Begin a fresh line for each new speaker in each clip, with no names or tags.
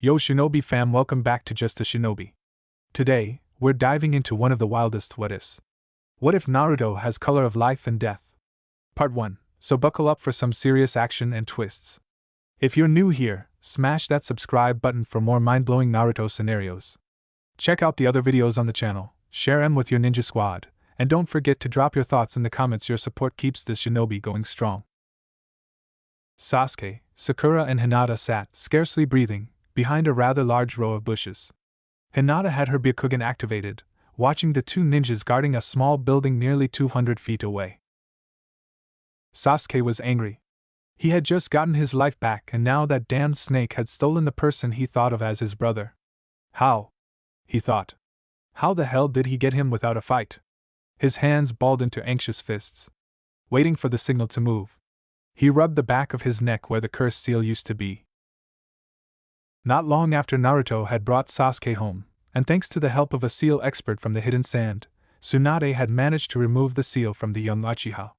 Yo Shinobi fam, welcome back to Just a Shinobi. Today, we're diving into one of the wildest what-ifs. What if Naruto has color of life and death? Part 1, so buckle up for some serious action and twists. If you're new here, smash that subscribe button for more mind-blowing Naruto scenarios. Check out the other videos on the channel, share them with your ninja squad, and don't forget to drop your thoughts in the comments. Your support keeps this shinobi going strong. Sasuke, Sakura and Hinata sat, scarcely breathing, behind a rather large row of bushes. Hinata had her Byakugan activated, watching the two ninjas guarding a small building nearly 200 feet away. Sasuke was angry. He had just gotten his life back, and now that damned snake had stolen the person he thought of as his brother. How? He thought. How the hell did he get him without a fight? His hands balled into anxious fists, waiting for the signal to move. He rubbed the back of his neck where the cursed seal used to be. Not long after Naruto had brought Sasuke home, and thanks to the help of a seal expert from the hidden sand, Tsunade had managed to remove the seal from the young Uchiha.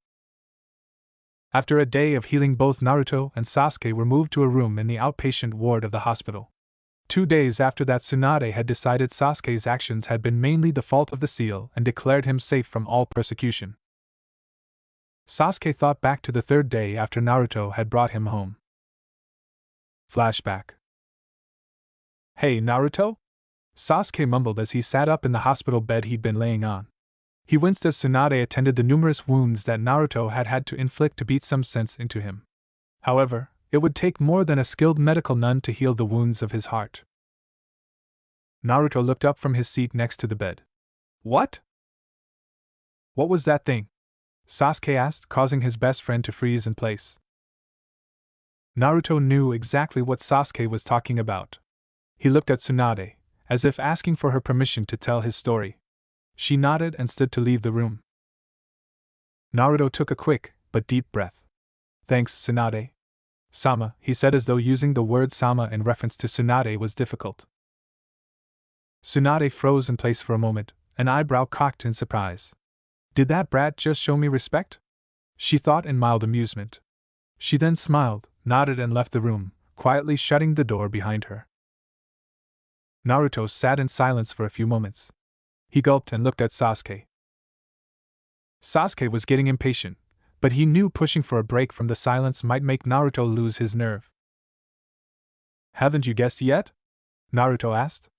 After a day of healing, both Naruto and Sasuke were moved to a room in the outpatient ward of the hospital. 2 days after that, Tsunade had decided Sasuke's actions had been mainly the fault of the seal and declared him safe from all persecution. Sasuke thought back to the 3rd day after Naruto had brought him home. Flashback. Hey, Naruto? Sasuke mumbled as he sat up in the hospital bed he'd been laying on. He winced as Tsunade attended the numerous wounds that Naruto had had to inflict to beat some sense into him. However, it would take more than a skilled medical nun to heal the wounds of his heart. Naruto looked up from his seat next to the bed. What? What was that thing? Sasuke asked, causing his best friend to freeze in place. Naruto knew exactly what Sasuke was talking about. He looked at Tsunade, as if asking for her permission to tell his story. She nodded and stood to leave the room. Naruto took a quick, but deep breath. Thanks, Tsunade. Sama, he said, as though using the word Sama in reference to Tsunade was difficult. Tsunade froze in place for a moment, an eyebrow cocked in surprise. Did that brat just show me respect? She thought in mild amusement. She then smiled, nodded and left the room, quietly shutting the door behind her. Naruto sat in silence for a few moments. He gulped and looked at Sasuke. Sasuke was getting impatient, but he knew pushing for a break from the silence might make Naruto lose his nerve. Haven't you guessed yet? Naruto asked,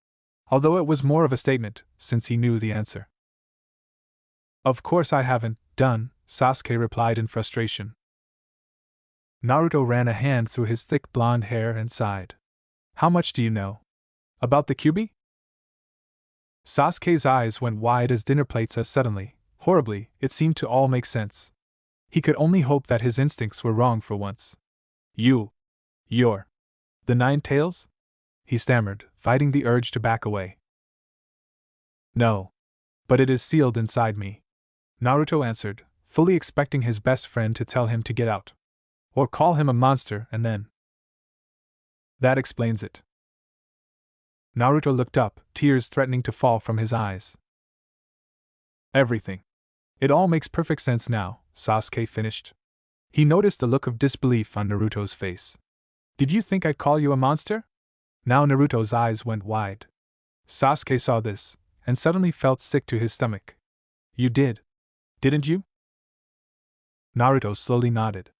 although it was more of a statement, since he knew the answer. Of course I haven't, done, Sasuke replied in frustration. Naruto ran a hand through his thick blonde hair and sighed. How much do you know? About the Kyuubi? Sasuke's eyes went wide as dinner plates as suddenly, horribly, it seemed to all make sense. He could only hope that his instincts were wrong for once. You're the 9 tails? He stammered, fighting the urge to back away. No. But it is sealed inside me, Naruto answered, fully expecting his best friend to tell him to get out. Or call him a monster and then. That explains it. Naruto looked up, tears threatening to fall from his eyes. Everything. It all makes perfect sense now, Sasuke finished. He noticed a look of disbelief on Naruto's face. Did you think I'd call you a monster? Now Naruto's eyes went wide. Sasuke saw this, and suddenly felt sick to his stomach. You did. Didn't you? Naruto slowly nodded.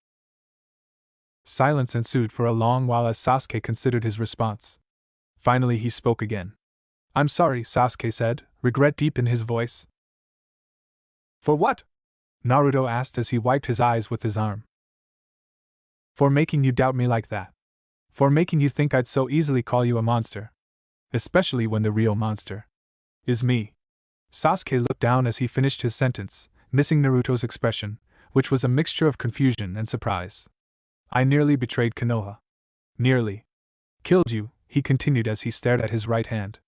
Silence ensued for a long while as Sasuke considered his response. Finally he spoke again. I'm sorry, Sasuke said, regret deep in his voice. For what? Naruto asked as he wiped his eyes with his arm. For making you doubt me like that. For making you think I'd so easily call you a monster. Especially when the real monster is me. Sasuke looked down as he finished his sentence, missing Naruto's expression, which was a mixture of confusion and surprise. I nearly betrayed Konoha. Nearly. Killed you, he continued as he stared at his right hand.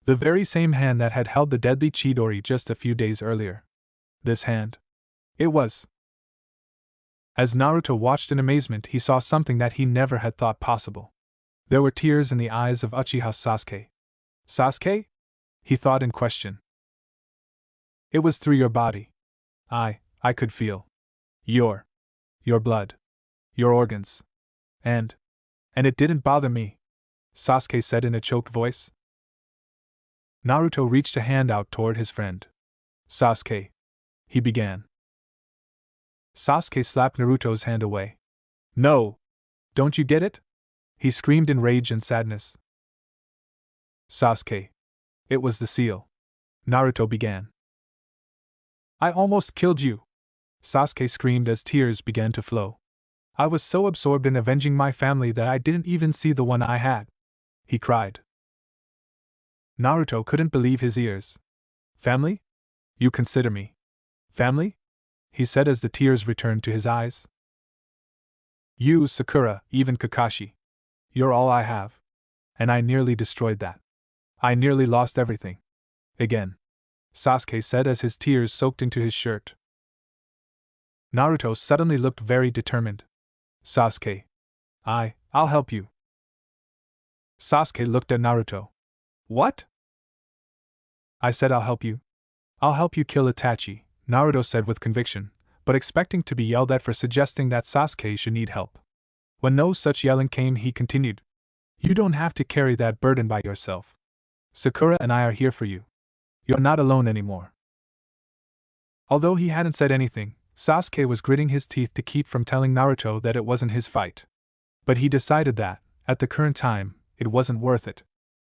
The very same hand that had held the deadly Chidori just a few days earlier. This hand. It was. As Naruto watched in amazement, he saw something that he never had thought possible. There were tears in the eyes of Uchiha Sasuke. Sasuke? He thought in question. It was through your body. I could feel. Your blood. Your organs. And it didn't bother me. Sasuke said in a choked voice. Naruto reached a hand out toward his friend. Sasuke, he began. Sasuke slapped Naruto's hand away. No! Don't you get it? He screamed in rage and sadness. Sasuke. It was the seal. Naruto began. I almost killed you! Sasuke screamed as tears began to flow. I was so absorbed in avenging my family that I didn't even see the one I had. He cried. Naruto couldn't believe his ears. Family? You consider me family? He said as the tears returned to his eyes. You, Sakura, even Kakashi. You're all I have. And I nearly destroyed that. I nearly lost everything. Again. Sasuke said as his tears soaked into his shirt. Naruto suddenly looked very determined. Sasuke. I'll help you. Sasuke looked at Naruto. What? I said I'll help you. I'll help you kill Itachi, Naruto said with conviction, but expecting to be yelled at for suggesting that Sasuke should need help. When no such yelling came, he continued. You don't have to carry that burden by yourself. Sakura and I are here for you. You're not alone anymore. Although he hadn't said anything, Sasuke was gritting his teeth to keep from telling Naruto that it wasn't his fight. But he decided that, at the current time, it wasn't worth it.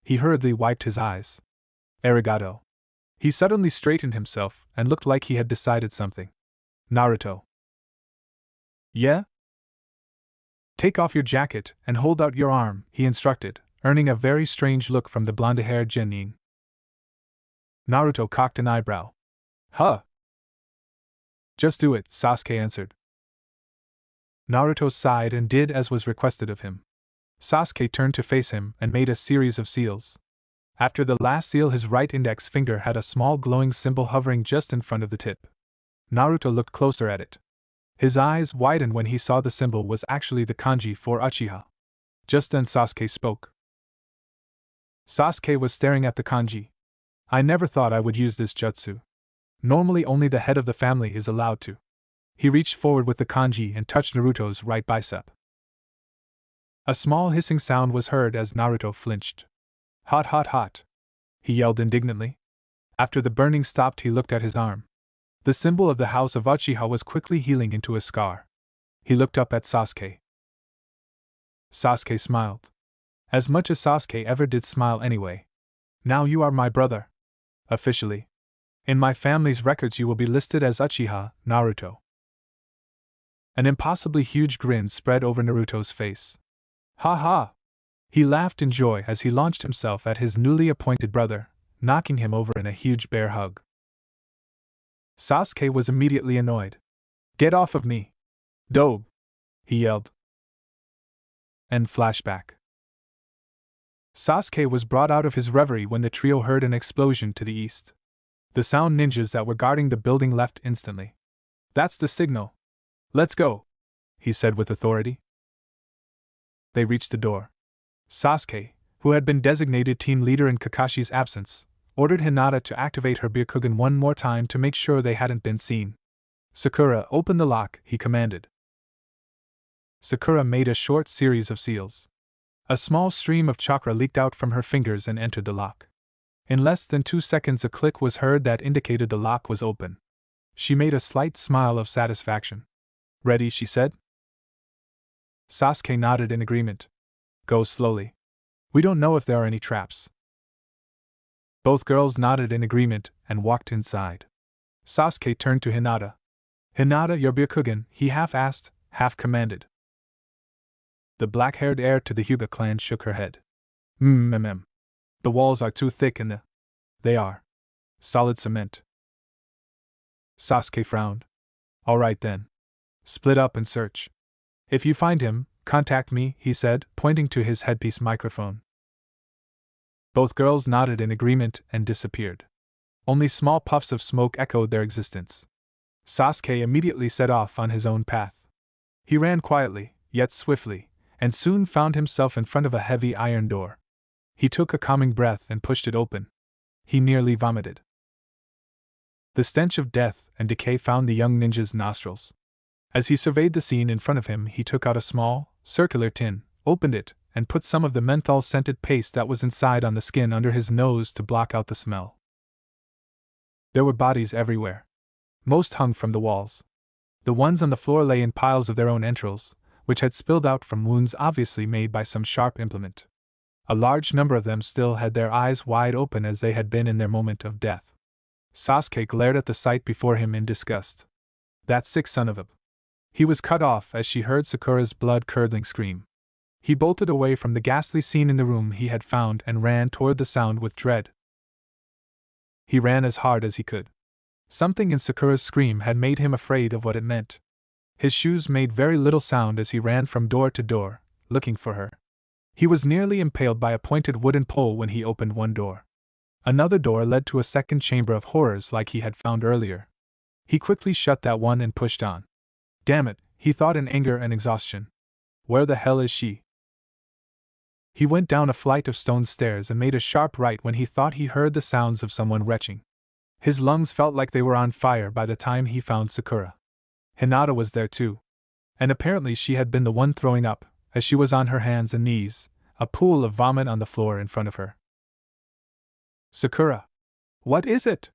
He hurriedly wiped his eyes. Arigato. He suddenly straightened himself and looked like he had decided something. Naruto. Yeah? Take off your jacket and hold out your arm, he instructed, earning a very strange look from the blonde-haired genin. Naruto cocked an eyebrow. Huh? Just do it, Sasuke answered. Naruto sighed and did as was requested of him. Sasuke turned to face him and made a series of seals. After the last seal, his right index finger had a small glowing symbol hovering just in front of the tip. Naruto looked closer at it. His eyes widened when he saw the symbol was actually the kanji for uchiha. Just then Sasuke spoke. Sasuke was staring at the kanji. I never thought I would use this jutsu. Normally only the head of the family is allowed to. He reached forward with the kanji and touched Naruto's right bicep. A small hissing sound was heard as Naruto flinched. Hot, hot, hot! He yelled indignantly. After the burning stopped, he looked at his arm. The symbol of the house of Uchiha was quickly healing into a scar. He looked up at Sasuke. Sasuke smiled. As much as Sasuke ever did smile anyway. Now you are my brother. Officially. In my family's records you will be listed as Uchiha, Naruto. An impossibly huge grin spread over Naruto's face. Ha ha! He laughed in joy as he launched himself at his newly appointed brother, knocking him over in a huge bear hug. Sasuke was immediately annoyed. Get off of me! Dobe! He yelled. End flashback. Sasuke was brought out of his reverie when the trio heard an explosion to the east. The sound ninjas that were guarding the building left instantly. That's the signal. Let's go, he said with authority. They reached the door. Sasuke, who had been designated team leader in Kakashi's absence, ordered Hinata to activate her Byakugan one more time to make sure they hadn't been seen. Sakura, open the lock, he commanded. Sakura made a short series of seals. A small stream of chakra leaked out from her fingers and entered the lock. In less than 2 seconds a click was heard that indicated the lock was open. She made a slight smile of satisfaction. Ready, she said. Sasuke nodded in agreement. Go slowly. We don't know if there are any traps. Both girls nodded in agreement and walked inside. Sasuke turned to Hinata. Hinata, your Byakugan, he half asked, half commanded. The black-haired heir to the Hyuga clan shook her head. The walls are too thick and they are solid cement. Sasuke frowned. All right then. Split up and search. If you find him, contact me, he said, pointing to his headpiece microphone. Both girls nodded in agreement and disappeared. Only small puffs of smoke echoed their existence. Sasuke immediately set off on his own path. He ran quietly, yet swiftly, and soon found himself in front of a heavy iron door. He took a calming breath and pushed it open. He nearly vomited. The stench of death and decay found the young ninja's nostrils. As he surveyed the scene in front of him, he took out a small, circular tin, opened it, and put some of the menthol-scented paste that was inside on the skin under his nose to block out the smell. There were bodies everywhere. Most hung from the walls. The ones on the floor lay in piles of their own entrails, which had spilled out from wounds obviously made by some sharp implement. A large number of them still had their eyes wide open as they had been in their moment of death. Sasuke glared at the sight before him in disgust. That sick son of a... He was cut off as she heard Sakura's blood-curdling scream. He bolted away from the ghastly scene in the room he had found and ran toward the sound with dread. He ran as hard as he could. Something in Sakura's scream had made him afraid of what it meant. His shoes made very little sound as he ran from door to door, looking for her. He was nearly impaled by a pointed wooden pole when he opened one door. Another door led to a second chamber of horrors like he had found earlier. He quickly shut that one and pushed on. Damn it, he thought in anger and exhaustion. Where the hell is she? He went down a flight of stone stairs and made a sharp right when he thought he heard the sounds of someone retching. His lungs felt like they were on fire by the time he found Sakura. Hinata was there too. And apparently she had been the one throwing up, as she was on her hands and knees, a pool of vomit on the floor in front of her. Sakura! What is it?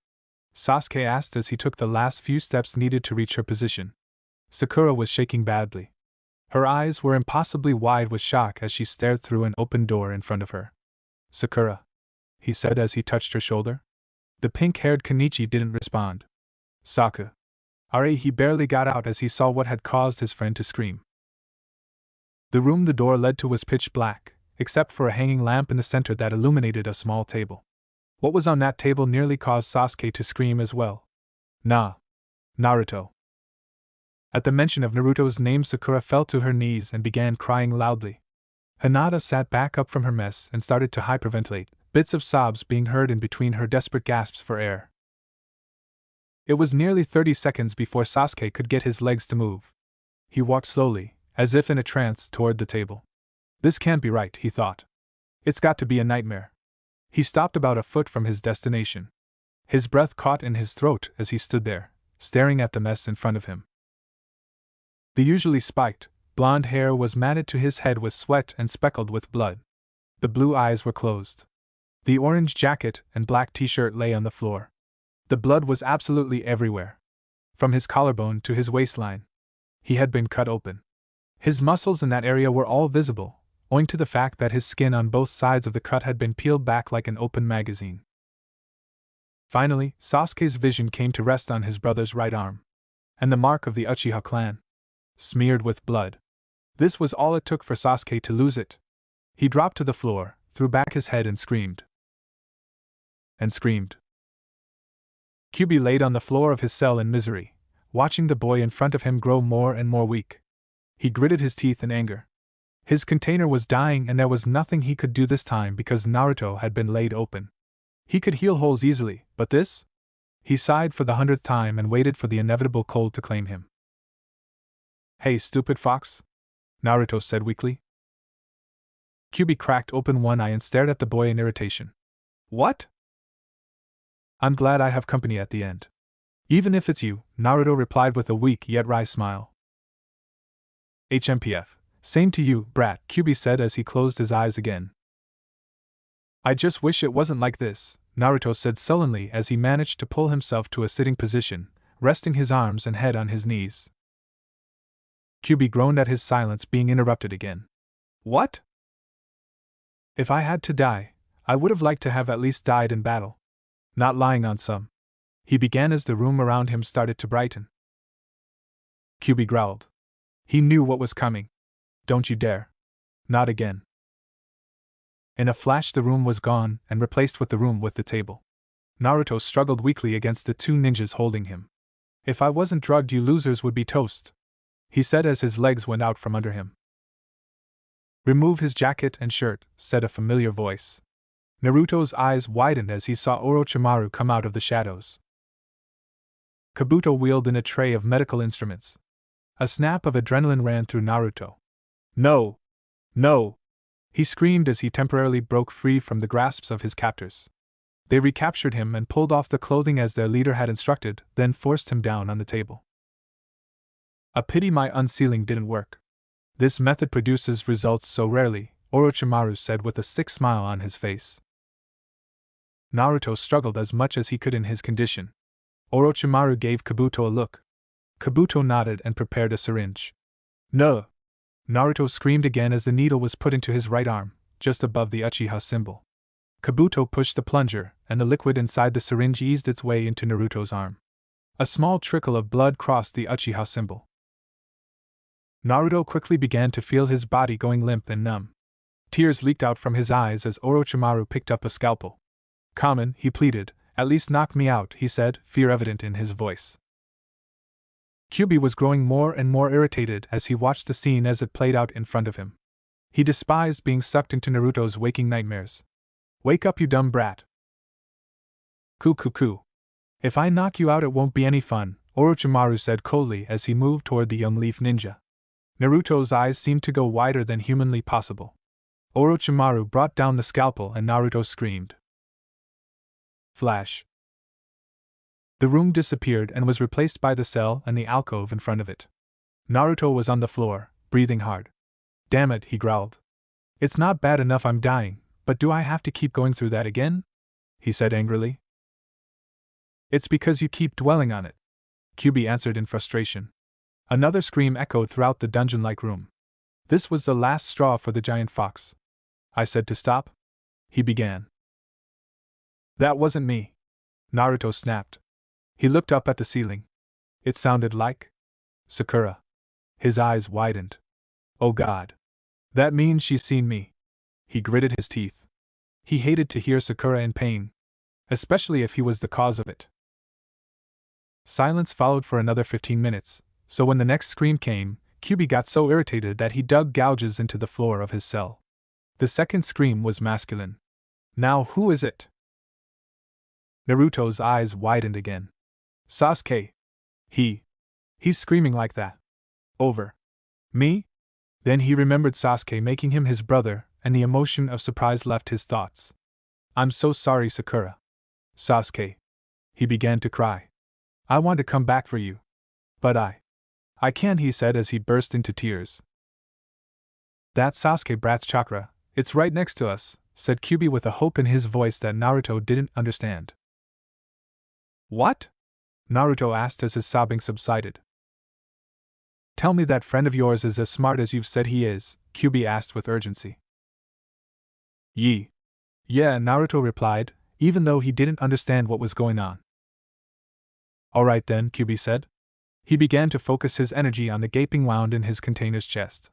Sasuke asked as he took the last few steps needed to reach her position. Sakura was shaking badly. Her eyes were impossibly wide with shock as she stared through an open door in front of her. Sakura, he said as he touched her shoulder. The pink-haired Kenichi didn't respond. Saku. He barely got out as he saw what had caused his friend to scream. The room the door led to was pitch black, except for a hanging lamp in the center that illuminated a small table. What was on that table nearly caused Sasuke to scream as well. Naruto. At the mention of Naruto's name, Sakura fell to her knees and began crying loudly. Hinata sat back up from her mess and started to hyperventilate, bits of sobs being heard in between her desperate gasps for air. It was nearly 30 seconds before Sasuke could get his legs to move. He walked slowly, as if in a trance, toward the table. This can't be right, he thought. It's got to be a nightmare. He stopped about a foot from his destination. His breath caught in his throat as he stood there, staring at the mess in front of him. The usually spiked, blonde hair was matted to his head with sweat and speckled with blood. The blue eyes were closed. The orange jacket and black t-shirt lay on the floor. The blood was absolutely everywhere. From his collarbone to his waistline. He had been cut open. His muscles in that area were all visible, owing to the fact that his skin on both sides of the cut had been peeled back like an open magazine. Finally, Sasuke's vision came to rest on his brother's right arm. And the mark of the Uchiha clan. Smeared with blood. This was all it took for Sasuke to lose it. He dropped to the floor, threw back his head and screamed. Kyubi laid on the floor of his cell in misery, watching the boy in front of him grow more and more weak. He gritted his teeth in anger. His container was dying and there was nothing he could do this time because Naruto had been laid open. He could heal holes easily, but this? He sighed for the 100th time and waited for the inevitable cold to claim him. Hey, stupid fox, Naruto said weakly. Kyubi cracked open one eye and stared at the boy in irritation. What? I'm glad I have company at the end. Even if it's you, Naruto replied with a weak yet wry smile. HMPF, same to you, brat, Kyubi said as he closed his eyes again. I just wish it wasn't like this, Naruto said sullenly as he managed to pull himself to a sitting position, resting his arms and head on his knees. Kyubi groaned at his silence being interrupted again. What? If I had to die, I would have liked to have at least died in battle. Not lying on some. He began as the room around him started to brighten. Kyubi growled. He knew what was coming. Don't you dare. Not again. In a flash the room was gone and replaced with the table. Naruto struggled weakly against the two ninjas holding him. If I wasn't drugged, you losers would be toast, he said as his legs went out from under him. Remove his jacket and shirt, said a familiar voice. Naruto's eyes widened as he saw Orochimaru come out of the shadows. Kabuto wheeled in a tray of medical instruments. A snap of adrenaline ran through Naruto. No! No! He screamed as he temporarily broke free from the grasps of his captors. They recaptured him and pulled off the clothing as their leader had instructed, then forced him down on the table. A pity my unsealing didn't work. This method produces results so rarely, Orochimaru said with a sick smile on his face. Naruto struggled as much as he could in his condition. Orochimaru gave Kabuto a look. Kabuto nodded and prepared a syringe. No! Naruto screamed again as the needle was put into his right arm, just above the Uchiha symbol. Kabuto pushed the plunger, and the liquid inside the syringe eased its way into Naruto's arm. A small trickle of blood crossed the Uchiha symbol. Naruto quickly began to feel his body going limp and numb. Tears leaked out from his eyes as Orochimaru picked up a scalpel. "Kamen," he pleaded, "at least knock me out," he said, fear evident in his voice. Kyubi was growing more and more irritated as he watched the scene as it played out in front of him. He despised being sucked into Naruto's waking nightmares. "Wake up, you dumb brat." "Coo. If I knock you out, it won't be any fun," Orochimaru said coldly as he moved toward the young leaf ninja. Naruto's eyes seemed to go wider than humanly possible. Orochimaru brought down the scalpel and Naruto screamed. Flash. The room disappeared and was replaced by the cell and the alcove in front of it. Naruto was on the floor, breathing hard. "Damn it," he growled. "It's not bad enough I'm dying, but do I have to keep going through that again?" he said angrily. "It's because you keep dwelling on it," Kyubi answered in frustration. Another scream echoed throughout the dungeon-like room. This was the last straw for the giant fox. "I said to stop," he began. "That wasn't me," Naruto snapped. He looked up at the ceiling. It sounded like Sakura. His eyes widened. "Oh God. That means she's seen me." He gritted his teeth. He hated to hear Sakura in pain, especially if he was the cause of it. Silence followed for another 15 minutes, so when the next scream came, Kyubi got so irritated that he dug gouges into the floor of his cell. The second scream was masculine. "Now who is it?" Naruto's eyes widened again. "Sasuke. He's screaming like that. Over. Me?" Then he remembered Sasuke making him his brother, and the emotion of surprise left his thoughts. "I'm so sorry, Sakura. Sasuke." He began to cry. "I want to come back for you. But I can't," he said as he burst into tears. "That Sasuke brat's chakra, it's right next to us," said Kyubi with a hope in his voice that Naruto didn't understand. "What?" Naruto asked as his sobbing subsided. "Tell me that friend of yours is as smart as you've said he is," Kyubi asked with urgency. "Yeah," Naruto replied, even though he didn't understand what was going on. "Alright then," Kyubi said. He began to focus his energy on the gaping wound in his container's chest.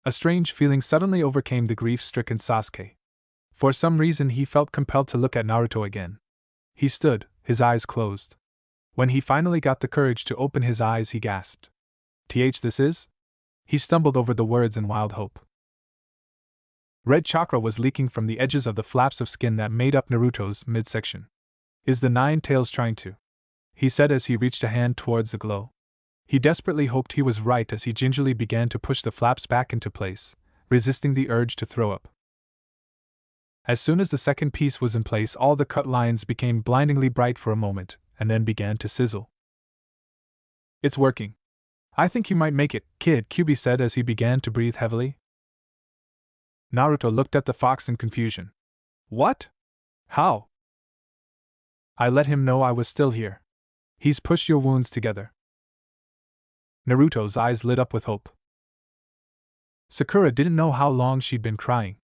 A strange feeling suddenly overcame the grief-stricken Sasuke. For some reason he felt compelled to look at Naruto again. He stood, his eyes closed. When he finally got the courage to open his eyes, he gasped. This is? He stumbled over the words in wild hope. Red chakra was leaking from the edges of the flaps of skin that made up Naruto's midsection. "Is the Nine Tails trying to?" he said as he reached a hand towards the glow. He desperately hoped he was right as he gingerly began to push the flaps back into place, resisting the urge to throw up. As soon as the second piece was in place, all the cut lines became blindingly bright for a moment, and then began to sizzle. "It's working. I think you might make it, kid," Kyubi said as he began to breathe heavily. Naruto looked at the fox in confusion. "What? How?" "I let him know I was still here. He's pushed your wounds together." Naruto's eyes lit up with hope. Sakura didn't know how long she'd been crying,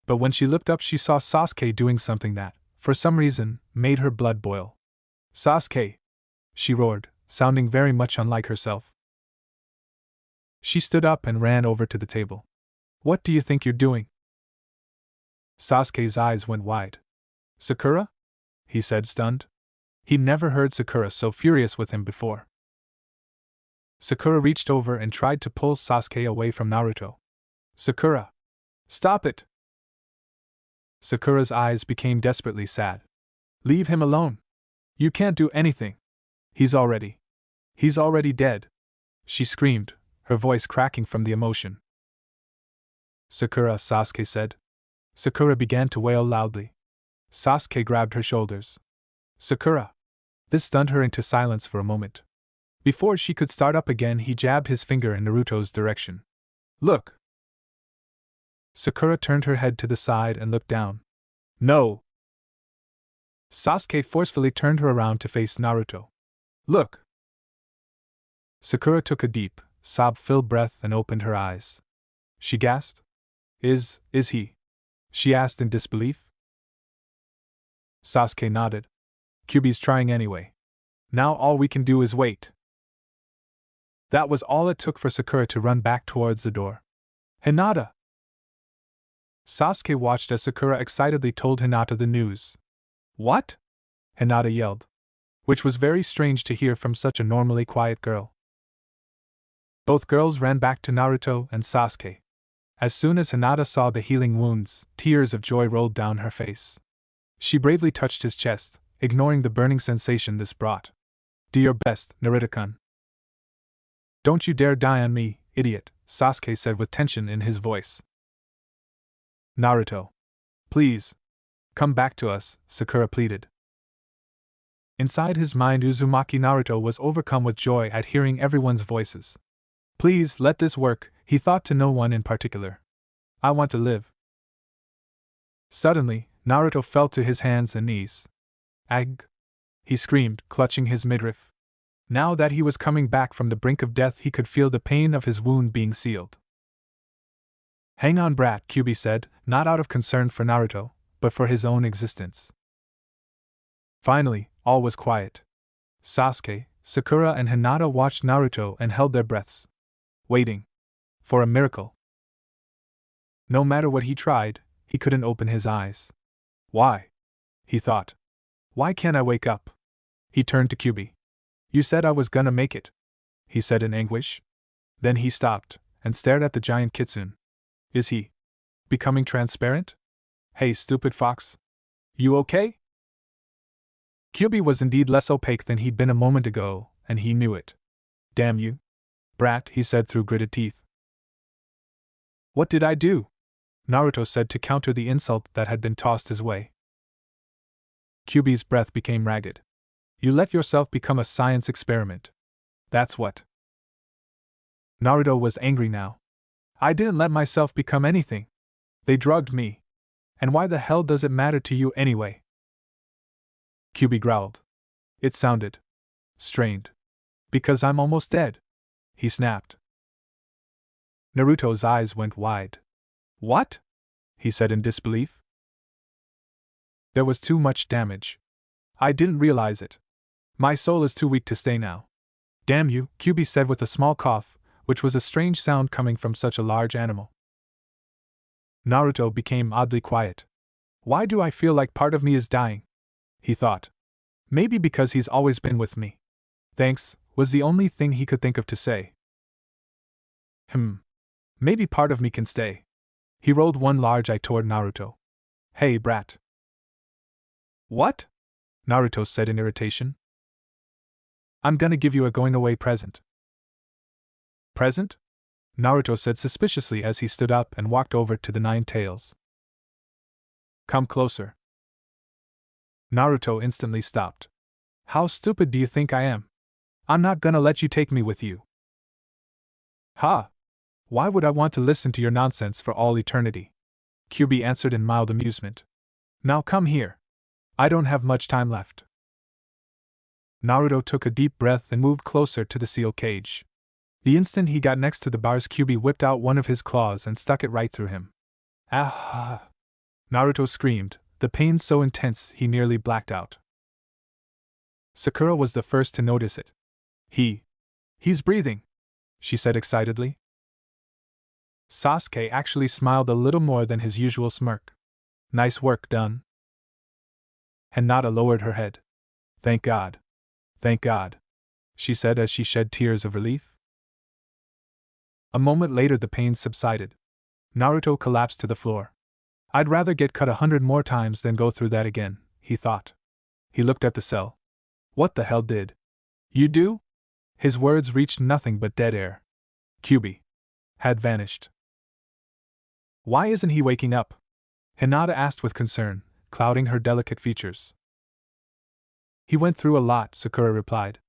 but when she looked up she saw Sasuke doing something that, for some reason, made her blood boil. "Sasuke!" she roared, sounding very much unlike herself. She stood up and ran over to the table. "What do you think you're doing?" Sasuke's eyes went wide. "Sakura?" he said, stunned. He'd never heard Sakura so furious with him before. Sakura reached over and tried to pull Sasuke away from Naruto. "Sakura! Stop it!" Sakura's eyes became desperately sad. "Leave him alone! You can't do anything! He's already dead!" she screamed, her voice cracking from the emotion. "Sakura," Sasuke said. Sakura began to wail loudly. Sasuke grabbed her shoulders. "Sakura!" This stunned her into silence for a moment. Before she could start up again, he jabbed his finger in Naruto's direction. "Look!" Sakura turned her head to the side and looked down. No! Sasuke forcefully turned her around to face Naruto. Look! Sakura took a deep, sob-filled breath and opened her eyes. She gasped. Is he? She asked in disbelief. Sasuke nodded. Kyuubi's trying anyway. Now all we can do is wait. That was all it took for Sakura to run back towards the door. Hinata! Sasuke watched as Sakura excitedly told Hinata the news. What? Hinata yelled. Which was very strange to hear from such a normally quiet girl. Both girls ran back to Naruto and Sasuke. As soon as Hinata saw the healing wounds, tears of joy rolled down her face. She bravely touched his chest, ignoring the burning sensation this brought. Do your best, Naruto-kun. Don't you dare die on me, idiot, Sasuke said with tension in his voice. Naruto. Please. Come back to us, Sakura pleaded. Inside his mind, Uzumaki Naruto was overcome with joy at hearing everyone's voices. Please, let this work, he thought to no one in particular. I want to live. Suddenly, Naruto fell to his hands and knees. Ag! He screamed, clutching his midriff. Now that he was coming back from the brink of death, he could feel the pain of his wound being sealed. Hang on, brat, Kyuubi said, not out of concern for Naruto, but for his own existence. Finally, all was quiet. Sasuke, Sakura, and Hinata watched Naruto and held their breaths, waiting for a miracle. No matter what he tried, he couldn't open his eyes. Why? He thought. Why can't I wake up? He turned to Kyuubi. You said I was gonna make it, he said in anguish. Then he stopped and stared at the giant kitsune. Is he becoming transparent? Hey, stupid fox. You okay? Kyuubi was indeed less opaque than he'd been a moment ago, and he knew it. Damn you, brat, he said through gritted teeth. What did I do? Naruto said to counter the insult that had been tossed his way. Kyuubi's breath became ragged. You let yourself become a science experiment. That's what. Naruto was angry now. I didn't let myself become anything. They drugged me. And why the hell does it matter to you anyway? Kyuubi growled. It sounded strained. Because I'm almost dead, he snapped. Naruto's eyes went wide. What? He said in disbelief. There was too much damage. I didn't realize it. My soul is too weak to stay now. Damn you, Kyuubi said with a small cough, which was a strange sound coming from such a large animal. Naruto became oddly quiet. Why do I feel like part of me is dying? He thought. Maybe because he's always been with me. Thanks, was the only thing he could think of to say. Maybe part of me can stay. He rolled one large eye toward Naruto. Hey, brat. What? Naruto said in irritation. I'm gonna give you a going-away present. Present? Naruto said suspiciously as he stood up and walked over to the nine tails. Come closer. Naruto instantly stopped. How stupid do you think I am? I'm not gonna let you take me with you. Ha! Why would I want to listen to your nonsense for all eternity? Kyuubi answered in mild amusement. Now come here. I don't have much time left. Naruto took a deep breath and moved closer to the seal cage. The instant he got next to the bars, Kyuubi whipped out one of his claws and stuck it right through him. Ah! Naruto screamed, the pain so intense he nearly blacked out. Sakura was the first to notice it. He's breathing, she said excitedly. Sasuke actually smiled a little more than his usual smirk. Nice work done. Hinata lowered her head. Thank God. Thank God, she said as she shed tears of relief. A moment later the pain subsided. Naruto collapsed to the floor. I'd rather get cut 100 more times than go through that again, he thought. He looked at the cell. What the hell did you do? His words reached nothing but dead air. Kyuubi had vanished. Why isn't he waking up? Hinata asked with concern, clouding her delicate features. He went through a lot, Sakura replied.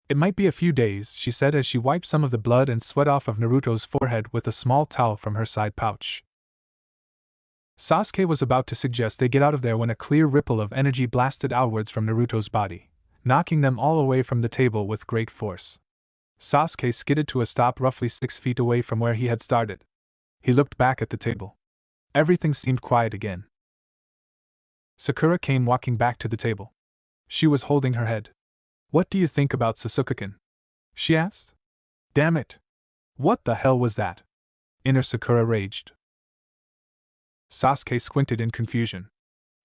It might be a few days, she said as she wiped some of the blood and sweat off of Naruto's forehead with a small towel from her side pouch. Sasuke was about to suggest they get out of there when a clear ripple of energy blasted outwards from Naruto's body, knocking them all away from the table with great force. Sasuke skidded to a stop roughly 6 feet away from where he had started. He looked back at the table. Everything seemed quiet again. Sakura came walking back to the table. She was holding her head. "What do you think about Sasuke-kun?" she asked. "Damn it! What the hell was that?" Inner Sakura raged. Sasuke squinted in confusion.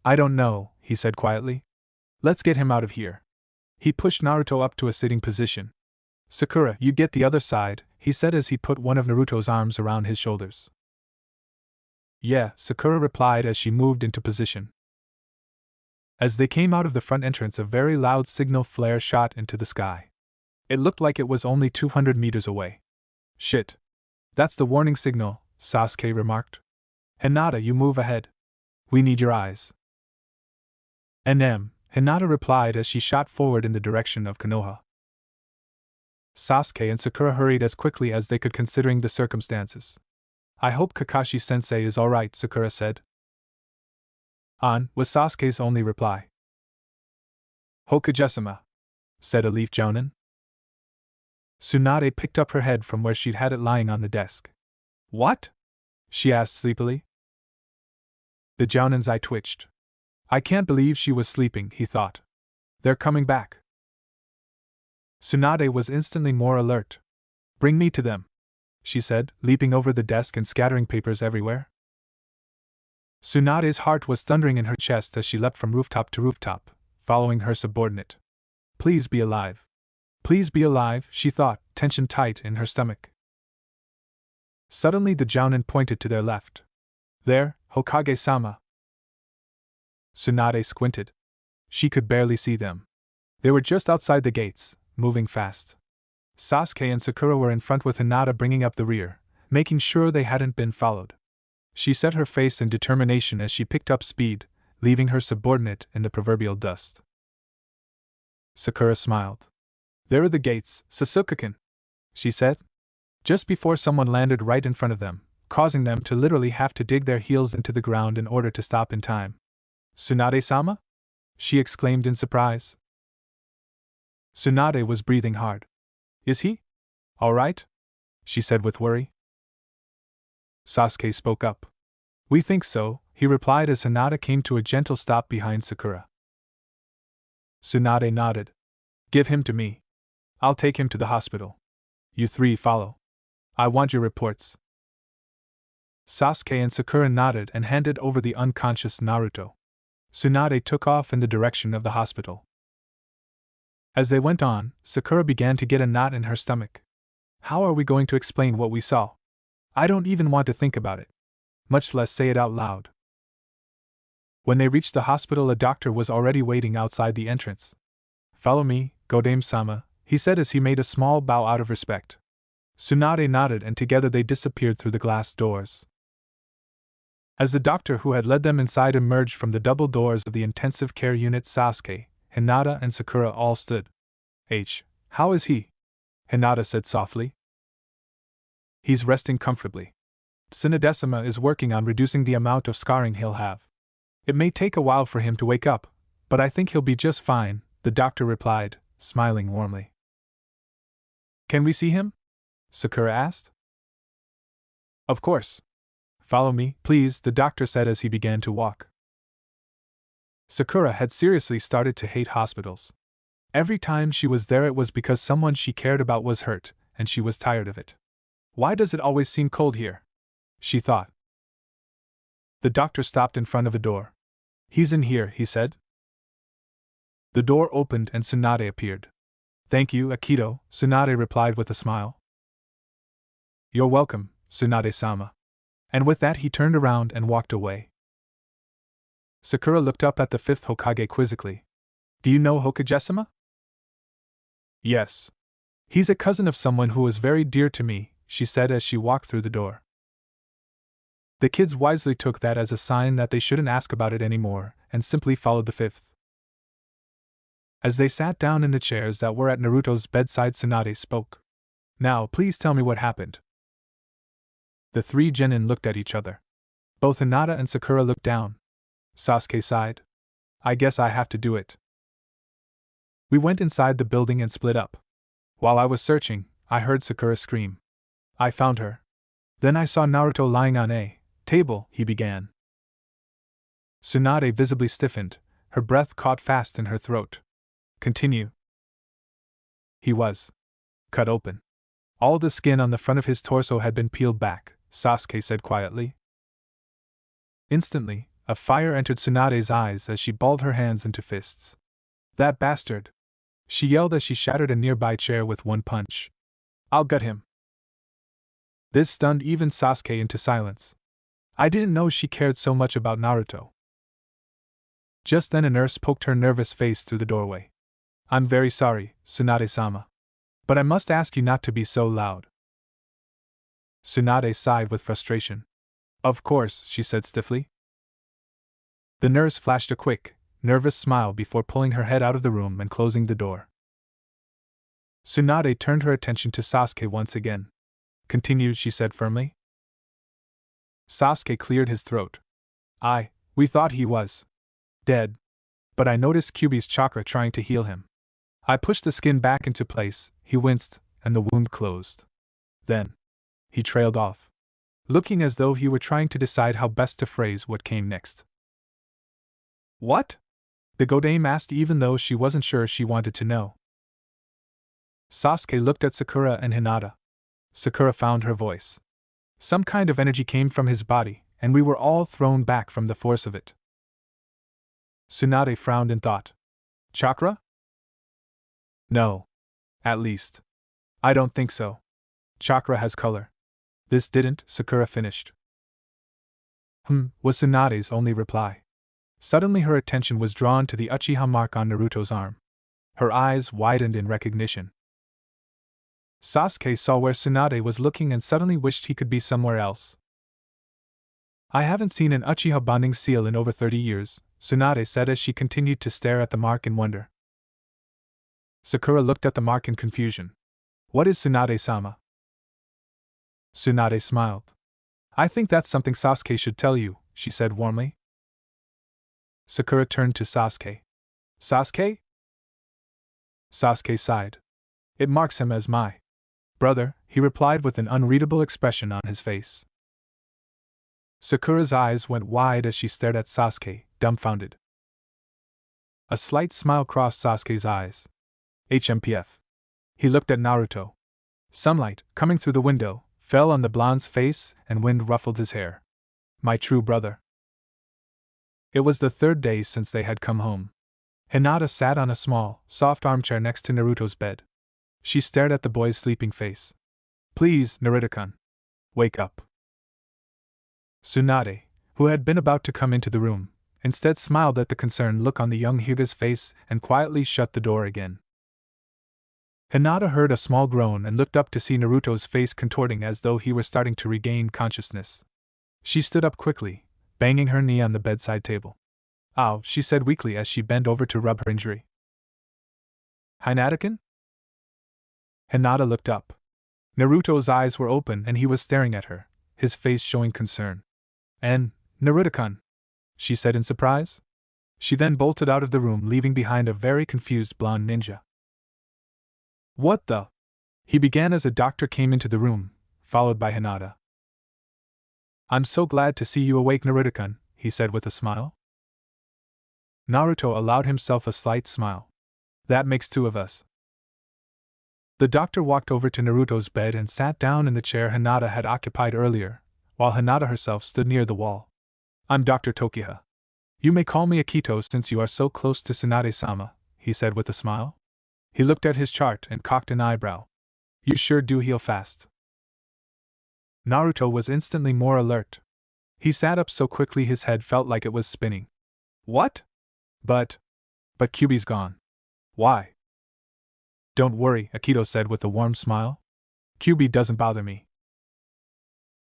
"I don't know," he said quietly. "Let's get him out of here." He pushed Naruto up to a sitting position. "Sakura, you get the other side," he said as he put one of Naruto's arms around his shoulders. "Yeah," Sakura replied as she moved into position. As they came out of the front entrance, a very loud signal flare shot into the sky. It looked like it was only 200 meters away. "Shit. That's the warning signal," Sasuke remarked. "Hinata, you move ahead. We need your eyes." Hinata replied as she shot forward in the direction of Konoha. Sasuke and Sakura hurried as quickly as they could considering the circumstances. "I hope Kakashi-sensei is alright," Sakura said. "On," was Sasuke's only reply. "Hokage-sama," said a Leaf Jonin. Tsunade picked up her head from where she'd had it lying on the desk. "What?" she asked sleepily. The Jounin's eye twitched. I can't believe she was sleeping, he thought. They're coming back. Tsunade was instantly more alert. "Bring me to them," she said, leaping over the desk and scattering papers everywhere. Tsunade's heart was thundering in her chest as she leapt from rooftop to rooftop, following her subordinate. Please be alive. Please be alive, she thought, tension tight in her stomach. Suddenly the Jounin pointed to their left. "There, Hokage-sama." Tsunade squinted. She could barely see them. They were just outside the gates, moving fast. Sasuke and Sakura were in front with Hinata bringing up the rear, making sure they hadn't been followed. She set her face in determination as she picked up speed, leaving her subordinate in the proverbial dust. Sakura smiled. "There are the gates, Sasuke-kun," she said. Just before someone landed right in front of them, causing them to literally have to dig their heels into the ground in order to stop in time. "Tsunade-sama?" she exclaimed in surprise. Tsunade was breathing hard. "Is he all right?" she said with worry. Sasuke spoke up. "We think so," he replied as Hinata came to a gentle stop behind Sakura. Tsunade nodded. "Give him to me. I'll take him to the hospital. You three follow. I want your reports." Sasuke and Sakura nodded and handed over the unconscious Naruto. Tsunade took off in the direction of the hospital. As they went on, Sakura began to get a knot in her stomach. How are we going to explain what we saw? I don't even want to think about it, much less say it out loud. When they reached the hospital, a doctor was already waiting outside the entrance. "Follow me, Godame-sama," he said as he made a small bow out of respect. Tsunade nodded and together they disappeared through the glass doors. As the doctor who had led them inside emerged from the double doors of the intensive care unit, Sasuke, Hinata and Sakura all stood. How is he?" Hinata said softly. "He's resting comfortably. Tsunade-sama is working on reducing the amount of scarring he'll have. It may take a while for him to wake up, but I think he'll be just fine," the doctor replied, smiling warmly. "Can we see him?" Sakura asked. "Of course. Follow me, please," the doctor said as he began to walk. Sakura had seriously started to hate hospitals. Every time she was there it was because someone she cared about was hurt, and she was tired of it. "Why does it always seem cold here?" she thought. The doctor stopped in front of a door. "He's in here," he said. The door opened and Tsunade appeared. "Thank you, Akito," Tsunade replied with a smile. "You're welcome, Tsunade-sama." And with that he turned around and walked away. Sakura looked up at the fifth Hokage quizzically. "Do you know Hokage-sama?" "Yes. He's a cousin of someone who was very dear to me," she said as she walked through the door. The kids wisely took that as a sign that they shouldn't ask about it anymore, and simply followed the fifth. As they sat down in the chairs that were at Naruto's bedside, Tsunade spoke. "Now, please tell me what happened." The three genin looked at each other. Both Hinata and Sakura looked down. Sasuke sighed. I guess I have to do it. We went inside the building and split up. While I was searching, I heard Sakura scream. I found her. Then I saw Naruto lying on a table, he began. Tsunade visibly stiffened, her breath caught fast in her throat. Continue. He was cut open. All the skin on the front of his torso had been peeled back, Sasuke said quietly. Instantly, a fire entered Tsunade's eyes as she balled her hands into fists. That bastard! She yelled as she shattered a nearby chair with one punch. I'll gut him. This stunned even Sasuke into silence. I didn't know she cared so much about Naruto. Just then a nurse poked her nervous face through the doorway. I'm very sorry, Tsunade-sama. But I must ask you not to be so loud. Tsunade sighed with frustration. Of course, she said stiffly. The nurse flashed a quick, nervous smile before pulling her head out of the room and closing the door. Tsunade turned her attention to Sasuke once again. Continue, she said firmly. Sasuke cleared his throat. We thought he was dead. But I noticed Kyuubi's chakra trying to heal him. I pushed the skin back into place, he winced, and the wound closed. Then he trailed off, looking as though he were trying to decide how best to phrase what came next. What? The Godame asked even though she wasn't sure she wanted to know. Sasuke looked at Sakura and Hinata. Sakura found her voice. Some kind of energy came from his body, and we were all thrown back from the force of it. Tsunade frowned in thought. Chakra? No. At least, I don't think so. Chakra has color. This didn't, Sakura finished. Was Tsunade's only reply. Suddenly her attention was drawn to the uchiha mark on Naruto's arm. Her eyes widened in recognition. Sasuke saw where Tsunade was looking and suddenly wished he could be somewhere else. I haven't seen an uchiha bonding seal in over 30 years, Tsunade said as she continued to stare at the mark in wonder. Sakura looked at the mark in confusion. What is Tsunade-sama? Tsunade smiled. I think that's something Sasuke should tell you, she said warmly. Sakura turned to Sasuke. Sasuke? Sasuke sighed. It marks him as my brother, he replied with an unreadable expression on his face. Sakura's eyes went wide as she stared at Sasuke, dumbfounded. A slight smile crossed Sasuke's eyes. HMPF. He looked at Naruto. Sunlight, coming through the window, fell on the blonde's face and wind ruffled his hair. My true brother. It was the third day since they had come home. Hinata sat on a small, soft armchair next to Naruto's bed. She stared at the boy's sleeping face. Please, Naruto-kun. Wake up. Tsunade, who had been about to come into the room, instead smiled at the concerned look on the young Hyuga's face and quietly shut the door again. Hinata heard a small groan and looked up to see Naruto's face contorting as though he were starting to regain consciousness. She stood up quickly, banging her knee on the bedside table. Ow, she said weakly as she bent over to rub her injury. Hinata-kun? Hinata looked up. Naruto's eyes were open and he was staring at her, his face showing concern. Naruto-kun, she said in surprise. She then bolted out of the room, leaving behind a very confused blonde ninja. What the? He began as a doctor came into the room, followed by Hinata. I'm so glad to see you awake, Naruto-kun, he said with a smile. Naruto allowed himself a slight smile. That makes two of us. The doctor walked over to Naruto's bed and sat down in the chair Hinata had occupied earlier, while Hinata herself stood near the wall. I'm Dr. Tokiha. You may call me Akito since you are so close to Tsunade-sama, he said with a smile. He looked at his chart and cocked an eyebrow. You sure do heal fast. Naruto was instantly more alert. He sat up so quickly his head felt like it was spinning. What? But Kyuubi's gone. Why? Don't worry, Akito said with a warm smile. Kyuubi doesn't bother me.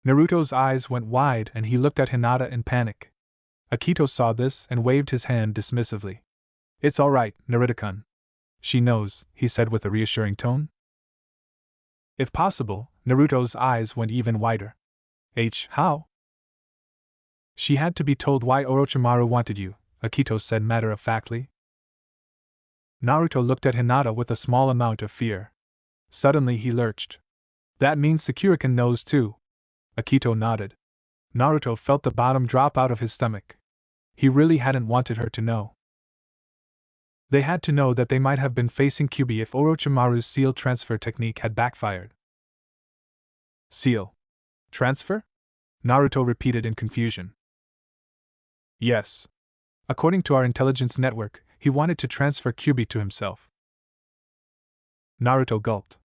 Naruto's eyes went wide and he looked at Hinata in panic. Akito saw this and waved his hand dismissively. It's all right, Naruto-kun. She knows, he said with a reassuring tone. If possible, Naruto's eyes went even wider. How? She had to be told why Orochimaru wanted you, Akito said matter-of-factly. Naruto looked at Hinata with a small amount of fear. Suddenly he lurched. That means Sakura-kun knows too. Akito nodded. Naruto felt the bottom drop out of his stomach. He really hadn't wanted her to know. They had to know that they might have been facing Kyuubi if Orochimaru's seal transfer technique had backfired. Seal transfer? Naruto repeated in confusion. Yes. According to our intelligence network, he wanted to transfer Kyuubi to himself. Naruto gulped.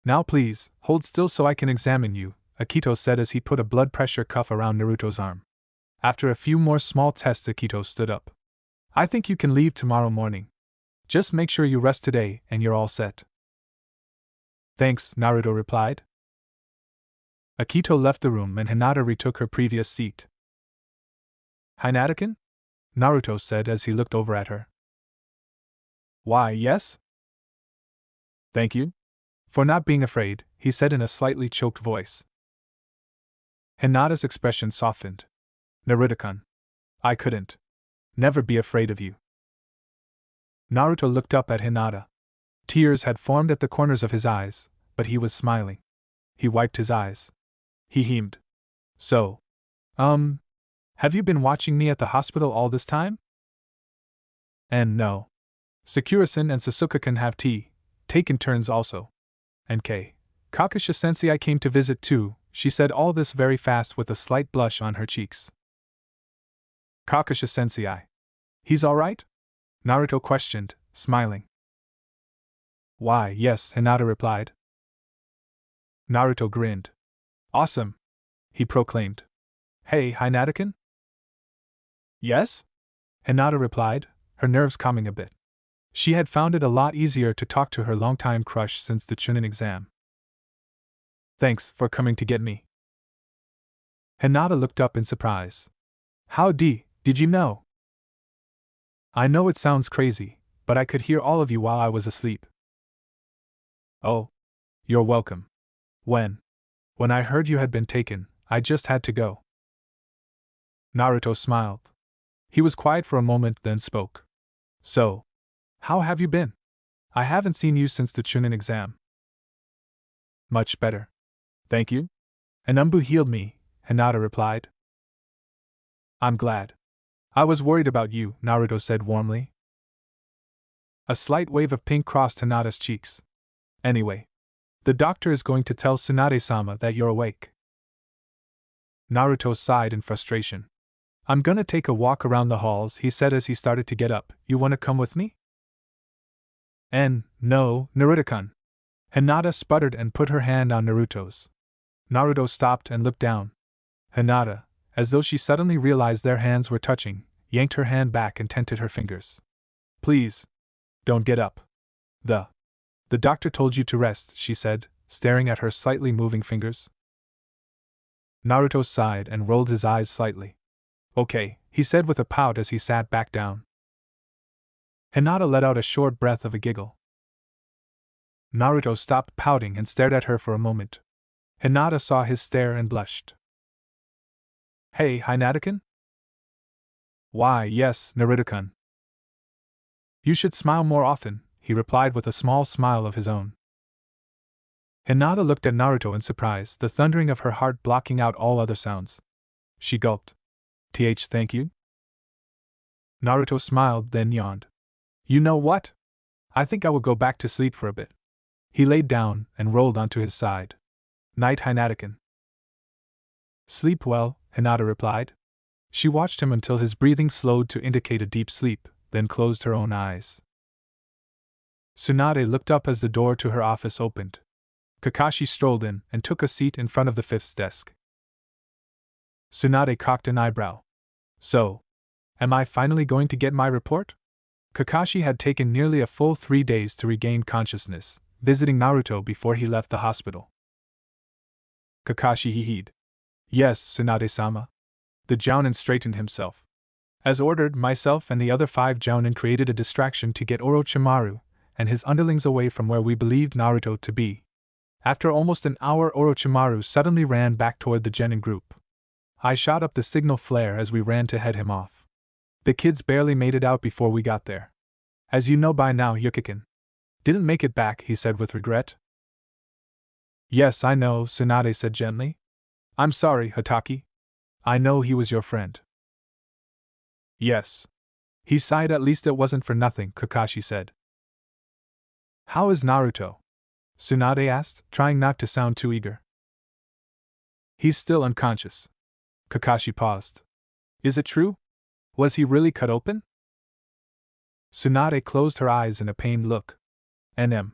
Now please, hold still so I can examine you, Akito said as he put a blood pressure cuff around Naruto's arm. After a few more small tests, Akito stood up. I think you can leave tomorrow morning. Just make sure you rest today and you're all set. Thanks, Naruto replied. Akito left the room and Hinata retook her previous seat. Hinata-kun? Naruto said as he looked over at her. Why, yes? Thank you for not being afraid, he said in a slightly choked voice. Hinata's expression softened. Naruto-kun. I couldn't. Never be afraid of you. Naruto looked up at Hinata. Tears had formed at the corners of his eyes, but he was smiling. He wiped his eyes. He heaved. So, have you been watching me at the hospital all this time? And no. Sakura-san and Sasuke-kun have taken turns also. And Kakashi-sensei came to visit too, she said all this very fast with a slight blush on her cheeks. Kakashi-sensei. He's alright? Naruto questioned, smiling. Why, yes, Hinata replied. Naruto grinned. Awesome! He proclaimed. Hey, Hinata-kun? Yes? Hinata replied, her nerves calming a bit. She had found it a lot easier to talk to her longtime crush since the Chunin exam. Thanks for coming to get me. Hinata looked up in surprise. How did you know? I know it sounds crazy, but I could hear all of you while I was asleep. Oh. You're welcome. When I heard you had been taken, I just had to go. Naruto smiled. He was quiet for a moment, then spoke. So, how have you been? I haven't seen you since the Chunin exam. Much better. Thank you. An umbu healed me, Hinata replied. I'm glad. I was worried about you, Naruto said warmly. A slight wave of pink crossed Hinata's cheeks. Anyway, the doctor is going to tell Tsunade-sama that you're awake. Naruto sighed in frustration. I'm gonna take a walk around the halls, he said as he started to get up. You wanna come with me? No, Naruto-kun. Hinata sputtered and put her hand on Naruto's. Naruto stopped and looked down. Hinata, as though she suddenly realized their hands were touching, yanked her hand back and tented her fingers. Please. Don't get up. The doctor told you to rest, she said, staring at her slightly moving fingers. Naruto sighed and rolled his eyes slightly. Okay, he said with a pout as he sat back down. Hinata let out a short breath of a giggle. Naruto stopped pouting and stared at her for a moment. Hinata saw his stare and blushed. Hey, Hinata-kun? Why, yes, Naruto-kun. You should smile more often, he replied with a small smile of his own. Hinata looked at Naruto in surprise, the thundering of her heart blocking out all other sounds. She gulped. Thank you? Naruto smiled, then yawned. You know what? I think I will go back to sleep for a bit. He laid down and rolled onto his side. Night, Hinata-kun. Sleep well, Hinata replied. She watched him until his breathing slowed to indicate a deep sleep, then closed her own eyes. Tsunade looked up as the door to her office opened. Kakashi strolled in and took a seat in front of the fifth desk. Tsunade cocked an eyebrow. So, am I finally going to get my report? Kakashi had taken nearly a full 3 days to regain consciousness, visiting Naruto before he left the hospital. Kakashi heed. Yes, Tsunade-sama. The Jounin straightened himself. As ordered, myself and the other 5 Jounin created a distraction to get Orochimaru and his underlings away from where we believed Naruto to be. After almost an hour, Orochimaru suddenly ran back toward the genin group. I shot up the signal flare as we ran to head him off. The kids barely made it out before we got there. As you know by now, Yukikin didn't make it back, he said with regret. Yes, I know, Tsunade said gently. I'm sorry, Hataki. I know he was your friend. Yes. He sighed. At least it wasn't for nothing, Kakashi said. How is Naruto? Tsunade asked, trying not to sound too eager. He's still unconscious. Kakashi paused. Is it true? Was he really cut open? Tsunade closed her eyes in a pained look. NM.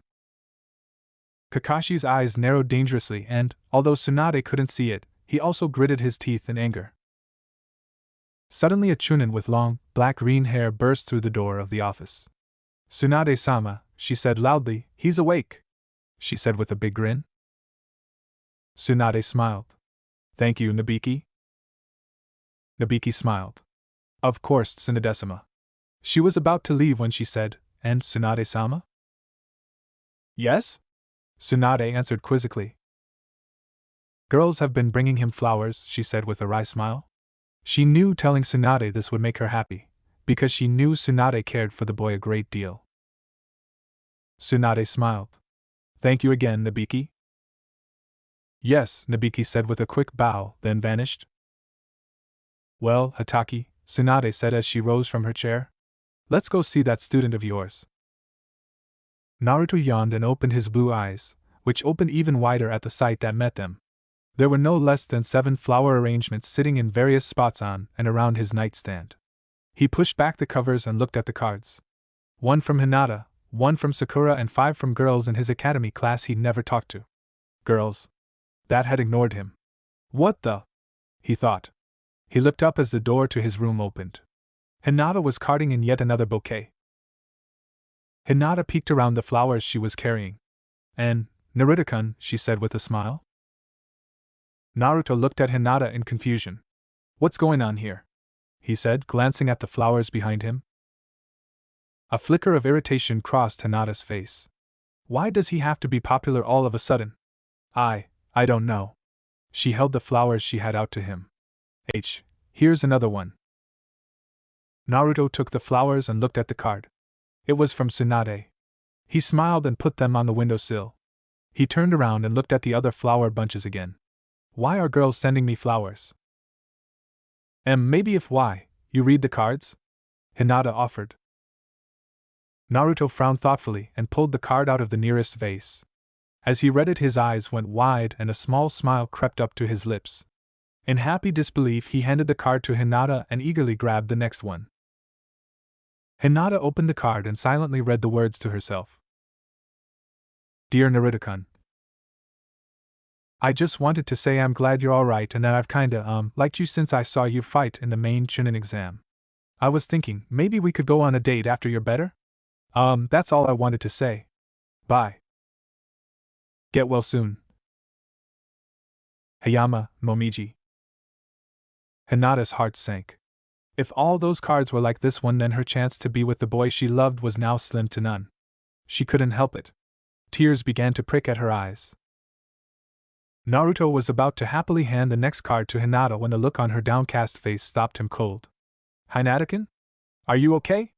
Kakashi's eyes narrowed dangerously and, although Tsunade couldn't see it, he also gritted his teeth in anger. Suddenly a chunin with long, black-green hair burst through the door of the office. Tsunade-sama, she said loudly, he's awake, she said with a big grin. Tsunade smiled. Thank you, Nabiki. Nabiki smiled. Of course, Tsunade-sama. She was about to leave when she said, and Tsunade-sama? Yes? Tsunade answered quizzically. Girls have been bringing him flowers, she said with a wry smile. She knew telling Tsunade this would make her happy, because she knew Tsunade cared for the boy a great deal. Tsunade smiled. Thank you again, Nabiki. Yes, Nabiki said with a quick bow, then vanished. Well, Hataki, Tsunade said as she rose from her chair. Let's go see that student of yours. Naruto yawned and opened his blue eyes, which opened even wider at the sight that met them. There were no less than 7 flower arrangements sitting in various spots on and around his nightstand. He pushed back the covers and looked at the cards. 1 from Hinata, 1 from Sakura, and 5 from girls in his academy class he'd never talked to. Girls. That had ignored him. What the? He thought. He looked up as the door to his room opened. Hinata was carting in yet another bouquet. Hinata peeked around the flowers she was carrying. And, Naruto-kun, she said with a smile. Naruto looked at Hinata in confusion. What's going on here? He said, glancing at the flowers behind him. A flicker of irritation crossed Hinata's face. Why does he have to be popular all of a sudden? I don't know. She held the flowers she had out to him. Here's another one. Naruto took the flowers and looked at the card. It was from Tsunade. He smiled and put them on the windowsill. He turned around and looked at the other flower bunches again. Why are girls sending me flowers? Maybe if you read the cards? Hinata offered. Naruto frowned thoughtfully and pulled the card out of the nearest vase. As he read it, his eyes went wide and a small smile crept up to his lips. In happy disbelief, he handed the card to Hinata and eagerly grabbed the next one. Hinata opened the card and silently read the words to herself. Dear Naruto-kun, I just wanted to say I'm glad you're alright and that I've kinda, liked you since I saw you fight in the main Chunin exam. I was thinking, maybe we could go on a date after you're better? That's all I wanted to say. Bye. Get well soon. Hayama, Momiji. Hinata's heart sank. If all those cards were like this one, then her chance to be with the boy she loved was now slim to none. She couldn't help it. Tears began to prick at her eyes. Naruto was about to happily hand the next card to Hinata when the look on her downcast face stopped him cold. Hinata-kun? Are you okay?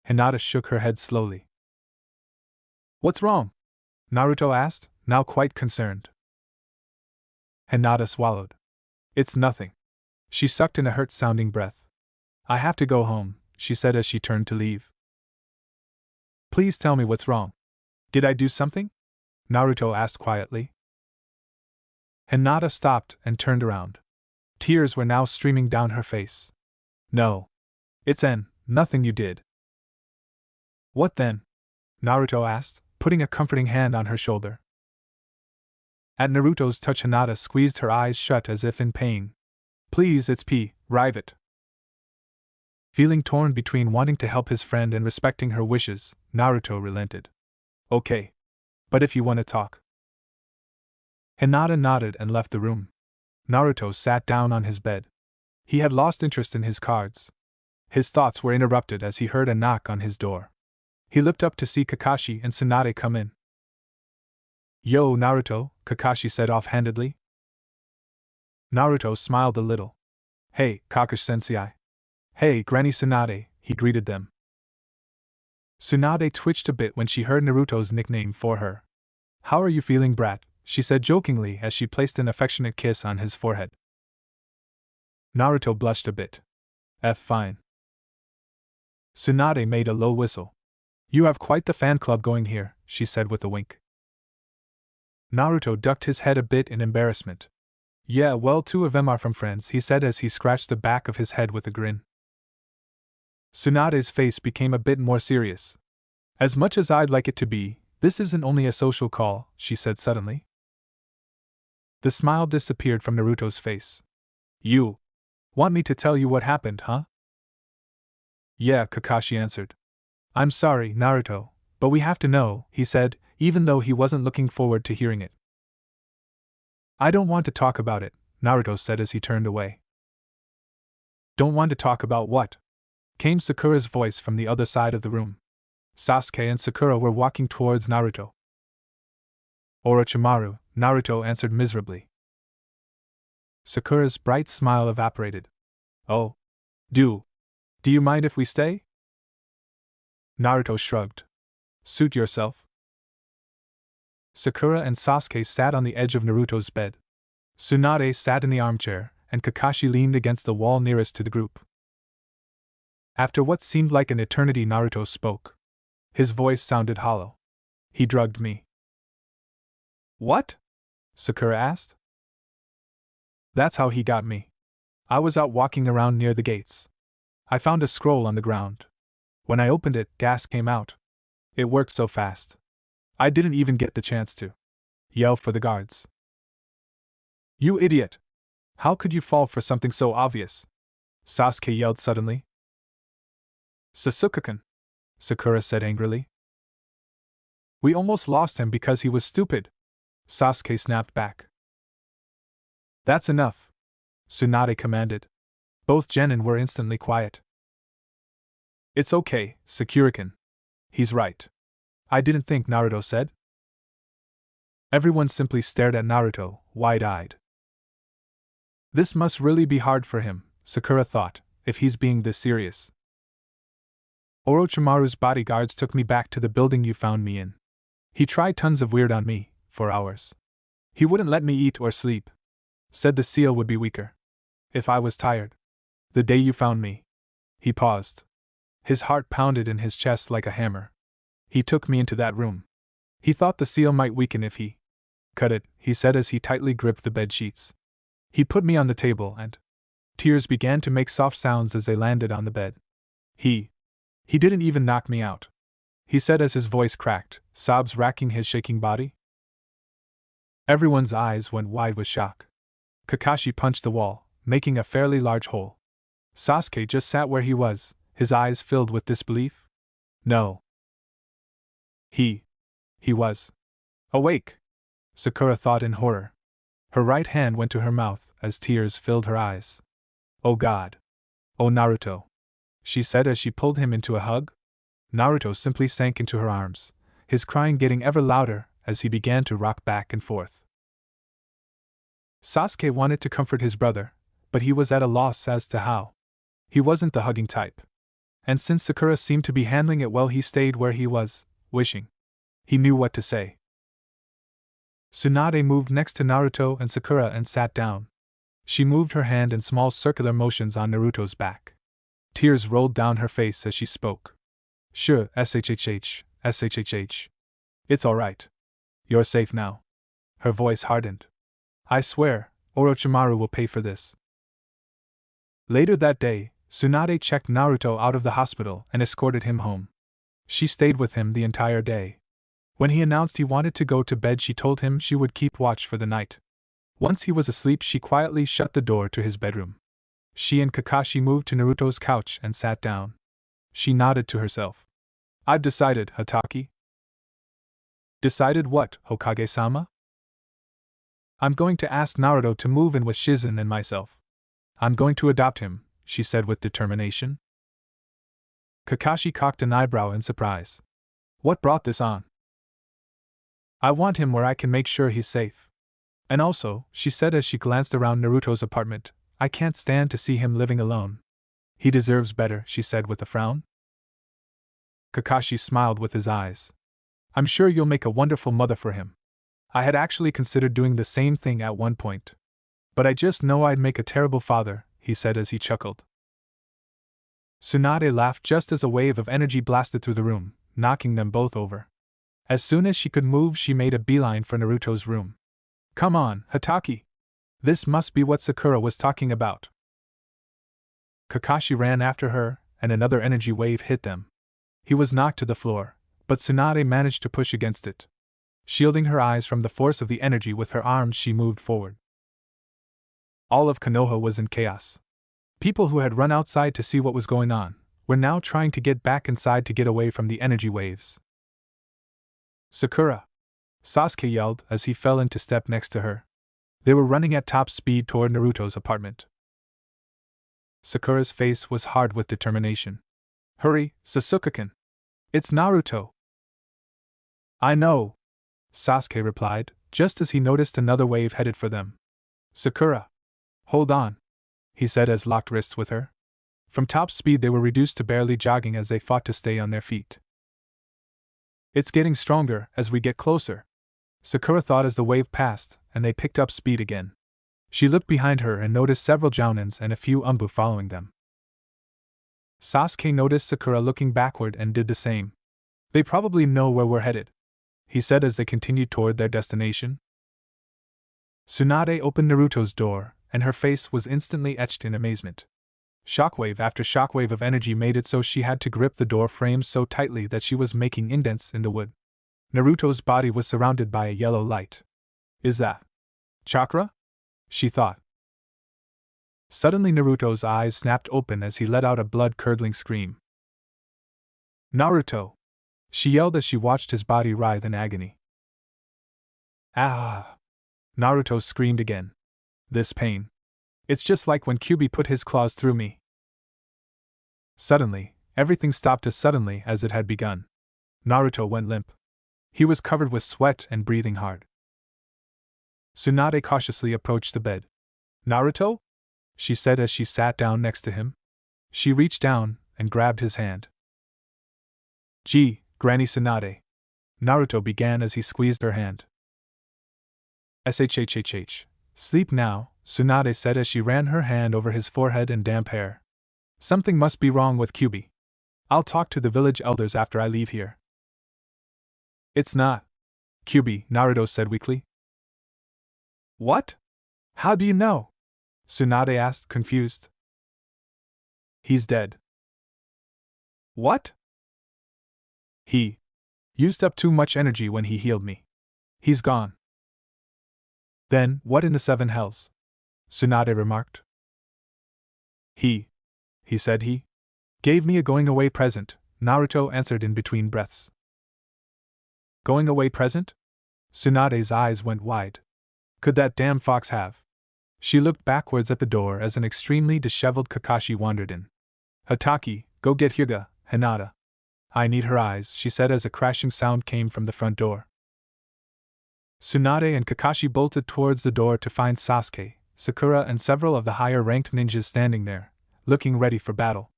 Hinata shook her head slowly. What's wrong? Naruto asked, now quite concerned. Hinata swallowed. It's nothing. She sucked in a hurt-sounding breath. I have to go home, she said as she turned to leave. Please tell me what's wrong. Did I do something? Naruto asked quietly. Hinata stopped and turned around. Tears were now streaming down her face. No. It's nothing you did. What then? Naruto asked, putting a comforting hand on her shoulder. At Naruto's touch, Hinata squeezed her eyes shut as if in pain. Please, it's private. Feeling torn between wanting to help his friend and respecting her wishes, Naruto relented. Okay. But if you want to talk. Hinata nodded and left the room. Naruto sat down on his bed. He had lost interest in his cards. His thoughts were interrupted as he heard a knock on his door. He looked up to see Kakashi and Tsunade come in. Yo, Naruto, Kakashi said offhandedly. Naruto smiled a little. Hey, Kakashi-sensei. Hey, Granny Tsunade, he greeted them. Tsunade twitched a bit when she heard Naruto's nickname for her. How are you feeling, brat? She said jokingly as she placed an affectionate kiss on his forehead. Naruto blushed a bit. Fine. Tsunade made a low whistle. You have quite the fan club going here, she said with a wink. Naruto ducked his head a bit in embarrassment. Yeah, well, two of them are from friends, he said as he scratched the back of his head with a grin. Tsunade's face became a bit more serious. As much as I'd like it to be, this isn't only a social call, she said suddenly. The smile disappeared from Naruto's face. You want me to tell you what happened, huh? Yeah, Kakashi answered. I'm sorry, Naruto, but we have to know, he said, even though he wasn't looking forward to hearing it. I don't want to talk about it, Naruto said as he turned away. Don't want to talk about what? Came Sakura's voice from the other side of the room. Sasuke and Sakura were walking towards Naruto. Orochimaru, Naruto answered miserably. Sakura's bright smile evaporated. Oh. Do you mind if we stay? Naruto shrugged. Suit yourself. Sakura and Sasuke sat on the edge of Naruto's bed. Tsunade sat in the armchair, and Kakashi leaned against the wall nearest to the group. After what seemed like an eternity, Naruto spoke. His voice sounded hollow. He drugged me. What? Sakura asked. That's how he got me. I was out walking around near the gates. I found a scroll on the ground. When I opened it, gas came out. It worked so fast. I didn't even get the chance to yell for the guards. You idiot! How could you fall for something so obvious? Sasuke yelled suddenly. Sasuke-kun, Sakura said angrily. We almost lost him because he was stupid, Sasuke snapped back. That's enough, Tsunade commanded. Both genin were instantly quiet. It's okay, Sakura-kun. He's right. I didn't think, Naruto said. Everyone simply stared at Naruto, wide-eyed. This must really be hard for him, Sakura thought, if he's being this serious. Orochimaru's bodyguards took me back to the building you found me in. He tried tons of weird on me, for hours. He wouldn't let me eat or sleep. Said the seal would be weaker if I was tired. The day you found me. He paused. His heart pounded in his chest like a hammer. He took me into that room. He thought the seal might weaken if he cut it, he said as he tightly gripped the bed sheets. He put me on the table and tears began to make soft sounds as they landed on the bed. He didn't even knock me out, he said as his voice cracked, sobs racking his shaking body. Everyone's eyes went wide with shock. Kakashi punched the wall, making a fairly large hole. Sasuke just sat where he was, his eyes filled with disbelief. No. He was awake, Sakura thought in horror. Her right hand went to her mouth as tears filled her eyes. Oh God. Oh Naruto, she said as she pulled him into a hug. Naruto simply sank into her arms, his crying getting ever louder as he began to rock back and forth. Sasuke wanted to comfort his brother, but he was at a loss as to how. He wasn't the hugging type. And since Sakura seemed to be handling it well, he stayed where he was, wishing he knew what to say. Tsunade moved next to Naruto and Sakura and sat down. She moved her hand in small circular motions on Naruto's back. Tears rolled down her face as she spoke. Sure, shhh. It's alright. You're safe now. Her voice hardened. I swear, Orochimaru will pay for this. Later that day, Tsunade checked Naruto out of the hospital and escorted him home. She stayed with him the entire day. When he announced he wanted to go to bed, she told him she would keep watch for the night. Once he was asleep, she quietly shut the door to his bedroom. She and Kakashi moved to Naruto's couch and sat down. She nodded to herself. I've decided, Hatake. Decided what, Hokage-sama? I'm going to ask Naruto to move in with Shizen and myself. I'm going to adopt him, she said with determination. Kakashi cocked an eyebrow in surprise. What brought this on? I want him where I can make sure he's safe. And also, she said as she glanced around Naruto's apartment, I can't stand to see him living alone. He deserves better, she said with a frown. Kakashi smiled with his eyes. I'm sure you'll make a wonderful mother for him. I had actually considered doing the same thing at one point. But I just know I'd make a terrible father, he said as he chuckled. Tsunade laughed just as a wave of energy blasted through the room, knocking them both over. As soon as she could move, she made a beeline for Naruto's room. Come on, Hatake! This must be what Sakura was talking about. Kakashi ran after her, and another energy wave hit them. He was knocked to the floor, but Tsunade managed to push against it. Shielding her eyes from the force of the energy with her arms, she moved forward. All of Konoha was in chaos. People who had run outside to see what was going on were now trying to get back inside to get away from the energy waves. Sakura! Sasuke yelled as he fell into step next to her. They were running at top speed toward Naruto's apartment. Sakura's face was hard with determination. Hurry, Sasuke-kun! It's Naruto! I know! Sasuke replied, just as he noticed another wave headed for them. Sakura! Hold on! He said as locked wrists with her. From top speed they were reduced to barely jogging as they fought to stay on their feet. It's getting stronger as we get closer, Sakura thought as the wave passed, and they picked up speed again. She looked behind her and noticed several Jounins and a few Umbu following them. Sasuke noticed Sakura looking backward and did the same. They probably know where we're headed, he said as they continued toward their destination. Tsunade opened Naruto's door, and her face was instantly etched in amazement. Shockwave after shockwave of energy made it so she had to grip the door frame so tightly that she was making indents in the wood. Naruto's body was surrounded by a yellow light. Is that chakra? She thought. Suddenly Naruto's eyes snapped open as he let out a blood-curdling scream. Naruto! She yelled as she watched his body writhe in agony. Ah! Naruto screamed again. This pain. It's just like when Kyuubi put his claws through me. Suddenly, everything stopped as suddenly as it had begun. Naruto went limp. He was covered with sweat and breathing hard. Tsunade cautiously approached the bed. Naruto? She said as she sat down next to him. She reached down and grabbed his hand. Gee, Granny Tsunade. Naruto began as he squeezed her hand. Shhhh. Sleep now, Tsunade said as she ran her hand over his forehead and damp hair. Something must be wrong with Kyuubi. I'll talk to the village elders after I leave here. It's not Kyuubi, Naruto said weakly. What? How do you know? Tsunade asked, confused. He's dead. What? He used up too much energy when he healed me. He's gone. Then, what in the seven hells? Tsunade remarked. He said he gave me a going-away present, Naruto answered in between breaths. Going-away present? Tsunade's eyes went wide. Could that damn fox have? She looked backwards at the door as an extremely disheveled Kakashi wandered in. Hatake, go get Hyuga, Hinata. I need her eyes, she said as a crashing sound came from the front door. Tsunade and Kakashi bolted towards the door to find Sasuke, Sakura and several of the higher-ranked ninjas standing there, looking ready for battle.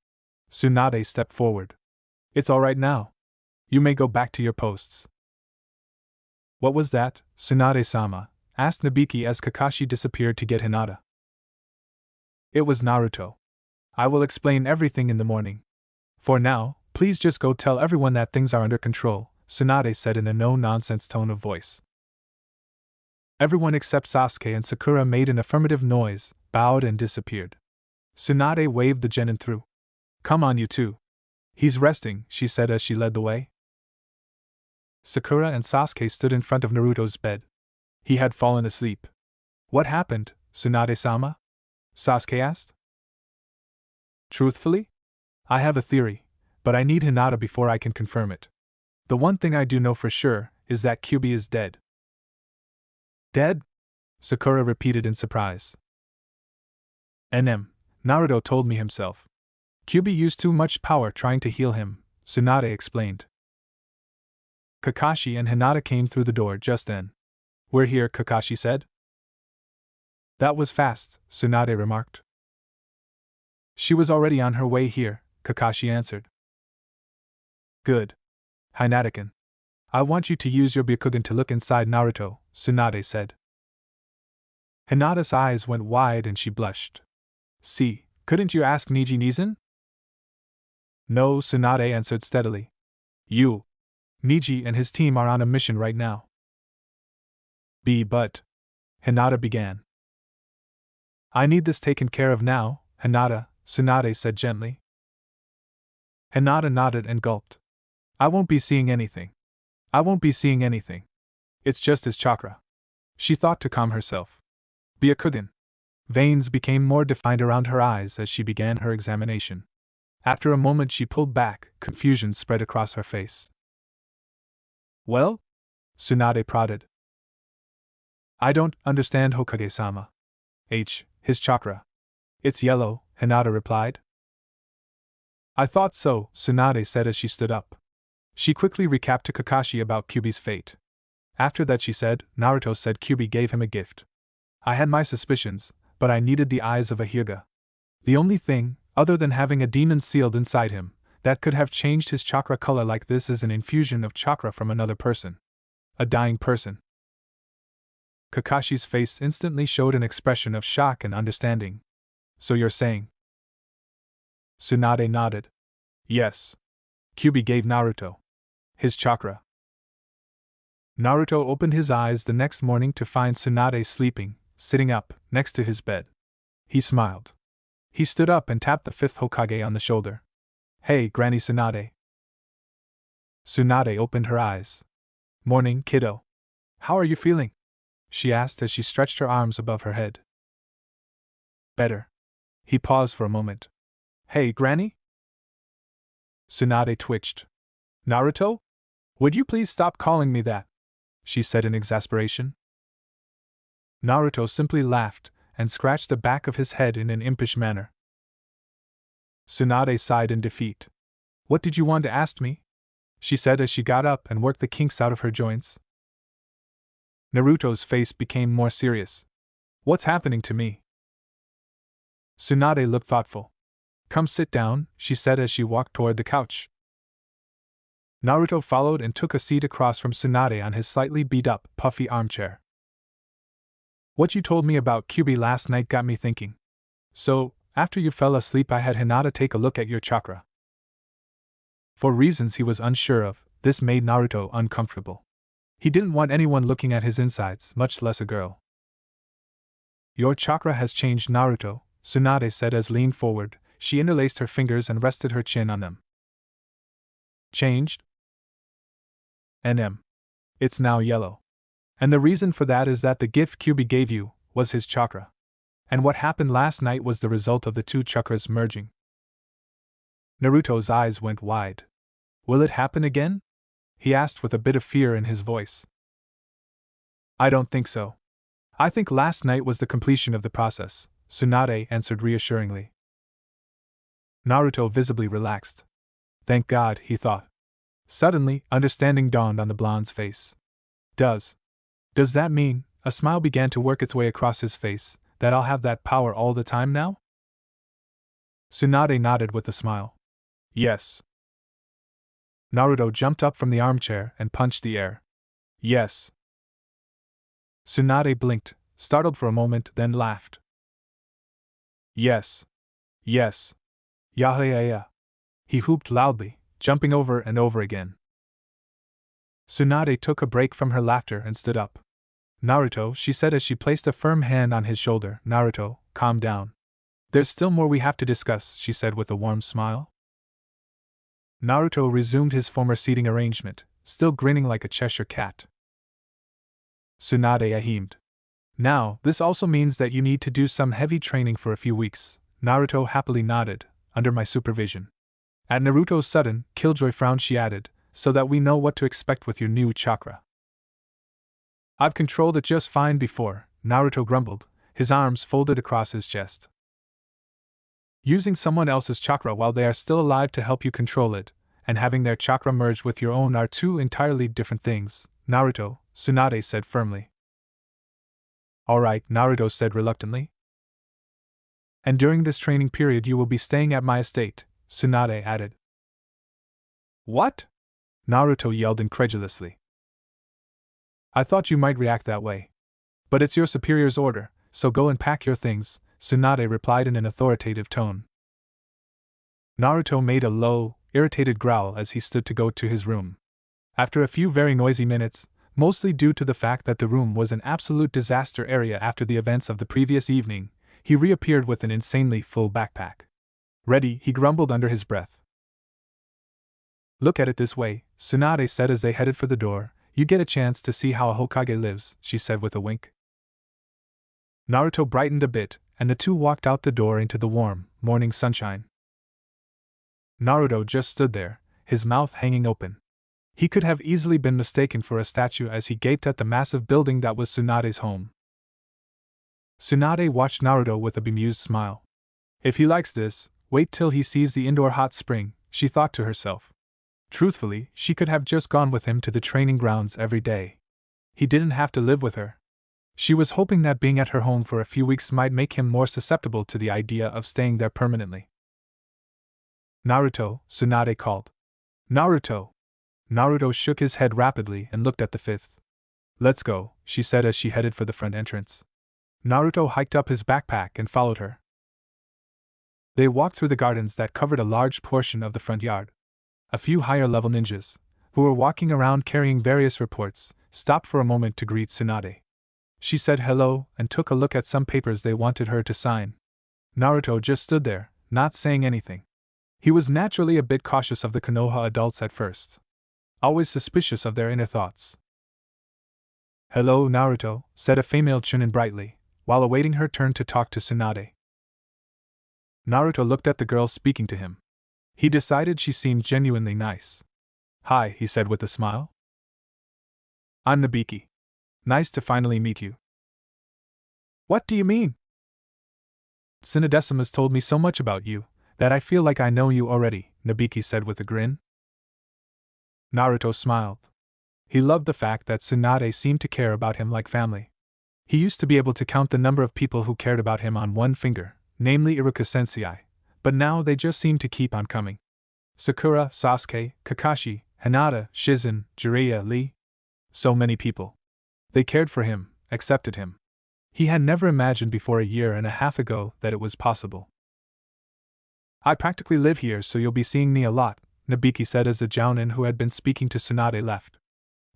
Tsunade stepped forward. It's all right now. You may go back to your posts. What was that, Tsunade-sama? Asked Nabiki as Kakashi disappeared to get Hinata. It was Naruto. I will explain everything in the morning. For now, please just go tell everyone that things are under control, Tsunade said in a no-nonsense tone of voice. Everyone except Sasuke and Sakura made an affirmative noise, bowed and disappeared. Tsunade waved the genin through. Come on you two. He's resting, she said as she led the way. Sakura and Sasuke stood in front of Naruto's bed. He had fallen asleep. What happened, Tsunade-sama? Sasuke asked. Truthfully? I have a theory, but I need Hinata before I can confirm it. The one thing I do know for sure is that Kyuubi is dead. Dead? Sakura repeated in surprise. Naruto told me himself. Kyuubi used too much power trying to heal him, Tsunade explained. Kakashi and Hinata came through the door just then. We're here, Kakashi said. That was fast, Tsunade remarked. She was already on her way here, Kakashi answered. Good. Hinata-kun. I want you to use your Byakugan to look inside Naruto, Tsunade said. Hinata's eyes went wide and she blushed. See, couldn't you ask Niji Nizan? No, Tsunade answered steadily. Niji and his team are on a mission right now. But. Hinata began. I need this taken care of now, Hinata, Tsunade said gently. Hinata nodded and gulped. I won't be seeing anything. It's just his chakra. She thought to calm herself. Byakugan. Veins became more defined around her eyes as she began her examination. After a moment she pulled back, confusion spread across her face. Well? Tsunade prodded. I don't understand, Hokage-sama. His chakra. It's yellow, Hinata replied. I thought so, Tsunade said as she stood up. She quickly recapped to Kakashi about Kyuubi's fate. After that she said, Naruto said Kyuubi gave him a gift. I had my suspicions, but I needed the eyes of a Hyuga. The only thing, other than having a demon sealed inside him, that could have changed his chakra color like this is an infusion of chakra from another person. A dying person. Kakashi's face instantly showed an expression of shock and understanding. So you're saying? Tsunade nodded. Yes. Kyuubi gave Naruto his chakra. Naruto opened his eyes the next morning to find Tsunade sleeping, sitting up, next to his bed. He smiled. He stood up and tapped the fifth Hokage on the shoulder. Hey, Granny Tsunade. Tsunade opened her eyes. Morning, kiddo. How are you feeling? She asked as she stretched her arms above her head. Better. He paused for a moment. Hey, Granny? Tsunade twitched. Naruto? Would you please stop calling me that? She said in exasperation. Naruto simply laughed and scratched the back of his head in an impish manner. Tsunade sighed in defeat. What did you want to ask me? She said as she got up and worked the kinks out of her joints. Naruto's face became more serious. What's happening to me? Tsunade looked thoughtful. Come sit down, she said as she walked toward the couch. Naruto followed and took a seat across from Tsunade on his slightly beat-up, puffy armchair. What you told me about Kyuubi last night got me thinking. So, after you fell asleep I had Hinata take a look at your chakra. For reasons he was unsure of, this made Naruto uncomfortable. He didn't want anyone looking at his insides, much less a girl. Your chakra has changed, Naruto, Tsunade said as leaned forward. She interlaced her fingers and rested her chin on them. Changed? It's now yellow. And the reason for that is that the gift Kyuubi gave you was his chakra. And what happened last night was the result of the two chakras merging. Naruto's eyes went wide. Will it happen again? He asked with a bit of fear in his voice. I don't think so. I think last night was the completion of the process, Tsunade answered reassuringly. Naruto visibly relaxed. Thank God, he thought. Suddenly, understanding dawned on the blonde's face. Does that mean, a smile began to work its way across his face, that I'll have that power all the time now? Tsunade nodded with a smile. Yes. Naruto jumped up from the armchair and punched the air. Yes. Tsunade blinked, startled for a moment, then laughed. Yes. Yes. Yahoo! He whooped loudly, jumping over and over again. Tsunade took a break from her laughter and stood up. Naruto, she said as she placed a firm hand on his shoulder. Naruto, calm down. There's still more we have to discuss, she said with a warm smile. Naruto resumed his former seating arrangement, still grinning like a Cheshire cat. Tsunade ahemed. Now, this also means that you need to do some heavy training for a few weeks. Naruto happily nodded, under my supervision. At Naruto's sudden, killjoy frown she added, so that we know what to expect with your new chakra. I've controlled it just fine before, Naruto grumbled, his arms folded across his chest. Using someone else's chakra while they are still alive to help you control it, and having their chakra merge with your own are two entirely different things, Naruto, Tsunade said firmly. Alright, Naruto said reluctantly. And during this training period you will be staying at my estate, Tsunade added. What? Naruto yelled incredulously. I thought you might react that way. But it's your superior's order, so go and pack your things, Tsunade replied in an authoritative tone. Naruto made a low, irritated growl as he stood to go to his room. After a few very noisy minutes, mostly due to the fact that the room was an absolute disaster area after the events of the previous evening, he reappeared with an insanely full backpack. Ready, he grumbled under his breath. Look at it this way, Tsunade said as they headed for the door. You get a chance to see how a Hokage lives, she said with a wink. Naruto brightened a bit, and the two walked out the door into the warm, morning sunshine. Naruto just stood there, his mouth hanging open. He could have easily been mistaken for a statue as he gaped at the massive building that was Tsunade's home. Tsunade watched Naruto with a bemused smile. If he likes this, wait till he sees the indoor hot spring, she thought to herself. Truthfully, she could have just gone with him to the training grounds every day. He didn't have to live with her. She was hoping that being at her home for a few weeks might make him more susceptible to the idea of staying there permanently. Naruto, Tsunade called. Naruto! Naruto shook his head rapidly and looked at the fifth. Let's go, she said as she headed for the front entrance. Naruto hiked up his backpack and followed her. They walked through the gardens that covered a large portion of the front yard. A few higher-level ninjas, who were walking around carrying various reports, stopped for a moment to greet Tsunade. She said hello and took a look at some papers they wanted her to sign. Naruto just stood there, not saying anything. He was naturally a bit cautious of the Konoha adults at first, always suspicious of their inner thoughts. Hello, Naruto, said a female chunin brightly, while awaiting her turn to talk to Tsunade. Naruto looked at the girl speaking to him. He decided she seemed genuinely nice. Hi, he said with a smile. I'm Nabiki. Nice to finally meet you. What do you mean? Tsunadesima's told me so much about you, that I feel like I know you already, Nabiki said with a grin. Naruto smiled. He loved the fact that Tsunade seemed to care about him like family. He used to be able to count the number of people who cared about him on one finger, namely Iruka Sensei, but now they just seem to keep on coming. Sakura, Sasuke, Kakashi, Hinata, Shizen, Jiraiya, Lee. So many people. They cared for him, accepted him. He had never imagined before a year and a half ago that it was possible. I practically live here, so you'll be seeing me a lot, Nabiki said as the jounin who had been speaking to Tsunade left.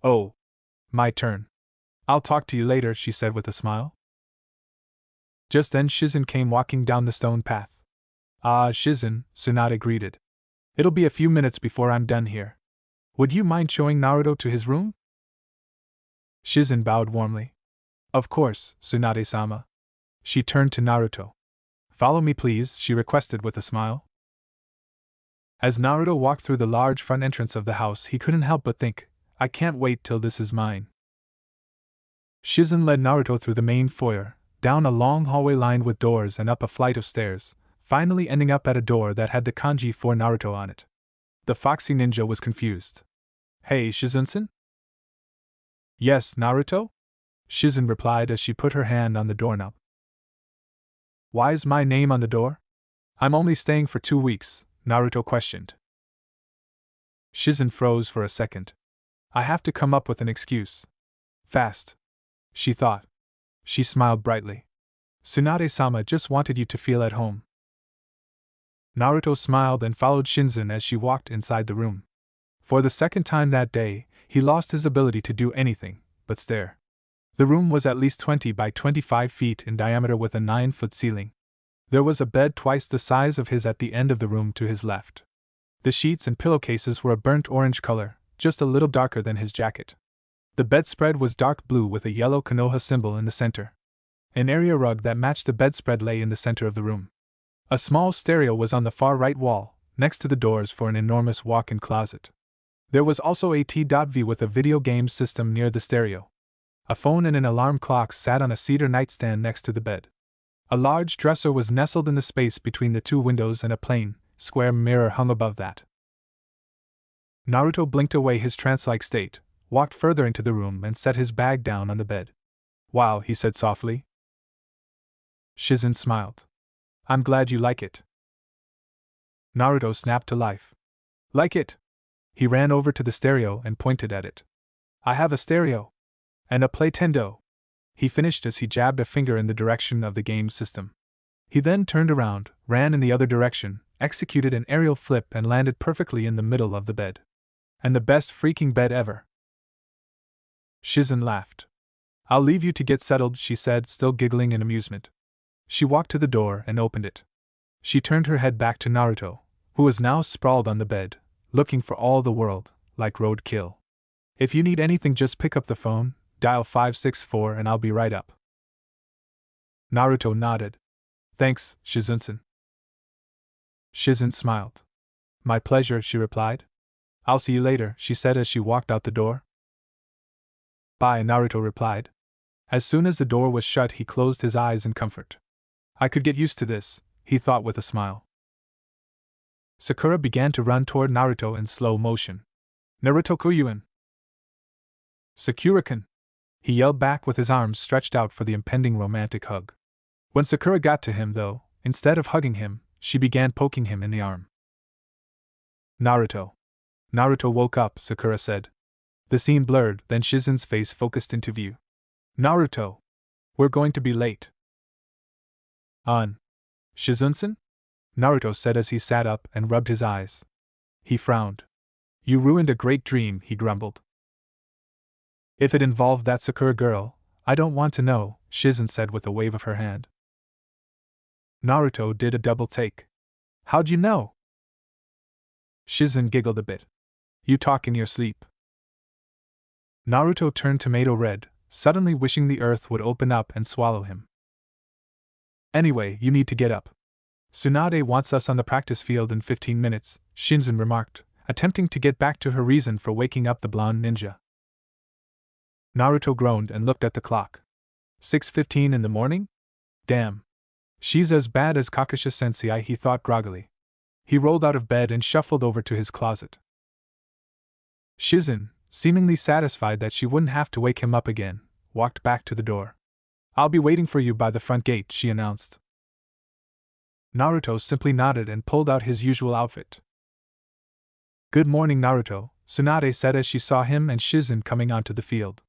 Oh. My turn. I'll talk to you later, she said with a smile. Just then Shizen came walking down the stone path. Ah, Shizen, Tsunade greeted. It'll be a few minutes before I'm done here. Would you mind showing Naruto to his room? Shizen bowed warmly. Of course, Tsunade-sama. She turned to Naruto. Follow me please, she requested with a smile. As Naruto walked through the large front entrance of the house, he couldn't help but think, I can't wait till this is mine. Shizen led Naruto through the main foyer, down a long hallway lined with doors and up a flight of stairs, finally ending up at a door that had the kanji for Naruto on it. The foxy ninja was confused. Hey, Shizen-san? Yes, Naruto? Shizen replied as she put her hand on the doorknob. Why's my name on the door? I'm only staying for 2 weeks, Naruto questioned. Shizen froze for a second. I have to come up with an excuse. Fast. She thought. She smiled brightly. Tsunade-sama just wanted you to feel at home. Naruto smiled and followed Shizen as she walked inside the room. For the second time that day, he lost his ability to do anything but stare. The room was at least 20 by 25 feet in diameter with a 9-foot ceiling. There was a bed twice the size of his at the end of the room to his left. The sheets and pillowcases were a burnt orange color, just a little darker than his jacket. The bedspread was dark blue with a yellow Konoha symbol in the center. An area rug that matched the bedspread lay in the center of the room. A small stereo was on the far right wall, next to the doors for an enormous walk-in closet. There was also a TV with a video game system near the stereo. A phone and an alarm clock sat on a cedar nightstand next to the bed. A large dresser was nestled in the space between the two windows and a plain, square mirror hung above that. Naruto blinked away his trance-like state, walked further into the room and set his bag down on the bed. Wow, he said softly. Shizen smiled. I'm glad you like it. Naruto snapped to life. Like it? He ran over to the stereo and pointed at it. I have a stereo. And a Playtendo. He finished as he jabbed a finger in the direction of the game system. He then turned around, ran in the other direction, executed an aerial flip and landed perfectly in the middle of the bed. And the best freaking bed ever. Shizen laughed. I'll leave you to get settled, she said, still giggling in amusement. She walked to the door and opened it. She turned her head back to Naruto, who was now sprawled on the bed, looking for all the world like roadkill. If you need anything, just pick up the phone, dial 564 and I'll be right up. Naruto nodded. Thanks, Shizen-san. Shizen smiled. My pleasure, she replied. I'll see you later, she said as she walked out the door. Bye, Naruto replied. As soon as the door was shut, he closed his eyes in comfort. I could get used to this, he thought with a smile. Sakura began to run toward Naruto in slow motion. Naruto-kun! Sakura-kun! He yelled back with his arms stretched out for the impending romantic hug. When Sakura got to him, though, instead of hugging him, she began poking him in the arm. Naruto. Naruto woke up, Sakura said. The scene blurred, then Shizen's face focused into view. Naruto! We're going to be late. Shizen-san? Naruto said as he sat up and rubbed his eyes. He frowned. You ruined a great dream, he grumbled. If it involved that Sakura girl, I don't want to know, Shizen said with a wave of her hand. Naruto did a double take. How'd you know? Shizen giggled a bit. You talk in your sleep. Naruto turned tomato red, suddenly wishing the earth would open up and swallow him. Anyway, you need to get up. Tsunade wants us on the practice field in 15 minutes, Shinzen remarked, attempting to get back to her reason for waking up the blonde ninja. Naruto groaned and looked at the clock. 6:15 in the morning? Damn. She's as bad as Kakashi-sensei, he thought groggily. He rolled out of bed and shuffled over to his closet. Shizen, seemingly satisfied that she wouldn't have to wake him up again, walked back to the door. I'll be waiting for you by the front gate, she announced. Naruto simply nodded and pulled out his usual outfit. Good morning, Naruto, Tsunade said as she saw him and Shizen coming onto the field.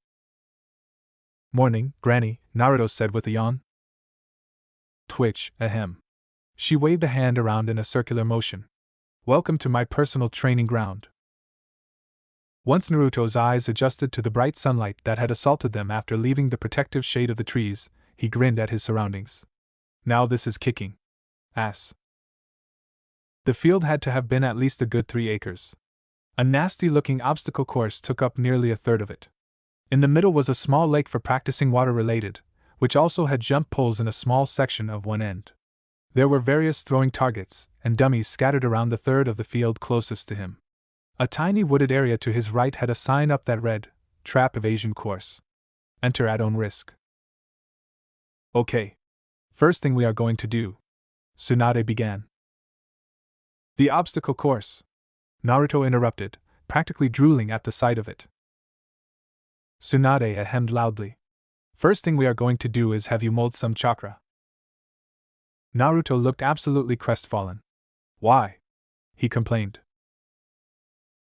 Morning, Granny, Naruto said with a yawn. Twitch, ahem. She waved a hand around in a circular motion. Welcome to my personal training ground. Once Naruto's eyes adjusted to the bright sunlight that had assaulted them after leaving the protective shade of the trees, he grinned at his surroundings. Now this is kicking ass. The field had to have been at least a good 3 acres. A nasty-looking obstacle course took up nearly a third of it. In the middle was a small lake for practicing water-related, which also had jump poles in a small section of one end. There were various throwing targets and dummies scattered around the third of the field closest to him. A tiny wooded area to his right had a sign up that read, Trap Evasion Course. Enter at own risk. Okay. First thing we are going to do, Tsunade began. The obstacle course, Naruto interrupted, practically drooling at the sight of it. Tsunade ahemed loudly. First thing we are going to do is have you mold some chakra. Naruto looked absolutely crestfallen. Why? He complained.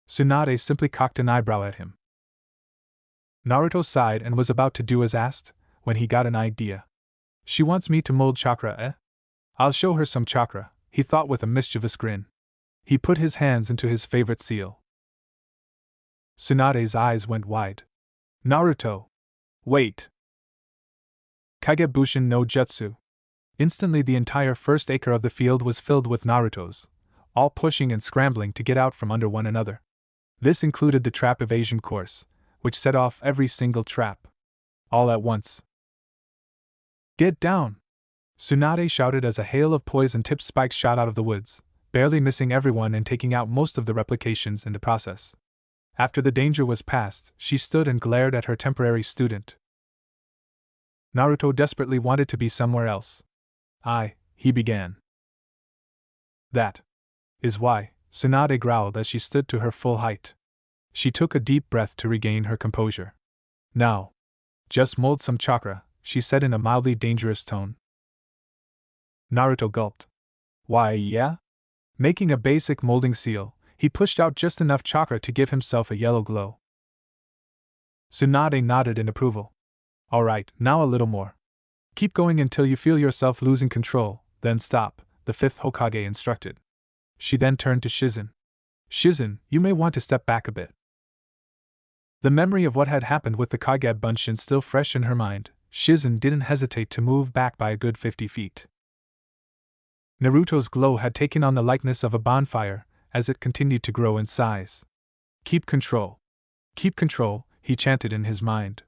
Tsunade simply cocked an eyebrow at him. Naruto sighed and was about to do as asked, when he got an idea. She wants me to mold chakra, eh? I'll show her some chakra, he thought with a mischievous grin. He put his hands into his favorite seal. Tsunade's eyes went wide. Naruto! Wait! Kagebushin no Jutsu. Instantly the entire first acre of the field was filled with Narutos, all pushing and scrambling to get out from under one another. This included the trap evasion course, which set off every single trap. All at once. Get down! Tsunade shouted as a hail of poison-tipped spikes shot out of the woods, barely missing everyone and taking out most of the replications in the process. After the danger was past, she stood and glared at her temporary student. Naruto desperately wanted to be somewhere else. He began. That is why, Tsunade growled as she stood to her full height. She took a deep breath to regain her composure. Now, Just mold some chakra, she said in a mildly dangerous tone. Naruto gulped. Why, yeah? Making a basic molding seal, he pushed out just enough chakra to give himself a yellow glow. Tsunade nodded in approval. Alright, now a little more. Keep going until you feel yourself losing control, then stop, the fifth Hokage instructed. She then turned to Shizen. Shizen, you may want to step back a bit. The memory of what had happened with the Kage Bunshin still fresh in her mind, Shizen didn't hesitate to move back by a good 50 feet. Naruto's glow had taken on the likeness of a bonfire, as it continued to grow in size. Keep control. Keep control, he chanted in his mind.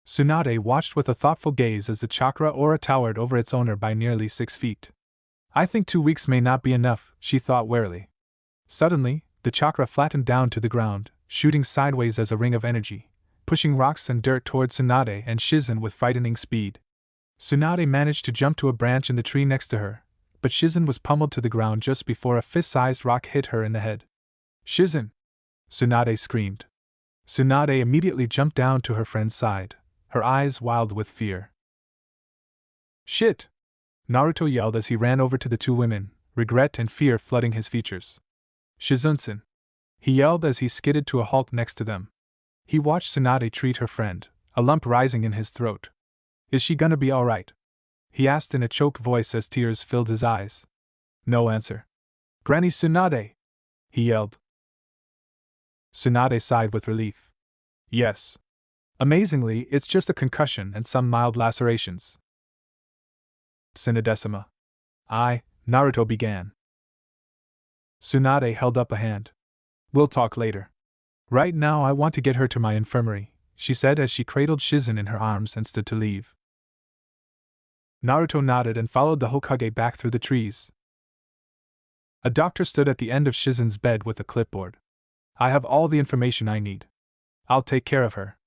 Tsunade watched with a thoughtful gaze as the chakra aura towered over its owner by nearly 6 feet. I think 2 weeks may not be enough, she thought warily. Suddenly, the chakra flattened down to the ground, shooting sideways as a ring of energy, pushing rocks and dirt towards Tsunade and Shizen with frightening speed. Tsunade managed to jump to a branch in the tree next to her, but Shizen was pummeled to the ground just before a fist-sized rock hit her in the head. Shizen! Tsunade screamed. Tsunade immediately jumped down to her friend's side, her eyes wild with fear. Shit! Naruto yelled as he ran over to the two women, regret and fear flooding his features. Shizunsen! He yelled as he skidded to a halt next to them. He watched Tsunade treat her friend, a lump rising in his throat. Is she gonna be alright? He asked in a choked voice as tears filled his eyes. No answer. Granny Tsunade! He yelled. Tsunade sighed with relief. Yes. Amazingly, it's just a concussion and some mild lacerations. Sinodecima. Naruto began. Tsunade held up a hand. We'll talk later. Right now I want to get her to my infirmary, she said as she cradled Shizen in her arms and stood to leave. Naruto nodded and followed the Hokage back through the trees. A doctor stood at the end of Shizen's bed with a clipboard. I have all the information I need. I'll take care of her.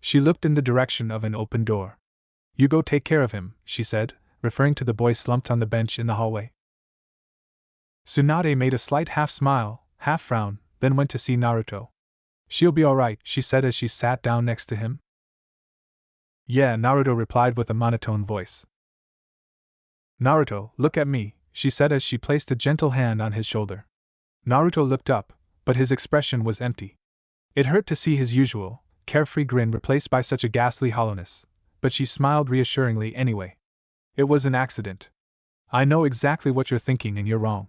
She looked in the direction of an open door. You go take care of him, she said, referring to the boy slumped on the bench in the hallway. Tsunade made a slight half-smile, half-frown, then went to see Naruto. She'll be alright, she said as she sat down next to him. Yeah, Naruto replied with a monotone voice. Naruto, look at me, she said as she placed a gentle hand on his shoulder. Naruto looked up, but his expression was empty. It hurt to see his usual, carefree grin replaced by such a ghastly hollowness, but she smiled reassuringly anyway. It was an accident. I know exactly what you're thinking and you're wrong.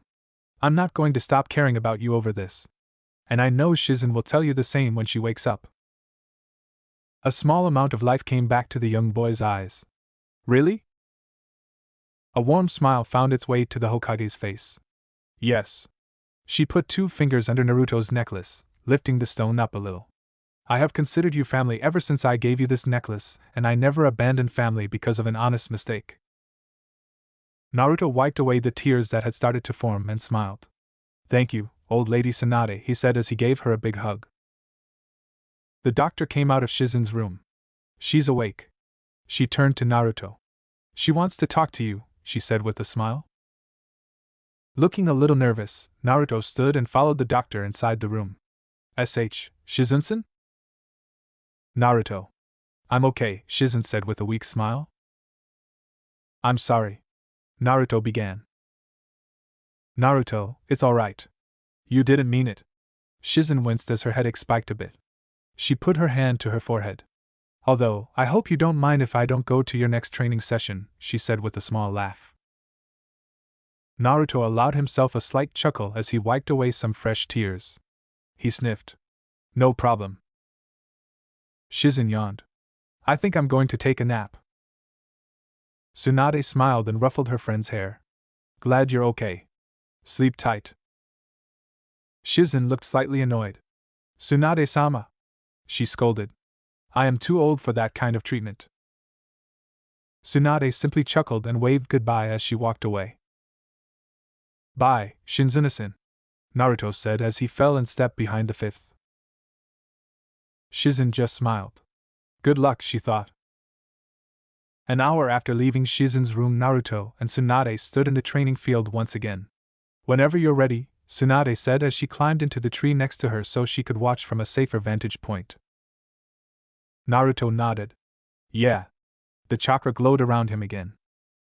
I'm not going to stop caring about you over this. And I know Shizen will tell you the same when she wakes up. A small amount of life came back to the young boy's eyes. Really? A warm smile found its way to the Hokage's face. Yes. She put 2 fingers under Naruto's necklace, lifting the stone up a little. I have considered you family ever since I gave you this necklace, and I never abandoned family because of an honest mistake. Naruto wiped away the tears that had started to form and smiled. Thank you, old lady Tsunade, he said as he gave her a big hug. The doctor came out of Shizen's room. She's awake. She turned to Naruto. She wants to talk to you, she said with a smile. Looking a little nervous, Naruto stood and followed the doctor inside the room. Shizen-san? Naruto. I'm okay, Shizen said with a weak smile. I'm sorry. Naruto began. Naruto, it's alright. You didn't mean it. Shizen winced as her headache spiked a bit. She put her hand to her forehead. Although, I hope you don't mind if I don't go to your next training session, she said with a small laugh. Naruto allowed himself a slight chuckle as he wiped away some fresh tears. He sniffed. No problem. Shizen yawned. I think I'm going to take a nap. Tsunade smiled and ruffled her friend's hair. Glad you're okay. Sleep tight. Shizen looked slightly annoyed. Tsunade-sama, she scolded. I am too old for that kind of treatment. Tsunade simply chuckled and waved goodbye as she walked away. Bye, Shinzuna-san, Naruto said as he fell and stepped behind the 5th. Shizen just smiled. Good luck, she thought. An hour after leaving Shizen's room, Naruto and Tsunade stood in the training field once again. Whenever you're ready, Tsunade said as she climbed into the tree next to her so she could watch from a safer vantage point. Naruto nodded. Yeah. The chakra glowed around him again.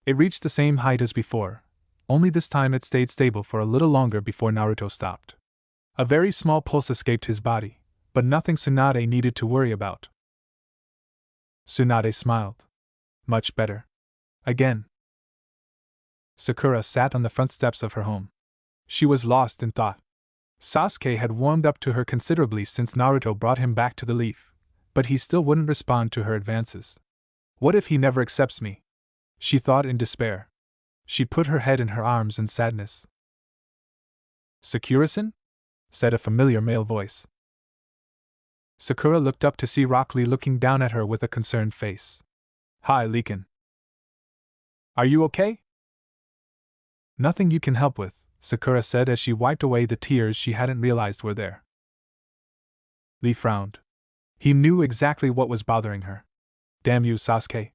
It reached the same height as before, only this time it stayed stable for a little longer before Naruto stopped. A very small pulse escaped his body, but nothing Tsunade needed to worry about. Tsunade smiled. Much better. Again. Sakura sat on the front steps of her home. She was lost in thought. Sasuke had warmed up to her considerably since Naruto brought him back to the leaf, but he still wouldn't respond to her advances. What if he never accepts me? She thought in despair. She put her head in her arms in sadness. Sakura-san? Said a familiar male voice. Sakura looked up to see Rock Lee looking down at her with a concerned face. Hi, Lee-kun. Are you okay? Nothing you can help with, Sakura said as she wiped away the tears she hadn't realized were there. Lee frowned. He knew exactly what was bothering her. Damn you, Sasuke.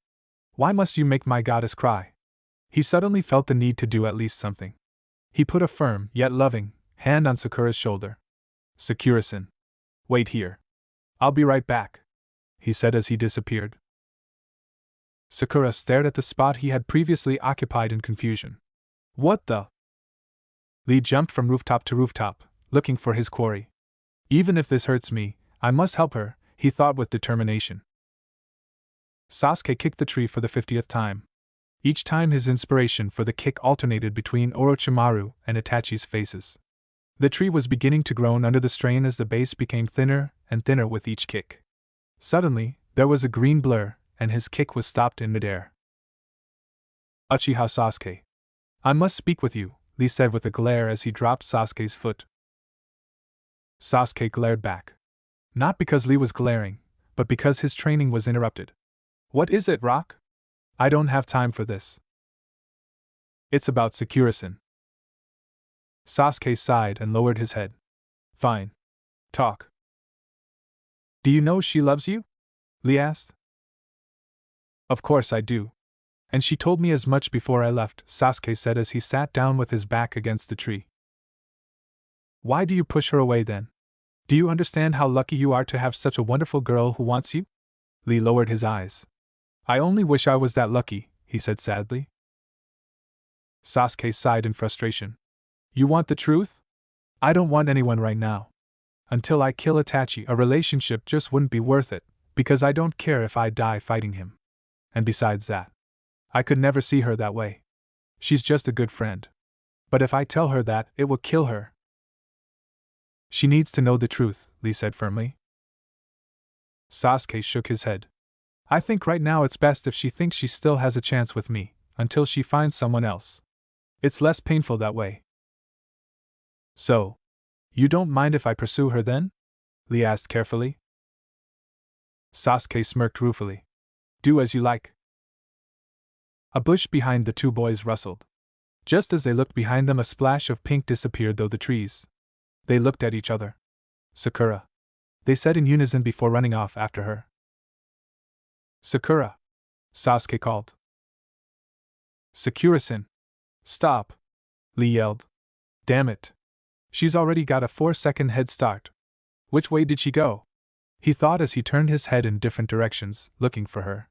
Why must you make my goddess cry? He suddenly felt the need to do at least something. He put a firm, yet loving, hand on Sakura's shoulder. Sakura-san. Wait here. I'll be right back, he said as he disappeared. Sakura stared at the spot he had previously occupied in confusion. What the? Lee jumped from rooftop to rooftop, looking for his quarry. Even if this hurts me, I must help her, he thought with determination. Sasuke kicked the tree for the 50th time. Each time his inspiration for the kick alternated between Orochimaru and Itachi's faces. The tree was beginning to groan under the strain as the base became thinner and thinner with each kick. Suddenly, there was a green blur, and his kick was stopped in midair. Uchiha Sasuke. I must speak with you, Lee said with a glare as he dropped Sasuke's foot. Sasuke glared back. Not because Lee was glaring, but because his training was interrupted. What is it, Rock? I don't have time for this. It's about Sakura-san. Sasuke sighed and lowered his head. Fine. Talk. Do you know she loves you? Lee asked. Of course I do. And she told me as much before I left, Sasuke said as he sat down with his back against the tree. Why do you push her away then? Do you understand how lucky you are to have such a wonderful girl who wants you? Lee lowered his eyes. I only wish I was that lucky, he said sadly. Sasuke sighed in frustration. You want the truth? I don't want anyone right now. Until I kill Itachi, a relationship just wouldn't be worth it, because I don't care if I die fighting him. And besides that, I could never see her that way. She's just a good friend. But if I tell her that, it will kill her. She needs to know the truth, Lee said firmly. Sasuke shook his head. I think right now it's best if she thinks she still has a chance with me, until she finds someone else. It's less painful that way. So, you don't mind if I pursue her then? Lee asked carefully. Sasuke smirked ruefully. Do as you like. A bush behind the two boys rustled. Just as they looked behind them, a splash of pink disappeared through the trees. They looked at each other. Sakura, they said in unison before running off after her. Sakura, Sasuke called. Sakura-san. Stop, Lee yelled. Damn it. She's already got a 4-second head start. Which way did she go? He thought as he turned his head in different directions, looking for her.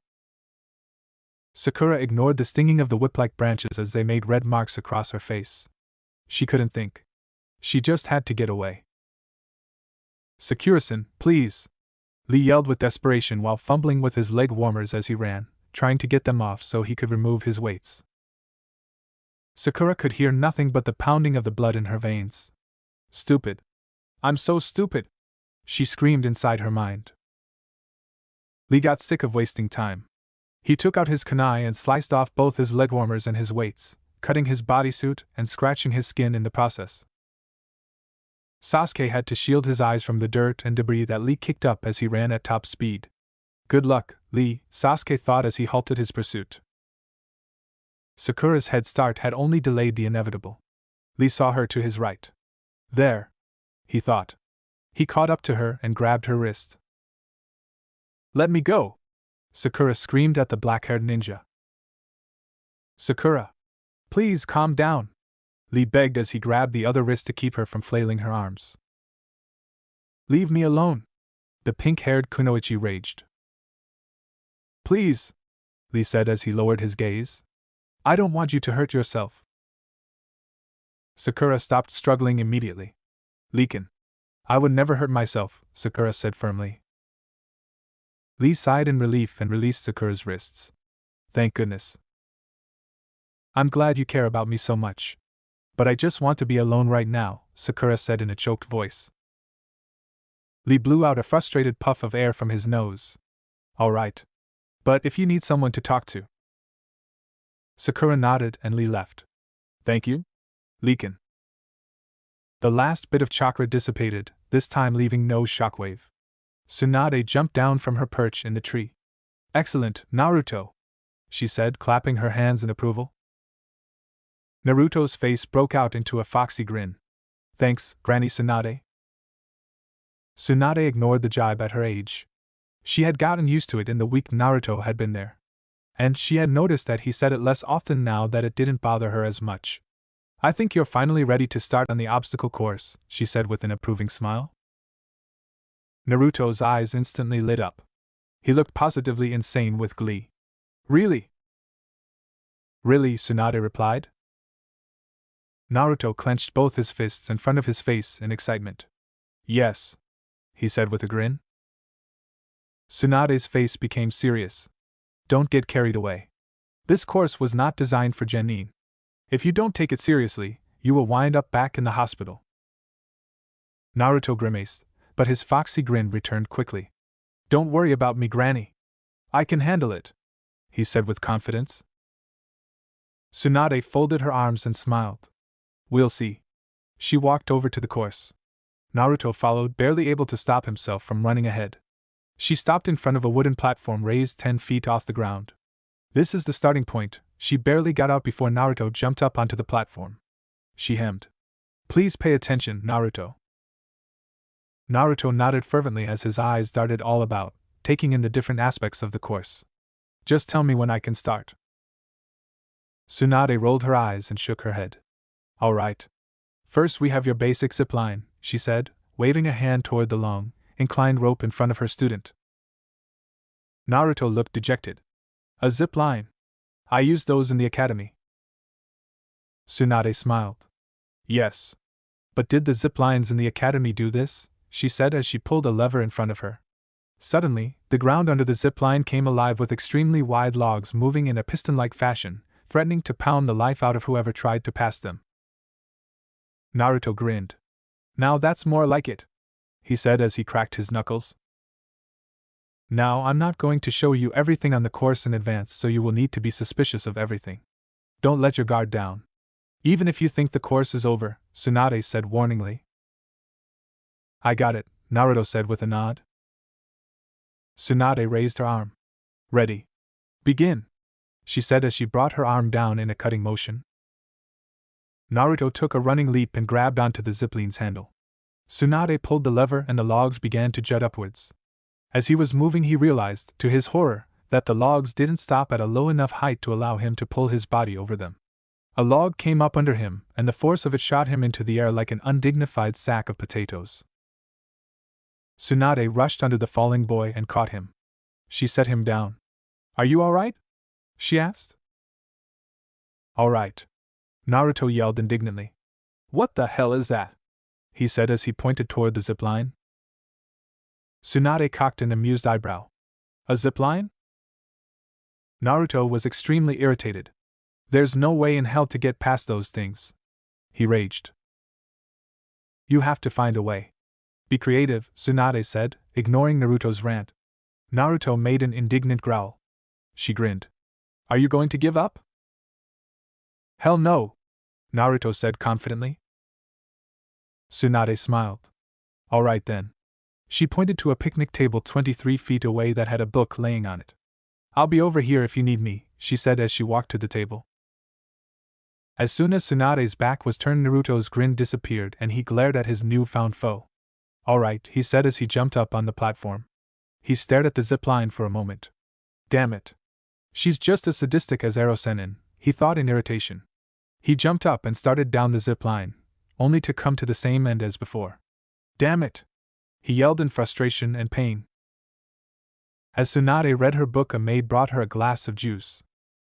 Sakura ignored the stinging of the whip-like branches as they made red marks across her face. She couldn't think. She just had to get away. Sakura-san, please! Lee yelled with desperation while fumbling with his leg warmers as he ran, trying to get them off so he could remove his weights. Sakura could hear nothing but the pounding of the blood in her veins. Stupid. I'm so stupid! She screamed inside her mind. Lee got sick of wasting time. He took out his kunai and sliced off both his leg warmers and his weights, cutting his bodysuit and scratching his skin in the process. Sasuke had to shield his eyes from the dirt and debris that Lee kicked up as he ran at top speed. Good luck, Lee, Sasuke thought as he halted his pursuit. Sakura's head start had only delayed the inevitable. Lee saw her to his right. There, he thought. He caught up to her and grabbed her wrist. Let me go! Sakura screamed at the black-haired ninja. Sakura! Please calm down! Lee begged as he grabbed the other wrist to keep her from flailing her arms. Leave me alone! The pink-haired kunoichi raged. Please, Lee said as he lowered his gaze. I don't want you to hurt yourself. Sakura stopped struggling immediately. Lee-kun. I would never hurt myself, Sakura said firmly. Lee sighed in relief and released Sakura's wrists. Thank goodness. I'm glad you care about me so much. But I just want to be alone right now, Sakura said in a choked voice. Lee blew out a frustrated puff of air from his nose. All right. But if you need someone to talk to. Sakura nodded and Lee left. Thank you, Lee-kun. The last bit of chakra dissipated, this time leaving no shockwave. Tsunade jumped down from her perch in the tree. Excellent, Naruto, she said, clapping her hands in approval. Naruto's face broke out into a foxy grin. Thanks, Granny Tsunade. Tsunade ignored the jibe at her age. She had gotten used to it in the week Naruto had been there. And she had noticed that he said it less often now that it didn't bother her as much. I think you're finally ready to start on the obstacle course, she said with an approving smile. Naruto's eyes instantly lit up. He looked positively insane with glee. Really? Really, Tsunade replied. Naruto clenched both his fists in front of his face in excitement. Yes, he said with a grin. Tsunade's face became serious. Don't get carried away. This course was not designed for genin. If you don't take it seriously, you will wind up back in the hospital. Naruto grimaced, but his foxy grin returned quickly. Don't worry about me, Granny. I can handle it, he said with confidence. Tsunade folded her arms and smiled. We'll see. She walked over to the course. Naruto followed, barely able to stop himself from running ahead. She stopped in front of a wooden platform raised 10 feet off the ground. This is the starting point. She barely got out before Naruto jumped up onto the platform. She hemmed. Please pay attention, Naruto. Naruto nodded fervently as his eyes darted all about, taking in the different aspects of the course. Just tell me when I can start. Tsunade rolled her eyes and shook her head. All right. First we have your basic zip line, she said, waving a hand toward the long, inclined rope in front of her student. Naruto looked dejected. A zip line? I used those in the academy. Tsunade smiled. Yes. But did the zip lines in the academy do this? She said as she pulled a lever in front of her. Suddenly, the ground under the zip line came alive with extremely wide logs moving in a piston-like fashion, threatening to pound the life out of whoever tried to pass them. Naruto grinned. Now that's more like it, he said as he cracked his knuckles. Now I'm not going to show you everything on the course in advance, so you will need to be suspicious of everything. Don't let your guard down. Even if you think the course is over, Tsunade said warningly. I got it, Naruto said with a nod. Tsunade raised her arm. Ready. Begin, she said as she brought her arm down in a cutting motion. Naruto took a running leap and grabbed onto the zipline's handle. Tsunade pulled the lever and the logs began to jut upwards. As he was moving, he realized, to his horror, that the logs didn't stop at a low enough height to allow him to pull his body over them. A log came up under him, and the force of it shot him into the air like an undignified sack of potatoes. Tsunade rushed under the falling boy and caught him. She set him down. Are you all right? She asked. All right. Naruto yelled indignantly. What the hell is that? He said as he pointed toward the zipline. Tsunade cocked an amused eyebrow. A zipline? Naruto was extremely irritated. There's no way in hell to get past those things, he raged. You have to find a way. Be creative, Tsunade said, ignoring Naruto's rant. Naruto made an indignant growl. She grinned. Are you going to give up? Hell no, Naruto said confidently. Tsunade smiled. All right then. She pointed to a picnic table 23 feet away that had a book laying on it. I'll be over here if you need me, she said as she walked to the table. As soon as Tsunade's back was turned, Naruto's grin disappeared and he glared at his newfound foe. All right, he said as he jumped up on the platform. He stared at the zipline for a moment. Damn it. She's just as sadistic as Ero-sennin, he thought in irritation. He jumped up and started down the zipline, only to come to the same end as before. Damn it! He yelled in frustration and pain. As Tsunade read her book, a maid brought her a glass of juice.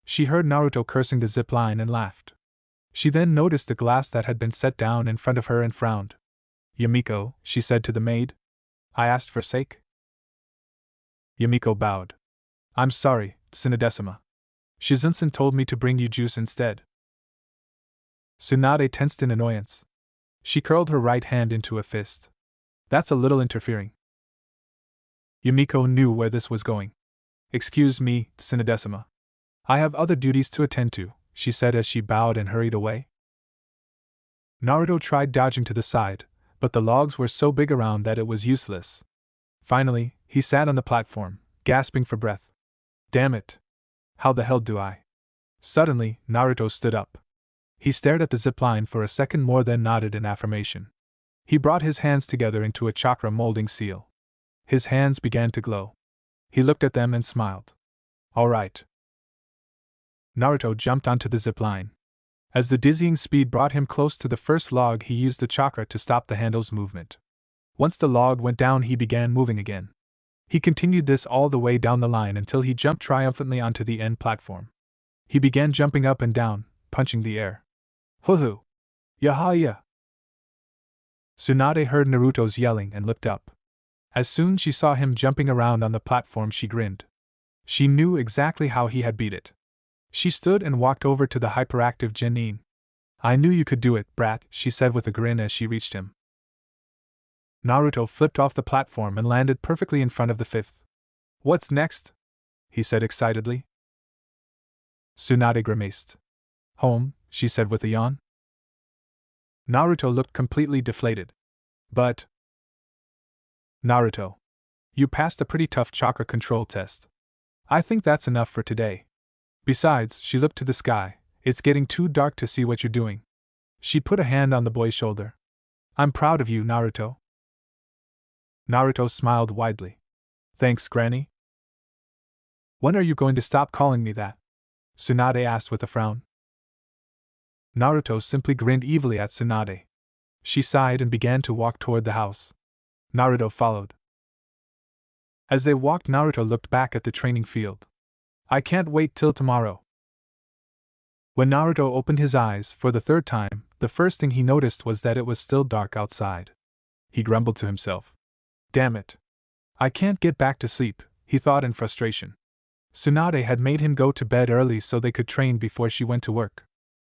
She heard Naruto cursing the zipline and laughed. She then noticed the glass that had been set down in front of her and frowned. Yumiko, she said to the maid. I asked for sake? Yumiko bowed. I'm sorry, Tsunade-sama. Shizunsen told me to bring you juice instead. Tsunade tensed in annoyance. She curled her right hand into a fist. That's a little interfering. Yumiko knew where this was going. Excuse me, Tsunade-sama. I have other duties to attend to, she said as she bowed and hurried away. Naruto tried dodging to the side, but the logs were so big around that it was useless. Finally, he sat on the platform, gasping for breath. Damn it! How the hell do I? Suddenly, Naruto stood up. He stared at the zipline for a second more, then nodded in affirmation. He brought his hands together into a chakra molding seal. His hands began to glow. He looked at them and smiled. All right. Naruto jumped onto the zipline. As the dizzying speed brought him close to the first log, he used the chakra to stop the handle's movement. Once the log went down, he began moving again. He continued this all the way down the line until he jumped triumphantly onto the end platform. He began jumping up and down, punching the air. Hoo-hoo! Yaha-ya! Tsunade heard Naruto's yelling and looked up. As soon as she saw him jumping around on the platform, she grinned. She knew exactly how he had beat it. She stood and walked over to the hyperactive Genin. I knew you could do it, brat, she said with a grin as she reached him. Naruto flipped off the platform and landed perfectly in front of the fifth. What's next? He said excitedly. Tsunade grimaced. Home, she said with a yawn. Naruto looked completely deflated. But... Naruto. You passed a pretty tough chakra control test. I think that's enough for today. Besides, she looked to the sky, it's getting too dark to see what you're doing. She put a hand on the boy's shoulder. I'm proud of you, Naruto. Naruto smiled widely. Thanks, Granny. When are you going to stop calling me that? Tsunade asked with a frown. Naruto simply grinned evilly at Tsunade. She sighed and began to walk toward the house. Naruto followed. As they walked, Naruto looked back at the training field. I can't wait till tomorrow. When Naruto opened his eyes for the third time, the first thing he noticed was that it was still dark outside. He grumbled to himself. Damn it. I can't get back to sleep, he thought in frustration. Tsunade had made him go to bed early so they could train before she went to work.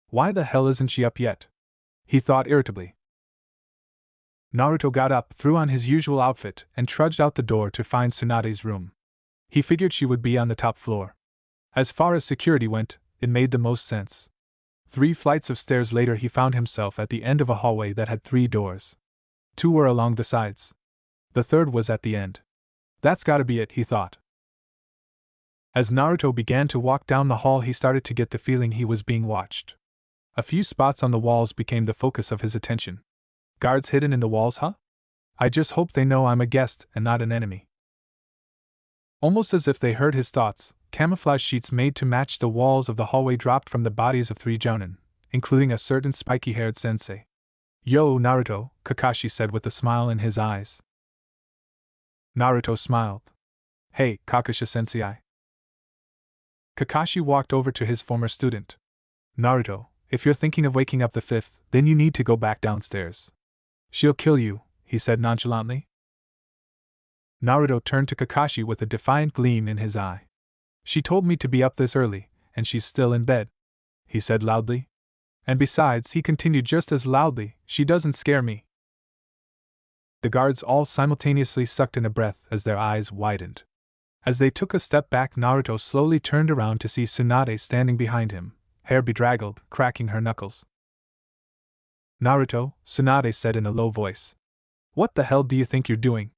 Why the hell isn't she up yet? He thought irritably. Naruto got up, threw on his usual outfit, and trudged out the door to find Tsunade's room. He figured she would be on the top floor. As far as security went, it made the most sense. 3 flights of stairs later, he found himself at the end of a hallway that had 3 doors. 2 were along the sides. The third was at the end. That's gotta be it, he thought. As Naruto began to walk down the hall, he started to get the feeling he was being watched. A few spots on the walls became the focus of his attention. Guards hidden in the walls, huh? I just hope they know I'm a guest and not an enemy. Almost as if they heard his thoughts, camouflage sheets made to match the walls of the hallway dropped from the bodies of 3 jounin, including a certain spiky-haired sensei. Yo, Naruto, Kakashi said with a smile in his eyes. Naruto smiled. Hey, Kakashi-sensei. Kakashi walked over to his former student. Naruto, if you're thinking of waking up the 5th, then you need to go back downstairs. She'll kill you, he said nonchalantly. Naruto turned to Kakashi with a defiant gleam in his eye. She told me to be up this early, and she's still in bed, he said loudly. And besides, he continued just as loudly, she doesn't scare me. The guards all simultaneously sucked in a breath as their eyes widened. As they took a step back, Naruto slowly turned around to see Tsunade standing behind him, hair bedraggled, cracking her knuckles. Naruto, Tsunade said in a low voice. What the hell do you think you're doing?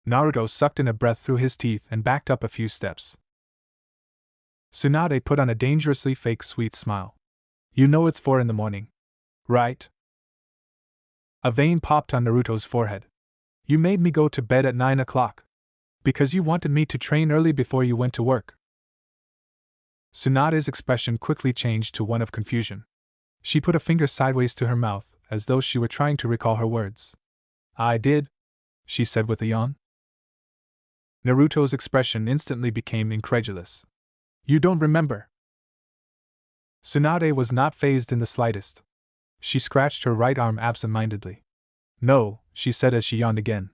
Naruto sucked in a breath through his teeth and backed up a few steps. Tsunade put on a dangerously fake sweet smile. You know it's 4 in the morning, right? A vein popped on Naruto's forehead. You made me go to bed at 9 o'clock. Because you wanted me to train early before you went to work. Tsunade's expression quickly changed to one of confusion. She put a finger sideways to her mouth, as though she were trying to recall her words. I did, she said with a yawn. Naruto's expression instantly became incredulous. You don't remember? Tsunade was not fazed in the slightest. She scratched her right arm absent-mindedly. No, she said as she yawned again.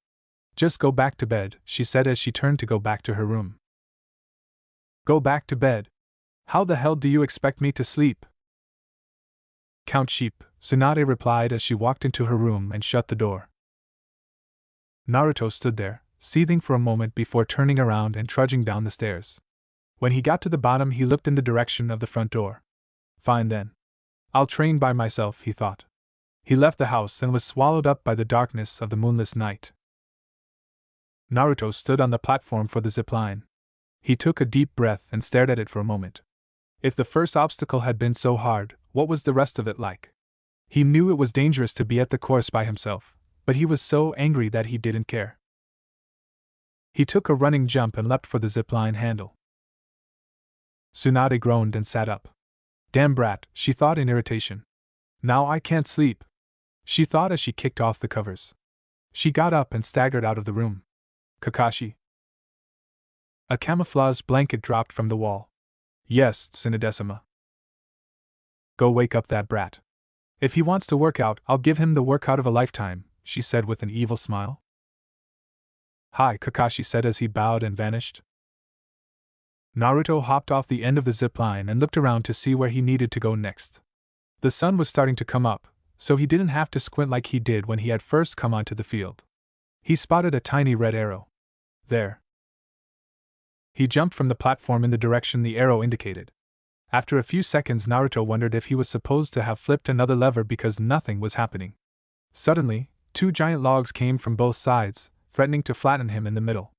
Just go back to bed, she said as she turned to go back to her room. Go back to bed? How the hell do you expect me to sleep? Count sheep, Tsunade replied as she walked into her room and shut the door. Naruto stood there, seething for a moment before turning around and trudging down the stairs. When he got to the bottom, he looked in the direction of the front door. Fine then. I'll train by myself, he thought. He left the house and was swallowed up by the darkness of the moonless night. Naruto stood on the platform for the zipline. He took a deep breath and stared at it for a moment. If the first obstacle had been so hard, what was the rest of it like? He knew it was dangerous to be at the course by himself, but he was so angry that he didn't care. He took a running jump and leapt for the zipline handle. Tsunade groaned and sat up. Damn brat, she thought in irritation. Now I can't sleep, she thought as she kicked off the covers. She got up and staggered out of the room. Kakashi. A camouflage blanket dropped from the wall. Yes, Tsunade-sama. Go wake up that brat. If he wants to work out, I'll give him the workout of a lifetime, she said with an evil smile. Hi, Kakashi said as he bowed and vanished. Naruto hopped off the end of the zipline and looked around to see where he needed to go next. The sun was starting to come up, so he didn't have to squint like he did when he had first come onto the field. He spotted a tiny red arrow. There. He jumped from the platform in the direction the arrow indicated. After a few seconds, Naruto wondered if he was supposed to have flipped another lever because nothing was happening. Suddenly, two giant logs came from both sides, threatening to flatten him in the middle.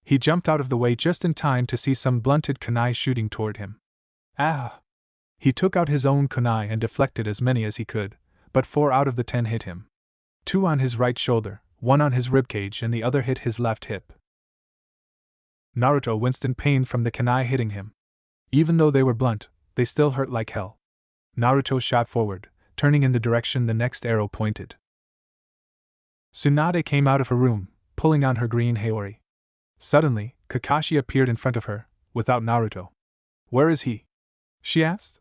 He jumped out of the way just in time to see some blunted kunai shooting toward him. Ah! He took out his own kunai and deflected as many as he could, but 4 out of the 10 hit him. 2 on his right shoulder, 1 on his ribcage, and the other hit his left hip. Naruto winced in pain from the kunai hitting him. Even though they were blunt, they still hurt like hell. Naruto shot forward, turning in the direction the next arrow pointed. Tsunade came out of her room, pulling on her green haori. Suddenly, Kakashi appeared in front of her, without Naruto. Where is he? She asked.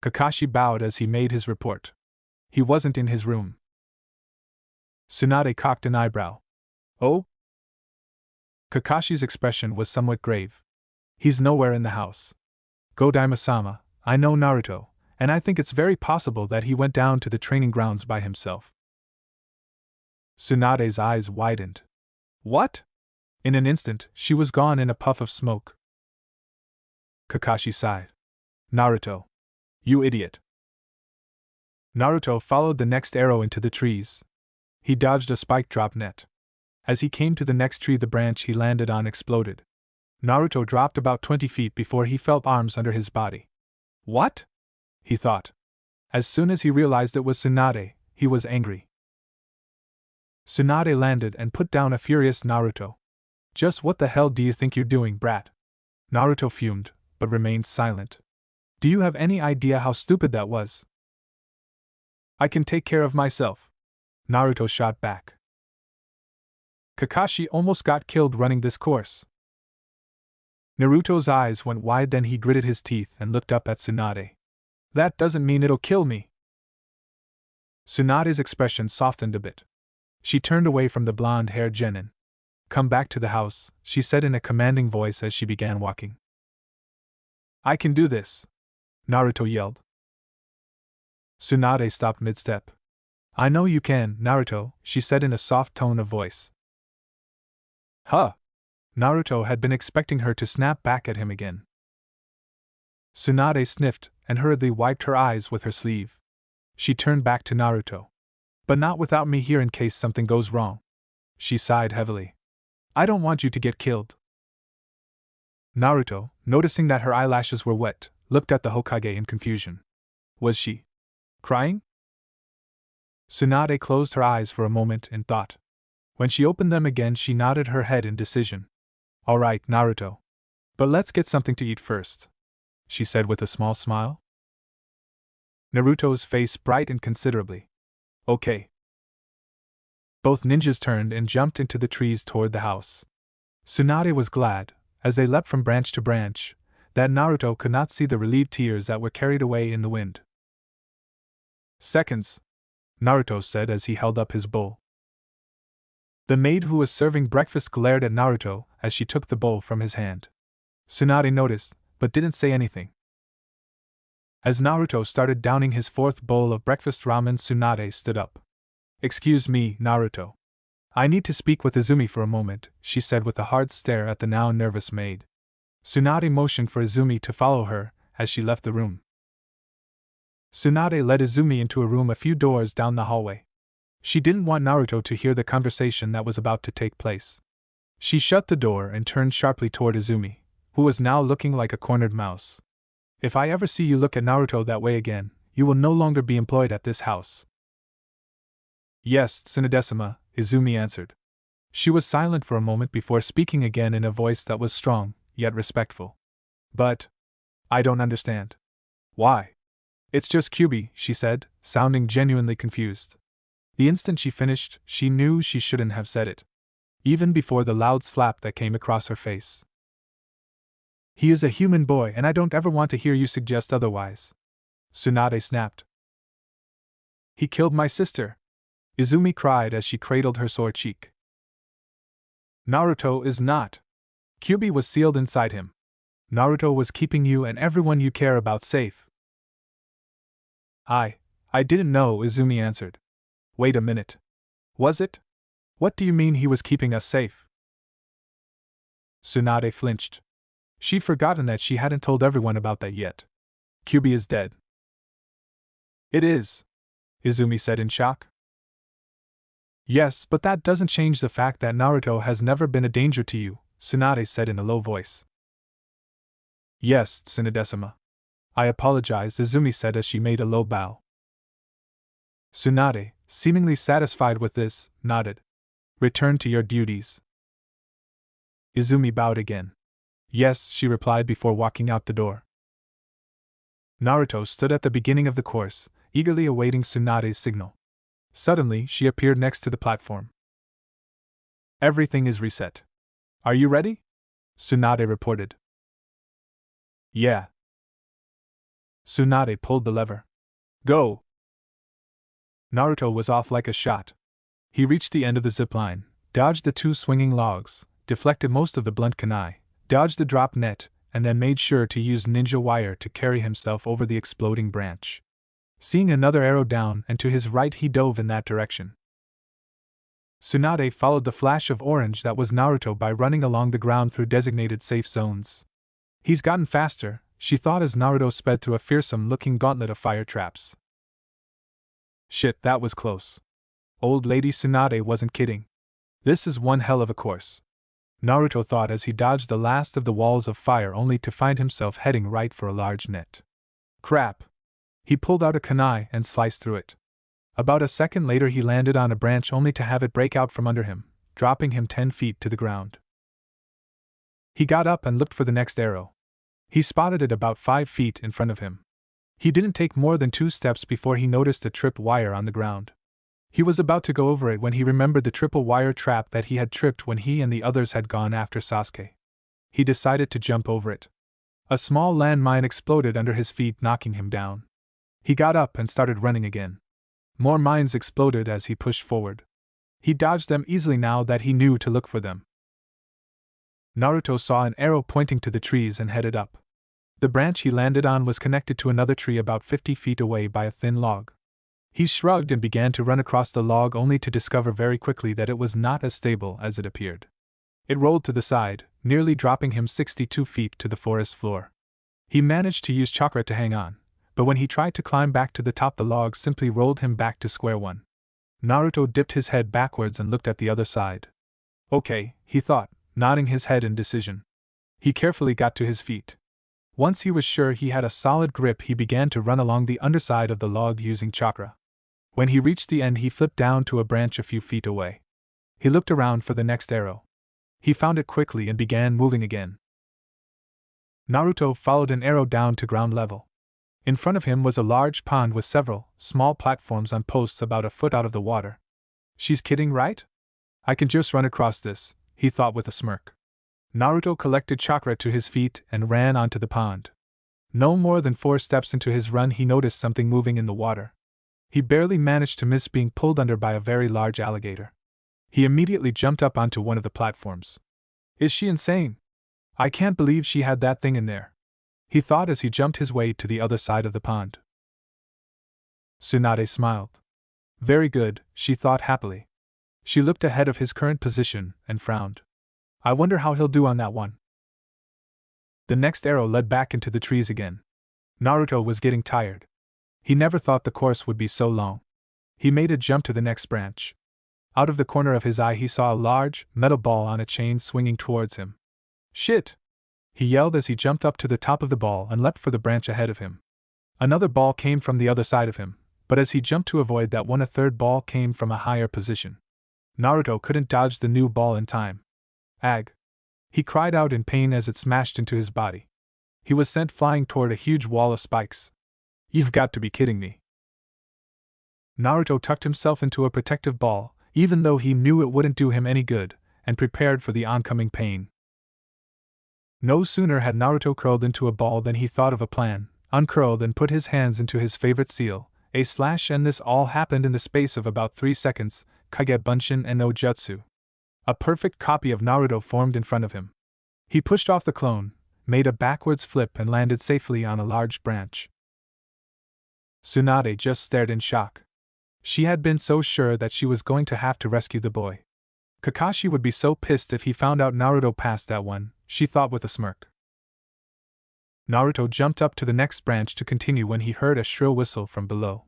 Kakashi bowed as he made his report. He wasn't in his room. Tsunade cocked an eyebrow. Oh? Kakashi's expression was somewhat grave. He's nowhere in the house. Go Daima-sama, I know Naruto, and I think it's very possible that he went down to the training grounds by himself. Tsunade's eyes widened. What? In an instant, she was gone in a puff of smoke. Kakashi sighed. Naruto. You idiot. Naruto followed the next arrow into the trees. He dodged a spike drop net. As he came to the next tree, the branch he landed on exploded. Naruto dropped about 20 feet before he felt arms under his body. What? He thought. As soon as he realized it was Tsunade, he was angry. Tsunade landed and put down a furious Naruto. Just what the hell do you think you're doing, brat? Naruto fumed, but remained silent. Do you have any idea how stupid that was? I can take care of myself, Naruto shot back. Kakashi almost got killed running this course. Naruto's eyes went wide, then he gritted his teeth and looked up at Tsunade. That doesn't mean it'll kill me. Tsunade's expression softened a bit. She turned away from the blonde-haired genin. Come back to the house, she said in a commanding voice as she began walking. I can do this, Naruto yelled. Tsunade stopped mid-step. I know you can, Naruto, she said in a soft tone of voice. Huh! Naruto had been expecting her to snap back at him again. Tsunade sniffed and hurriedly wiped her eyes with her sleeve. She turned back to Naruto. But not without me here in case something goes wrong. She sighed heavily. I don't want you to get killed. Naruto, noticing that her eyelashes were wet, looked at the Hokage in confusion. Was she crying? Tsunade closed her eyes for a moment in thought. When she opened them again, she nodded her head in decision. All right, Naruto. But let's get something to eat first, she said with a small smile. Naruto's face brightened considerably. Okay. Both ninjas turned and jumped into the trees toward the house. Tsunade was glad, as they leapt from branch to branch, that Naruto could not see the relieved tears that were carried away in the wind. Seconds, Naruto said as he held up his bowl. The maid who was serving breakfast glared at Naruto as she took the bowl from his hand. Tsunade noticed, but didn't say anything. As Naruto started downing his fourth bowl of breakfast ramen, Tsunade stood up. "Excuse me, Naruto. I need to speak with Izumi for a moment," she said with a hard stare at the now nervous maid. Tsunade motioned for Izumi to follow her as she left the room. Tsunade led Izumi into a room a few doors down the hallway. She didn't want Naruto to hear the conversation that was about to take place. She shut the door and turned sharply toward Izumi, who was now looking like a cornered mouse. "If I ever see you look at Naruto that way again, you will no longer be employed at this house." "Yes, Tsunadesima," Izumi answered. She was silent for a moment before speaking again in a voice that was strong, yet respectful. "But I don't understand. Why?" "It's just Kyubi," she said, sounding genuinely confused. The instant she finished, she knew she shouldn't have said it. Even before the loud slap that came across her face. "He is a human boy and I don't ever want to hear you suggest otherwise," Tsunade snapped. "He killed my sister," Izumi cried as she cradled her sore cheek. "Naruto is not. Kyubi was sealed inside him. Naruto was keeping you and everyone you care about safe." I didn't know," Izumi answered. "Wait a minute. Was it? What do you mean he was keeping us safe?" Tsunade flinched. She'd forgotten that she hadn't told everyone about that yet. "Kyubi is dead." "It is," Izumi said in shock. "Yes, but that doesn't change the fact that Naruto has never been a danger to you," Tsunade said in a low voice. "Yes, Tsunadesima. I apologize," Izumi said as she made a low bow. Tsunade, seemingly satisfied with this, nodded. "Return to your duties." Izumi bowed again. "Yes," she replied before walking out the door. Naruto stood at the beginning of the course, eagerly awaiting Tsunade's signal. Suddenly, she appeared next to the platform. "Everything is reset. Are you ready?" Tsunade reported. "Yeah." Tsunade pulled the lever. "Go!" Naruto was off like a shot. He reached the end of the zip line, dodged the two swinging logs, deflected most of the blunt kunai, dodged the drop net, and then made sure to use ninja wire to carry himself over the exploding branch. Seeing another arrow down and to his right, he dove in that direction. Tsunade followed the flash of orange that was Naruto by running along the ground through designated safe zones. "He's gotten faster," she thought as Naruto sped through a fearsome-looking gauntlet of fire traps. Shit, that was close. Old Lady Tsunade wasn't kidding. This is one hell of a course, Naruto thought as he dodged the last of the walls of fire only to find himself heading right for a large net. Crap! He pulled out a kunai and sliced through it. About a second later he landed on a branch only to have it break out from under him, dropping him 10 feet to the ground. He got up and looked for the next arrow. He spotted it about 5 feet in front of him. He didn't take more than 2 steps before he noticed a tripped wire on the ground. He was about to go over it when he remembered the triple wire trap that he had tripped when he and the others had gone after Sasuke. He decided to jump over it. A small landmine exploded under his feet, knocking him down. He got up and started running again. More mines exploded as he pushed forward. He dodged them easily now that he knew to look for them. Naruto saw an arrow pointing to the trees and headed up. The branch he landed on was connected to another tree about 50 feet away by a thin log. He shrugged and began to run across the log only to discover very quickly that it was not as stable as it appeared. It rolled to the side, nearly dropping him 62 feet to the forest floor. He managed to use chakra to hang on, but when he tried to climb back to the top, the log simply rolled him back to square one. Naruto dipped his head backwards and looked at the other side. Okay, he thought, nodding his head in decision. He carefully got to his feet. Once he was sure he had a solid grip, he began to run along the underside of the log using chakra. When he reached the end, he flipped down to a branch a few feet away. He looked around for the next arrow. He found it quickly and began moving again. Naruto followed an arrow down to ground level. In front of him was a large pond with several small platforms on posts about a foot out of the water. She's kidding, right? I can just run across this, he thought with a smirk. Naruto collected chakra to his feet and ran onto the pond. No more than 4 steps into his run, he noticed something moving in the water. He barely managed to miss being pulled under by a very large alligator. He immediately jumped up onto one of the platforms. Is she insane? I can't believe she had that thing in there, he thought as he jumped his way to the other side of the pond. Tsunade smiled. Very good, she thought happily. She looked ahead of his current position and frowned. I wonder how he'll do on that one. The next arrow led back into the trees again. Naruto was getting tired. He never thought the course would be so long. He made a jump to the next branch. Out of the corner of his eye he saw a large, metal ball on a chain swinging towards him. Shit! He yelled as he jumped up to the top of the ball and leapt for the branch ahead of him. Another ball came from the other side of him, but as he jumped to avoid that one, a third ball came from a higher position. Naruto couldn't dodge the new ball in time. Ag! He cried out in pain as it smashed into his body. He was sent flying toward a huge wall of spikes. You've got to be kidding me. Naruto tucked himself into a protective ball, even though he knew it wouldn't do him any good, and prepared for the oncoming pain. No sooner had Naruto curled into a ball than he thought of a plan, uncurled and put his hands into his favorite seal, and this all happened in the space of about 3 seconds, Kage Bunshin and no Jutsu. A perfect copy of Naruto formed in front of him. He pushed off the clone, made a backwards flip and landed safely on a large branch. Tsunade just stared in shock. She had been so sure that she was going to have to rescue the boy. Kakashi would be so pissed if he found out Naruto passed that one, she thought with a smirk. Naruto jumped up to the next branch to continue when he heard a shrill whistle from below.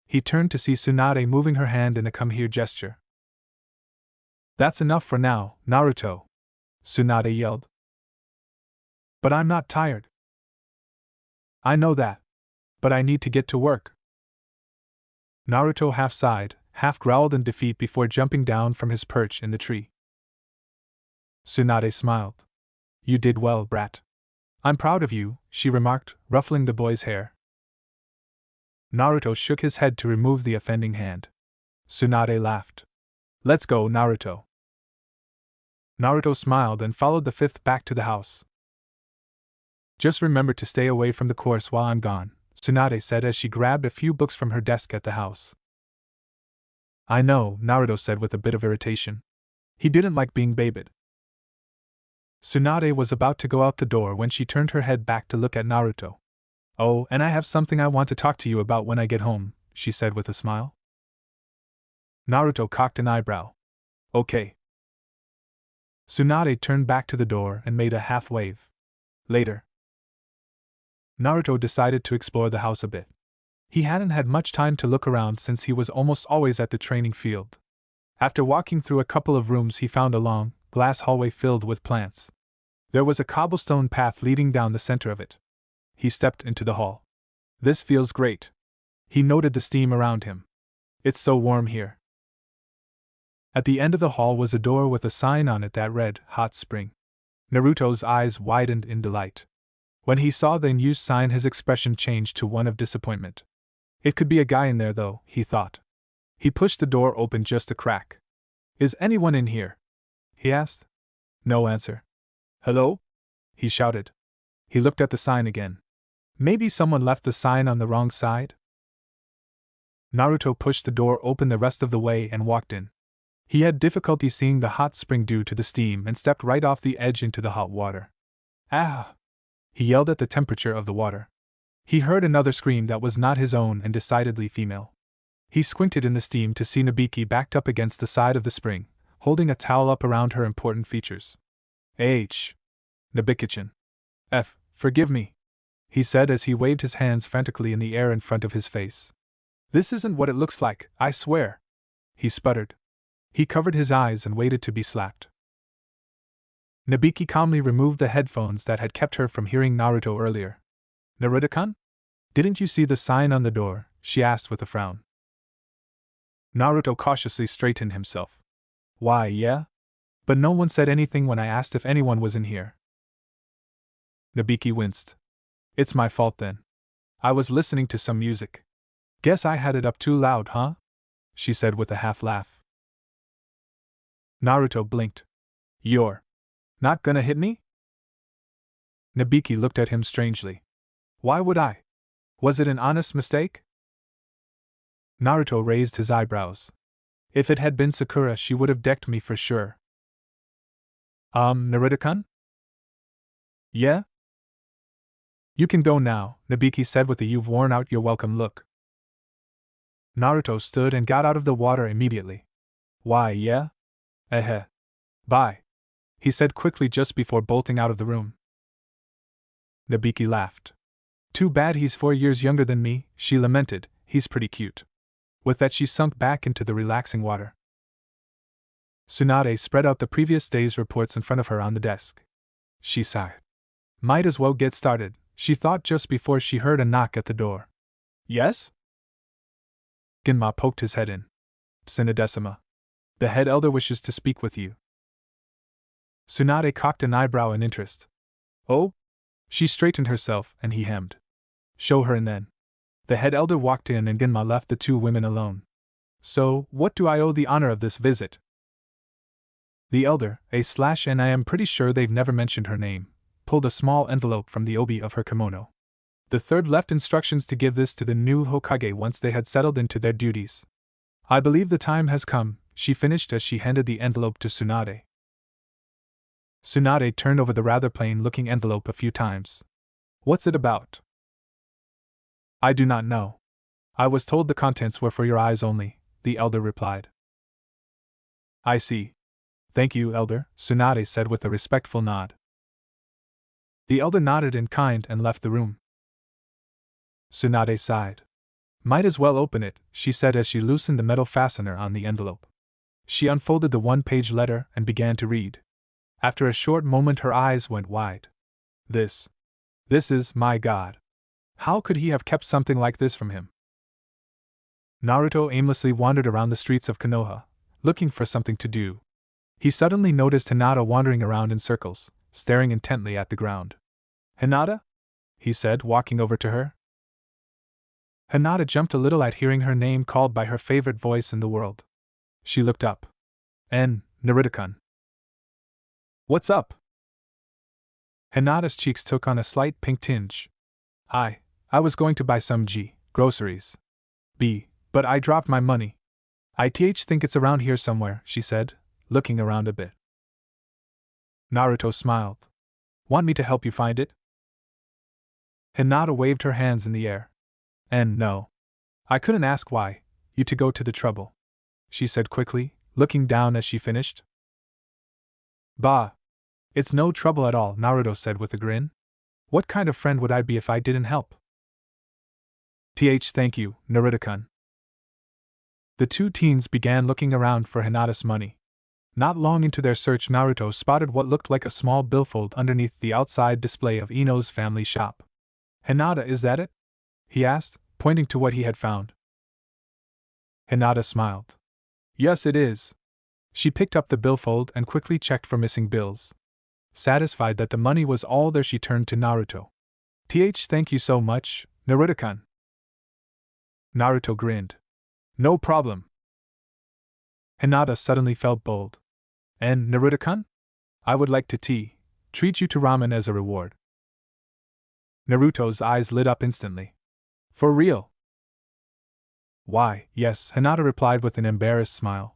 He turned to see Tsunade moving her hand in a come here gesture. That's enough for now, Naruto, Tsunade yelled. But I'm not tired. I know that. But I need to get to work. Naruto half sighed, half growled in defeat before jumping down from his perch in the tree. Tsunade smiled. You did well, brat. I'm proud of you, she remarked, ruffling the boy's hair. Naruto shook his head to remove the offending hand. Tsunade laughed. Let's go, Naruto. Naruto smiled and followed the fifth back to the house. Just remember to stay away from the course while I'm gone, Tsunade said as she grabbed a few books from her desk at the house. I know, Naruto said with a bit of irritation. He didn't like being babied. Tsunade was about to go out the door when she turned her head back to look at Naruto. Oh, and I have something I want to talk to you about when I get home, she said with a smile. Naruto cocked an eyebrow. Okay. Tsunade turned back to the door and made a half wave. Later. Naruto decided to explore the house a bit. He hadn't had much time to look around since he was almost always at the training field. After walking through a couple of rooms, he found a long, glass hallway filled with plants. There was a cobblestone path leading down the center of it. He stepped into the hall. This feels great. He noted the steam around him. It's so warm here. At the end of the hall was a door with a sign on it that read, Hot Spring. Naruto's eyes widened in delight. When he saw the unused sign, his expression changed to one of disappointment. It could be a guy in there though, he thought. He pushed the door open just a crack. Is anyone in here? He asked. No answer. Hello? He shouted. He looked at the sign again. Maybe someone left the sign on the wrong side? Naruto pushed the door open the rest of the way and walked in. He had difficulty seeing the hot spring due to the steam and stepped right off the edge into the hot water. Ah! He yelled at the temperature of the water. He heard another scream that was not his own and decidedly female. He squinted in the steam to see Nabiki backed up against the side of the spring, holding a towel up around her important features. H. Nabiki-chan. Forgive me, he said as he waved his hands frantically in the air in front of his face. This isn't what it looks like, I swear. He sputtered. He covered his eyes and waited to be slapped. Nabiki calmly removed the headphones that had kept her from hearing Naruto earlier. Naruto-kun? Didn't you see the sign on the door? She asked with a frown. Naruto cautiously straightened himself. Why, yeah? But no one said anything when I asked if anyone was in here. Nabiki winced. It's my fault then. I was listening to some music. Guess I had it up too loud, huh? She said with a half laugh. Naruto blinked. You're Not gonna hit me? Nabiki looked at him strangely. Why would I? Was it an honest mistake? Naruto raised his eyebrows. If it had been Sakura, she would have decked me for sure. Naruto-kun? Yeah? You can go now, Nabiki said with a you've worn out your welcome look. Naruto stood and got out of the water immediately. Why, yeah? Bye, he said quickly just before bolting out of the room. Nabiki laughed. Too bad he's 4 years younger than me, she lamented, he's pretty cute. With that she sunk back into the relaxing water. Tsunade spread out the previous day's reports in front of her on the desk. She sighed. Might as well get started, she thought just before she heard a knock at the door. Yes? Ginma poked his head in. Tsunadesima. The head elder wishes to speak with you. Tsunade cocked an eyebrow in interest. Oh? She straightened herself, and he hemmed. Show her in then. The head elder walked in and Ginma left the two women alone. So, what do I owe the honor of this visit? The elder, and I am pretty sure they've never mentioned her name, pulled a small envelope from the obi of her kimono. The third left instructions to give this to the new Hokage once they had settled into their duties. I believe the time has come, she finished as she handed the envelope to Tsunade. Tsunade turned over the rather plain-looking envelope a few times. What's it about? I do not know. I was told the contents were for your eyes only, the elder replied. I see. Thank you, elder, Tsunade said with a respectful nod. The elder nodded in kind and left the room. Tsunade sighed. Might as well open it, she said as she loosened the metal fastener on the envelope. She unfolded the one-page letter and began to read. After a short moment her eyes went wide. This is, my God. How could he have kept something like this from him? Naruto aimlessly wandered around the streets of Konoha, looking for something to do. He suddenly noticed Hinata wandering around in circles, staring intently at the ground. Hinata? He said, walking over to her. Hinata jumped a little at hearing her name called by her favorite voice in the world. She looked up. Naruto-kun. What's up? Hinata's cheeks took on a slight pink tinge. I was going to buy some groceries. But I dropped my money. I think it's around here somewhere, she said, looking around a bit. Naruto smiled. Want me to help you find it? Hinata waved her hands in the air. No. I couldn't ask why you to go to the trouble, she said quickly, looking down as she finished. Bah! It's no trouble at all, Naruto said with a grin. What kind of friend would I be if I didn't help? Thank you, Naruto-kun. The two teens began looking around for Hinata's money. Not long into their search, Naruto spotted what looked like a small billfold underneath the outside display of Ino's family shop. Hinata, is that it? He asked, pointing to what he had found. Hinata smiled. Yes, it is. She picked up the billfold and quickly checked for missing bills. Satisfied that the money was all there, she turned to Naruto. Thank you so much, Naruto-kun. Naruto grinned. No problem. Hinata suddenly felt bold. And Naruto-kun? I would like to treat you to ramen as a reward. Naruto's eyes lit up instantly. For real? Why, yes, Hinata replied with an embarrassed smile.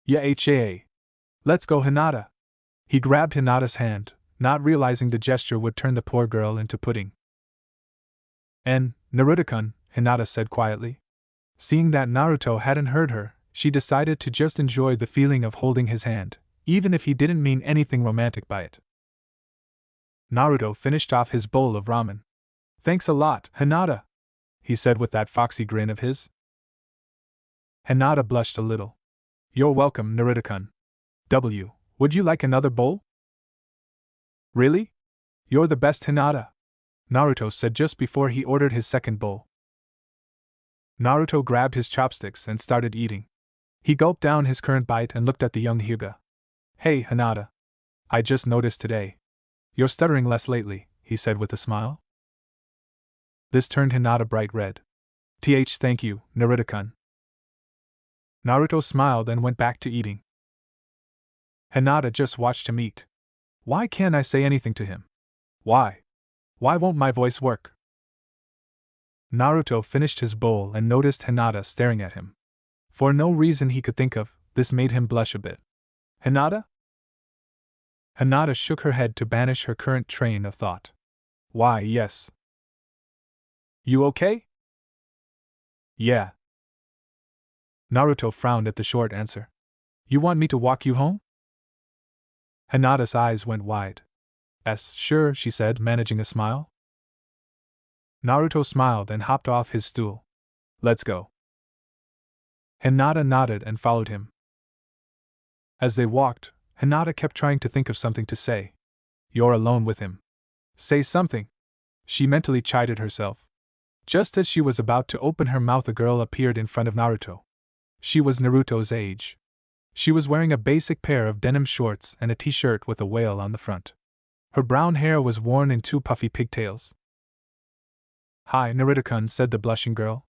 Yeah, let's go, Hinata. He grabbed Hinata's hand, not realizing the gesture would turn the poor girl into pudding. Naruto-kun, Hinata said quietly. Seeing that Naruto hadn't heard her, she decided to just enjoy the feeling of holding his hand, even if he didn't mean anything romantic by it. Naruto finished off his bowl of ramen. Thanks a lot, Hinata, he said with that foxy grin of his. Hinata blushed a little. You're welcome, Naruto-kun. Would you like another bowl? Really? You're the best, Hinata, Naruto said just before he ordered his second bowl. Naruto grabbed his chopsticks and started eating. He gulped down his current bite and looked at the young Hyuga. Hey, Hinata. I just noticed today. You're stuttering less lately, he said with a smile. This turned Hinata bright red. Thank you, Naruto-kun. Naruto smiled and went back to eating. Hinata just watched him eat. Why can't I say anything to him? Why? Why won't my voice work? Naruto finished his bowl and noticed Hinata staring at him. For no reason he could think of, this made him blush a bit. Hinata? Hinata shook her head to banish her current train of thought. Why, yes. You okay? Yeah. Naruto frowned at the short answer. You want me to walk you home? Hinata's eyes went wide. Sure, she said, managing a smile. Naruto smiled and hopped off his stool. Let's go. Hinata nodded and followed him. As they walked, Hinata kept trying to think of something to say. You're alone with him. Say something. She mentally chided herself. Just as she was about to open her mouth, a girl appeared in front of Naruto. She was Naruto's age. She was wearing a basic pair of denim shorts and a t-shirt with a whale on the front. Her brown hair was worn in two puffy pigtails. Hi, Naruto-kun, said the blushing girl.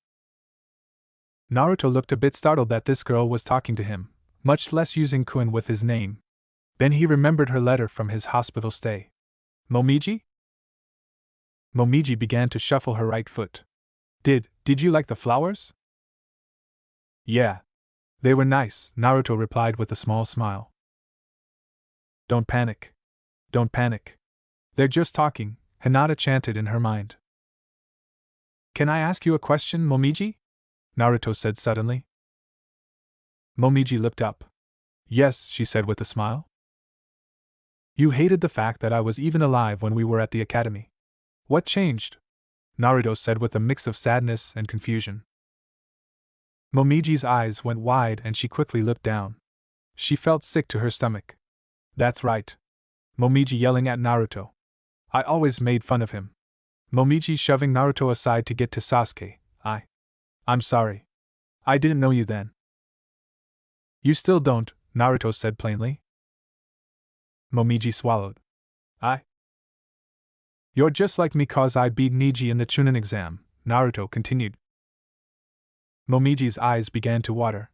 Naruto looked a bit startled that this girl was talking to him, much less using kun with his name. Then he remembered her letter from his hospital stay. Momiji? Momiji began to shuffle her right foot. Did you like the flowers? Yeah. They were nice, Naruto replied with a small smile. Don't panic. Don't panic. They're just talking, Hinata chanted in her mind. Can I ask you a question, Momiji? Naruto said suddenly. Momiji looked up. Yes, she said with a smile. You hated the fact that I was even alive when we were at the academy. What changed? Naruto said with a mix of sadness and confusion. Momiji's eyes went wide and she quickly looked down. She felt sick to her stomach. That's right. Momiji yelling at Naruto. I always made fun of him. Momiji shoving Naruto aside to get to Sasuke. I'm sorry. I didn't know you then. You still don't, Naruto said plainly. Momiji swallowed. You're just like me cause I beat Niji in the Chunin exam, Naruto continued. Momiji's eyes began to water.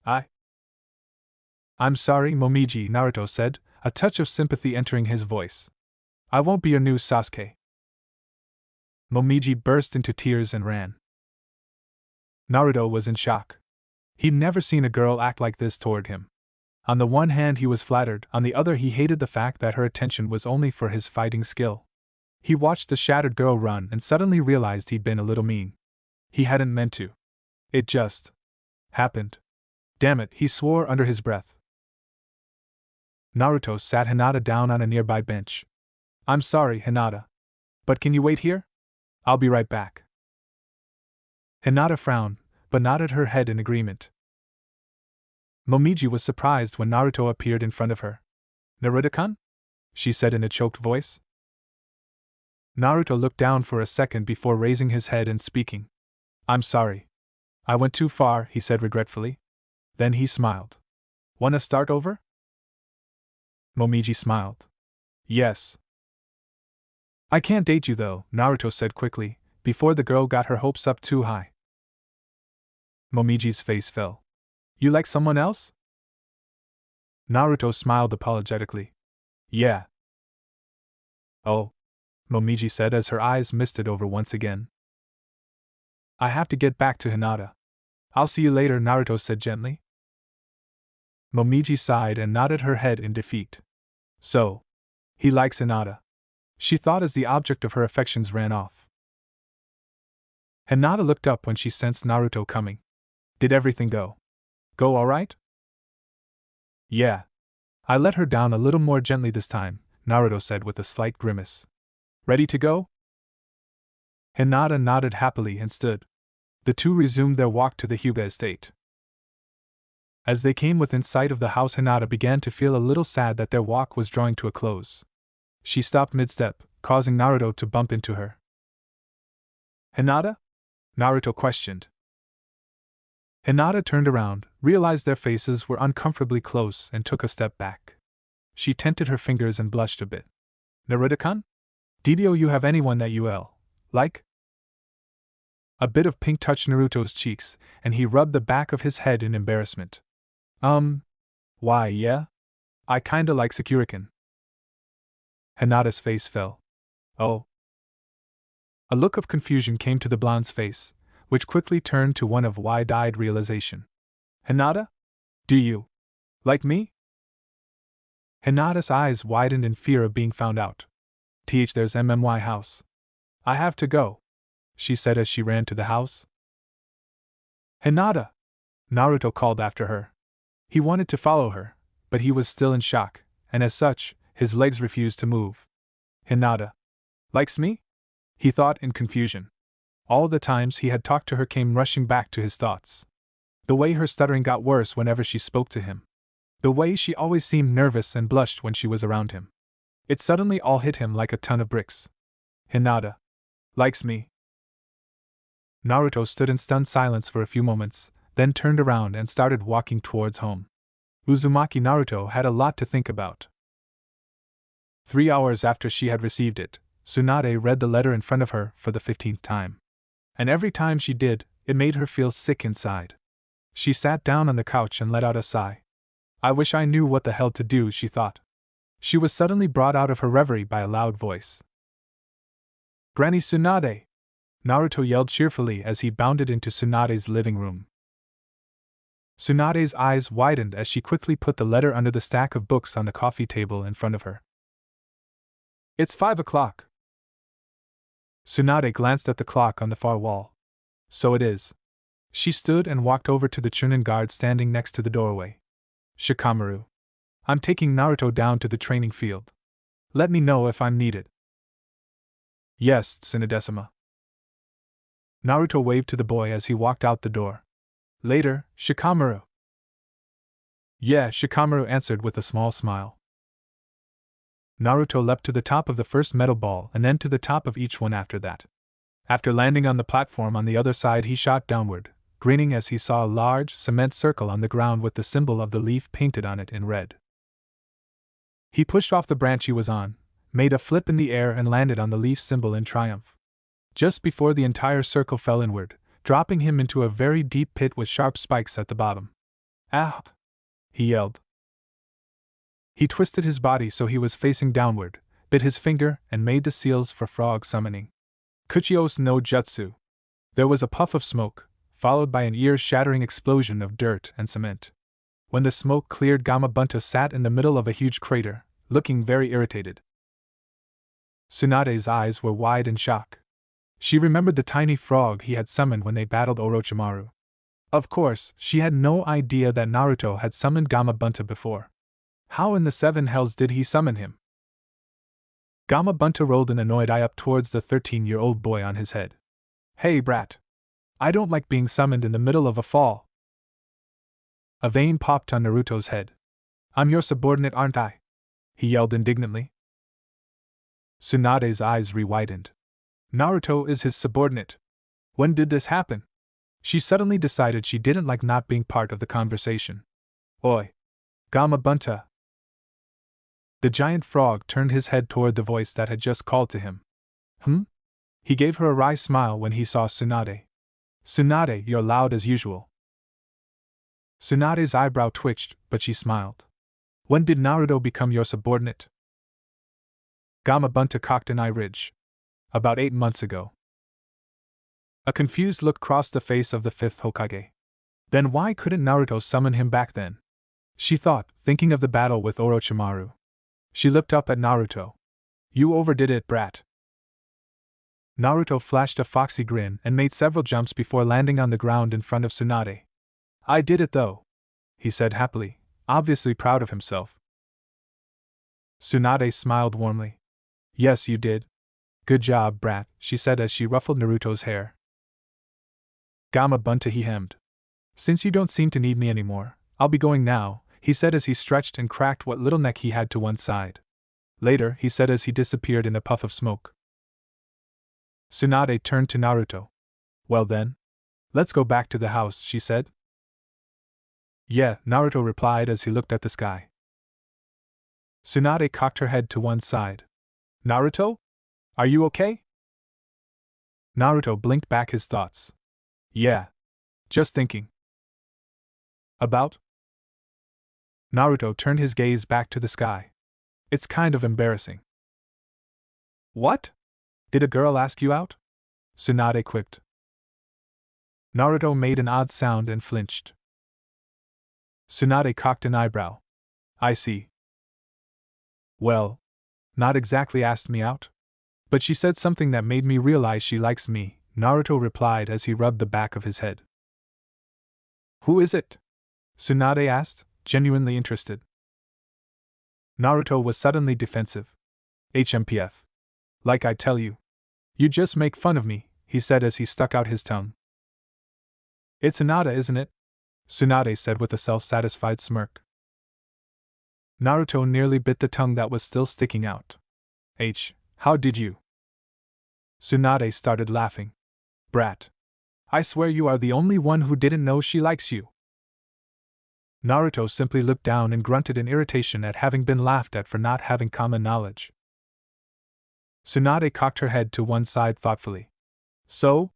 I'm sorry, Momiji, Naruto said, a touch of sympathy entering his voice. I won't be your new Sasuke. Momiji burst into tears and ran. Naruto was in shock. He'd never seen a girl act like this toward him. On the one hand he was flattered, on the other he hated the fact that her attention was only for his fighting skill. He watched the shattered girl run and suddenly realized he'd been a little mean. He hadn't meant to. It just happened. Damn it, he swore under his breath. Naruto sat Hinata down on a nearby bench. I'm sorry, Hinata. But can you wait here? I'll be right back. Hinata frowned, but nodded her head in agreement. Momiji was surprised when Naruto appeared in front of her. Naruto-kun? She said in a choked voice. Naruto looked down for a second before raising his head and speaking. I'm sorry. I went too far, he said regretfully. Then he smiled. Wanna start over? Momiji smiled. Yes. I can't date you though, Naruto said quickly, before the girl got her hopes up too high. Momiji's face fell. You like someone else? Naruto smiled apologetically. Yeah. Oh, Momiji said as her eyes misted over once again. I have to get back to Hinata. I'll see you later, Naruto said gently. Momiji sighed and nodded her head in defeat. So, he likes Hinata. She thought as the object of her affections ran off. Hinata looked up when she sensed Naruto coming. Did everything go all right? Yeah. I let her down a little more gently this time, Naruto said with a slight grimace. Ready to go? Hinata nodded happily and stood. The two resumed their walk to the Hyuga estate. As they came within sight of the house, Hinata began to feel a little sad that their walk was drawing to a close. She stopped mid-step, causing Naruto to bump into her. Hinata? Naruto questioned. Hinata turned around, realized their faces were uncomfortably close, and took a step back. She tented her fingers and blushed a bit. Naruto-kun? Did you have anyone that you like? A bit of pink touched Naruto's cheeks, and he rubbed the back of his head in embarrassment. Why, yeah? I kinda like Sakurikan. Hinata's face fell. Oh. A look of confusion came to the blonde's face, which quickly turned to one of wide-eyed realization. Hinata? Do you like me? Hinata's eyes widened in fear of being found out. There's MMY house. I have to go, she said as she ran to the house. Hinata! Naruto called after her. He wanted to follow her, but he was still in shock, and as such, his legs refused to move. Hinata likes me? He thought in confusion. All the times he had talked to her came rushing back to his thoughts. The way her stuttering got worse whenever she spoke to him. The way she always seemed nervous and blushed when she was around him. It suddenly all hit him like a ton of bricks. Hinata likes me. Naruto stood in stunned silence for a few moments, then turned around and started walking towards home. Uzumaki Naruto had a lot to think about. 3 hours after she had received it, Tsunade read the letter in front of her for the 15th time. And every time she did, it made her feel sick inside. She sat down on the couch and let out a sigh. I wish I knew what the hell to do, she thought. She was suddenly brought out of her reverie by a loud voice. Granny Tsunade! Naruto yelled cheerfully as he bounded into Tsunade's living room. Tsunade's eyes widened as she quickly put the letter under the stack of books on the coffee table in front of her. It's 5 o'clock. Tsunade glanced at the clock on the far wall. So it is. She stood and walked over to the Chunin guard standing next to the doorway. Shikamaru. I'm taking Naruto down to the training field. Let me know if I'm needed. Yes, Tsunadesima. Naruto waved to the boy as he walked out the door. Later, Shikamaru. Yeah, Shikamaru answered with a small smile. Naruto leapt to the top of the first metal ball and then to the top of each one after that. After landing on the platform on the other side, he shot downward, grinning as he saw a large cement circle on the ground with the symbol of the leaf painted on it in red. He pushed off the branch he was on, made a flip in the air and landed on the leaf symbol in triumph. Just before the entire circle fell inward, dropping him into a very deep pit with sharp spikes at the bottom. Ah! He yelled. He twisted his body so he was facing downward, bit his finger, and made the seals for frog summoning. Kuchios no Jutsu. There was a puff of smoke, followed by an ear-shattering explosion of dirt and cement. When the smoke cleared, Gamabunta sat in the middle of a huge crater, looking very irritated. Tsunade's eyes were wide in shock. She remembered the tiny frog he had summoned when they battled Orochimaru. Of course, she had no idea that Naruto had summoned Gamabunta before. How in the 7 hells did he summon him? Gamabunta rolled an annoyed eye up towards the 13-year-old boy on his head. Hey, brat. I don't like being summoned in the middle of a fall. A vein popped on Naruto's head. I'm your subordinate, aren't I? He yelled indignantly. Tsunade's eyes re-widened. Naruto is his subordinate. When did this happen? She suddenly decided she didn't like not being part of the conversation. Oi! Gamabunta! The giant frog turned his head toward the voice that had just called to him. He gave her a wry smile when he saw Tsunade. Tsunade, you're loud as usual. Tsunade's eyebrow twitched, but she smiled. When did Naruto become your subordinate? Gamabunta cocked an eye ridge. About 8 months ago. A confused look crossed the face of the 5th Hokage. Then why couldn't Naruto summon him back then? She thought, thinking of the battle with Orochimaru. She looked up at Naruto. You overdid it, brat. Naruto flashed a foxy grin and made several jumps before landing on the ground in front of Tsunade. I did it though, he said happily, obviously proud of himself. Tsunade smiled warmly. Yes, you did. Good job, brat, she said as she ruffled Naruto's hair. Gamabunta, he hemmed. Since you don't seem to need me anymore, I'll be going now, he said as he stretched and cracked what little neck he had to one side. Later, he said as he disappeared in a puff of smoke. Tsunade turned to Naruto. Well then? Let's go back to the house, she said. Yeah, Naruto replied as he looked at the sky. Tsunade cocked her head to one side. Naruto? Are you okay? Naruto blinked back his thoughts. Yeah. Just thinking. About? Naruto turned his gaze back to the sky. It's kind of embarrassing. What? Did a girl ask you out? Tsunade quipped. Naruto made an odd sound and flinched. Tsunade cocked an eyebrow. I see. Well, not exactly asked me out. But she said something that made me realize she likes me, Naruto replied as he rubbed the back of his head. Who is it? Tsunade asked, genuinely interested. Naruto was suddenly defensive. HMPF. Like I tell you. You just make fun of me, he said as he stuck out his tongue. It's Hinata, isn't it? Tsunade said with a self-satisfied smirk. Naruto nearly bit the tongue that was still sticking out. How did you? Tsunade started laughing. Brat. I swear you are the only one who didn't know she likes you. Naruto simply looked down and grunted in irritation at having been laughed at for not having common knowledge. Tsunade cocked her head to one side thoughtfully. So?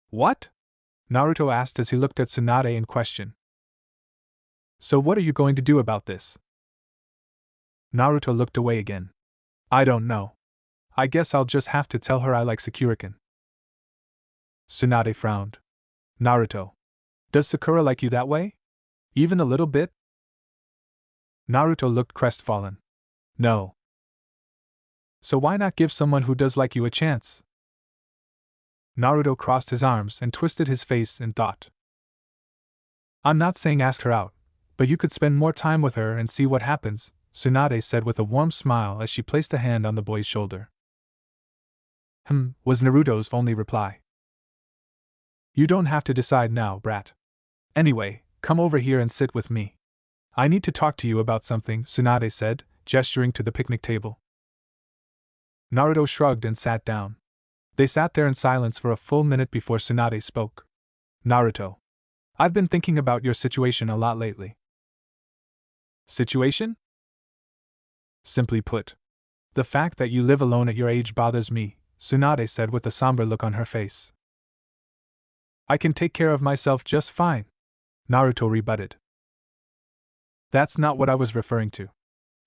What? Naruto asked as he looked at Tsunade in question. So what are you going to do about this? Naruto looked away again. I don't know. I guess I'll just have to tell her I like Sakurakin. Tsunade frowned. Naruto. Does Sakura like you that way? Even a little bit? Naruto looked crestfallen. No. So why not give someone who does like you a chance? Naruto crossed his arms and twisted his face in thought. I'm not saying ask her out, but you could spend more time with her and see what happens, Tsunade said with a warm smile as she placed a hand on the boy's shoulder. Was Naruto's only reply. You don't have to decide now, brat. Anyway, come over here and sit with me. I need to talk to you about something, Tsunade said, gesturing to the picnic table. Naruto shrugged and sat down. They sat there in silence for a full minute before Tsunade spoke. Naruto. I've been thinking about your situation a lot lately. Situation? Simply put. The fact that you live alone at your age bothers me, Tsunade said with a somber look on her face. I can take care of myself just fine, Naruto rebutted. That's not what I was referring to.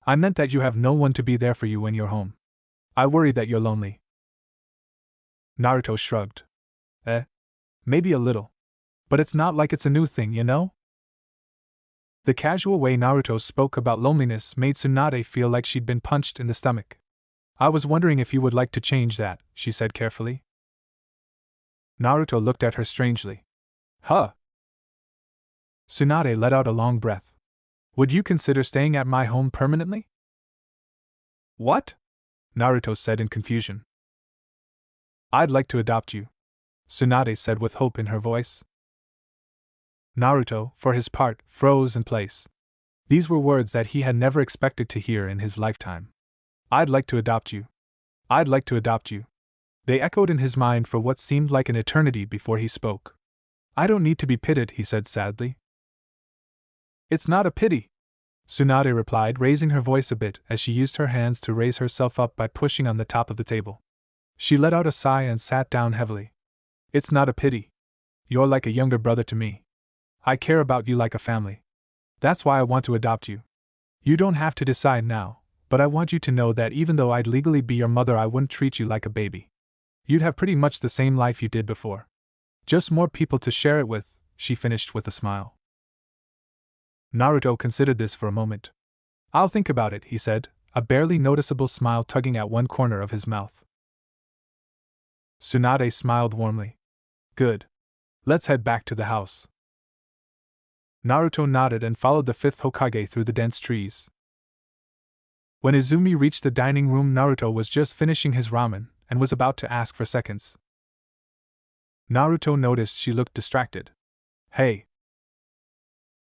I meant that you have no one to be there for you when you're home. I worry that you're lonely. Naruto shrugged. Maybe a little. But it's not like it's a new thing, you know? The casual way Naruto spoke about loneliness made Tsunade feel like she'd been punched in the stomach. I was wondering if you would like to change that, she said carefully. Naruto looked at her strangely. Huh? Tsunade let out a long breath. Would you consider staying at my home permanently? What? Naruto said in confusion. I'd like to adopt you, Tsunade said with hope in her voice. Naruto, for his part, froze in place. These were words that he had never expected to hear in his lifetime. I'd like to adopt you. I'd like to adopt you. They echoed in his mind for what seemed like an eternity before he spoke. I don't need to be pitied, he said sadly. It's not a pity, Tsunade replied, raising her voice a bit as she used her hands to raise herself up by pushing on the top of the table. She let out a sigh and sat down heavily. It's not a pity. You're like a younger brother to me. I care about you like a family. That's why I want to adopt you. You don't have to decide now, but I want you to know that even though I'd legally be your mother, I wouldn't treat you like a baby. You'd have pretty much the same life you did before. Just more people to share it with, she finished with a smile. Naruto considered this for a moment. I'll think about it, he said, a barely noticeable smile tugging at one corner of his mouth. Tsunade smiled warmly. Good. Let's head back to the house. Naruto nodded and followed the fifth Hokage through the dense trees. When Izumi reached the dining room, Naruto was just finishing his ramen and was about to ask for seconds. Naruto noticed she looked distracted. Hey.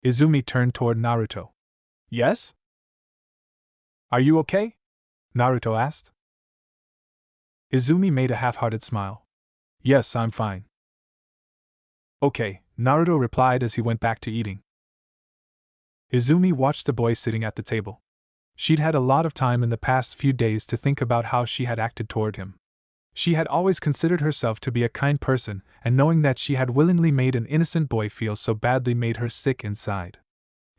Izumi turned toward Naruto. Yes? Are you okay? Naruto asked. Izumi made a half-hearted smile. Yes, I'm fine. Okay, Naruto replied as he went back to eating. Izumi watched the boy sitting at the table. She'd had a lot of time in the past few days to think about how she had acted toward him. She had always considered herself to be a kind person, and knowing that she had willingly made an innocent boy feel so badly made her sick inside.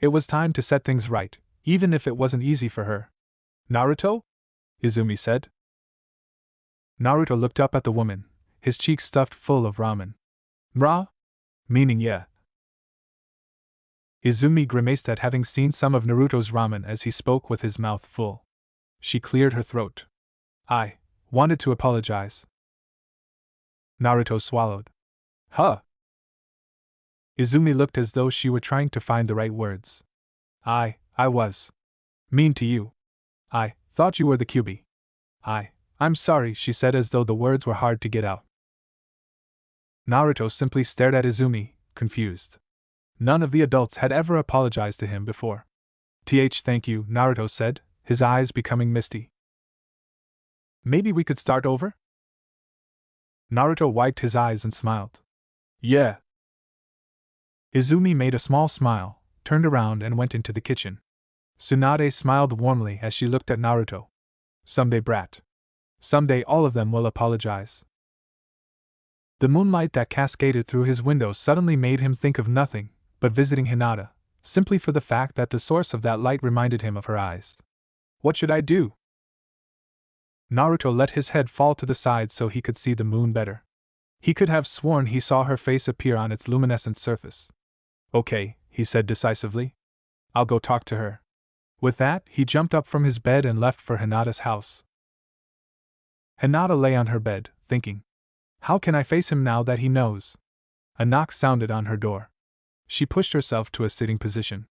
It was time to set things right, even if it wasn't easy for her. Naruto? Izumi said. Naruto looked up at the woman, his cheeks stuffed full of ramen. Mra? Meaning yeah. Izumi grimaced at having seen some of Naruto's ramen as he spoke with his mouth full. She cleared her throat. I wanted to apologize. Naruto swallowed. Huh? Izumi looked as though she were trying to find the right words. I was mean to you. I thought you were the Kyuubi. I'm sorry, she said as though the words were hard to get out. Naruto simply stared at Izumi, confused. None of the adults had ever apologized to him before. Thank you, Naruto said, his eyes becoming misty. Maybe we could start over? Naruto wiped his eyes and smiled. Yeah. Izumi made a small smile, turned around and went into the kitchen. Tsunade smiled warmly as she looked at Naruto. Someday, brat. Someday all of them will apologize. The moonlight that cascaded through his window suddenly made him think of nothing but visiting Hinata, simply for the fact that the source of that light reminded him of her eyes. What should I do? Naruto let his head fall to the side so he could see the moon better. He could have sworn he saw her face appear on its luminescent surface. Okay, he said decisively. I'll go talk to her. With that, he jumped up from his bed and left for Hinata's house. Hinata lay on her bed, thinking. How can I face him now that he knows? A knock sounded on her door. She pushed herself to a sitting position.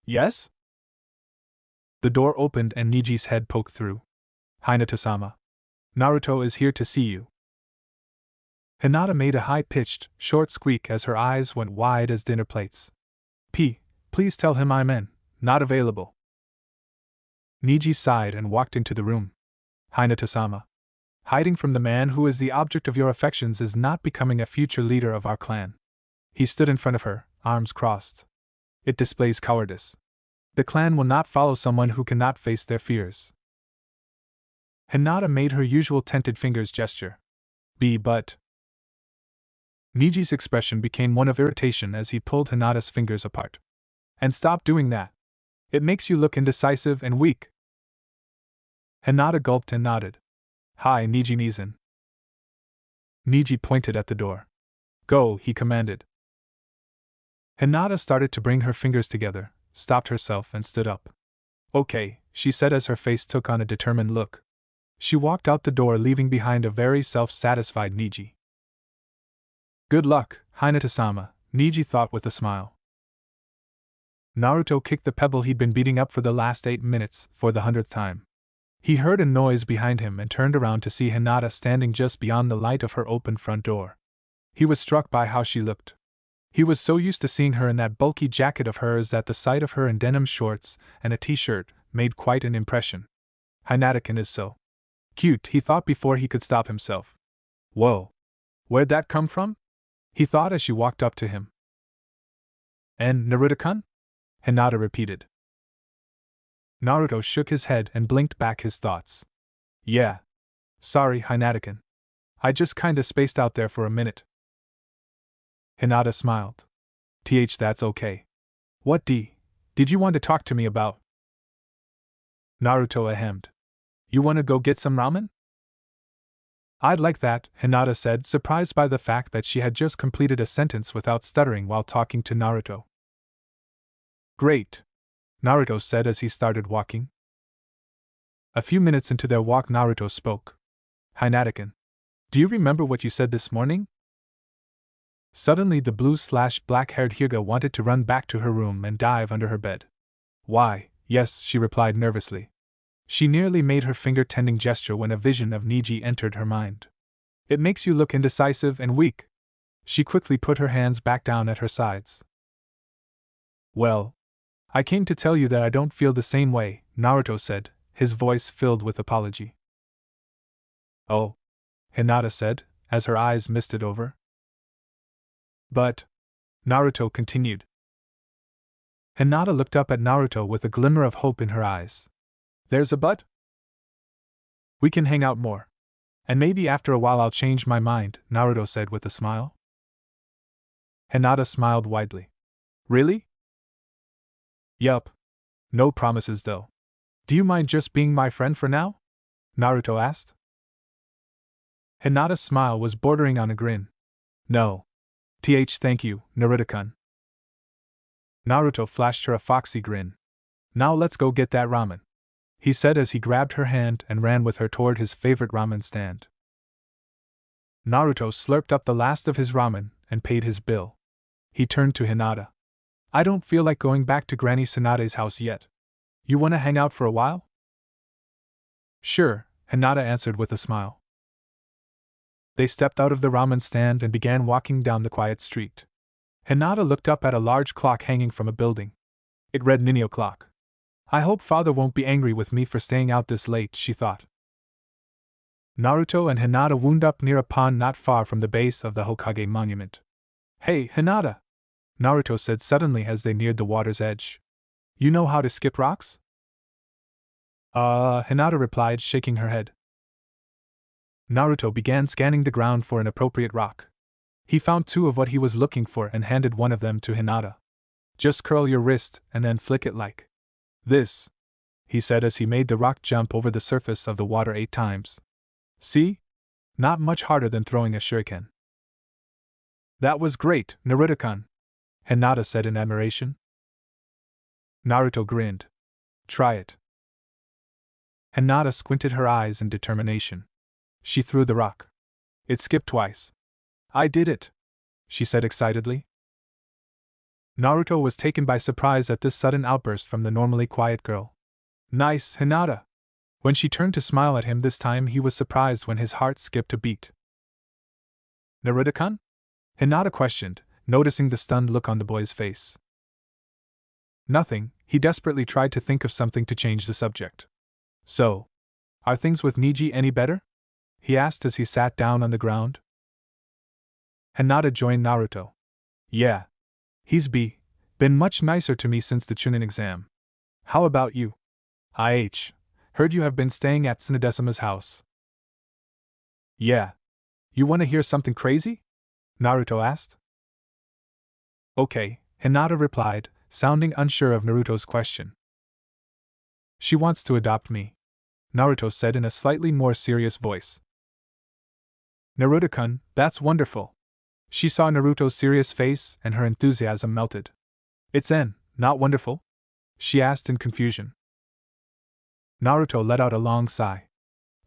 Yes? The door opened and Niji's head poked through. Hinata-sama. Naruto is here to see you. Hinata made a high-pitched, short squeak as her eyes went wide as dinner plates. Please tell him I'm not available. Niji sighed and walked into the room. Hinata-sama. Hiding from the man who is the object of your affections is not becoming a future leader of our clan. He stood in front of her, arms crossed. It displays cowardice. The clan will not follow someone who cannot face their fears. Hinata made her usual tented fingers gesture. But. Niji's expression became one of irritation as he pulled Hinata's fingers apart. And stop doing that. It makes you look indecisive and weak. Hinata gulped and nodded. Hi, Niji-Nizan. Niji pointed at the door. Go, he commanded. Hinata started to bring her fingers together, stopped herself and stood up. Okay, she said as her face took on a determined look. She walked out the door leaving behind a very self-satisfied Niji. Good luck, Hinata-sama, Niji thought with a smile. Naruto kicked the pebble he'd been beating up for the last 8 minutes, for the 100th time. He heard a noise behind him and turned around to see Hinata standing just beyond the light of her open front door. He was struck by how she looked. He was so used to seeing her in that bulky jacket of hers that the sight of her in denim shorts and a t-shirt made quite an impression. Hinata-can is so cute, he thought before he could stop himself. Whoa! Where'd that come from? He thought as she walked up to him. And Naruto-kun? Hinata repeated. Naruto shook his head and blinked back his thoughts. Yeah. Sorry, Hinata-kun. I just kinda spaced out there for a minute. Hinata smiled. That's okay. What did you want to talk to me about? Naruto ahemed. You wanna go get some ramen? I'd like that, Hinata said, surprised by the fact that she had just completed a sentence without stuttering while talking to Naruto. Great, Naruto said as he started walking. A few minutes into their walk, Naruto spoke. Hinata-kun, do you remember what you said this morning? Suddenly the blue/black-haired Hyuga wanted to run back to her room and dive under her bed. Why, yes, she replied nervously. She nearly made her finger-tending gesture when a vision of Niji entered her mind. It makes you look indecisive and weak. She quickly put her hands back down at her sides. Well, I came to tell you that I don't feel the same way, Naruto said, his voice filled with apology. Oh, Hinata said, as her eyes misted over. But, Naruto continued. Hinata looked up at Naruto with a glimmer of hope in her eyes. There's a but? We can hang out more. And maybe after a while I'll change my mind, Naruto said with a smile. Hinata smiled widely. Really? Yup. No promises though. Do you mind just being my friend for now? Naruto asked. Hinata's smile was bordering on a grin. No. Thank you, Naruto-kun. Naruto flashed her a foxy grin. Now let's go get that ramen, he said as he grabbed her hand and ran with her toward his favorite ramen stand. Naruto slurped up the last of his ramen and paid his bill. He turned to Hinata. I don't feel like going back to Granny Tsunade's house yet. You want to hang out for a while? Sure, Hinata answered with a smile. They stepped out of the ramen stand and began walking down the quiet street. Hinata looked up at a large clock hanging from a building. It read Ninyo clock. I hope father won't be angry with me for staying out this late, she thought. Naruto and Hinata wound up near a pond not far from the base of the Hokage monument. Hey, Hinata! Naruto said suddenly as they neared the water's edge. You know how to skip rocks? Hinata replied, shaking her head. Naruto began scanning the ground for an appropriate rock. He found two of what he was looking for and handed one of them to Hinata. Just curl your wrist and then flick it like this, he said as he made the rock jump over the surface of the water 8 times. See? Not much harder than throwing a shuriken. That was great, Naruto-kun, Hinata said in admiration. Naruto grinned. Try it. Hinata squinted her eyes in determination. She threw the rock. It skipped twice. I did it, she said excitedly. Naruto was taken by surprise at this sudden outburst from the normally quiet girl. Nice, Hinata. When she turned to smile at him this time, he was surprised when his heart skipped a beat. Naruto-kun? Hinata questioned, noticing the stunned look on the boy's face. Nothing, he desperately tried to think of something to change the subject. So, are things with Niji any better? He asked as he sat down on the ground. Hinata joined Naruto. Yeah. He's been much nicer to me since the Chunin exam. How about you? Heard you have been staying at Tsunadesima's house. Yeah. You want to hear something crazy? Naruto asked. Okay, Hinata replied, sounding unsure of Naruto's question. She wants to adopt me, Naruto said in a slightly more serious voice. Naruto-kun, that's wonderful. She saw Naruto's serious face and her enthusiasm melted. It's not wonderful? She asked in confusion. Naruto let out a long sigh.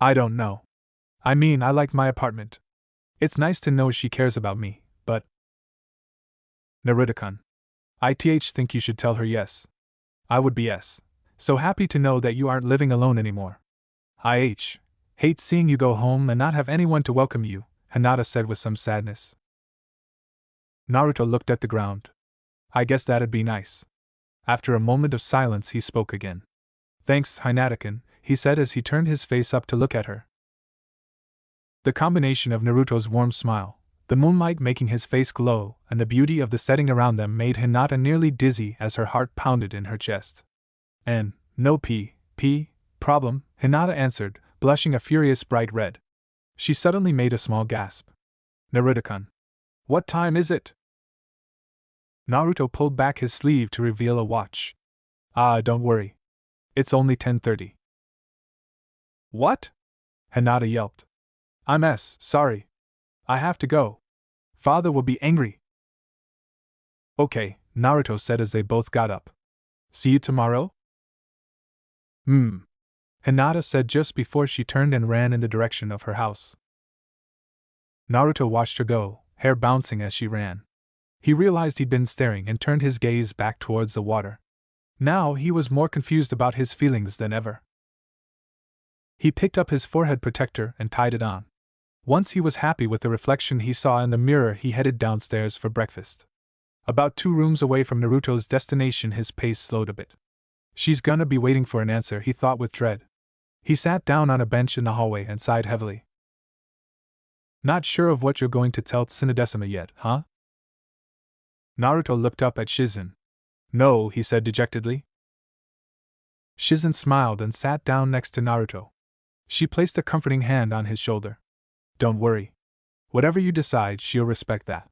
I don't know. I mean, I like my apartment. It's nice to know she cares about me, but… Naruto-kun. I think you should tell her yes. I would be so happy to know that you aren't living alone anymore. Hate seeing you go home and not have anyone to welcome you, Hinata said with some sadness. Naruto looked at the ground. I guess that'd be nice. After a moment of silence, he spoke again. Thanks, Hinata-kun, he said as he turned his face up to look at her. The combination of Naruto's warm smile, the moonlight making his face glow, and the beauty of the setting around them made Hinata nearly dizzy as her heart pounded in her chest. No problem, Hinata answered, blushing a furious bright red. She suddenly made a small gasp. Naruto-kun. What time is it? Naruto pulled back his sleeve to reveal a watch. Don't worry. It's only 10:30. What? Hinata yelped. I'm sorry. I have to go. Father will be angry. Okay, Naruto said as they both got up. See you tomorrow? Hinata said just before she turned and ran in the direction of her house. Naruto watched her go, hair bouncing as she ran. He realized he'd been staring and turned his gaze back towards the water. Now he was more confused about his feelings than ever. He picked up his forehead protector and tied it on. Once he was happy with the reflection he saw in the mirror, he headed downstairs for breakfast. About 2 rooms away from Naruto's destination, his pace slowed a bit. She's gonna be waiting for an answer, he thought with dread. He sat down on a bench in the hallway and sighed heavily. Not sure of what you're going to tell Tsunadesima yet, huh? Naruto looked up at Shizen. No, he said dejectedly. Shizen smiled and sat down next to Naruto. She placed a comforting hand on his shoulder. Don't worry. Whatever you decide, she'll respect that.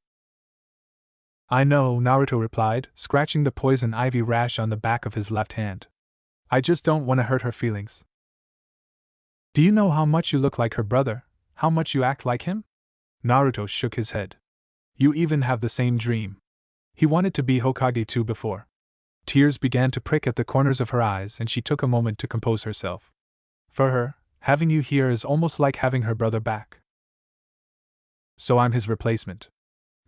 I know, Naruto replied, scratching the poison ivy rash on the back of his left hand. I just don't want to hurt her feelings. Do you know how much you look like her brother? How much you act like him? Naruto shook his head. You even have the same dream. He wanted to be Hokage too before. Tears began to prick at the corners of her eyes and she took a moment to compose herself. For her, having you here is almost like having her brother back. So I'm his replacement,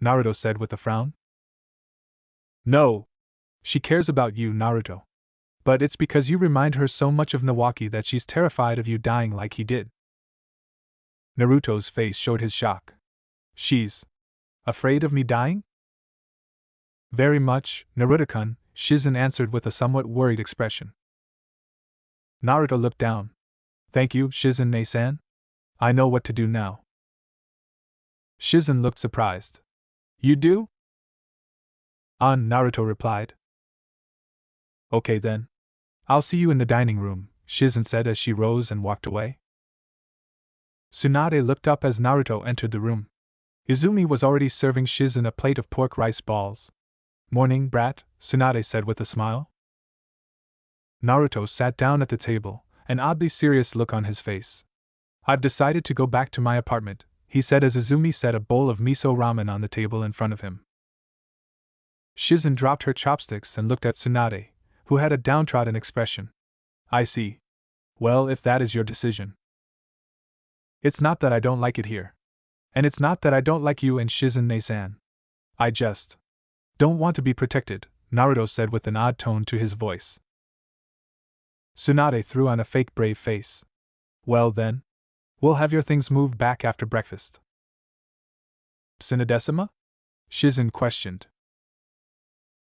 Naruto said with a frown. No. She cares about you, Naruto. But it's because you remind her so much of Nawaki that she's terrified of you dying like he did. Naruto's face showed his shock. She's afraid of me dying? Very much, Naruto-kun, Shizen answered with a somewhat worried expression. Naruto looked down. Thank you, Shizen-ne-san. I know what to do now. Shizen looked surprised. You do? Naruto replied. Okay then. I'll see you in the dining room, Shizen said as she rose and walked away. Tsunade looked up as Naruto entered the room. Izumi was already serving Shizen a plate of pork rice balls. Morning, brat, Tsunade said with a smile. Naruto sat down at the table, an oddly serious look on his face. I've decided to go back to my apartment, he said as Izumi set a bowl of miso ramen on the table in front of him. Shizen dropped her chopsticks and looked at Tsunade, who had a downtrodden expression. I see. Well, if that is your decision. It's not that I don't like it here. And it's not that I don't like you and Shizen-ne-san. I just don't want to be protected, Naruto said with an odd tone to his voice. Tsunade threw on a fake brave face. Well then, we'll have your things moved back after breakfast. Tsunade-sama? Shizen questioned.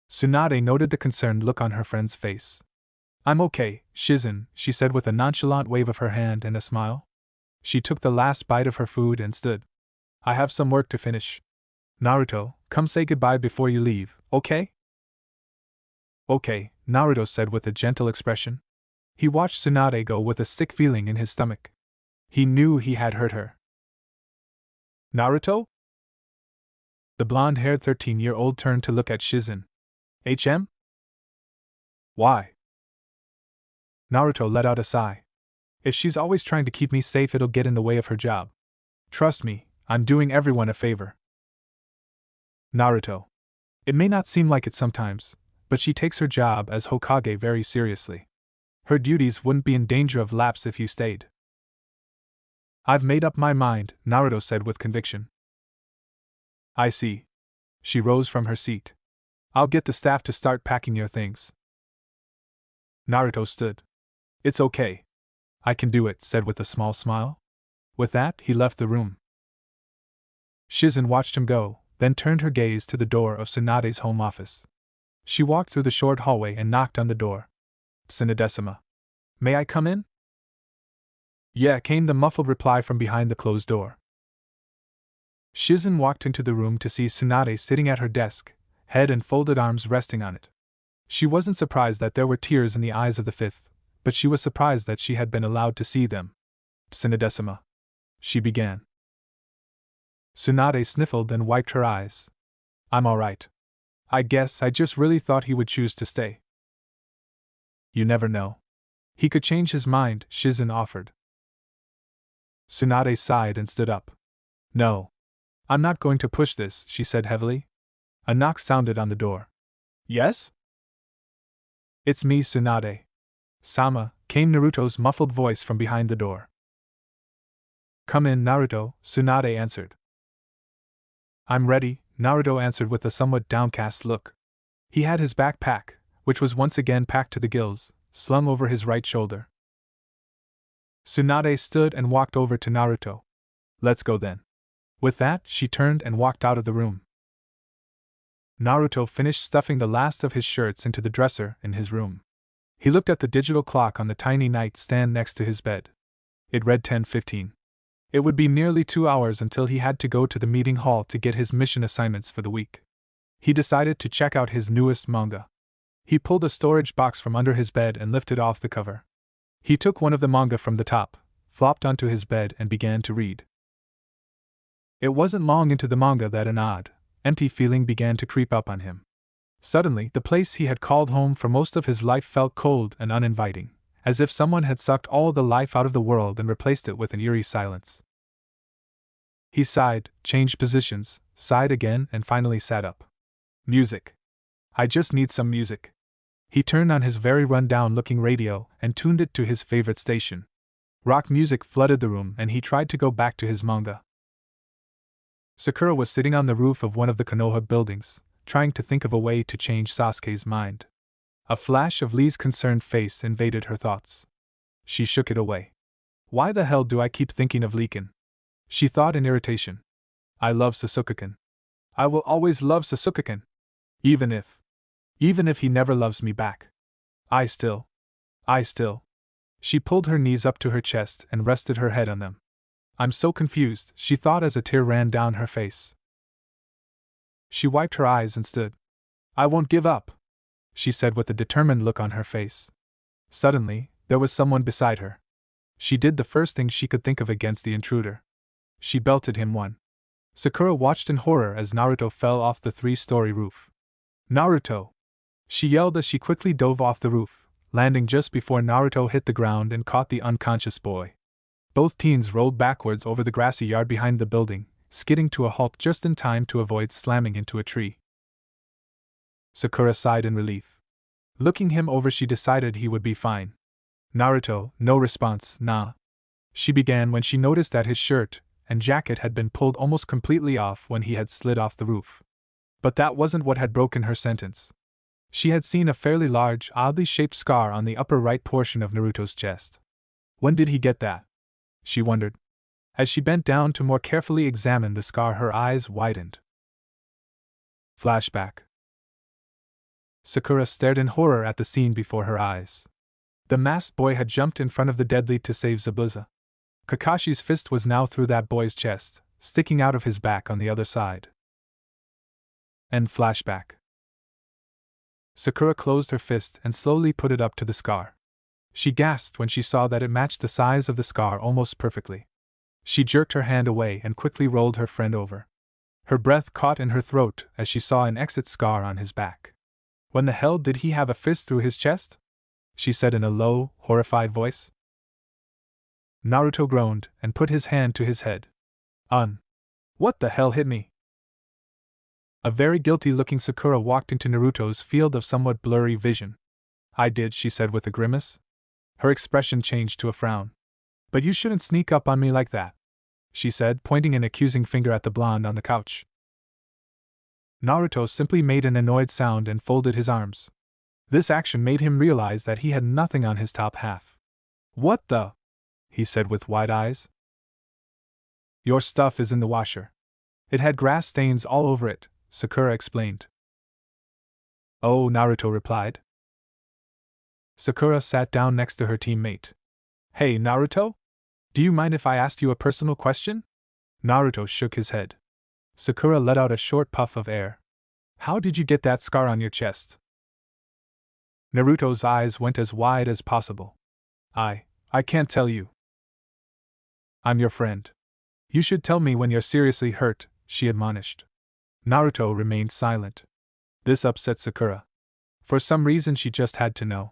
Tsunade noted the concerned look on her friend's face. I'm okay, Shizen, she said with a nonchalant wave of her hand and a smile. She took the last bite of her food and stood. I have some work to finish. Naruto, come say goodbye before you leave, okay? Okay, Naruto said with a gentle expression. He watched Tsunade go with a sick feeling in his stomach. He knew he had hurt her. Naruto? The blonde-haired 13-year-old turned to look at Shizen. HM? Why? Naruto let out a sigh. If she's always trying to keep me safe, it'll get in the way of her job. Trust me, I'm doing everyone a favor. Naruto. It may not seem like it sometimes, but she takes her job as Hokage very seriously. Her duties wouldn't be in danger of lapse if you stayed. I've made up my mind, Naruto said with conviction. I see. She rose from her seat. I'll get the staff to start packing your things. Naruto stood. It's okay. I can do it, said with a small smile. With that, he left the room. Shizen watched him go, then turned her gaze to the door of Tsunade's home office. She walked through the short hallway and knocked on the door. Tsunade-sama. May I come in? Yeah, came the muffled reply from behind the closed door. Shizen walked into the room to see Tsunade sitting at her desk, head and folded arms resting on it. She wasn't surprised that there were tears in the eyes of the fifth, but she was surprised that she had been allowed to see them. Tsunade-sama. She began. Tsunade sniffled and wiped her eyes. I'm alright. I guess I just really thought he would choose to stay. You never know. He could change his mind, Shizen offered. Tsunade sighed and stood up. No. I'm not going to push this, she said heavily. A knock sounded on the door. Yes? It's me, Tsunade. Sama, came Naruto's muffled voice from behind the door. Come in, Naruto, Tsunade answered. I'm ready, Naruto answered with a somewhat downcast look. He had his backpack, which was once again packed to the gills, slung over his right shoulder. Tsunade stood and walked over to Naruto. Let's go then. With that, she turned and walked out of the room. Naruto finished stuffing the last of his shirts into the dresser in his room. He looked at the digital clock on the tiny nightstand next to his bed. It read 10:15. It would be nearly 2 hours until he had to go to the meeting hall to get his mission assignments for the week. He decided to check out his newest manga. He pulled a storage box from under his bed and lifted off the cover. He took one of the manga from the top, flopped onto his bed and began to read. It wasn't long into the manga that an odd, Empty feeling began to creep up on him. Suddenly, the place he had called home for most of his life felt cold and uninviting, as if someone had sucked all the life out of the world and replaced it with an eerie silence. He sighed, changed positions, sighed again, and finally sat up. Music. I just need some music. He turned on his very run-down-looking radio and tuned it to his favorite station. Rock music flooded the room, and he tried to go back to his manga. Sakura was sitting on the roof of one of the Konoha buildings, trying to think of a way to change Sasuke's mind. A flash of Lee's concerned face invaded her thoughts. She shook it away. Why the hell do I keep thinking of Lee-kun? She thought in irritation. I love Sasuke-kun. I will always love Sasuke-kun. Even if he never loves me back. I still. She pulled her knees up to her chest and rested her head on them. I'm so confused, she thought as a tear ran down her face. She wiped her eyes and stood. I won't give up, she said with a determined look on her face. Suddenly, there was someone beside her. She did the first thing she could think of against the intruder. She belted him one. Sakura watched in horror as Naruto fell off the 3-story roof. Naruto! She yelled as she quickly dove off the roof, landing just before Naruto hit the ground and caught the unconscious boy. Both teens rolled backwards over the grassy yard behind the building, skidding to a halt just in time to avoid slamming into a tree. Sakura sighed in relief. Looking him over, she decided he would be fine. Naruto, no response, nah. She began when she noticed that his shirt and jacket had been pulled almost completely off when he had slid off the roof. But that wasn't what had broken her sentence. She had seen a fairly large, oddly shaped scar on the upper right portion of Naruto's chest. When did he get that? She wondered. As she bent down to more carefully examine the scar, her eyes widened. Flashback. Sakura stared in horror at the scene before her eyes. The masked boy had jumped in front of the deadly to save Zabuza. Kakashi's fist was now through that boy's chest, sticking out of his back on the other side. End flashback. Sakura closed her fist and slowly put it up to the scar. She gasped when she saw that it matched the size of the scar almost perfectly. She jerked her hand away and quickly rolled her friend over. Her breath caught in her throat as she saw an exit scar on his back. When the hell did he have a fist through his chest? She said in a low, horrified voice. Naruto groaned and put his hand to his head. What the hell hit me? A very guilty-looking Sakura walked into Naruto's field of somewhat blurry vision. I did, she said with a grimace. Her expression changed to a frown. But you shouldn't sneak up on me like that, she said, pointing an accusing finger at the blonde on the couch. Naruto simply made an annoyed sound and folded his arms. This action made him realize that he had nothing on his top half. What the? He said with wide eyes. Your stuff is in the washer. It had grass stains all over it, Sakura explained. Oh, Naruto replied. Sakura sat down next to her teammate. Hey, Naruto? Do you mind if I ask you a personal question? Naruto shook his head. Sakura let out a short puff of air. How did you get that scar on your chest? Naruto's eyes went as wide as possible. I can't tell you. I'm your friend. You should tell me when you're seriously hurt, she admonished. Naruto remained silent. This upset Sakura. For some reason she just had to know.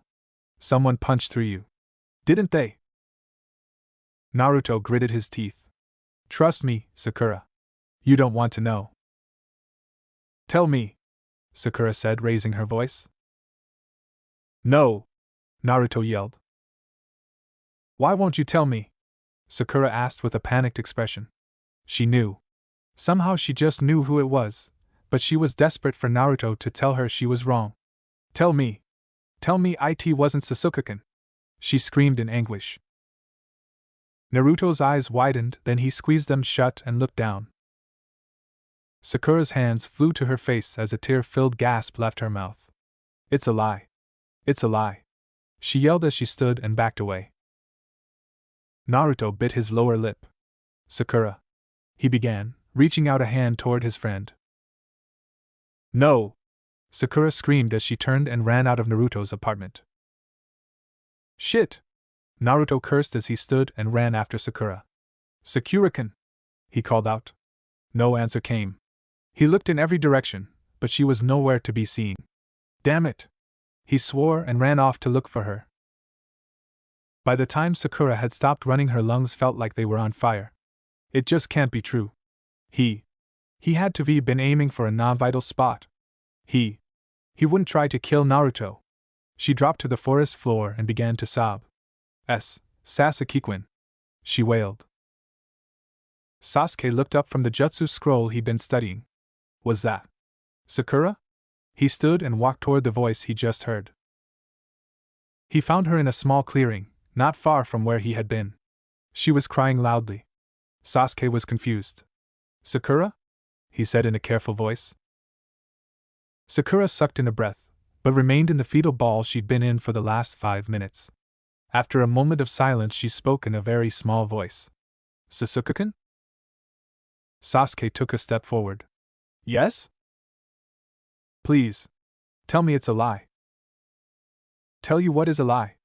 Someone punched through you. Didn't they? Naruto gritted his teeth. Trust me, Sakura. You don't want to know. Tell me, Sakura said, raising her voice. No, Naruto yelled. Why won't you tell me? Sakura asked with a panicked expression. She knew. Somehow she just knew who it was, but she was desperate for Naruto to tell her she was wrong. Tell me it wasn't Sasuke-kun, she screamed in anguish. Naruto's eyes widened, then he squeezed them shut and looked down. Sakura's hands flew to her face as a tear-filled gasp left her mouth. It's a lie. It's a lie, she yelled as she stood and backed away. Naruto bit his lower lip. Sakura, he began, reaching out a hand toward his friend. No! Sakura screamed as she turned and ran out of Naruto's apartment. Shit! Naruto cursed as he stood and ran after Sakura. Sakura-kun! He called out. No answer came. He looked in every direction, but she was nowhere to be seen. Damn it! He swore and ran off to look for her. By the time Sakura had stopped running, her lungs felt like they were on fire. It just can't be true. He had to be been aiming for a non-vital spot. He wouldn't try to kill Naruto. She dropped to the forest floor and began to sob. Sasuke-kun, she wailed. Sasuke looked up from the jutsu scroll he'd been studying. Was that Sakura? He stood and walked toward the voice he just heard. He found her in a small clearing, not far from where he had been. She was crying loudly. Sasuke was confused. Sakura? He said in a careful voice. Sakura sucked in a breath, but remained in the fetal ball she'd been in for the last 5 minutes. After a moment of silence, she spoke in a very small voice. Sasuke-kun? Sasuke took a step forward. Yes? Please. Tell me it's a lie. Tell you what is a lie?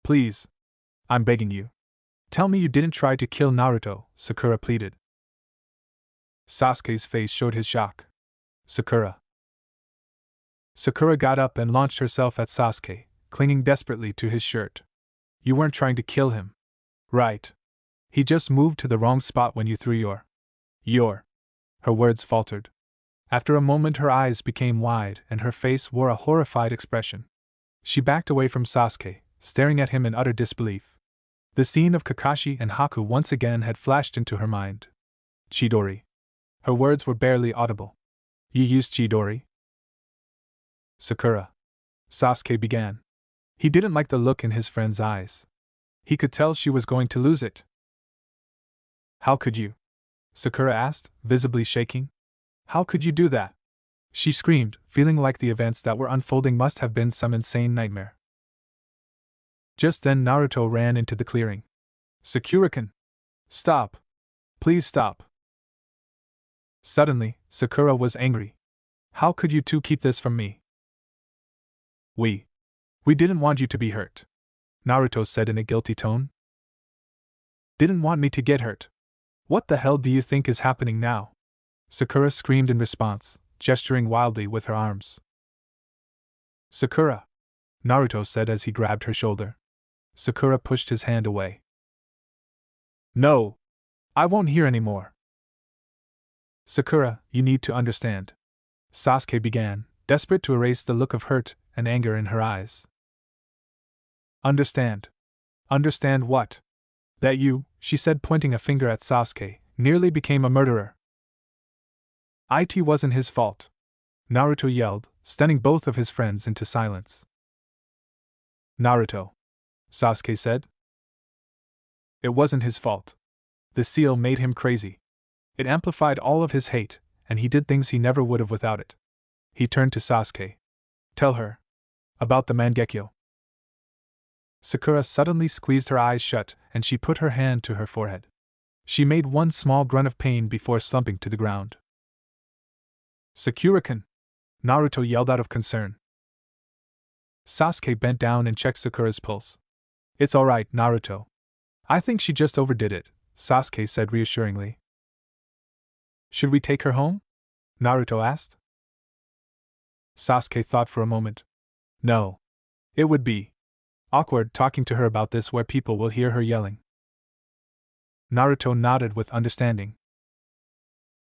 Please. I'm begging you. Tell me you didn't try to kill Naruto, Sakura pleaded. Sasuke's face showed his shock. Sakura. Sakura got up and launched herself at Sasuke, clinging desperately to his shirt. You weren't trying to kill him. Right. He just moved to the wrong spot when you threw your. Her words faltered. After a moment her eyes became wide and her face wore a horrified expression. She backed away from Sasuke, staring at him in utter disbelief. The scene of Kakashi and Haku once again had flashed into her mind. Chidori. Her words were barely audible. You used Chidori? Sakura. Sasuke began. He didn't like the look in his friend's eyes. He could tell she was going to lose it. How could you? Sakura asked, visibly shaking. How could you do that? She screamed, feeling like the events that were unfolding must have been some insane nightmare. Just then Naruto ran into the clearing. Sakura-kun! Stop! Please stop! Suddenly, Sakura was angry. How could you two keep this from me? We didn't want you to be hurt, Naruto said in a guilty tone. Didn't want me to get hurt. What the hell do you think is happening now? Sakura screamed in response, gesturing wildly with her arms. Sakura, Naruto said as he grabbed her shoulder. Sakura pushed his hand away. No! I won't hear any more. Sakura, you need to understand. Sasuke began, desperate to erase the look of hurt and anger in her eyes. Understand? Understand what? That you, she said pointing a finger at Sasuke, nearly became a murderer. It wasn't his fault. Naruto yelled, stunning both of his friends into silence. Naruto, Sasuke said. It wasn't his fault. The seal made him crazy. It amplified all of his hate, and he did things he never would have without it. He turned to Sasuke. Tell her. About the Mangekyo. Sakura suddenly squeezed her eyes shut, and she put her hand to her forehead. She made one small grunt of pain before slumping to the ground. Sakura-kun! Naruto yelled out of concern. Sasuke bent down and checked Sakura's pulse. It's alright, Naruto. I think she just overdid it, Sasuke said reassuringly. Should we take her home? Naruto asked. Sasuke thought for a moment. No. It would be awkward talking to her about this where people will hear her yelling. Naruto nodded with understanding.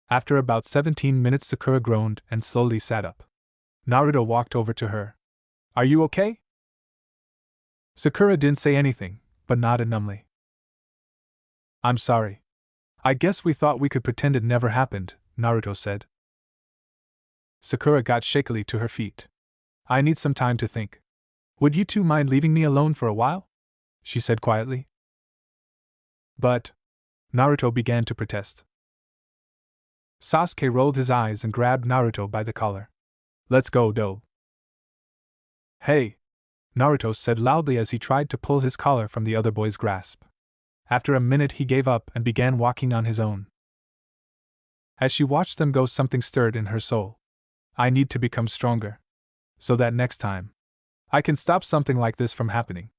After about 17 minutes, Sakura groaned and slowly sat up. Naruto walked over to her. Are you okay? Sakura didn't say anything, but nodded numbly. I'm sorry. I guess we thought we could pretend it never happened, Naruto said. Sakura got shakily to her feet. I need some time to think. Would you two mind leaving me alone for a while? She said quietly. But Naruto began to protest. Sasuke rolled his eyes and grabbed Naruto by the collar. Let's go, Do. Hey! Naruto said loudly as he tried to pull his collar from the other boy's grasp. After a minute he gave up and began walking on his own. As she watched them go, something stirred in her soul. I need to become stronger. So that next time, I can stop something like this from happening.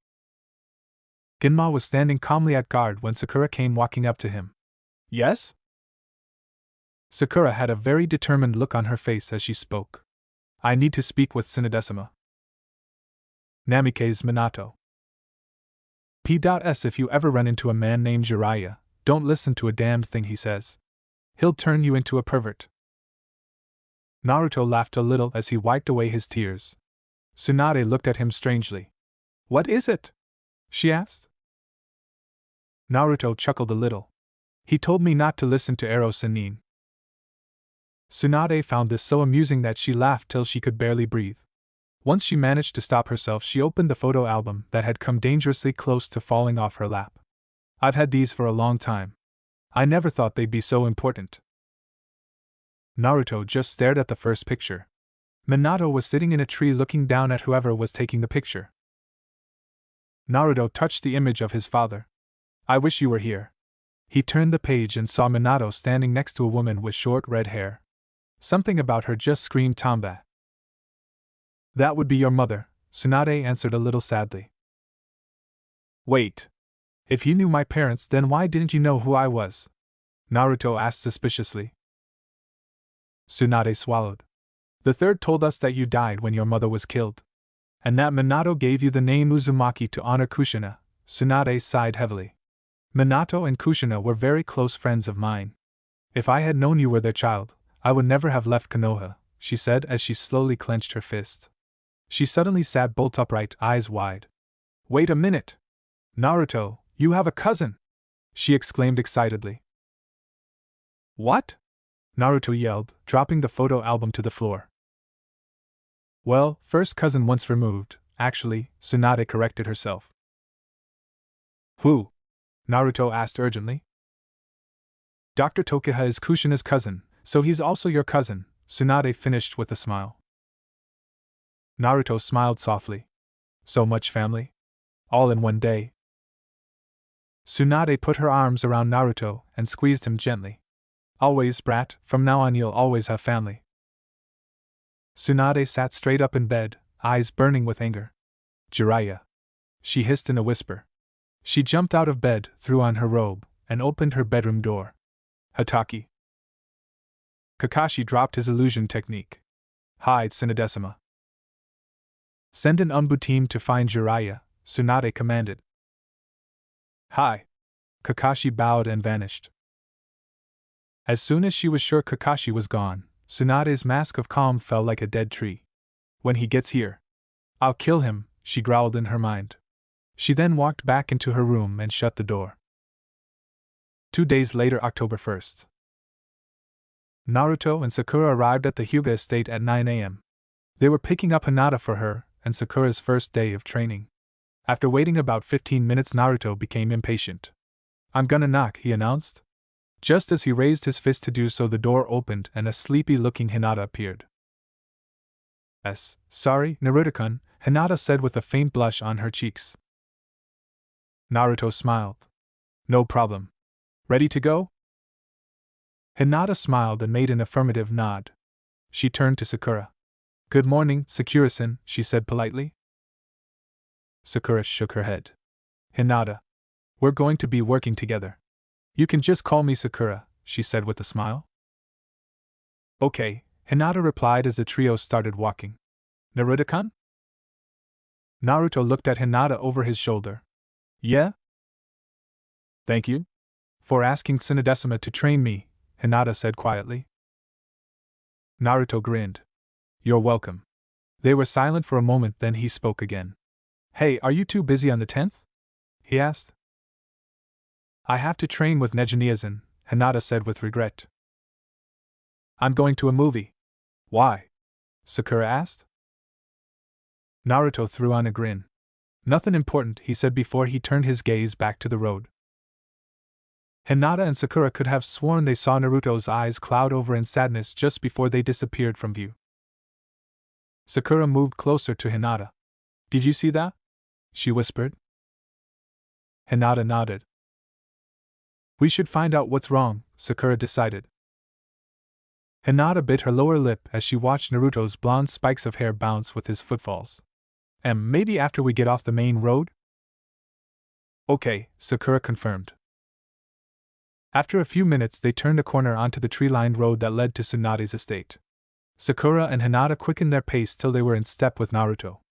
Genma was standing calmly at guard when Sakura came walking up to him. Yes? Sakura had a very determined look on her face as she spoke. I need to speak with Sinodesima. Namikaze Minato. P.S. If you ever run into a man named Jiraiya, don't listen to a damned thing he says. He'll turn you into a pervert. Naruto laughed a little as he wiped away his tears. Tsunade looked at him strangely. What is it? She asked. Naruto chuckled a little. He told me not to listen to Ero Sennin. Tsunade found this so amusing that she laughed till she could barely breathe. Once she managed to stop herself, she opened the photo album that had come dangerously close to falling off her lap. I've had these for a long time. I never thought they'd be so important. Naruto just stared at the first picture. Minato was sitting in a tree looking down at whoever was taking the picture. Naruto touched the image of his father. I wish you were here. He turned the page and saw Minato standing next to a woman with short red hair. Something about her just screamed Tomba. That would be your mother, Tsunade answered a little sadly. Wait. If you knew my parents, then why didn't you know who I was? Naruto asked suspiciously. Tsunade swallowed. The third told us that you died when your mother was killed. And that Minato gave you the name Uzumaki to honor Kushina. Tsunade sighed heavily. Minato and Kushina were very close friends of mine. If I had known you were their child, I would never have left Konoha, she said as she slowly clenched her fist. She suddenly sat bolt upright, eyes wide. Wait a minute! Naruto, you have a cousin! She exclaimed excitedly. What? Naruto yelled, dropping the photo album to the floor. Well, first cousin once removed, actually, Tsunade corrected herself. Who? Naruto asked urgently. Dr. Tokiha is Kushina's cousin, so he's also your cousin, Tsunade finished with a smile. Naruto smiled softly. So much family? All in one day? Tsunade put her arms around Naruto and squeezed him gently. Always, brat, from now on you'll always have family. Tsunade sat straight up in bed, eyes burning with anger. Jiraiya, she hissed in a whisper. She jumped out of bed, threw on her robe, and opened her bedroom door. Hataki. Kakashi dropped his illusion technique. Hide Sinodesima. Send an Umbu team to find Jiraiya, Tsunade commanded. Hi. Kakashi bowed and vanished. As soon as she was sure Kakashi was gone, Tsunade's mask of calm fell like a dead tree. When he gets here, I'll kill him, she growled in her mind. She then walked back into her room and shut the door. 2 days later, October 1st. Naruto and Sakura arrived at the Hyuga estate at 9 a.m. They were picking up Hinata for her and Sakura's first day of training. After waiting about 15 minutes, Naruto became impatient. I'm gonna knock, he announced. Just as he raised his fist to do so, the door opened and a sleepy-looking Hinata appeared. Sorry, Naruto-kun, Hinata said with a faint blush on her cheeks. Naruto smiled. No problem. Ready to go? Hinata smiled and made an affirmative nod. She turned to Sakura. Good morning, Sakura-san, she said politely. Sakura shook her head. Hinata. We're going to be working together. You can just call me Sakura, she said with a smile. Okay, Hinata replied as the trio started walking. Naruto-kun? Naruto looked at Hinata over his shoulder. Yeah? Thank you for asking Sinodesima to train me, Hinata said quietly. Naruto grinned. You're welcome. They were silent for a moment, then he spoke again. Hey, are you too busy on the 10th? He asked. I have to train with Neji-Niazan, Hinata said with regret. I'm going to a movie. Why? Sakura asked. Naruto threw on a grin. Nothing important, he said before he turned his gaze back to the road. Hinata and Sakura could have sworn they saw Naruto's eyes cloud over in sadness just before they disappeared from view. Sakura moved closer to Hinata. Did you see that? She whispered. Hinata nodded. We should find out what's wrong, Sakura decided. Hinata bit her lower lip as she watched Naruto's blonde spikes of hair bounce with his footfalls. Maybe after we get off the main road? Okay, Sakura confirmed. After a few minutes, they turned a corner onto the tree-lined road that led to Tsunade's estate. Sakura and Hinata quickened their pace till they were in step with Naruto.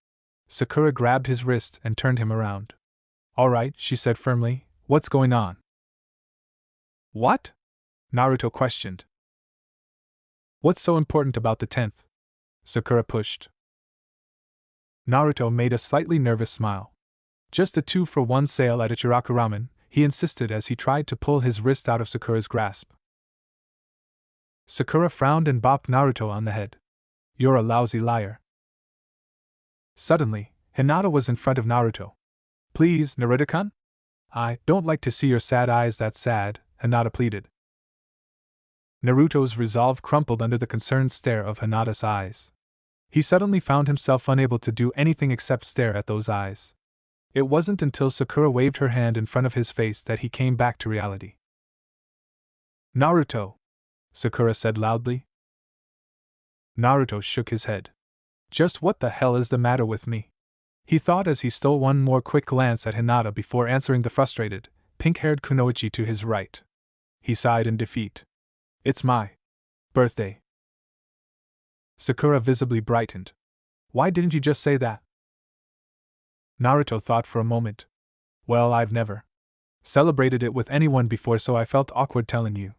Sakura grabbed his wrist and turned him around. "All right," she said firmly, "what's going on?" "What?" Naruto questioned. "What's so important about the 10th? Sakura pushed. Naruto made a slightly nervous smile. "Just a 2-for-1 sale at Ichiraku Ramen," he insisted as he tried to pull his wrist out of Sakura's grasp. Sakura frowned and bopped Naruto on the head. "You're a lousy liar." Suddenly, Hinata was in front of Naruto. "Please, Naruto-kun? I don't like to see your sad eyes that sad," Hinata pleaded. Naruto's resolve crumpled under the concerned stare of Hinata's eyes. He suddenly found himself unable to do anything except stare at those eyes. It wasn't until Sakura waved her hand in front of his face that he came back to reality. "Naruto!" Sakura said loudly. Naruto shook his head. "Just what the hell is the matter with me?" he thought as he stole one more quick glance at Hinata before answering the frustrated, pink-haired Kunoichi to his right. He sighed in defeat. "It's my birthday." Sakura visibly brightened. "Why didn't you just say that?" Naruto thought for a moment. "Well, I've never celebrated it with anyone before, so I felt awkward telling you."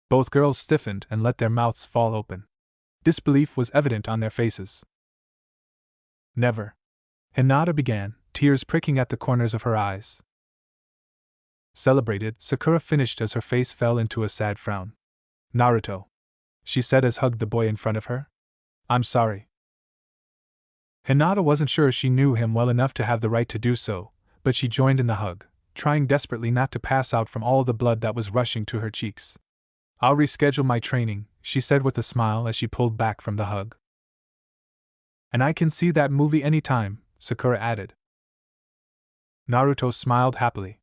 Both girls stiffened and let their mouths fall open. Disbelief was evident on their faces. "Never," Hinata began, tears pricking at the corners of her eyes. "Celebrated," Sakura finished as her face fell into a sad frown. "Naruto," she said as hugged the boy in front of her. "I'm sorry." Hinata wasn't sure she knew him well enough to have the right to do so, but she joined in the hug, trying desperately not to pass out from all the blood that was rushing to her cheeks. "I'll reschedule my training," she said with a smile as she pulled back from the hug. "And I can see that movie anytime," Sakura added. Naruto smiled happily.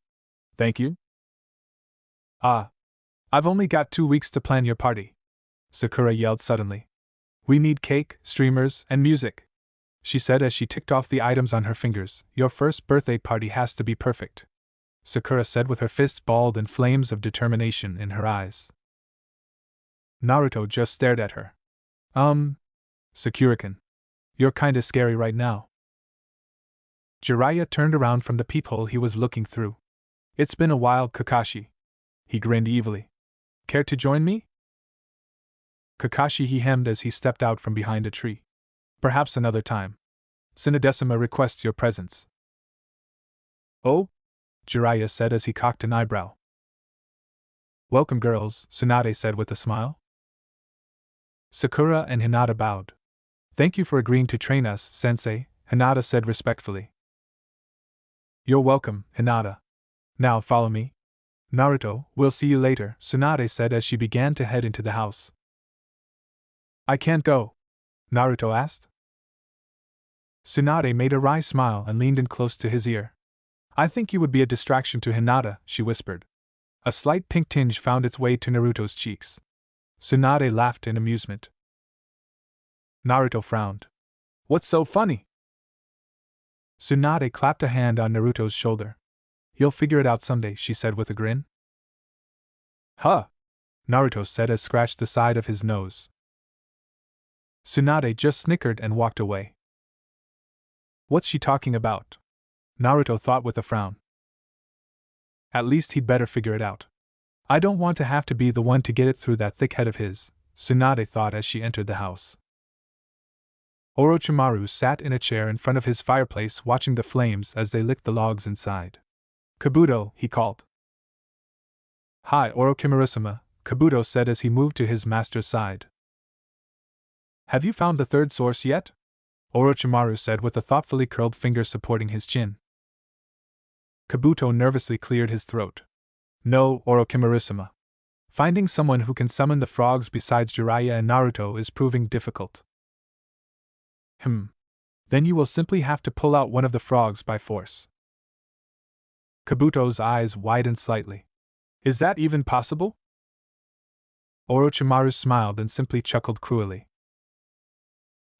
"Thank you?" "Ah. I've only got 2 weeks to plan your party," Sakura yelled suddenly. "We need cake, streamers, and music," she said as she ticked off the items on her fingers. "Your first birthday party has to be perfect," Sakura said with her fists balled and flames of determination in her eyes. Naruto just stared at her. Sakura-kun, you're kinda scary right now." Jiraiya turned around from the peephole he was looking through. "It's been a while, Kakashi." He grinned evilly. "Care to join me?" "Kakashi," he hemmed as he stepped out from behind a tree. "Perhaps another time. Tsunadesima requests your presence." "Oh?" Jiraiya said as he cocked an eyebrow. "Welcome, girls," Tsunade said with a smile. Sakura and Hinata bowed. "Thank you for agreeing to train us, sensei," Hinata said respectfully. "You're welcome, Hinata. Now follow me." "Naruto, we'll see you later," Tsunade said as she began to head into the house. "I can't go," Naruto asked. Tsunade made a wry smile and leaned in close to his ear. "I think you would be a distraction to Hinata," she whispered. A slight pink tinge found its way to Naruto's cheeks. Tsunade laughed in amusement. Naruto frowned. "What's so funny?" Tsunade clapped a hand on Naruto's shoulder. "You'll figure it out someday," she said with a grin. "Huh!" Naruto said as scratched the side of his nose. Tsunade just snickered and walked away. "What's she talking about?" Naruto thought with a frown. "At least he'd better figure it out. I don't want to have to be the one to get it through that thick head of his," Tsunade thought as she entered the house. Orochimaru sat in a chair in front of his fireplace watching the flames as they licked the logs inside. "Kabuto," he called. "Hi, Orochimaru-sama," Kabuto said as he moved to his master's side. "Have you found the third source yet?" Orochimaru said with a thoughtfully curled finger supporting his chin. Kabuto nervously cleared his throat. "No, Orochimaru-sama. Finding someone who can summon the frogs besides Jiraiya and Naruto is proving difficult." Then you will simply have to pull out one of the frogs by force." Kabuto's eyes widened slightly. "Is that even possible?" Orochimaru smiled and simply chuckled cruelly.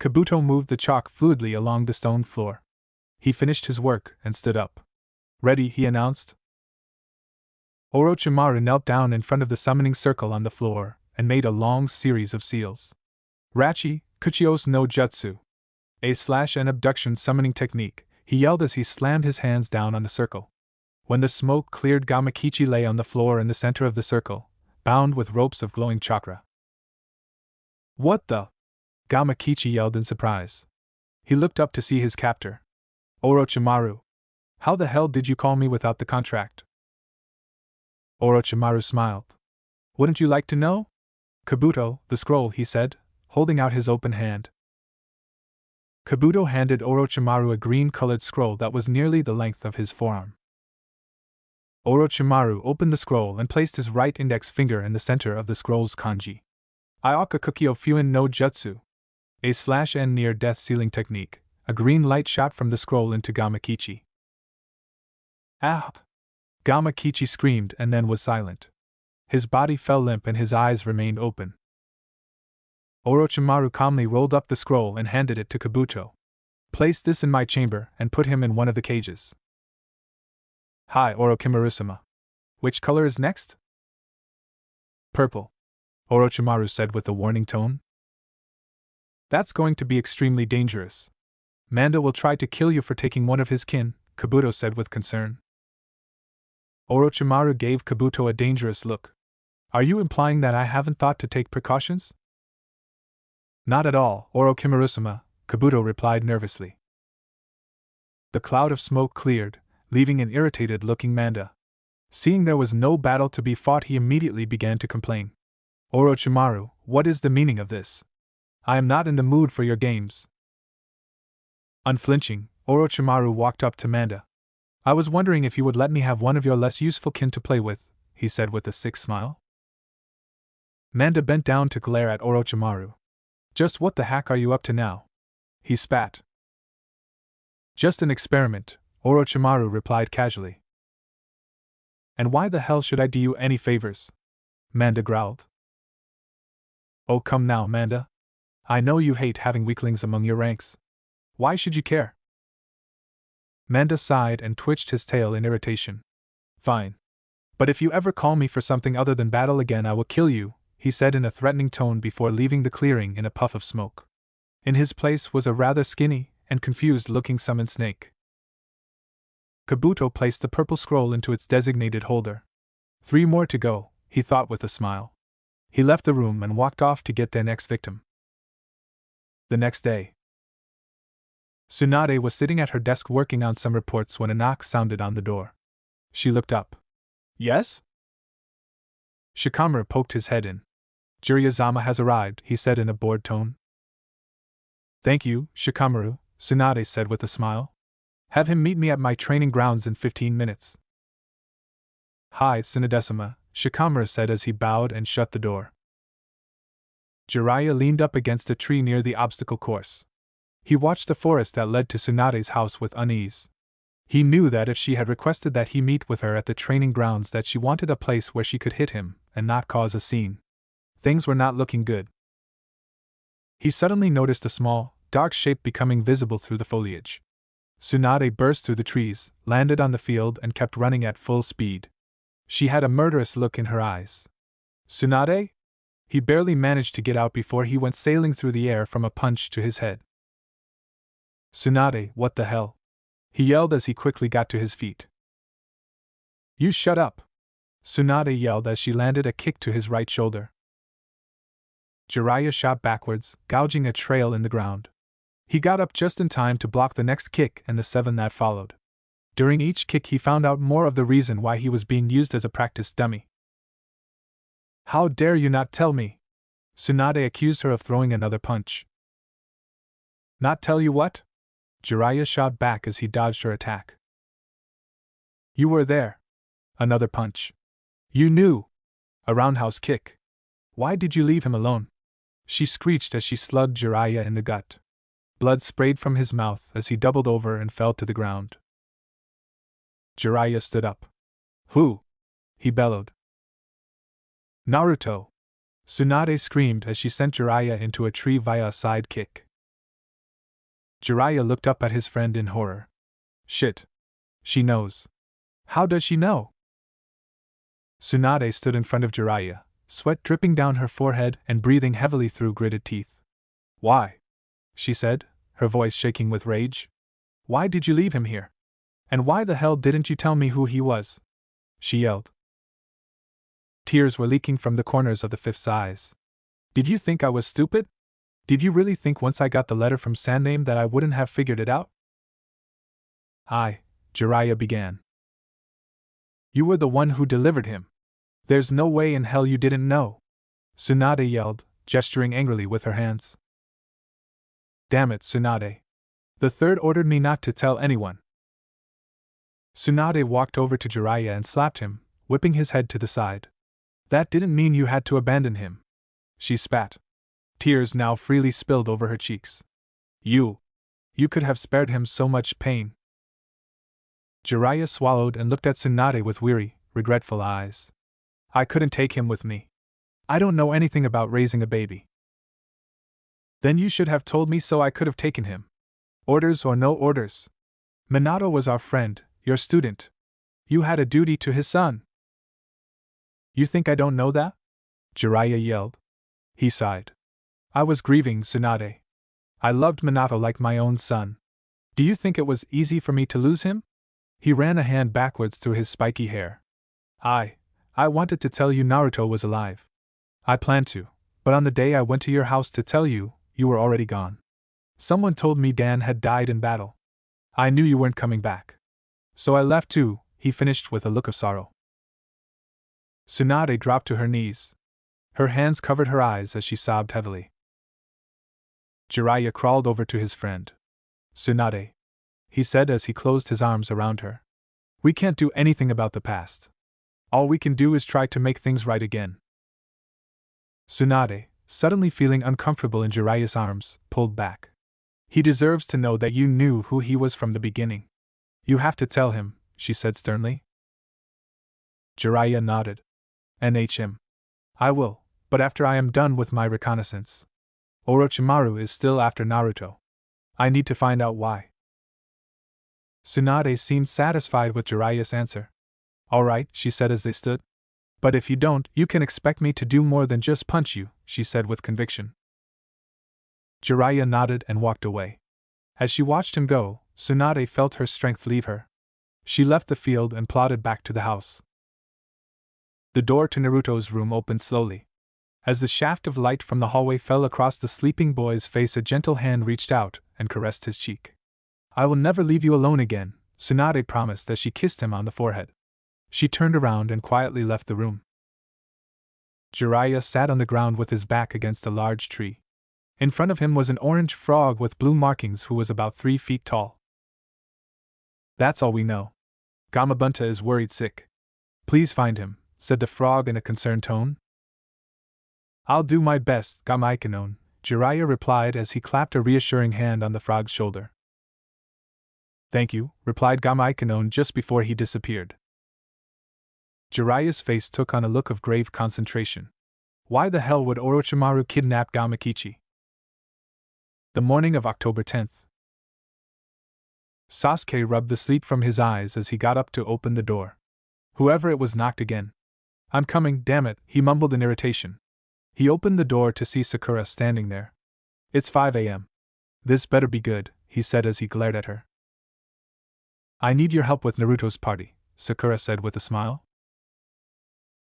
Kabuto moved the chalk fluidly along the stone floor. He finished his work and stood up. "Ready," he announced. Orochimaru knelt down in front of the summoning circle on the floor and made a long series of seals. Rachi, Kuchios no Jutsu. An abduction summoning technique, he yelled as he slammed his hands down on the circle. When the smoke cleared, Gamakichi lay on the floor in the center of the circle, bound with ropes of glowing chakra. What the? Gamakichi yelled in surprise. He looked up to see his captor. Orochimaru. How the hell did you call me without the contract? Orochimaru smiled. Wouldn't you like to know? Kabuto, the scroll, he said, holding out his open hand. Kabuto handed Orochimaru a green-colored scroll that was nearly the length of his forearm. Orochimaru opened the scroll and placed his right index finger in the center of the scroll's kanji. Ioka Kukio Fuin no Jutsu. A/N near-death sealing technique. A green light shot from the scroll into Gamakichi. Ah! Gamakichi screamed and then was silent. His body fell limp and his eyes remained open. Orochimaru calmly rolled up the scroll and handed it to Kabuto. Place this in my chamber and put him in one of the cages. Hi, Orochimaru-sama. Which color is next? Purple, Orochimaru said with a warning tone. That's going to be extremely dangerous. Manda will try to kill you for taking one of his kin, Kabuto said with concern. Orochimaru gave Kabuto a dangerous look. Are you implying that I haven't thought to take precautions? Not at all, Orochimaru-sama, Kabuto replied nervously. The cloud of smoke cleared, leaving an irritated-looking Manda. Seeing there was no battle to be fought, he immediately began to complain. Orochimaru, what is the meaning of this? I am not in the mood for your games. Unflinching, Orochimaru walked up to Manda. I was wondering if you would let me have one of your less useful kin to play with, he said with a sick smile. Manda bent down to glare at Orochimaru. Just what the heck are you up to now? He spat. Just an experiment, Orochimaru replied casually. And why the hell should I do you any favors? Manda growled. Oh, come now, Manda. I know you hate having weaklings among your ranks. Why should you care? Manda sighed and twitched his tail in irritation. Fine. But if you ever call me for something other than battle again, I will kill you, he said in a threatening tone before leaving the clearing in a puff of smoke. In his place was a rather skinny and confused-looking summon snake. Kabuto placed the purple scroll into its designated holder. 3 more to go, he thought with a smile. He left the room and walked off to get their next victim. The next day, Tsunade was sitting at her desk working on some reports when a knock sounded on the door. She looked up. Yes? Shikamaru poked his head in. Jiraiya-sama has arrived, he said in a bored tone. Thank you, Shikamaru, Tsunade said with a smile. Have him meet me at my training grounds in 15 minutes. Hi, Tsunade-sama, Shikamaru said as he bowed and shut the door. Jiraiya leaned up against a tree near the obstacle course. He watched the forest that led to Tsunade's house with unease. He knew that if she had requested that he meet with her at the training grounds, that she wanted a place where she could hit him and not cause a scene. Things were not looking good. He suddenly noticed a small, dark shape becoming visible through the foliage. Tsunade burst through the trees, landed on the field, and kept running at full speed. She had a murderous look in her eyes. Tsunade? He barely managed to get out before he went sailing through the air from a punch to his head. Tsunade, what the hell? He yelled as he quickly got to his feet. You shut up! Tsunade yelled as she landed a kick to his right shoulder. Jiraiya shot backwards, gouging a trail in the ground. He got up just in time to block the next kick and the 7 that followed. During each kick he found out more of the reason why he was being used as a practice dummy. How dare you not tell me? Tsunade accused her of throwing another punch. Not tell you what? Jiraiya shot back as he dodged her attack. You were there. Another punch. You knew. A roundhouse kick. Why did you leave him alone? She screeched as she slugged Jiraiya in the gut. Blood sprayed from his mouth as he doubled over and fell to the ground. Jiraiya stood up. Who? He bellowed. Naruto! Tsunade screamed as she sent Jiraiya into a tree via a side kick. Jiraiya looked up at his friend in horror. Shit. She knows. How does she know? Tsunade stood in front of Jiraiya, sweat dripping down her forehead and breathing heavily through gritted teeth. Why? She said, her voice shaking with rage. Why did you leave him here? And why the hell didn't you tell me who he was? She yelled. Tears were leaking from the corners of the fifth's eyes. Did you think I was stupid? Did you really think once I got the letter from Sandname that I wouldn't have figured it out? Jiraiya began. You were the one who delivered him. There's no way in hell you didn't know. Tsunade yelled, gesturing angrily with her hands. Damn it, Tsunade. The third ordered me not to tell anyone. Tsunade walked over to Jiraiya and slapped him, whipping his head to the side. That didn't mean you had to abandon him. She spat. Tears now freely spilled over her cheeks. You could have spared him so much pain. Jiraiya swallowed and looked at Tsunade with weary, regretful eyes. I couldn't take him with me. I don't know anything about raising a baby. Then you should have told me so I could have taken him. Orders or no orders. Minato was our friend, your student. You had a duty to his son. You think I don't know that? Jiraiya yelled. He sighed. I was grieving, Tsunade. I loved Minato like my own son. Do you think it was easy for me to lose him? He ran a hand backwards through his spiky hair. I wanted to tell you Naruto was alive. I planned to, but on the day I went to your house to tell you, you were already gone. Someone told me Dan had died in battle. I knew you weren't coming back. So I left too, he finished with a look of sorrow. Tsunade dropped to her knees. Her hands covered her eyes as she sobbed heavily. Jiraiya crawled over to his friend. Tsunade, he said as he closed his arms around her. We can't do anything about the past. All we can do is try to make things right again. Tsunade, suddenly feeling uncomfortable in Jiraiya's arms, pulled back. He deserves to know that you knew who he was from the beginning. You have to tell him, she said sternly. Jiraiya nodded. NHM. I will, but after I am done with my reconnaissance. Orochimaru is still after Naruto. I need to find out why. Tsunade seemed satisfied with Jiraiya's answer. All right, she said as they stood. But if you don't, you can expect me to do more than just punch you, she said with conviction. Jiraiya nodded and walked away. As she watched him go, Tsunade felt her strength leave her. She left the field and plodded back to the house. The door to Naruto's room opened slowly. As the shaft of light from the hallway fell across the sleeping boy's face, a gentle hand reached out and caressed his cheek. I will never leave you alone again, Tsunade promised as she kissed him on the forehead. She turned around and quietly left the room. Jiraiya sat on the ground with his back against a large tree. In front of him was an orange frog with blue markings who was about 3 feet tall. That's all we know. Gamabunta is worried sick. Please find him, said the frog in a concerned tone. I'll do my best, Gamaikenon, Jiraiya replied as he clapped a reassuring hand on the frog's shoulder. Thank you, replied Gamaikenon just before he disappeared. Jiraiya's face took on a look of grave concentration. Why the hell would Orochimaru kidnap Gamakichi? The morning of October 10th. Sasuke rubbed the sleep from his eyes as he got up to open the door. Whoever it was knocked again. I'm coming, damn it, he mumbled in irritation. He opened the door to see Sakura standing there. It's 5 a.m. This better be good, he said as he glared at her. I need your help with Naruto's party, Sakura said with a smile.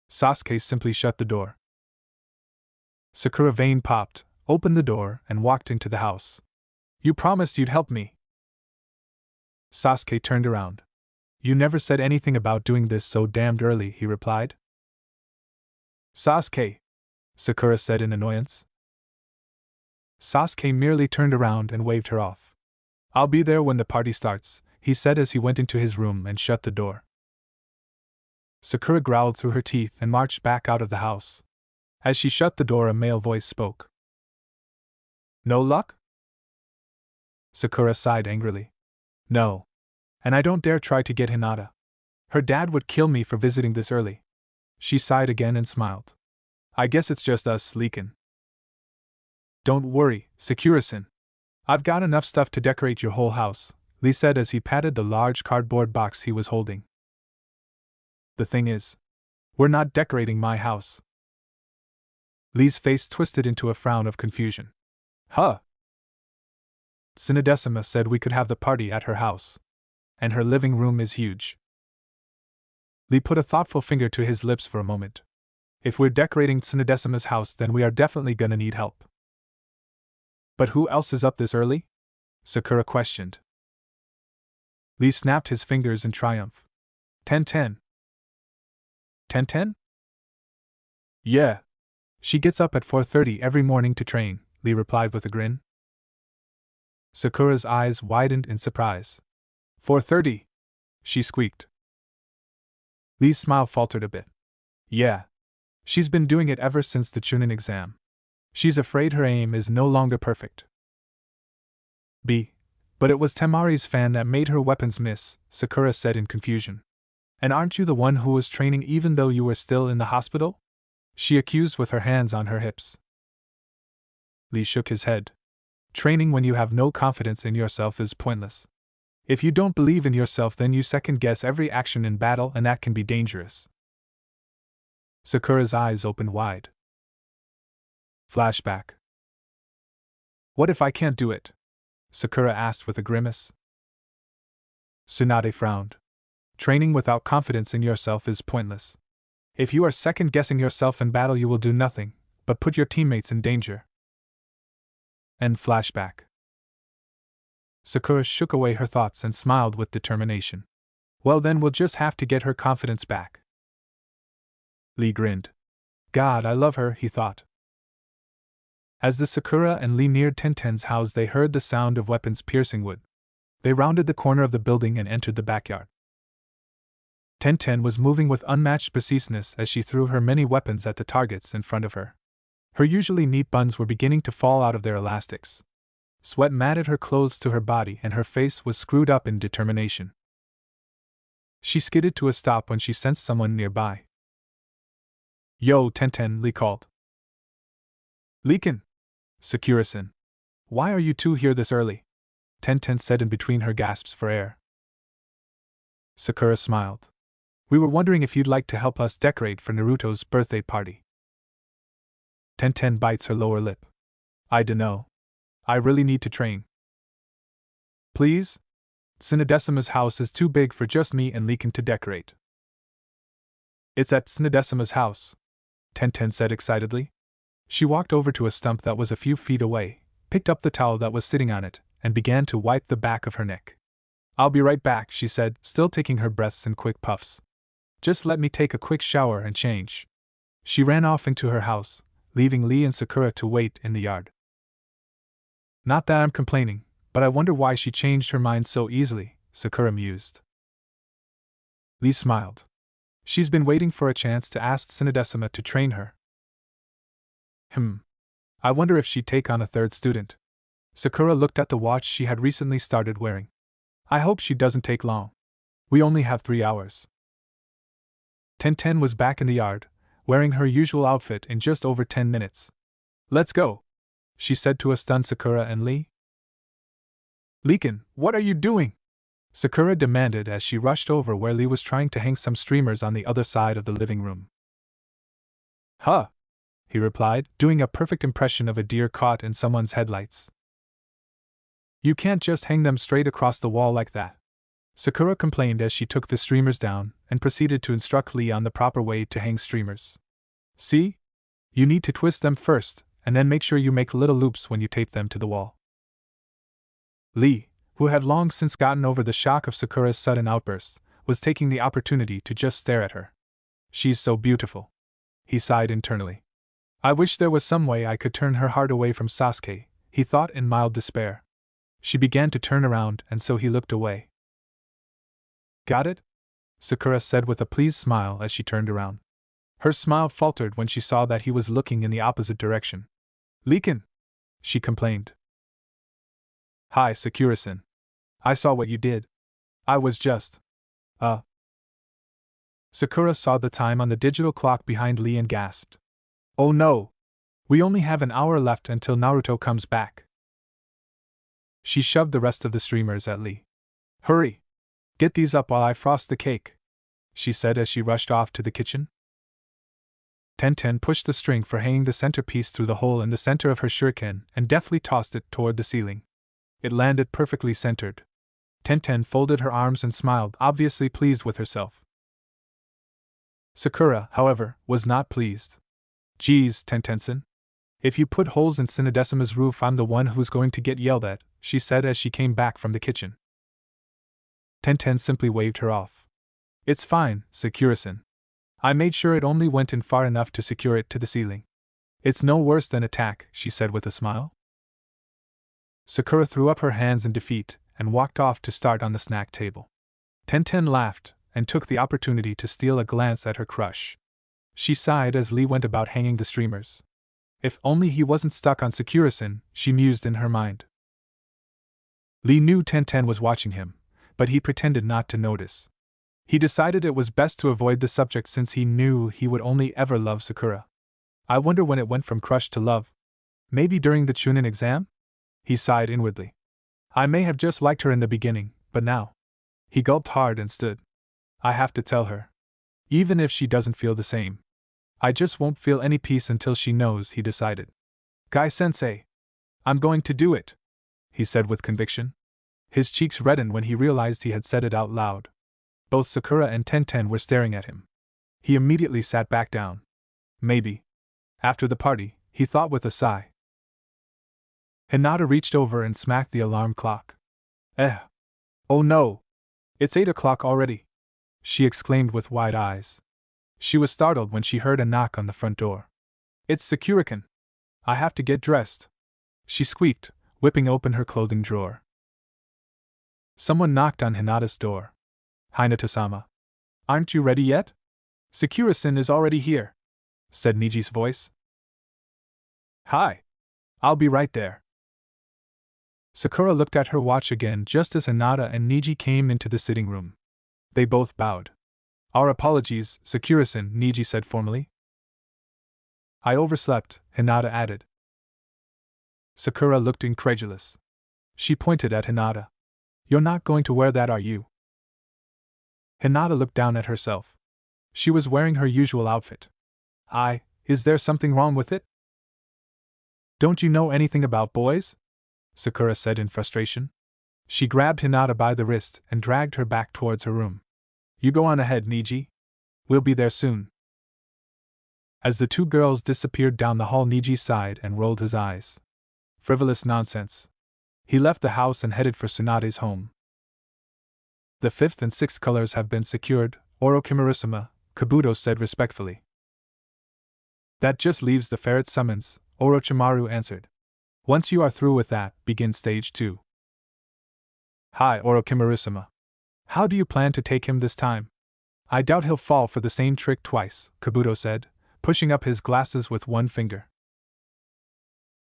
Sasuke simply shut the door. Sakura vein popped, opened the door, and walked into the house. You promised you'd help me. Sasuke turned around. You never said anything about doing this so damned early, he replied. Sasuke, Sakura said in annoyance. Sasuke merely turned around and waved her off. I'll be there when the party starts, he said as he went into his room and shut the door. Sakura growled through her teeth and marched back out of the house. As she shut the door, a male voice spoke. No luck? Sakura sighed angrily. No. And I don't dare try to get Hinata. Her dad would kill me for visiting this early. She sighed again and smiled. I guess it's just us, Leakin. Don't worry, Sakura-san. I've got enough stuff to decorate your whole house, Lee said as he patted the large cardboard box he was holding. The thing is, We're not decorating my house. Lee's face twisted into a frown of confusion. Huh? Tsunadesima said we could have the party at her house. And her living room is huge. Lee put a thoughtful finger to his lips for a moment. If we're decorating Tsunadesima's house, then we are definitely gonna need help. But who else is up this early? Sakura questioned. Lee snapped his fingers in triumph. 10-10. 10-10? Yeah. She gets up at 4:30 every morning to train, Lee replied with a grin. Sakura's eyes widened in surprise. 4:30? She squeaked. Lee's smile faltered a bit. Yeah. She's been doing it ever since the Chunin exam. She's afraid her aim is no longer perfect. But it was Temari's fan that made her weapons miss, Sakura said in confusion. And aren't you the one who was training even though you were still in the hospital? She accused with her hands on her hips. Lee shook his head. Training when you have no confidence in yourself is pointless. If you don't believe in yourself, then you second-guess every action in battle, and that can be dangerous. Sakura's eyes opened wide. Flashback. What if I can't do it? Sakura asked with a grimace. Tsunade frowned. Training without confidence in yourself is pointless. If you are second-guessing yourself in battle, you will do nothing but put your teammates in danger. End flashback. Sakura shook away her thoughts and smiled with determination. Well, then we'll just have to get her confidence back. Lee grinned. God, I love her, he thought. As the Sakura and Lee neared Tenten's house, they heard the sound of weapons piercing wood. They rounded the corner of the building and entered the backyard. Tenten was moving with unmatched preciseness as she threw her many weapons at the targets in front of her. Her usually neat buns were beginning to fall out of their elastics. Sweat matted her clothes to her body and her face was screwed up in determination. She skidded to a stop when she sensed someone nearby. Yo, Tenten, Lee called. Leekin! Sakura-san. Why are you two here this early? Tenten said in between her gasps for air. Sakura smiled. We were wondering if you'd like to help us decorate for Naruto's birthday party. Tenten bites her lower lip. I dunno. I really need to train. Please? Tsunadesima's house is too big for just me and Leekin to decorate. It's at Tsunadesima's house, Tenten said excitedly. She walked over to a stump that was a few feet away, picked up the towel that was sitting on it, and began to wipe the back of her neck. I'll be right back, she said, still taking her breaths in quick puffs. Just let me take a quick shower and change. She ran off into her house, leaving Lee and Sakura to wait in the yard. Not that I'm complaining, but I wonder why she changed her mind so easily, Sakura mused. Lee smiled. She's been waiting for a chance to ask Tsunadesima to train her. I wonder if she'd take on a third student. Sakura looked at the watch she had recently started wearing. I hope she doesn't take long. We only have 3 hours. Tenten was back in the yard, wearing her usual outfit in just over 10 minutes. Let's go, she said to a stunned Sakura and Lee. Leekin, what are you doing? Sakura demanded as she rushed over where Lee was trying to hang some streamers on the other side of the living room. Huh, he replied, doing a perfect impression of a deer caught in someone's headlights. You can't just hang them straight across the wall like that, Sakura complained as she took the streamers down and proceeded to instruct Lee on the proper way to hang streamers. See? You need to twist them first, and then make sure you make little loops when you tape them to the wall. Lee, who had long since gotten over the shock of Sakura's sudden outburst, was taking the opportunity to just stare at her. She's so beautiful. He sighed internally. I wish there was some way I could turn her heart away from Sasuke, he thought in mild despair. She began to turn around, and so he looked away. Got it? Sakura said with a pleased smile as she turned around. Her smile faltered when she saw that he was looking in the opposite direction. Leekin, she complained. Hi, Sakura-san. I saw what you did. I was just. Sakura saw the time on the digital clock behind Lee and gasped. Oh no! We only have an hour left until Naruto comes back. She shoved the rest of the streamers at Lee. Hurry! Get these up while I frost the cake, she said as she rushed off to the kitchen. Tenten pushed the string for hanging the centerpiece through the hole in the center of her shuriken and deftly tossed it toward the ceiling. It landed perfectly centered. Tenten folded her arms and smiled, obviously pleased with herself. Sakura, however, was not pleased. "Geez, Tenten-san. If you put holes in Sinodecima's roof, I'm the one who's going to get yelled at," she said as she came back from the kitchen. Tenten simply waved her off. "It's fine, Sakura-san. I made sure it only went in far enough to secure it to the ceiling. It's no worse than a tack," she said with a smile. Sakura threw up her hands in defeat and walked off to start on the snack table. Tenten laughed and took the opportunity to steal a glance at her crush. She sighed as Lee went about hanging the streamers. If only he wasn't stuck on Sakura-san, she mused in her mind. Lee knew Tenten was watching him, but he pretended not to notice. He decided it was best to avoid the subject since he knew he would only ever love Sakura. I wonder when it went from crush to love. Maybe during the Chunin exam? He sighed inwardly. I may have just liked her in the beginning, but now. He gulped hard and stood. I have to tell her. Even if she doesn't feel the same. I just won't feel any peace until she knows, he decided. Guy-sensei. I'm going to do it, he said with conviction. His cheeks reddened when he realized he had said it out loud. Both Sakura and Tenten were staring at him. He immediately sat back down. Maybe. After the party, he thought with a sigh. Hinata reached over and smacked the alarm clock. Oh no! It's 8 o'clock already, she exclaimed with wide eyes. She was startled when she heard a knock on the front door. It's Sakura-kun. I have to get dressed, she squeaked, whipping open her clothing drawer. Someone knocked on Hinata's door. Hinata-sama. Aren't you ready yet? Sakura-san is already here, said Niji's voice. Hi. I'll be right there. Sakura looked at her watch again just as Hinata and Niji came into the sitting room. They both bowed. Our apologies, Sakura-san, Niji said formally. I overslept, Hinata added. Sakura looked incredulous. She pointed at Hinata. You're not going to wear that, are you? Hinata looked down at herself. She was wearing her usual outfit. Is there something wrong with it? Don't you know anything about boys? Sakura said in frustration. She grabbed Hinata by the wrist and dragged her back towards her room. You go on ahead, Niji. We'll be there soon. As the two girls disappeared down the hall, Niji sighed and rolled his eyes. Frivolous nonsense. He left the house and headed for Tsunade's home. The 5th and 6th colors have been secured, Orochimaru-sama, Kabuto said respectfully. That just leaves the ferret summons, Orochimaru answered. Once you are through with that, begin stage 2. Hi, Orochimaru-sama. How do you plan to take him this time? I doubt he'll fall for the same trick twice, Kabuto said, pushing up his glasses with one finger.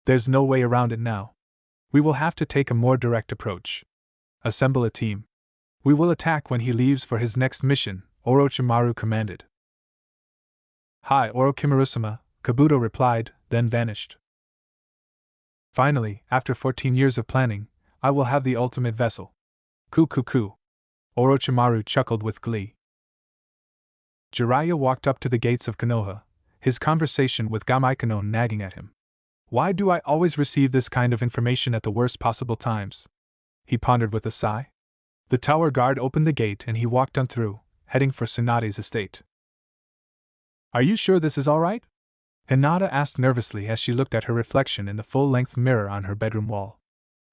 There's no way around it now. We will have to take a more direct approach. Assemble a team. We will attack when he leaves for his next mission, Orochimaru commanded. Hi, Orochimaru-sama, Kabuto replied, then vanished. Finally, after 14 years of planning, I will have the ultimate vessel. Ku. Orochimaru chuckled with glee. Jiraiya walked up to the gates of Konoha, his conversation with Gamaikano nagging at him. Why do I always receive this kind of information at the worst possible times? He pondered with a sigh. The tower guard opened the gate and he walked on through, heading for Tsunade's estate. Are you sure this is all right? Hinata asked nervously as she looked at her reflection in the full-length mirror on her bedroom wall.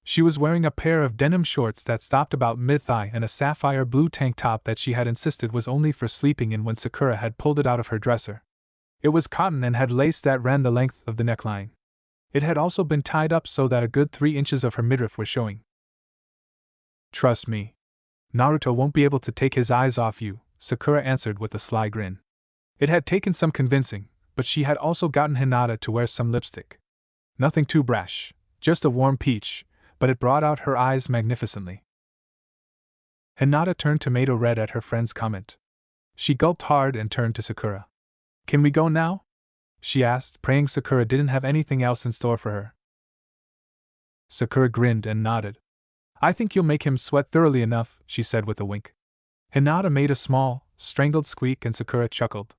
She was wearing a pair of denim shorts that stopped about mid-thigh and a sapphire blue tank top that she had insisted was only for sleeping in when Sakura had pulled it out of her dresser. It was cotton and had lace that ran the length of the neckline. It had also been tied up so that a good 3 inches of her midriff was showing. Trust me. Naruto won't be able to take his eyes off you, Sakura answered with a sly grin. It had taken some convincing, but she had also gotten Hinata to wear some lipstick. Nothing too brash, just a warm peach, but it brought out her eyes magnificently. Hinata turned tomato red at her friend's comment. She gulped hard and turned to Sakura. Can we go now? She asked, praying Sakura didn't have anything else in store for her. Sakura grinned and nodded. I think you'll make him sweat thoroughly enough, she said with a wink. Hinata made a small, strangled squeak and Sakura chuckled.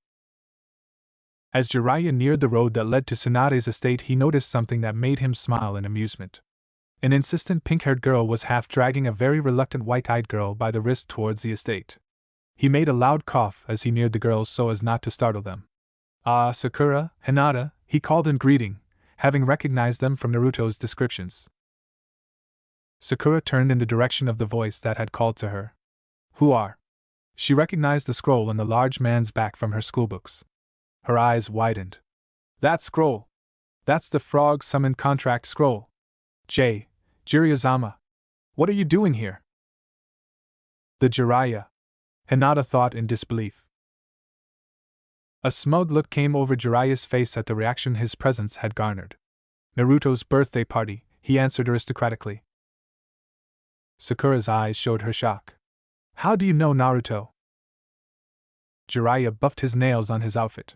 As Jiraiya neared the road that led to Tsunade's estate, he noticed something that made him smile in amusement. An insistent pink-haired girl was half dragging a very reluctant white-eyed girl by the wrist towards the estate. He made a loud cough as he neared the girls so as not to startle them. "Ah, Sakura, Hinata," he called in greeting, having recognized them from Naruto's descriptions. Sakura turned in the direction of the voice that had called to her. "Who are?" She recognized the scroll on the large man's back from her schoolbooks. Her eyes widened. "That scroll! That's the frog summon contract scroll! Jiraiya-sama! What are you doing here?" "The Jiraiya," Hinata thought in disbelief. A smug look came over Jiraiya's face at the reaction his presence had garnered. "Naruto's birthday party," he answered aristocratically. Sakura's eyes showed her shock. "How do you know Naruto?" Jiraiya buffed his nails on his outfit.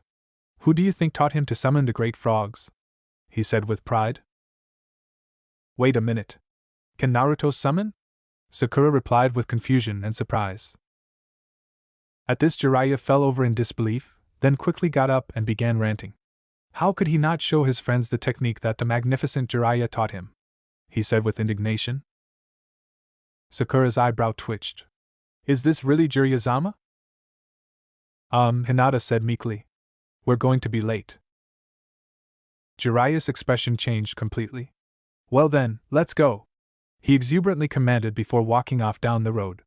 "Who do you think taught him to summon the great frogs?" he said with pride. "Wait a minute. Can Naruto summon?" Sakura replied with confusion and surprise. At this, Jiraiya fell over in disbelief, then quickly got up and began ranting. How could he not show his friends the technique that the magnificent Jiraiya taught him? He said with indignation. Sakura's eyebrow twitched. "Is this really Jiraiya-sama?" Hinata said meekly. "We're going to be late." Jiraiya's expression changed completely. "Well then, let's go," he exuberantly commanded before walking off down the road.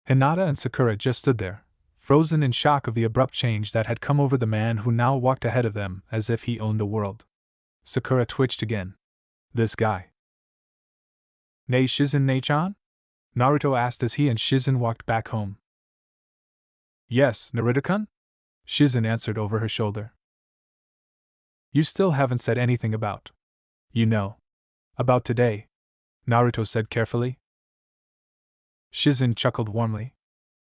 Hinata and Sakura just stood there, frozen in shock of the abrupt change that had come over the man who now walked ahead of them as if he owned the world. Sakura twitched again. "This guy." "Nei Shizen Nei-chan?" Naruto asked as he and Shizen walked back home. "Yes, Naruto-kun?" Shizen answered over her shoulder. "You still haven't said anything about today," Naruto said carefully. Shizen chuckled warmly.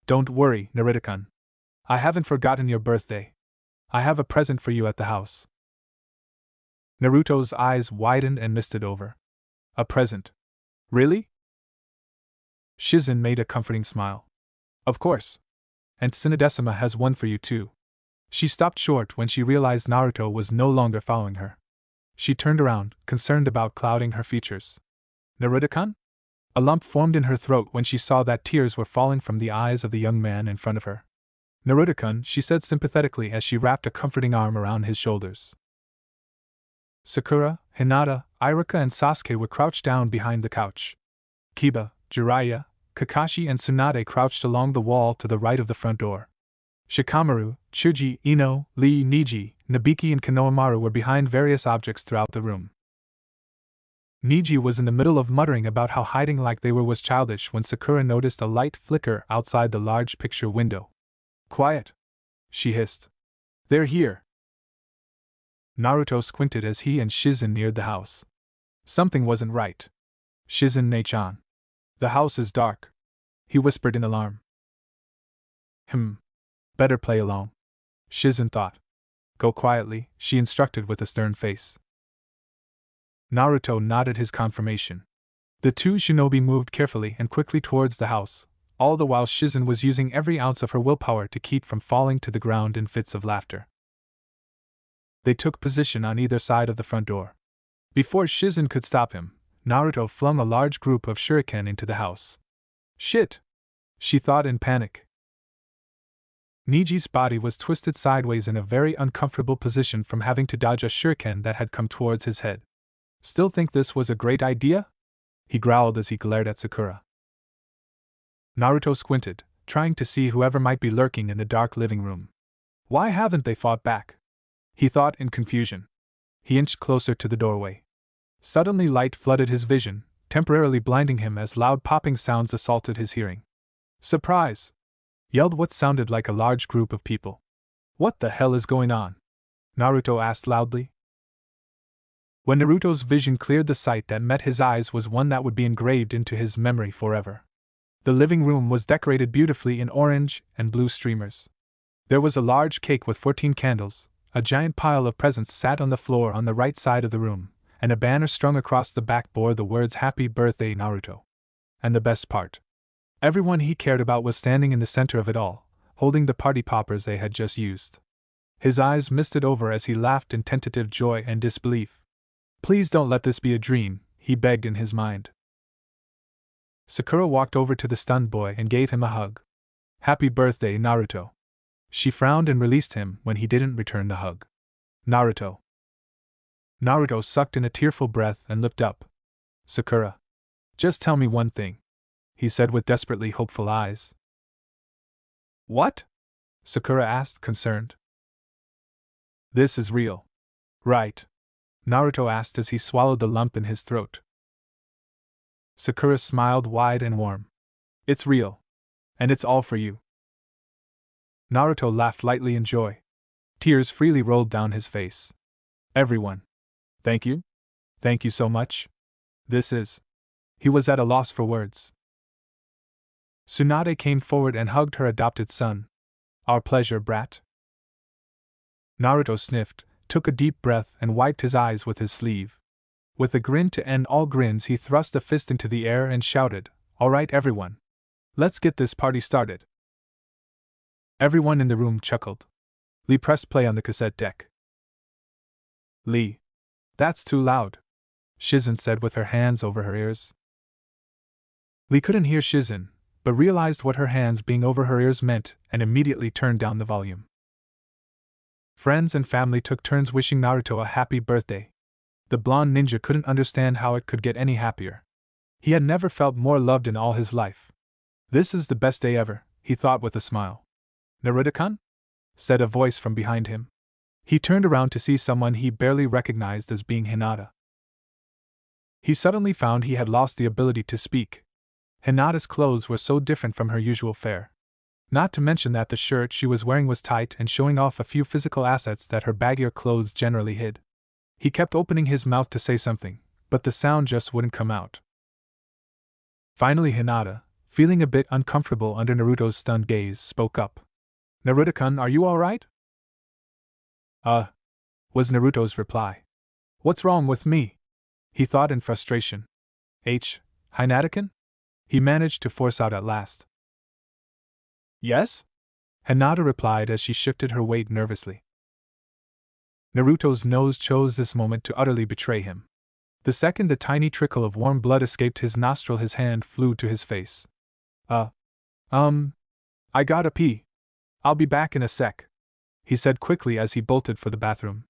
"Don't worry, Naruto-kun. I haven't forgotten your birthday. I have a present for you at the house." Naruto's eyes widened and misted over. "A present? Really?" Shizen made a comforting smile. "Of course. And Tsunade-sama has one for you too." She stopped short when she realized Naruto was no longer following her. She turned around, concerned about clouding her features. "Naruto-kun?" A lump formed in her throat when she saw that tears were falling from the eyes of the young man in front of her. "Naruto-kun," she said sympathetically as she wrapped a comforting arm around his shoulders. Sakura, Hinata, Iruka and Sasuke were crouched down behind the couch. Kiba, Jiraiya, Kakashi and Tsunade crouched along the wall to the right of the front door. Shikamaru, Chuji, Ino, Lee, Niji, Nabiki and Konohamaru were behind various objects throughout the room. Niji was in the middle of muttering about how hiding like they were was childish when Sakura noticed a light flicker outside the large picture window. "Quiet!" she hissed. "They're here!" Naruto squinted as he and Shizen neared the house. Something wasn't right. "Shizen Nei-chan. The house is dark," he whispered in alarm. Better play along," Shizen thought. "Go quietly," she instructed with a stern face. Naruto nodded his confirmation. The two shinobi moved carefully and quickly towards the house, all the while Shizen was using every ounce of her willpower to keep from falling to the ground in fits of laughter. They took position on either side of the front door. Before Shizen could stop him, Naruto flung a large group of shuriken into the house. "Shit!" she thought in panic. Niji's body was twisted sideways in a very uncomfortable position from having to dodge a shuriken that had come towards his head. "Still think this was a great idea?" he growled as he glared at Sakura. Naruto squinted, trying to see whoever might be lurking in the dark living room. Why haven't they fought back? He thought in confusion. He inched closer to the doorway. Suddenly light flooded his vision, temporarily blinding him as loud popping sounds assaulted his hearing. "Surprise!" yelled what sounded like a large group of people. "What the hell is going on?" Naruto asked loudly. When Naruto's vision cleared, the sight that met his eyes was one that would be engraved into his memory forever. The living room was decorated beautifully in orange and blue streamers. There was a large cake with 14 candles, a giant pile of presents sat on the floor on the right side of the room, and a banner strung across the back bore the words "Happy Birthday, Naruto." And the best part: everyone he cared about was standing in the center of it all, holding the party poppers they had just used. His eyes misted over as he laughed in tentative joy and disbelief. Please don't let this be a dream, he begged in his mind. Sakura walked over to the stunned boy and gave him a hug. Happy birthday, Naruto. She frowned and released him when he didn't return the hug. Naruto. Naruto sucked in a tearful breath and looked up. Sakura. Just tell me one thing, he said with desperately hopeful eyes. What? Sakura asked, concerned. This is real. Right? Naruto asked as he swallowed the lump in his throat. Sakura smiled wide and warm. It's real. And it's all for you. Naruto laughed lightly in joy. Tears freely rolled down his face. Everyone. Thank you? Thank you so much. This is. He was at a loss for words. Tsunade came forward and hugged her adopted son. Our pleasure, brat. Naruto sniffed, took a deep breath and wiped his eyes with his sleeve. With a grin to end all grins, he thrust a fist into the air and shouted, All right, everyone. Let's get this party started. Everyone in the room chuckled. Lee pressed play on the cassette deck. Lee. That's too loud, Shizen said with her hands over her ears. Lee couldn't hear Shizen, but realized what her hands being over her ears meant and immediately turned down the volume. Friends and family took turns wishing Naruto a happy birthday. The blonde ninja couldn't understand how it could get any happier. He had never felt more loved in all his life. This is the best day ever, he thought with a smile. Naruto-kun? Said a voice from behind him. He turned around to see someone he barely recognized as being Hinata. He suddenly found he had lost the ability to speak. Hinata's clothes were so different from her usual fare. Not to mention that the shirt she was wearing was tight and showing off a few physical assets that her baggier clothes generally hid. He kept opening his mouth to say something, but the sound just wouldn't come out. Finally Hinata, feeling a bit uncomfortable under Naruto's stunned gaze, spoke up. Naruto-kun, are you alright? Was Naruto's reply. What's wrong with me? He thought in frustration. Hinata-kun? He managed to force out at last. Yes? Hinata replied as she shifted her weight nervously. Naruto's nose chose this moment to utterly betray him. The second the tiny trickle of warm blood escaped his nostril, his hand flew to his face. I gotta pee. I'll be back in a sec, he said quickly as he bolted for the bathroom.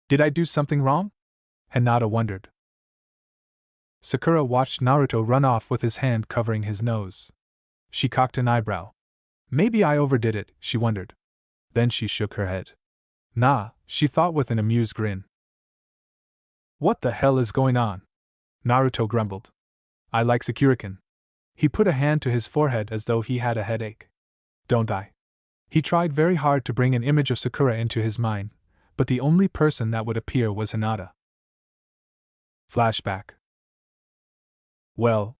Did I do something wrong? Hinata wondered. Sakura watched Naruto run off with his hand covering his nose. She cocked an eyebrow. Maybe I overdid it, she wondered. Then she shook her head. Nah, she thought with an amused grin. What the hell is going on? Naruto grumbled. I like Sakura-kun. He put a hand to his forehead as though he had a headache. Don't I? He tried very hard to bring an image of Sakura into his mind, but the only person that would appear was Hinata. Flashback. Well,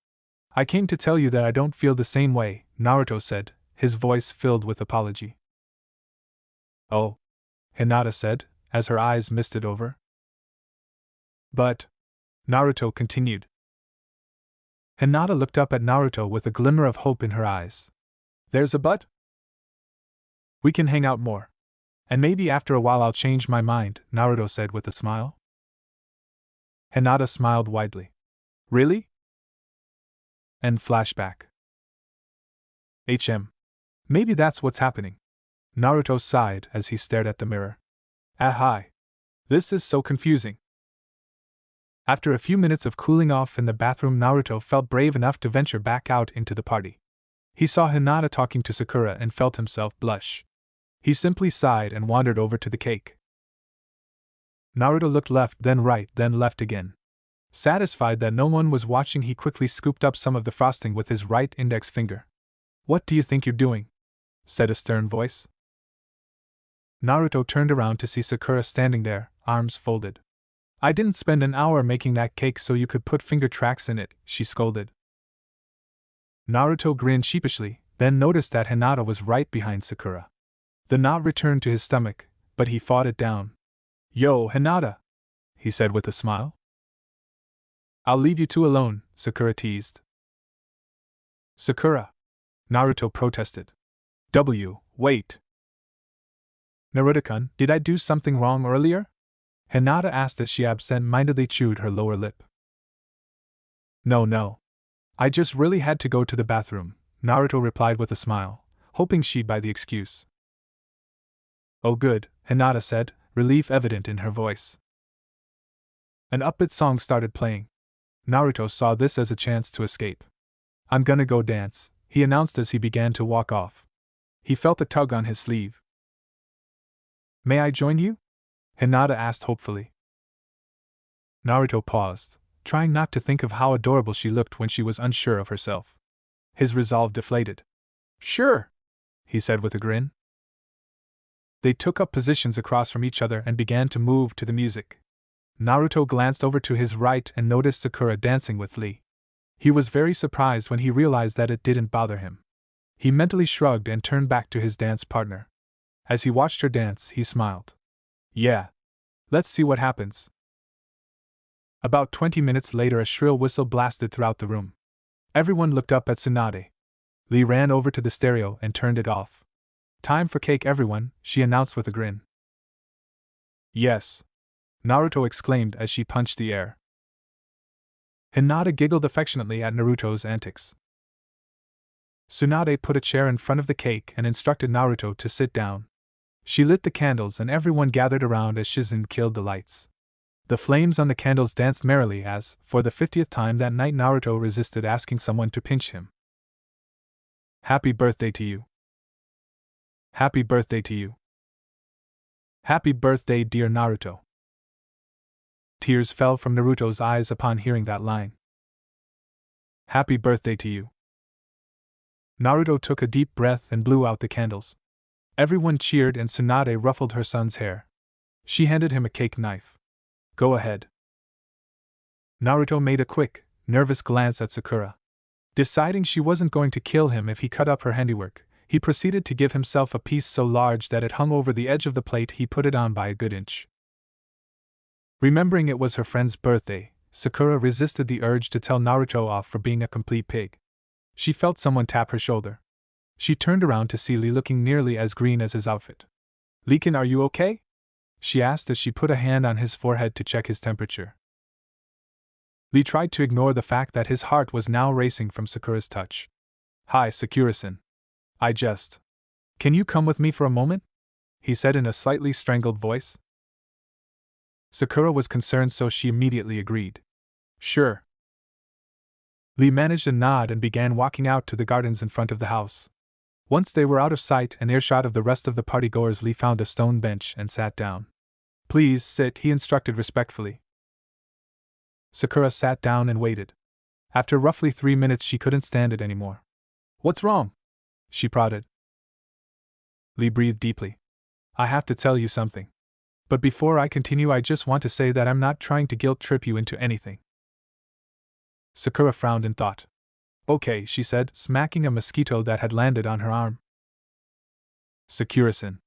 I came to tell you that I don't feel the same way, Naruto said, his voice filled with apology. Oh, Hinata said, as her eyes misted over. But, Naruto continued. Hinata looked up at Naruto with a glimmer of hope in her eyes. There's a but? We can hang out more. And maybe after a while I'll change my mind, Naruto said with a smile. Hinata smiled widely. Really? End flashback. Maybe that's what's happening. Naruto sighed as he stared at the mirror. Hi. This is so confusing. After a few minutes of cooling off in the bathroom, Naruto felt brave enough to venture back out into the party. He saw Hinata talking to Sakura and felt himself blush. He simply sighed and wandered over to the cake. Naruto looked left, then right, then left again. Satisfied that no one was watching, he quickly scooped up some of the frosting with his right index finger. What do you think you're doing? Said a stern voice. Naruto turned around to see Sakura standing there, arms folded. I didn't spend an hour making that cake so you could put finger tracks in it, she scolded. Naruto grinned sheepishly, then noticed that Hinata was right behind Sakura. The knot returned to his stomach, but he fought it down. Yo, Hinata, he said with a smile. I'll leave you two alone, Sakura teased. Sakura, Naruto protested. Wait. Naruto-kun, did I do something wrong earlier? Hinata asked as she absent-mindedly chewed her lower lip. No. I just really had to go to the bathroom, Naruto replied with a smile, hoping she'd buy the excuse. Oh good, Hinata said, relief evident in her voice. An upbeat song started playing. Naruto saw this as a chance to escape. I'm gonna go dance, he announced as he began to walk off. He felt a tug on his sleeve. May I join you? Hinata asked hopefully. Naruto paused, trying not to think of how adorable she looked when she was unsure of herself. His resolve deflated. Sure, he said with a grin. They took up positions across from each other and began to move to the music. Naruto glanced over to his right and noticed Sakura dancing with Lee. He was very surprised when he realized that it didn't bother him. He mentally shrugged and turned back to his dance partner. As he watched her dance, he smiled. Yeah. Let's see what happens. About 20 minutes later, a shrill whistle blasted throughout the room. Everyone looked up at Tsunade. Lee ran over to the stereo and turned it off. Time for cake, everyone, she announced with a grin. Yes. Naruto exclaimed as she punched the air. Hinata giggled affectionately at Naruto's antics. Tsunade put a chair in front of the cake and instructed Naruto to sit down. She lit the candles and everyone gathered around as Shizen killed the lights. The flames on the candles danced merrily as, for the 50th time that night, Naruto resisted asking someone to pinch him. Happy birthday to you. Happy birthday to you. Happy birthday, dear Naruto. Tears fell from Naruto's eyes upon hearing that line. Happy birthday to you. Naruto took a deep breath and blew out the candles. Everyone cheered and Tsunade ruffled her son's hair. She handed him a cake knife. Go ahead. Naruto made a quick, nervous glance at Sakura. Deciding she wasn't going to kill him if he cut up her handiwork, he proceeded to give himself a piece so large that it hung over the edge of the plate. He put it on by a good inch. Remembering it was her friend's birthday, Sakura resisted the urge to tell Naruto off for being a complete pig. She felt someone tap her shoulder. She turned around to see Lee looking nearly as green as his outfit. Lee-kun, are you okay? She asked as she put a hand on his forehead to check his temperature. Lee tried to ignore the fact that his heart was now racing from Sakura's touch. Hi, Sakura-san. Can you come with me for a moment? He said in a slightly strangled voice. Sakura was concerned, so she immediately agreed. Sure. Lee managed a nod and began walking out to the gardens in front of the house. Once they were out of sight and earshot of the rest of the partygoers, Lee found a stone bench and sat down. Please sit, he instructed respectfully. Sakura sat down and waited. After roughly 3 minutes, she couldn't stand it anymore. What's wrong? She prodded. Lee breathed deeply. I have to tell you something. But before I continue, I just want to say that I'm not trying to guilt trip you into anything. Sakura frowned in thought. Okay, she said, smacking a mosquito that had landed on her arm. Sakura-san.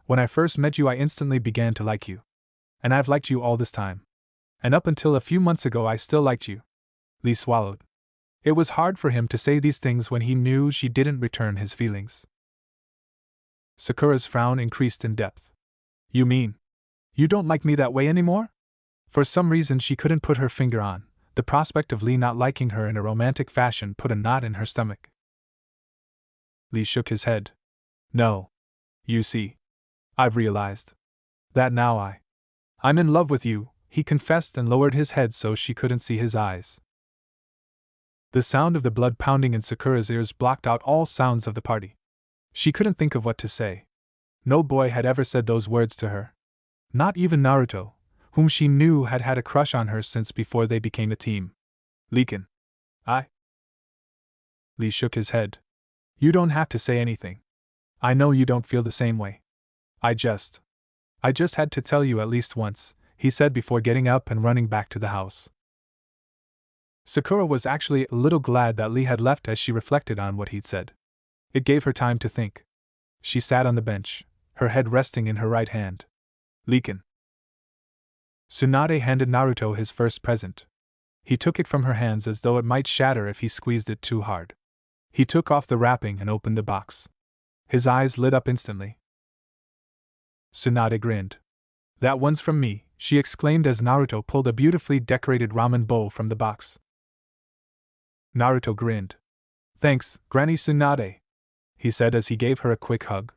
When I first met you, I instantly began to like you. And I've liked you all this time. And up until a few months ago, I still liked you. Lee swallowed. It was hard for him to say these things when he knew she didn't return his feelings. Sakura's frown increased in depth. You mean, you don't like me that way anymore? For some reason she couldn't put her finger on. The prospect of Lee not liking her in a romantic fashion put a knot in her stomach. Lee shook his head. No. You see, I've realized that now I'm in love with you, he confessed and lowered his head so she couldn't see his eyes. The sound of the blood pounding in Sakura's ears blocked out all sounds of the party. She couldn't think of what to say. No boy had ever said those words to her. Not even Naruto, whom she knew had had a crush on her since before they became a team. Lee-kun. Lee shook his head. You don't have to say anything. I know you don't feel the same way. I just had to tell you at least once, he said before getting up and running back to the house. Sakura was actually a little glad that Lee had left as she reflected on what he'd said. It gave her time to think. She sat on the bench, her head resting in her right hand. Lee-kun. Tsunade handed Naruto his first present. He took it from her hands as though it might shatter if he squeezed it too hard. He took off the wrapping and opened the box. His eyes lit up instantly. Tsunade grinned. That one's from me, she exclaimed as Naruto pulled a beautifully decorated ramen bowl from the box. Naruto grinned. Thanks, Granny Tsunade, he said as he gave her a quick hug.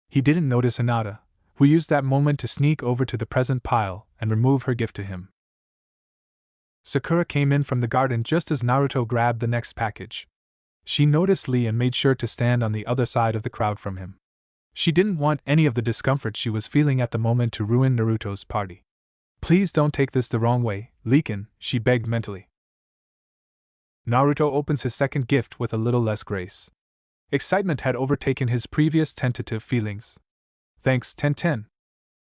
He didn't notice Hinata, who used that moment to sneak over to the present pile and remove her gift to him. Sakura came in from the garden just as Naruto grabbed the next package. She noticed Lee and made sure to stand on the other side of the crowd from him. She didn't want any of the discomfort she was feeling at the moment to ruin Naruto's party. Please don't take this the wrong way, Lee-kun, she begged mentally. Naruto opens his second gift with a little less grace. Excitement had overtaken his previous tentative feelings. Thanks, Ten-Ten,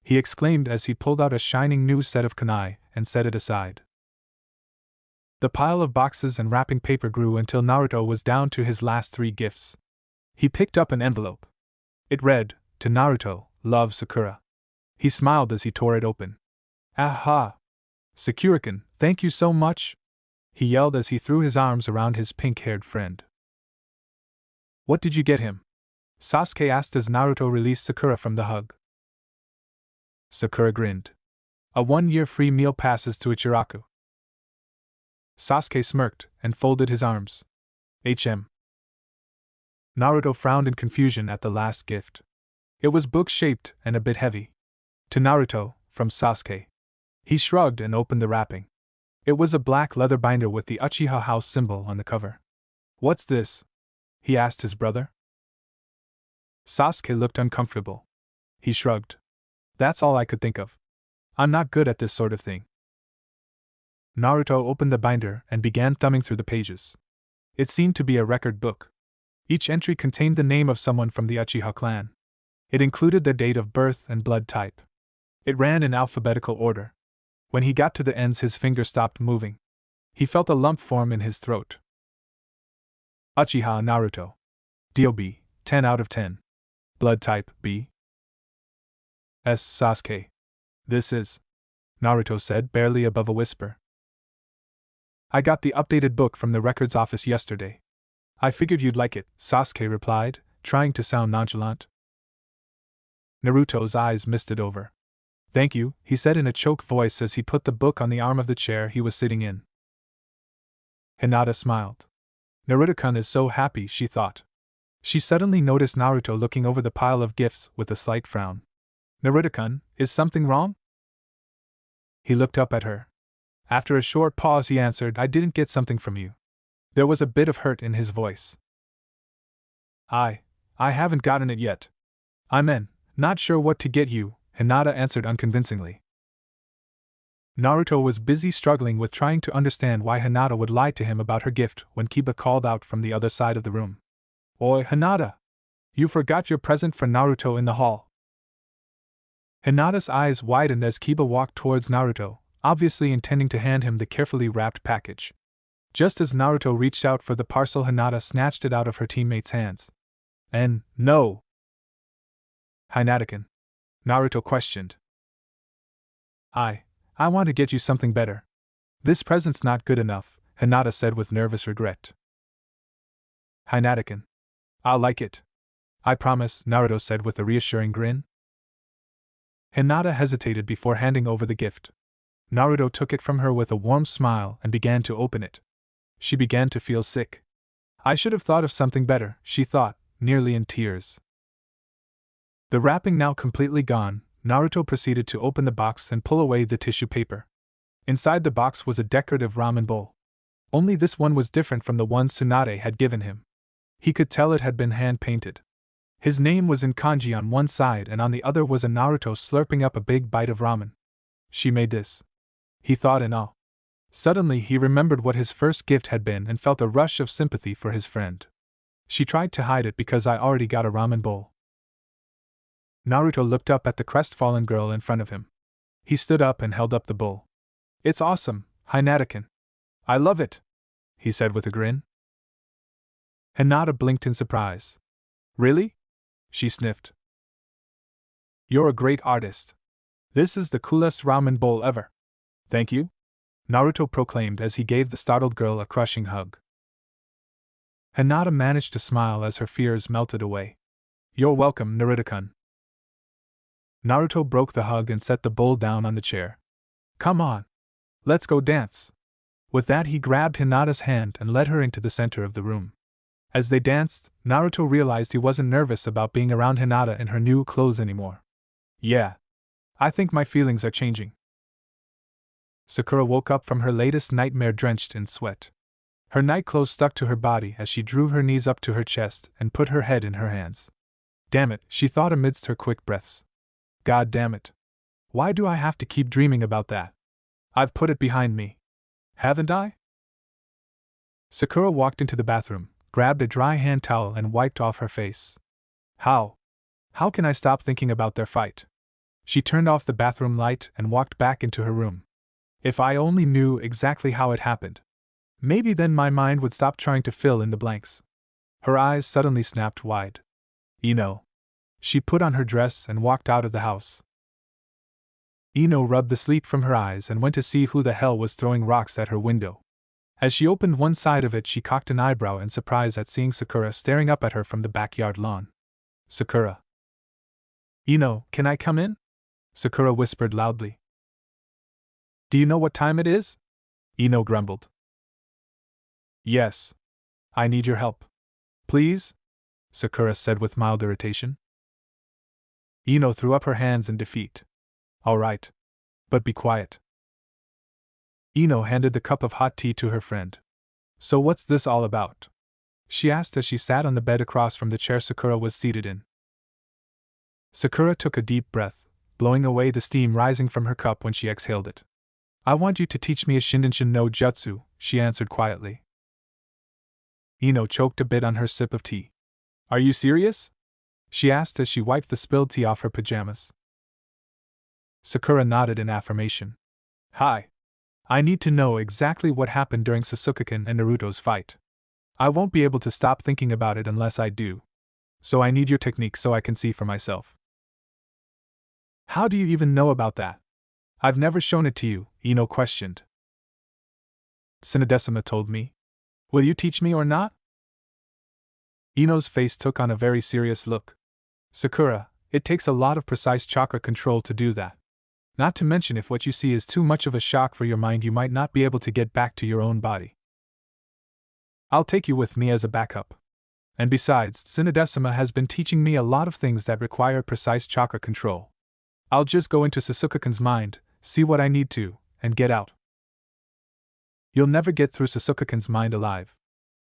he exclaimed as he pulled out a shining new set of kunai and set it aside. The pile of boxes and wrapping paper grew until Naruto was down to his last 3 gifts. He picked up an envelope. It read, "To Naruto, love Sakura." He smiled as he tore it open. Aha! Sakura-kun, thank you so much! He yelled as he threw his arms around his pink-haired friend. What did you get him? Sasuke asked as Naruto released Sakura from the hug. Sakura grinned. A 1-year free meal passes to Ichiraku. Sasuke smirked and folded his arms. Naruto frowned in confusion at the last gift. It was book-shaped and a bit heavy. To Naruto, from Sasuke. He shrugged and opened the wrapping. It was a black leather binder with the Uchiha house symbol on the cover. What's this? He asked his brother. Sasuke looked uncomfortable. He shrugged. That's all I could think of. I'm not good at this sort of thing. Naruto opened the binder and began thumbing through the pages. It seemed to be a record book. Each entry contained the name of someone from the Uchiha clan. It included their date of birth and blood type. It ran in alphabetical order. When he got to the ends, his finger stopped moving. He felt a lump form in his throat. Uchiha Naruto. DOB, 10 out of 10. Blood type, B. S. Sasuke. This is, Naruto said, barely above a whisper. I got the updated book from the records office yesterday. I figured you'd like it, Sasuke replied, trying to sound nonchalant. Naruto's eyes misted over. Thank you, he said in a choked voice as he put the book on the arm of the chair he was sitting in. Hinata smiled. Naruto-kun is so happy, she thought. She suddenly noticed Naruto looking over the pile of gifts with a slight frown. Naruto-kun, is something wrong? He looked up at her. After a short pause he answered, I didn't get something from you. There was a bit of hurt in his voice. I haven't gotten it yet. I'm not sure what to get you, Hinata answered unconvincingly. Naruto was busy struggling with trying to understand why Hinata would lie to him about her gift when Kiba called out from the other side of the room. Oi, Hinata! You forgot your present for Naruto in the hall. Hinata's eyes widened as Kiba walked towards Naruto, obviously intending to hand him the carefully wrapped package. Just as Naruto reached out for the parcel, Hinata snatched it out of her teammate's hands. No! Hinata-kun, Naruto questioned. I want to get you something better. This present's not good enough, Hinata said with nervous regret. Hinata-kun, I'll like it. I promise, Naruto said with a reassuring grin. Hinata hesitated before handing over the gift. Naruto took it from her with a warm smile and began to open it. She began to feel sick. I should have thought of something better, she thought, nearly in tears. The wrapping now completely gone, Naruto proceeded to open the box and pull away the tissue paper. Inside the box was a decorative ramen bowl. Only this one was different from the one Tsunade had given him. He could tell it had been hand-painted. His name was in kanji on one side and on the other was a Naruto slurping up a big bite of ramen. She made this. He thought in awe. Suddenly he remembered what his first gift had been and felt a rush of sympathy for his friend. She tried to hide it because I already got a ramen bowl. Naruto looked up at the crestfallen girl in front of him. He stood up and held up the bowl. It's awesome, Hinata-kun. I love it, he said with a grin. Hinata blinked in surprise. Really? She sniffed. You're a great artist. This is the coolest ramen bowl ever. Thank you, Naruto proclaimed as he gave the startled girl a crushing hug. Hinata managed to smile as her fears melted away. You're welcome, Naruto-kun. Naruto broke the hug and set the bowl down on the chair. Come on. Let's go dance. With that, he grabbed Hinata's hand and led her into the center of the room. As they danced, Naruto realized he wasn't nervous about being around Hinata in her new clothes anymore. Yeah. I think my feelings are changing. Sakura woke up from her latest nightmare drenched in sweat. Her nightclothes stuck to her body as she drew her knees up to her chest and put her head in her hands. Damn it, she thought amidst her quick breaths. God damn it. Why do I have to keep dreaming about that? I've put it behind me. Haven't I? Sakura walked into the bathroom, grabbed a dry hand towel and wiped off her face. How can I stop thinking about their fight? She turned off the bathroom light and walked back into her room. If I only knew exactly how it happened. Maybe then my mind would stop trying to fill in the blanks. Her eyes suddenly snapped wide. Ino. She put on her dress and walked out of the house. Ino rubbed the sleep from her eyes and went to see who the hell was throwing rocks at her window. As she opened one side of it, she cocked an eyebrow in surprise at seeing Sakura staring up at her from the backyard lawn. Sakura. Ino, can I come in? Sakura whispered loudly. Do you know what time it is? Ino grumbled. Yes. I need your help. Please? Sakura said with mild irritation. Ino threw up her hands in defeat. All right. But be quiet. Ino handed the cup of hot tea to her friend. So what's this all about? She asked as she sat on the bed across from the chair Sakura was seated in. Sakura took a deep breath, blowing away the steam rising from her cup when she exhaled it. I want you to teach me a Shininshin no Jutsu, she answered quietly. Ino choked a bit on her sip of tea. Are you serious? She asked as she wiped the spilled tea off her pajamas. Sakura nodded in affirmation. Hi. I need to know exactly what happened during Sasuke-kun and Naruto's fight. I won't be able to stop thinking about it unless I do. So I need your technique so I can see for myself. How do you even know about that? I've never shown it to you, Ino questioned. Tsunadesima told me. Will you teach me or not? Ino's face took on a very serious look. Sakura, it takes a lot of precise chakra control to do that. Not to mention if what you see is too much of a shock for your mind, you might not be able to get back to your own body. I'll take you with me as a backup. And besides, Tsunadesima has been teaching me a lot of things that require precise chakra control. I'll just go into Sasuke-kun's mind, see what I need to, and get out. You'll never get through Sasuke-kun's mind alive.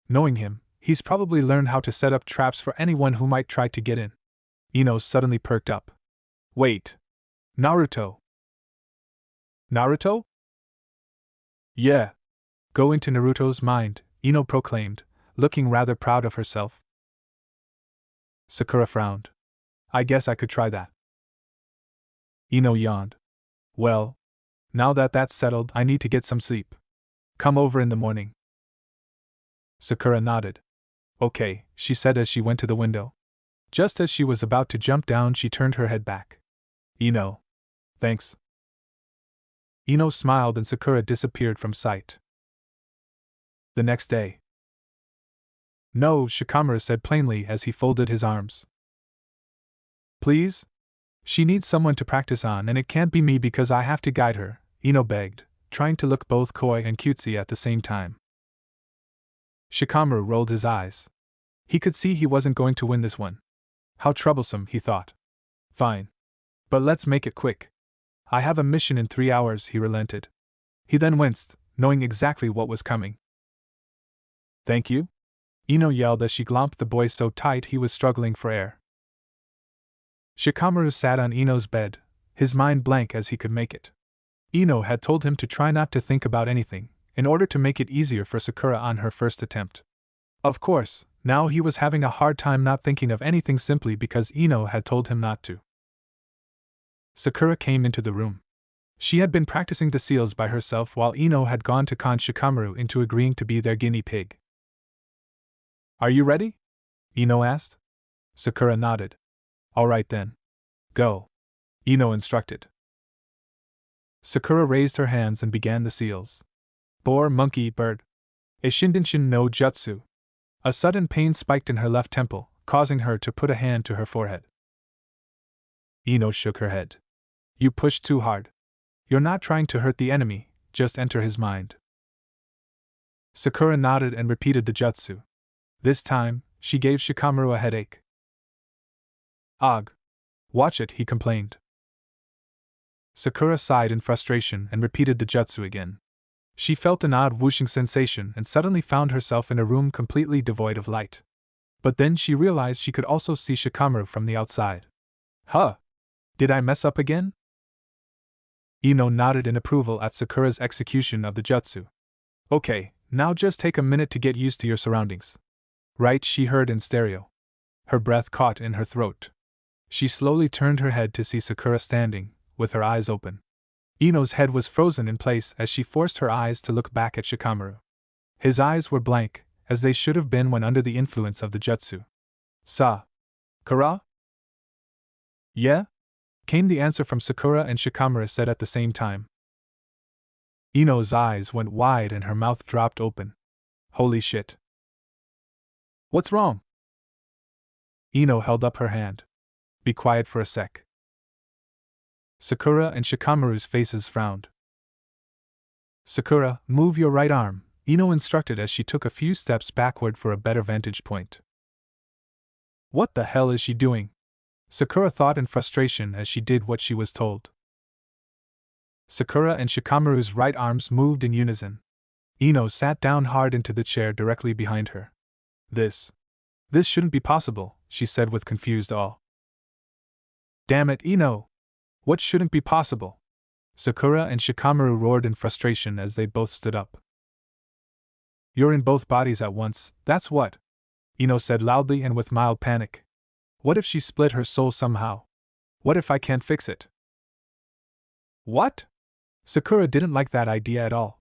Knowing him, he's probably learned how to set up traps for anyone who might try to get in. Ino suddenly perked up. Wait. Naruto. Naruto? Yeah. Go into Naruto's mind, Ino proclaimed, looking rather proud of herself. Sakura frowned. I guess I could try that. Ino yawned. Well, now that that's settled, I need to get some sleep. Come over in the morning. Sakura nodded. Okay, she said as she went to the window. Just as she was about to jump down, she turned her head back. Ino. Thanks. Ino smiled and Sakura disappeared from sight. The next day. No, Shikamaru said plainly as he folded his arms. Please? She needs someone to practice on and it can't be me because I have to guide her, Ino begged, trying to look both coy and cutesy at the same time. Shikamaru rolled his eyes. He could see he wasn't going to win this one. How troublesome, he thought. Fine. But let's make it quick. I have a mission in 3 hours, he relented. He then winced, knowing exactly what was coming. Thank you? Ino yelled as she glomped the boy so tight he was struggling for air. Shikamaru sat on Ino's bed, his mind blank as he could make it. Ino had told him to try not to think about anything, in order to make it easier for Sakura on her first attempt. Of course, now he was having a hard time not thinking of anything simply because Ino had told him not to. Sakura came into the room. She had been practicing the seals by herself while Ino had gone to con Shikamaru into agreeing to be their guinea pig. Are you ready? Ino asked. Sakura nodded. All right then. Go. Ino instructed. Sakura raised her hands and began the seals. Boar, monkey, bird. A Shininshin no Jutsu. A sudden pain spiked in her left temple, causing her to put a hand to her forehead. Ino shook her head. You pushed too hard. You're not trying to hurt the enemy, just enter his mind. Sakura nodded and repeated the jutsu. This time, she gave Shikamaru a headache. Ugh. Watch it, he complained. Sakura sighed in frustration and repeated the jutsu again. She felt an odd whooshing sensation and suddenly found herself in a room completely devoid of light. But then she realized she could also see Shikamaru from the outside. Huh! Did I mess up again? Ino nodded in approval at Sakura's execution of the jutsu. Okay, now just take a minute to get used to your surroundings. Right, she heard in stereo. Her breath caught in her throat. She slowly turned her head to see Sakura standing, with her eyes open. Ino's head was frozen in place as she forced her eyes to look back at Shikamaru. His eyes were blank, as they should have been when under the influence of the jutsu. Sakura? Yeah? Came the answer from Sakura and Shikamaru said at the same time. Ino's eyes went wide and her mouth dropped open. Holy shit. What's wrong? Ino held up her hand. Be quiet for a sec. Sakura and Shikamaru's faces frowned. Sakura, move your right arm, Ino instructed as she took a few steps backward for a better vantage point. What the hell is she doing? Sakura thought in frustration as she did what she was told. Sakura and Shikamaru's right arms moved in unison. Ino sat down hard into the chair directly behind her. This shouldn't be possible, she said with confused awe. Damn it, Ino! What shouldn't be possible? Sakura and Shikamaru roared in frustration as they both stood up. You're in both bodies at once, that's what? Ino said loudly and with mild panic. What if she split her soul somehow? What if I can't fix it? What? Sakura didn't like that idea at all.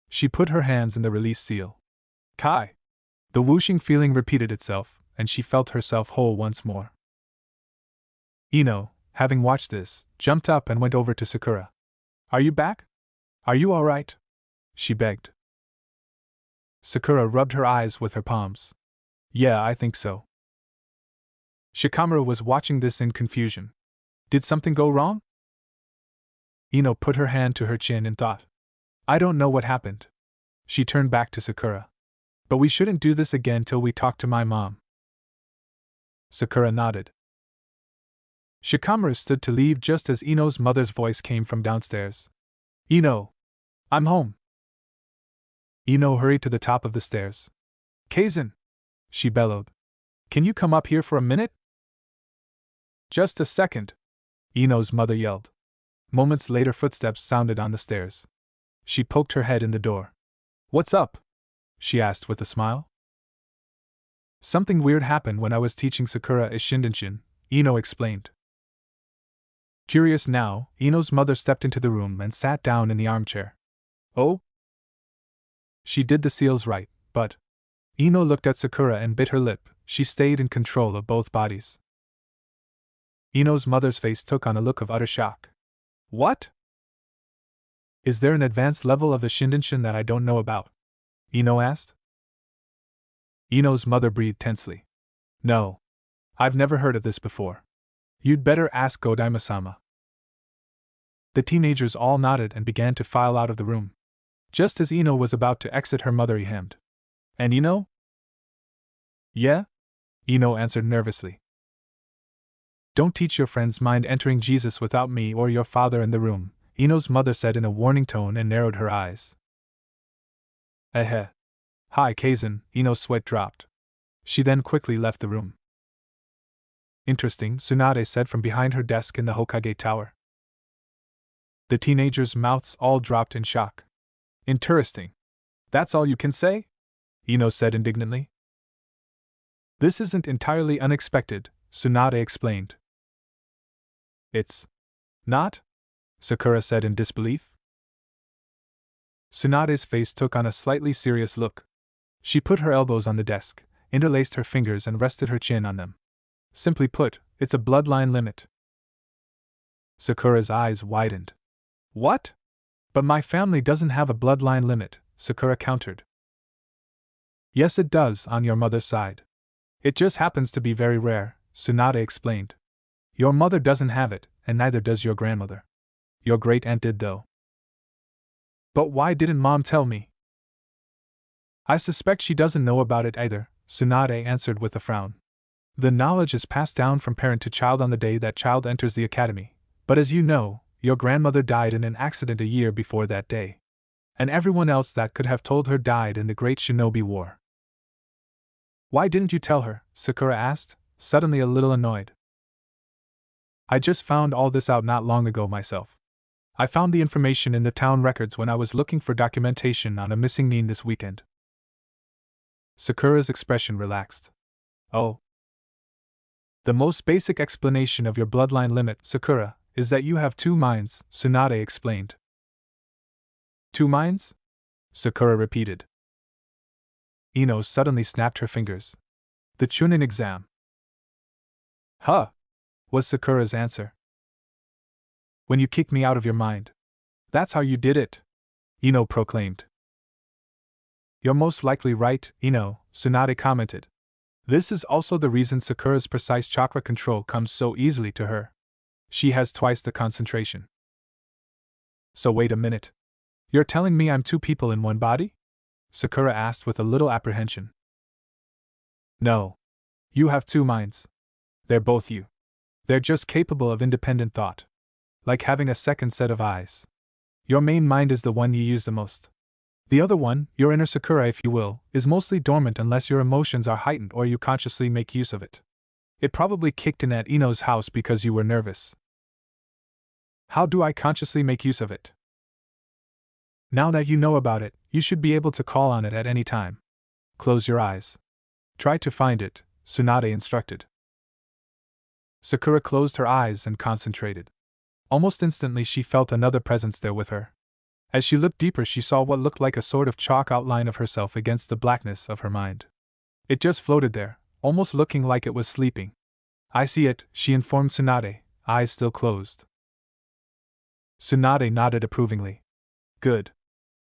She put her hands in the release seal. Kai! The whooshing feeling repeated itself, and she felt herself whole once more. Ino, having watched this, jumped up and went over to Sakura. Are you back? Are you all right? She begged. Sakura rubbed her eyes with her palms. Yeah, I think so. Shikamaru was watching this in confusion. Did something go wrong? Ino put her hand to her chin and thought. I don't know what happened. She turned back to Sakura. But we shouldn't do this again till we talk to my mom. Sakura nodded. Shikamaru stood to leave just as Ino's mother's voice came from downstairs. Ino! I'm home! Ino hurried to the top of the stairs. Kaizen! She bellowed. Can you come up here for a minute? Just a second! Ino's mother yelled. Moments later, footsteps sounded on the stairs. She poked her head in the door. What's up? She asked with a smile. Something weird happened when I was teaching Sakura Ishindanshin, Ino explained. Curious now, Ino's mother stepped into the room and sat down in the armchair. Oh? She did the seals right, but... Ino looked at Sakura and bit her lip. She stayed in control of both bodies. Ino's mother's face took on a look of utter shock. What? Is there an advanced level of Ishindanshin that I don't know about? Ino asked. Ino's mother breathed tensely. No. I've never heard of this before. You'd better ask Godaima-sama. The teenagers all nodded and began to file out of the room. Just as Ino was about to exit, her mother hemmed. And Ino? Yeah? Ino answered nervously. Don't teach your friend's mind entering Jesus without me or your father in the room, Ino's mother said in a warning tone and narrowed her eyes. Hi, Kaizen, Ino's sweat dropped. She then quickly left the room. Interesting, Tsunade said from behind her desk in the Hokage tower. The teenagers' mouths all dropped in shock. Interesting. That's all you can say? Ino said indignantly. This isn't entirely unexpected, Tsunade explained. It's not? Sakura said in disbelief. Tsunade's face took on a slightly serious look. She put her elbows on the desk, interlaced her fingers and rested her chin on them. Simply put, it's a bloodline limit. Sakura's eyes widened. What? But my family doesn't have a bloodline limit, Sakura countered. Yes, it does, on your mother's side. It just happens to be very rare, Tsunade explained. Your mother doesn't have it, and neither does your grandmother. Your great-aunt did, though. But why didn't Mom tell me? I suspect she doesn't know about it either, Tsunade answered with a frown. The knowledge is passed down from parent to child on the day that child enters the academy, but as you know, your grandmother died in an accident a year before that day. And everyone else that could have told her died in the Great Shinobi War. Why didn't you tell her? Sakura asked, suddenly a little annoyed. I just found all this out not long ago myself. I found the information in the town records when I was looking for documentation on a missing nin this weekend. Sakura's expression relaxed. Oh. The most basic explanation of your bloodline limit, Sakura, is that you have two minds, Tsunade explained. Two minds? Sakura repeated. Ino suddenly snapped her fingers. The Chunin exam. Huh, was Sakura's answer. When you kicked me out of your mind. That's how you did it, Ino proclaimed. You're most likely right, Ino, Tsunade commented. This is also the reason Sakura's precise chakra control comes so easily to her. She has twice the concentration. So wait a minute. You're telling me I'm two people in one body? Sakura asked with a little apprehension. No. You have two minds. They're both you. They're just capable of independent thought. Like having a second set of eyes. Your main mind is the one you use the most. The other one, your inner Sakura if you will, is mostly dormant unless your emotions are heightened or you consciously make use of it. It probably kicked in at Ino's house because you were nervous. How do I consciously make use of it? Now that you know about it, you should be able to call on it at any time. Close your eyes. Try to find it, Tsunade instructed. Sakura closed her eyes and concentrated. Almost instantly she felt another presence there with her. As she looked deeper she saw what looked like a sort of chalk outline of herself against the blackness of her mind. It just floated there, almost looking like it was sleeping. I see it, she informed Tsunade, eyes still closed. Tsunade nodded approvingly. Good.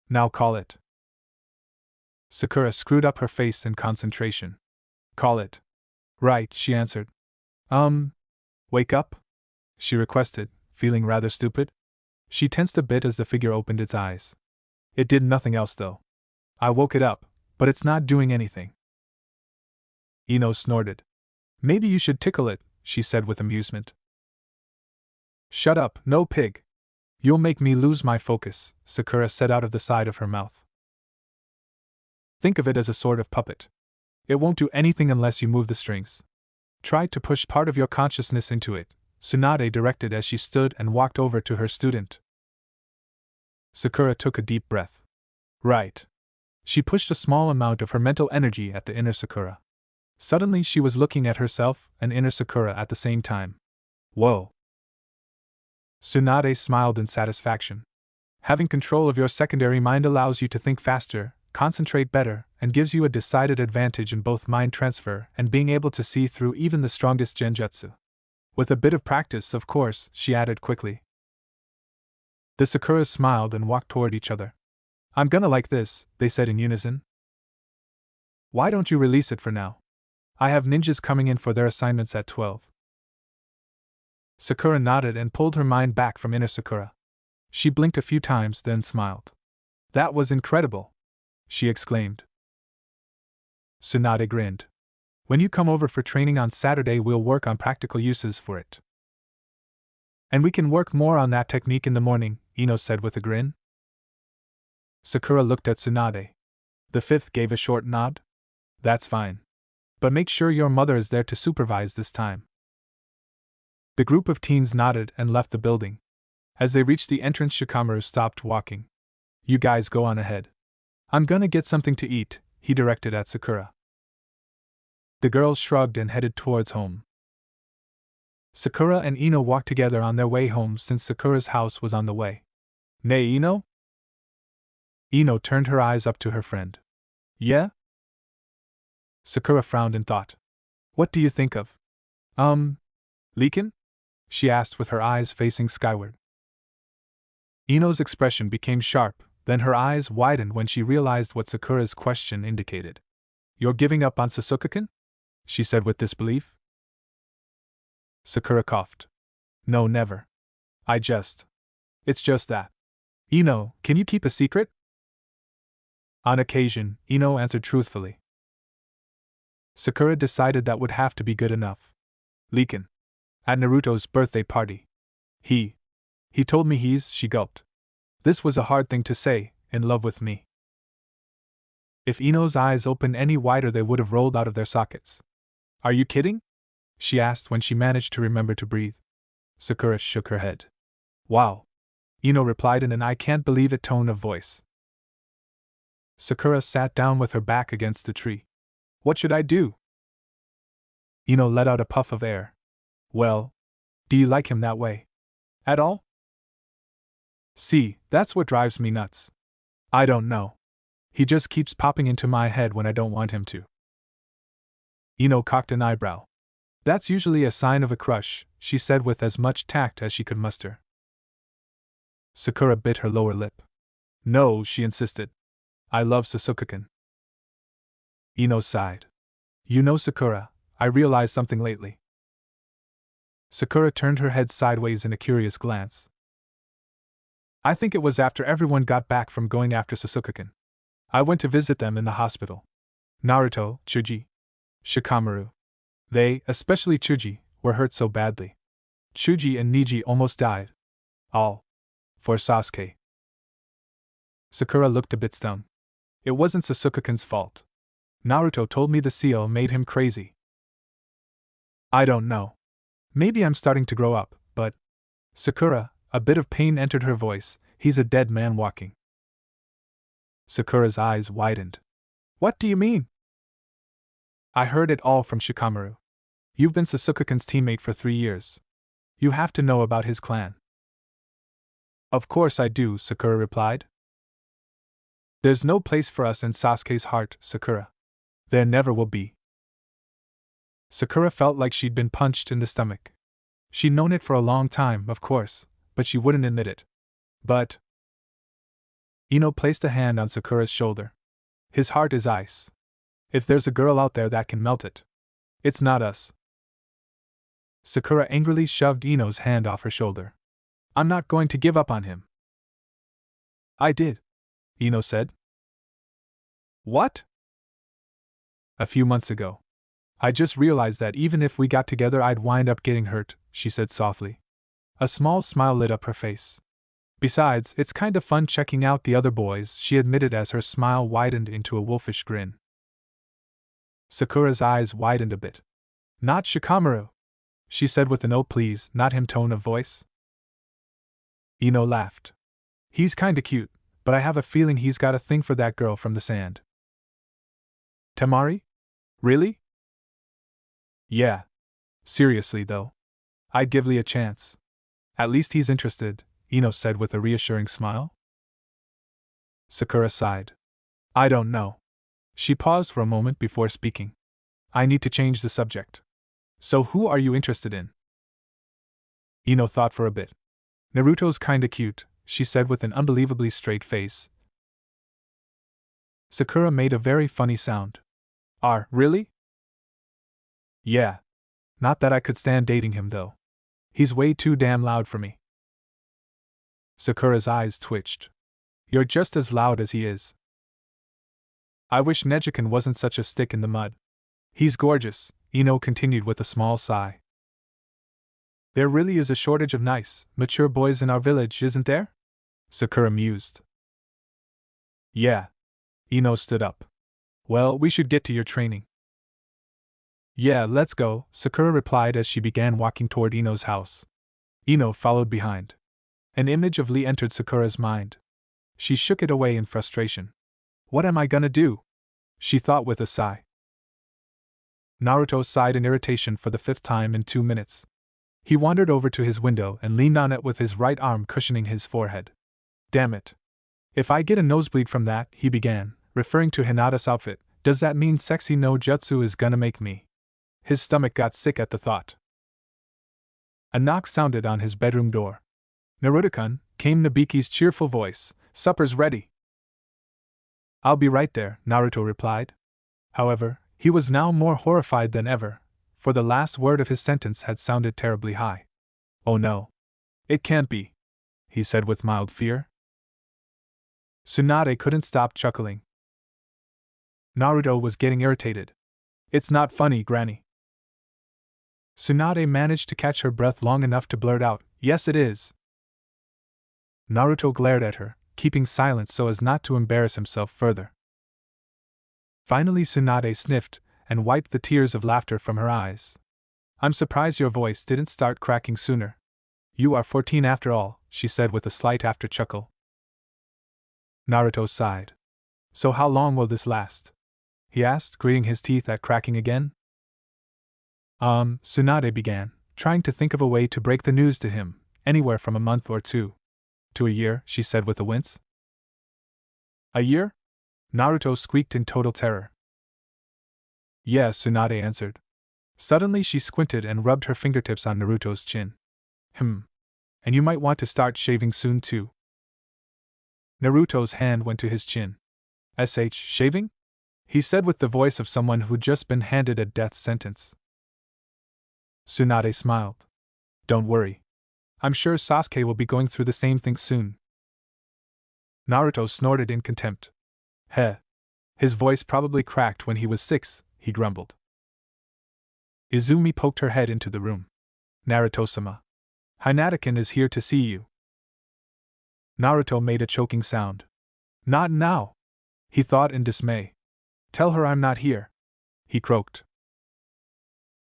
Now call it. Sakura screwed up her face in concentration. Call it. Right, she answered. Wake up? She requested, feeling rather stupid. She tensed a bit as the figure opened its eyes. It did nothing else though. I woke it up, but it's not doing anything. Ino snorted. Maybe you should tickle it, she said with amusement. Shut up, no pig. You'll make me lose my focus, Sakura said out of the side of her mouth. Think of it as a sort of puppet. It won't do anything unless you move the strings. Try to push part of your consciousness into it, Tsunade directed as she stood and walked over to her student. Sakura took a deep breath. Right. She pushed a small amount of her mental energy at the inner Sakura. Suddenly she was looking at herself and inner Sakura at the same time. Whoa. Tsunade smiled in satisfaction. Having control of your secondary mind allows you to think faster, concentrate better, and gives you a decided advantage in both mind transfer and being able to see through even the strongest genjutsu. With a bit of practice, of course, she added quickly. The Sakuras smiled and walked toward each other. I'm gonna like this, they said in unison. Why don't you release it for now? I have ninjas coming in for their assignments at 12. Sakura nodded and pulled her mind back from inner Sakura. She blinked a few times, then smiled. That was incredible! She exclaimed. Tsunade grinned. When you come over for training on Saturday, we'll work on practical uses for it. And we can work more on that technique in the morning, Ino said with a grin. Sakura looked at Tsunade. The fifth gave a short nod. That's fine. But make sure your mother is there to supervise this time. The group of teens nodded and left the building. As they reached the entrance, Shikamaru stopped walking. You guys go on ahead. I'm gonna get something to eat, he directed at Sakura. The girls shrugged and headed towards home. Sakura and Ino walked together on their way home since Sakura's house was on the way. Nay, Ino? Ino turned her eyes up to her friend. Yeah? Sakura frowned in thought. What do you think of? Leakin? She asked with her eyes facing skyward. Ino's expression became sharp, then her eyes widened when she realized what Sakura's question indicated. You're giving up on Sasuke-kun? She said with disbelief. Sakura coughed. No, never. It's just that. Ino, can you keep a secret? On occasion, Ino answered truthfully. Sakura decided that would have to be good enough. Leakin. At Naruto's birthday party. He told me she gulped. This was a hard thing to say, in love with me. If Ino's eyes opened any wider, they would have rolled out of their sockets. Are you kidding? She asked when she managed to remember to breathe. Sakura shook her head. Wow. Ino replied in an I can't believe it tone of voice. Sakura sat down with her back against the tree. What should I do? Ino let out a puff of air. Well, do you like him that way? At all? See, that's what drives me nuts. I don't know. He just keeps popping into my head when I don't want him to. Ino cocked an eyebrow. That's usually a sign of a crush, she said with as much tact as she could muster. Sakura bit her lower lip. No, she insisted. I love Sasuke-kun. Ino sighed. You know, Sakura, I realized something lately. Sakura turned her head sideways in a curious glance. I think it was after everyone got back from going after Sasuke-kun. I went to visit them in the hospital. Naruto, Tsuji, Shikamaru. They, especially Tsuji, were hurt so badly. Tsuji and Niji almost died. All for Sasuke. Sakura looked a bit stung. It wasn't Sasuke-kun's fault. Naruto told me the seal made him crazy. I don't know. Maybe I'm starting to grow up, but… Sakura, a bit of pain entered her voice, he's a dead man walking. Sakura's eyes widened. What do you mean? I heard it all from Shikamaru. You've been Sasuke-kun's teammate for 3 years. You have to know about his clan. Of course I do, Sakura replied. There's no place for us in Sasuke's heart, Sakura. There never will be. Sakura felt like she'd been punched in the stomach. She'd known it for a long time, of course, but she wouldn't admit it. But… Ino placed a hand on Sakura's shoulder. His heart is ice. If there's a girl out there that can melt it, it's not us. Sakura angrily shoved Ino's hand off her shoulder. I'm not going to give up on him. I did, Ino said. What? A few months ago. I just realized that even if we got together I'd wind up getting hurt, she said softly. A small smile lit up her face. Besides, it's kind of fun checking out the other boys, she admitted as her smile widened into a wolfish grin. Sakura's eyes widened a bit. Not Shikamaru, she said with an oh please, not him tone of voice. Ino laughed. He's kinda cute, but I have a feeling he's got a thing for that girl from the sand. Temari? Really? Yeah. Seriously though. I'd give Lee a chance. At least he's interested, Ino said with a reassuring smile. Sakura sighed. I don't know. She paused for a moment before speaking. I need to change the subject. So who are you interested in? Ino thought for a bit. Naruto's kinda cute, she said with an unbelievably straight face. Sakura made a very funny sound. Really? Yeah. Not that I could stand dating him though. He's way too damn loud for me. Sakura's eyes twitched. You're just as loud as he is. I wish Nejiken wasn't such a stick in the mud. He's gorgeous, Ino continued with a small sigh. There really is a shortage of nice, mature boys in our village, isn't there? Sakura mused. Yeah. Ino stood up. Well, we should get to your training. Yeah, let's go, Sakura replied as she began walking toward Ino's house. Ino followed behind. An image of Lee entered Sakura's mind. She shook it away in frustration. What am I gonna do? She thought with a sigh. Naruto sighed in irritation for the 5th time in 2 minutes. He wandered over to his window and leaned on it with his right arm cushioning his forehead. Damn it. If I get a nosebleed from that, he began, referring to Hinata's outfit, does that mean sexy no jutsu is gonna make me? His stomach got sick at the thought. A knock sounded on his bedroom door. Naruto-kun, came Nabiki's cheerful voice, supper's ready. I'll be right there, Naruto replied. However, he was now more horrified than ever, for the last word of his sentence had sounded terribly high. Oh no. It can't be, he said with mild fear. Tsunade couldn't stop chuckling. Naruto was getting irritated. It's not funny, Granny. Tsunade managed to catch her breath long enough to blurt out, Yes, it is. Naruto glared at her, keeping silence so as not to embarrass himself further. Finally, Tsunade sniffed and wiped the tears of laughter from her eyes. I'm surprised your voice didn't start cracking sooner. You are 14 after all, she said with a slight after chuckle. Naruto sighed. So how long will this last? He asked, gritting his teeth at cracking again. Tsunade began, trying to think of a way to break the news to him, anywhere from a month or two to a year, she said with a wince. A year? Naruto squeaked in total terror. Yes, Tsunade answered. Suddenly she squinted and rubbed her fingertips on Naruto's chin. And you might want to start shaving soon too. Naruto's hand went to his chin. Shaving? He said with the voice of someone who'd just been handed a death sentence. Tsunade smiled. Don't worry. I'm sure Sasuke will be going through the same thing soon. Naruto snorted in contempt. Heh. His voice probably cracked when he was 6, he grumbled. Izumi poked her head into the room. Naruto-sama. Hinatakin is here to see you. Naruto made a choking sound. Not now, he thought in dismay. Tell her I'm not here, he croaked.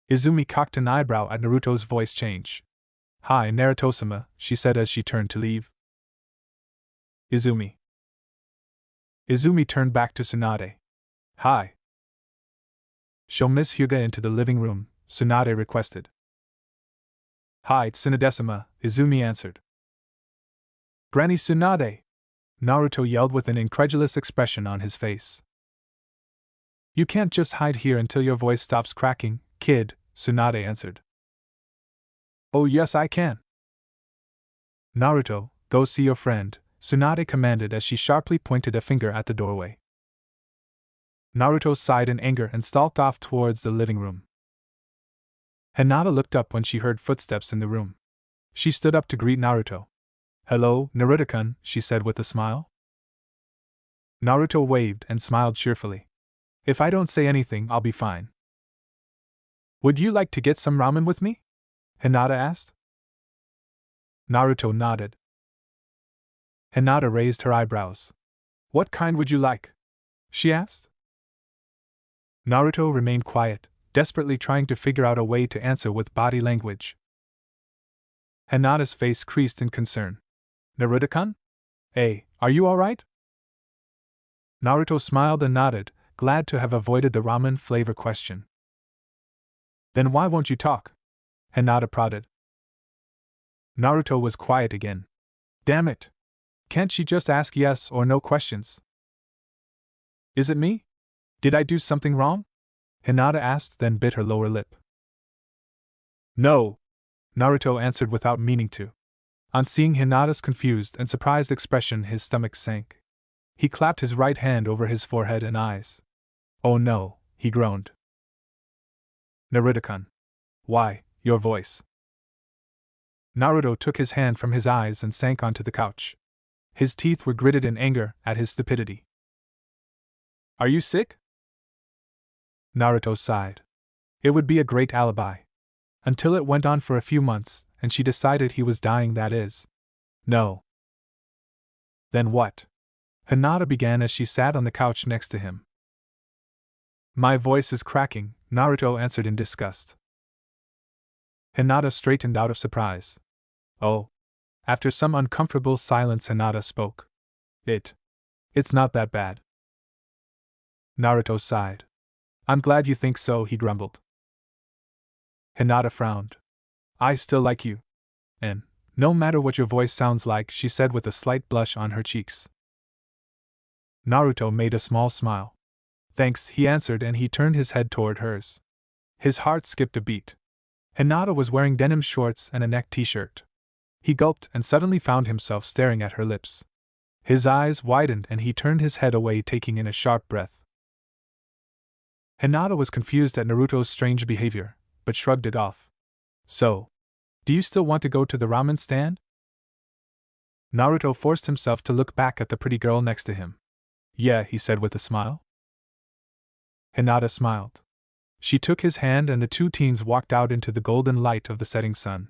Izumi cocked an eyebrow at Naruto's voice change. Hi, Naruto-sama, she said as she turned to leave. Izumi. Izumi turned back to Tsunade. Hi. Show Miss Hyuga into the living room, Tsunade requested. Hi, Tsunade-sama, Izumi answered. Granny Tsunade! Naruto yelled with an incredulous expression on his face. You can't just hide here until your voice stops cracking, kid, Tsunade answered. Oh yes I can. Naruto, go see your friend, Tsunade commanded as she sharply pointed a finger at the doorway. Naruto sighed in anger and stalked off towards the living room. Hinata looked up when she heard footsteps in the room. She stood up to greet Naruto. Hello, Naruto-kun, she said with a smile. Naruto waved and smiled cheerfully. If I don't say anything, I'll be fine. Would you like to get some ramen with me? Hinata asked. Naruto nodded. Hinata raised her eyebrows. What kind would you like? She asked. Naruto remained quiet, desperately trying to figure out a way to answer with body language. Hinata's face creased in concern. Naruto-kun? Hey, are you alright? Naruto smiled and nodded, glad to have avoided the ramen flavor question. Then why won't you talk? Hinata prodded. Naruto was quiet again. Damn it! Can't she just ask yes or no questions? Is it me? Did I do something wrong? Hinata asked, then bit her lower lip. No, Naruto answered without meaning to. On seeing Hinata's confused and surprised expression, his stomach sank. He clapped his right hand over his forehead and eyes. Oh no, he groaned. Naruto-kun. Why, your voice. Naruto took his hand from his eyes and sank onto the couch. His teeth were gritted in anger at his stupidity. Are you sick? Naruto sighed. It would be a great alibi. Until it went on for a few months, and she decided he was dying, that is. No. Then what? Hinata began as she sat on the couch next to him. My voice is cracking, Naruto answered in disgust. Hinata straightened out of surprise. Oh. After some uncomfortable silence, Hinata spoke. It's not that bad. Naruto sighed. I'm glad you think so, he grumbled. Hinata frowned. I still like you. And, no matter what your voice sounds like, she said with a slight blush on her cheeks. Naruto made a small smile. Thanks, he answered, and he turned his head toward hers. His heart skipped a beat. Hinata was wearing denim shorts and a neck t-shirt. He gulped and suddenly found himself staring at her lips. His eyes widened and he turned his head away, taking in a sharp breath. Hinata was confused at Naruto's strange behavior, but shrugged it off. So, do you still want to go to the ramen stand? Naruto forced himself to look back at the pretty girl next to him. Yeah, he said with a smile. Hinata smiled. She took his hand and the two teens walked out into the golden light of the setting sun.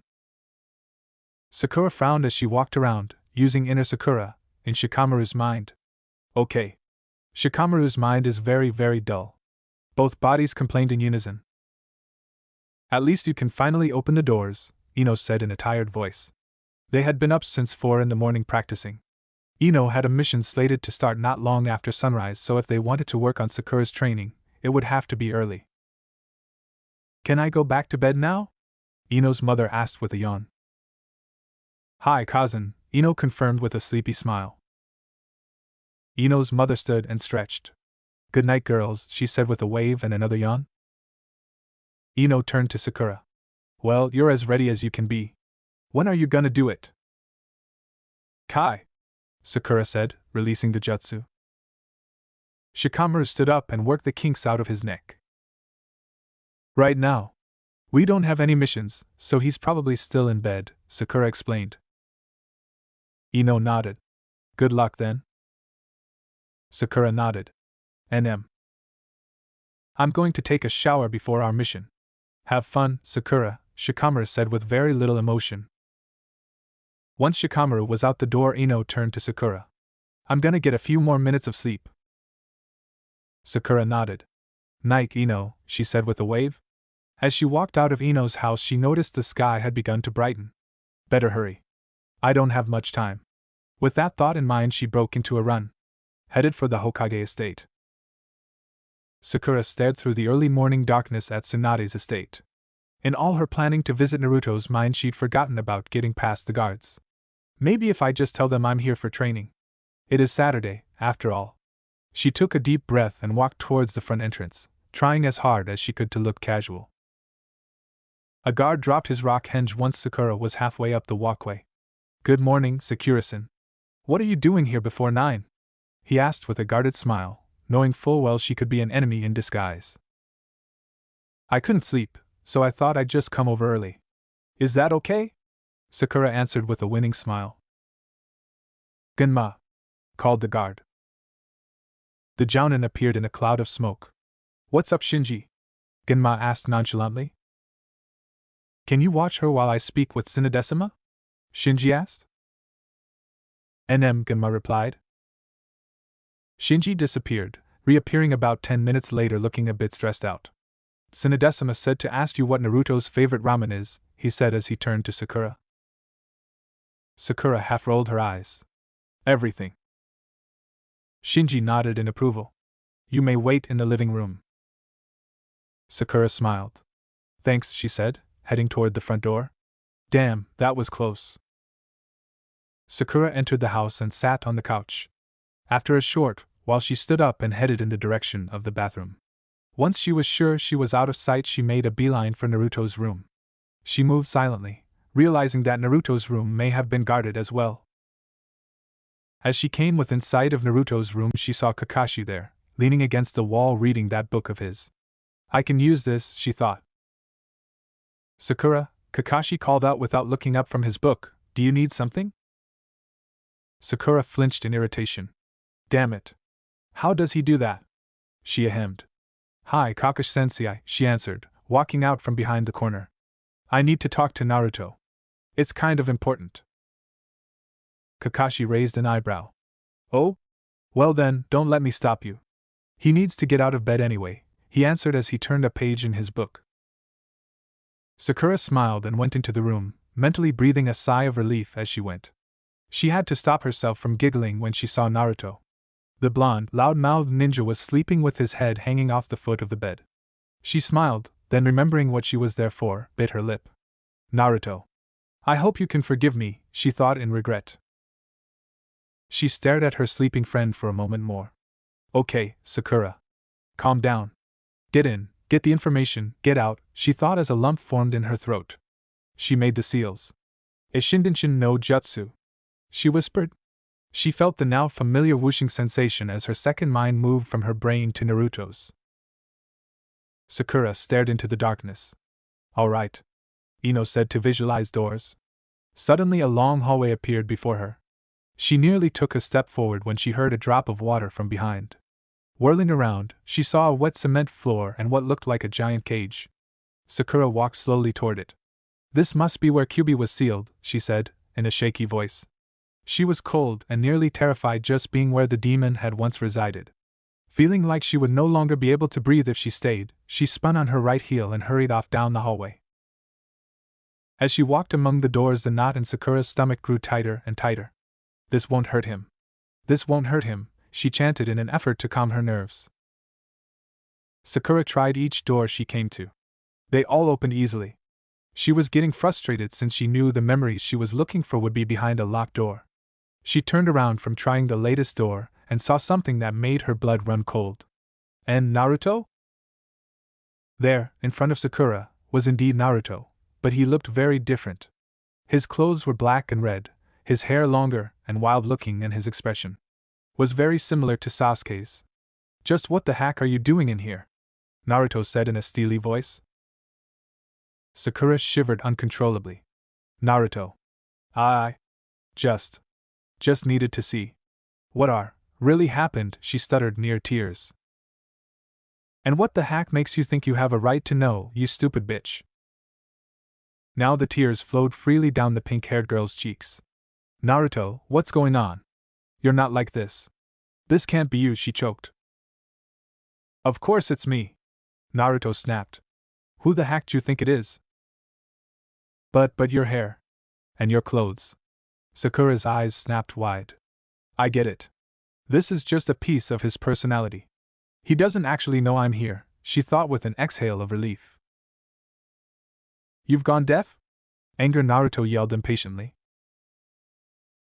Sakura frowned as she walked around, using inner Sakura, in Shikamaru's mind. Okay. Shikamaru's mind is very, very dull. Both bodies complained in unison. At least you can finally open the doors, Ino said in a tired voice. They had been up since 4 in the morning practicing. Ino had a mission slated to start not long after sunrise, so if they wanted to work on Sakura's training, it would have to be early. Can I go back to bed now? Ino's mother asked with a yawn. Hi, cousin, Ino confirmed with a sleepy smile. Ino's mother stood and stretched. Good night, girls, she said with a wave and another yawn. Ino turned to Sakura. Well, you're as ready as you can be. When are you gonna do it? Kai, Sakura said, releasing the jutsu. Shikamaru stood up and worked the kinks out of his neck. Right now. We don't have any missions, so he's probably still in bed, Sakura explained. Ino nodded. Good luck then. Sakura nodded. I'm going to take a shower before our mission. Have fun, Sakura, Shikamaru said with very little emotion. Once Shikamaru was out the door, Ino turned to Sakura. I'm gonna get a few more minutes of sleep. Sakura nodded. Night, Ino, she said with a wave. As she walked out of Ino's house, she noticed the sky had begun to brighten. Better hurry. I don't have much time. With that thought in mind, she broke into a run, headed for the Hokage estate. Sakura stared through the early morning darkness at Tsunade's estate. In all her planning to visit Naruto's mine, she'd forgotten about getting past the guards. Maybe if I just tell them I'm here for training. It is Saturday, after all. She took a deep breath and walked towards the front entrance, trying as hard as she could to look casual. A guard dropped his rock hinge once Sakura was halfway up the walkway. Good morning, Sakura-san. What are you doing here before 9? He asked with a guarded smile, knowing full well she could be an enemy in disguise. I couldn't sleep, so I thought I'd just come over early. Is that okay? Sakura answered with a winning smile. Genma, called the guard. The Jounin appeared in a cloud of smoke. What's up, Shinji? Genma asked nonchalantly. Can you watch her while I speak with Tsunadesima? Shinji asked. Genma replied. Shinji disappeared, reappearing about 10 minutes later looking a bit stressed out. Tsunadesima said to ask you what Naruto's favorite ramen is, he said as he turned to Sakura. Sakura half rolled her eyes. Everything. Shinji nodded in approval. You may wait in the living room. Sakura smiled. Thanks, she said, heading toward the front door. Damn, that was close. Sakura entered the house and sat on the couch. After a short while, she stood up and headed in the direction of the bathroom. Once she was sure she was out of sight, she made a beeline for Naruto's room. She moved silently, realizing that Naruto's room may have been guarded as well. As she came within sight of Naruto's room, she saw Kakashi there, leaning against the wall reading that book of his. I can use this, she thought. Sakura, Kakashi called out without looking up from his book, do you need something? Sakura flinched in irritation. Damn it. How does he do that? She ahemed. Hi, Kakashi-sensei, she answered, walking out from behind the corner. I need to talk to Naruto. It's kind of important. Kakashi raised an eyebrow. Oh? Well then, don't let me stop you. He needs to get out of bed anyway, he answered as he turned a page in his book. Sakura smiled and went into the room, mentally breathing a sigh of relief as she went. She had to stop herself from giggling when she saw Naruto. The blonde, loud-mouthed ninja was sleeping with his head hanging off the foot of the bed. She smiled, then remembering what she was there for, bit her lip. Naruto. I hope you can forgive me, she thought in regret. She stared at her sleeping friend for a moment more. Okay, Sakura. Calm down. Get in, get the information, get out, she thought as a lump formed in her throat. She made the seals. A Shindenshin no Jutsu. She whispered. She felt the now familiar whooshing sensation as her second mind moved from her brain to Naruto's. Sakura stared into the darkness. All right, Ino said to visualize doors. Suddenly a long hallway appeared before her. She nearly took a step forward when she heard a drop of water from behind. Whirling around, she saw a wet cement floor and what looked like a giant cage. Sakura walked slowly toward it. This must be where Kyubi was sealed, she said, in a shaky voice. She was cold and nearly terrified just being where the demon had once resided. Feeling like she would no longer be able to breathe if she stayed, she spun on her right heel and hurried off down the hallway. As she walked among the doors, the knot in Sakura's stomach grew tighter and tighter. This won't hurt him. This won't hurt him, she chanted in an effort to calm her nerves. Sakura tried each door she came to. They all opened easily. She was getting frustrated since she knew the memories she was looking for would be behind a locked door. She turned around from trying the latest door and saw something that made her blood run cold. And Naruto? There, in front of Sakura, was indeed Naruto, but he looked very different. His clothes were black and red, his hair longer and wild-looking, and his expression was very similar to Sasuke's. Just what the heck are you doing in here? Naruto said in a steely voice. Sakura shivered uncontrollably. Naruto. I just needed to see what really happened, she stuttered near tears. And what the heck makes you think you have a right to know, you stupid bitch? Now the tears flowed freely down the pink-haired girl's cheeks. Naruto, what's going on? You're not like this. This can't be you, she choked. Of course it's me, Naruto snapped. Who the heck do you think it is? But your hair. And your clothes. Sakura's eyes snapped wide. I get it. This is just a piece of his personality. He doesn't actually know I'm here, she thought with an exhale of relief. You've gone deaf? Anger, Naruto yelled impatiently.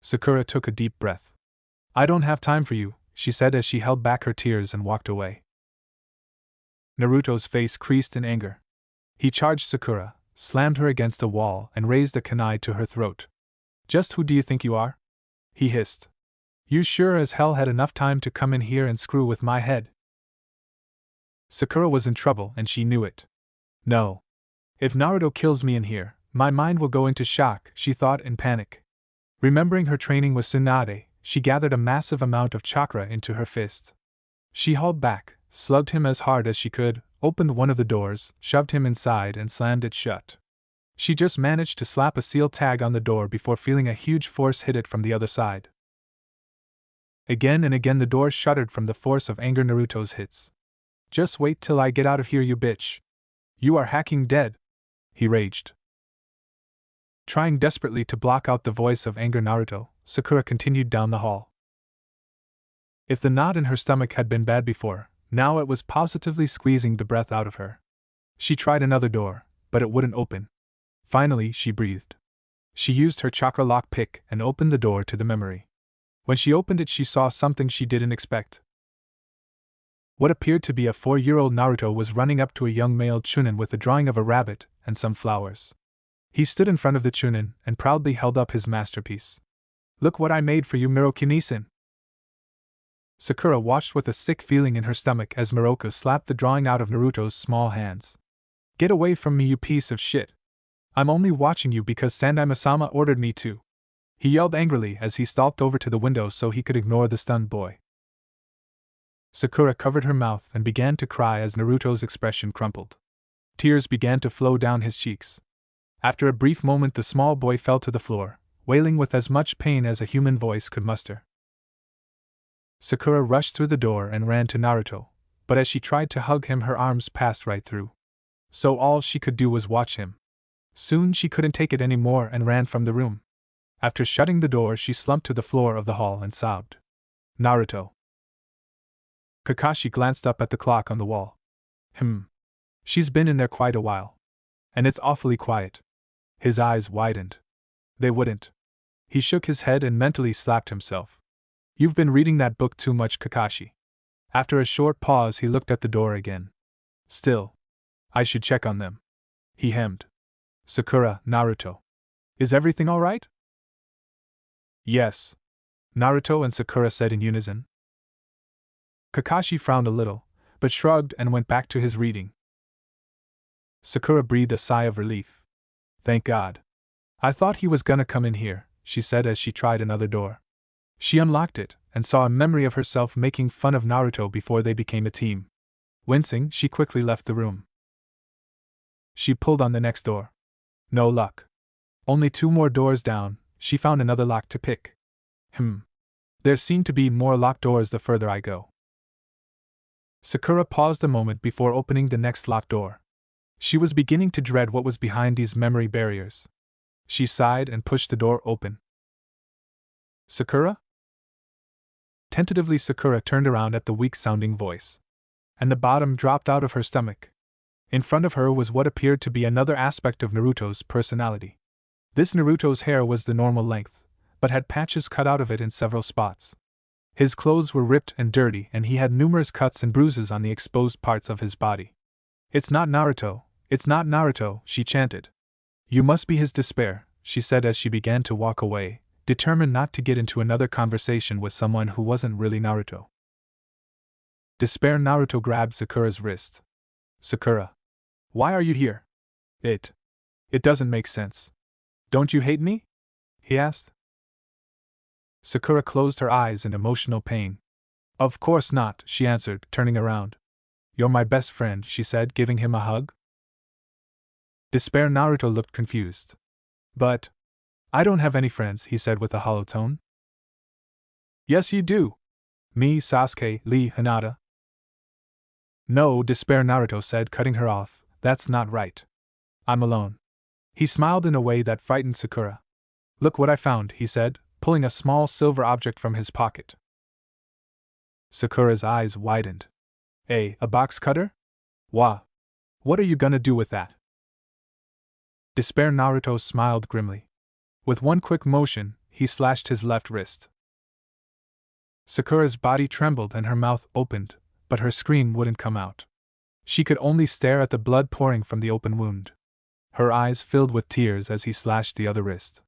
Sakura took a deep breath. I don't have time for you, she said as she held back her tears and walked away. Naruto's face creased in anger. He charged Sakura, slammed her against a wall, and raised a kunai to her throat. Just who do you think you are? He hissed. You sure as hell had enough time to come in here and screw with my head. Sakura was in trouble and she knew it. No. If Naruto kills me in here, my mind will go into shock, she thought in panic. Remembering her training with Tsunade, she gathered a massive amount of chakra into her fist. She hauled back, slugged him as hard as she could, opened one of the doors, shoved him inside and slammed it shut. She just managed to slap a seal tag on the door before feeling a huge force hit it from the other side. Again and again the door shuddered from the force of anger Naruto's hits. Just wait till I get out of here, you bitch. You are hacking dead, he raged. Trying desperately to block out the voice of anger Naruto, Sakura continued down the hall. If the knot in her stomach had been bad before, now it was positively squeezing the breath out of her. She tried another door, but it wouldn't open. Finally, she breathed. She used her chakra lock pick and opened the door to the memory. When she opened it, she saw something she didn't expect. What appeared to be a 4-year-old Naruto was running up to a young male chunin with a drawing of a rabbit and some flowers. He stood in front of the chunin and proudly held up his masterpiece. Look what I made for you, Miroku-nisin. Sakura watched with a sick feeling in her stomach as Miroku slapped the drawing out of Naruto's small hands. Get away from me, you piece of shit. I'm only watching you because Sandai-sama ordered me to. He yelled angrily as he stalked over to the window so he could ignore the stunned boy. Sakura covered her mouth and began to cry as Naruto's expression crumpled. Tears began to flow down his cheeks. After a brief moment, the small boy fell to the floor, wailing with as much pain as a human voice could muster. Sakura rushed through the door and ran to Naruto, but as she tried to hug him, her arms passed right through. So all she could do was watch him. Soon she couldn't take it anymore and ran from the room. After shutting the door, she slumped to the floor of the hall and sobbed. Naruto. Kakashi glanced up at the clock on the wall. She's been in there quite a while. And it's awfully quiet. His eyes widened. They wouldn't. He shook his head and mentally slapped himself. You've been reading that book too much, Kakashi. After a short pause, he looked at the door again. Still. I should check on them. He hemmed. Sakura, Naruto. Is everything all right? Yes. Naruto and Sakura said in unison. Kakashi frowned a little, but shrugged and went back to his reading. Sakura breathed a sigh of relief. Thank God. I thought he was gonna come in here, she said as she tried another door. She unlocked it, and saw a memory of herself making fun of Naruto before they became a team. Wincing, she quickly left the room. She pulled on the next door. No luck. Only 2 more doors down, she found another lock to pick. There seem to be more locked doors the further I go. Sakura paused a moment before opening the next locked door. She was beginning to dread what was behind these memory barriers. She sighed and pushed the door open. Sakura? Tentatively, Sakura turned around at the weak-sounding voice. And the bottom dropped out of her stomach. In front of her was what appeared to be another aspect of Naruto's personality. This Naruto's hair was the normal length, but had patches cut out of it in several spots. His clothes were ripped and dirty, and he had numerous cuts and bruises on the exposed parts of his body. It's not Naruto, it's not Naruto, she chanted. You must be his despair, she said as she began to walk away, determined not to get into another conversation with someone who wasn't really Naruto. Despair. Naruto grabbed Sakura's wrist. Sakura. Why are you here? It doesn't make sense. Don't you hate me? He asked. Sakura closed her eyes in emotional pain. Of course not, she answered, turning around. You're my best friend, she said, giving him a hug. Despair. Naruto looked confused. But I don't have any friends, he said with a hollow tone. Yes, you do. Me, Sasuke, Lee, Hinata. No, Despair. Naruto said, cutting her off. That's not right. I'm alone. He smiled in a way that frightened Sakura. Look what I found, he said, pulling a small silver object from his pocket. Sakura's eyes widened. A box cutter? Wah. What are you gonna do with that? Despair. Naruto smiled grimly. With one quick motion, he slashed his left wrist. Sakura's body trembled and her mouth opened, but her scream wouldn't come out. She could only stare at the blood pouring from the open wound. Her eyes filled with tears as he slashed the other wrist.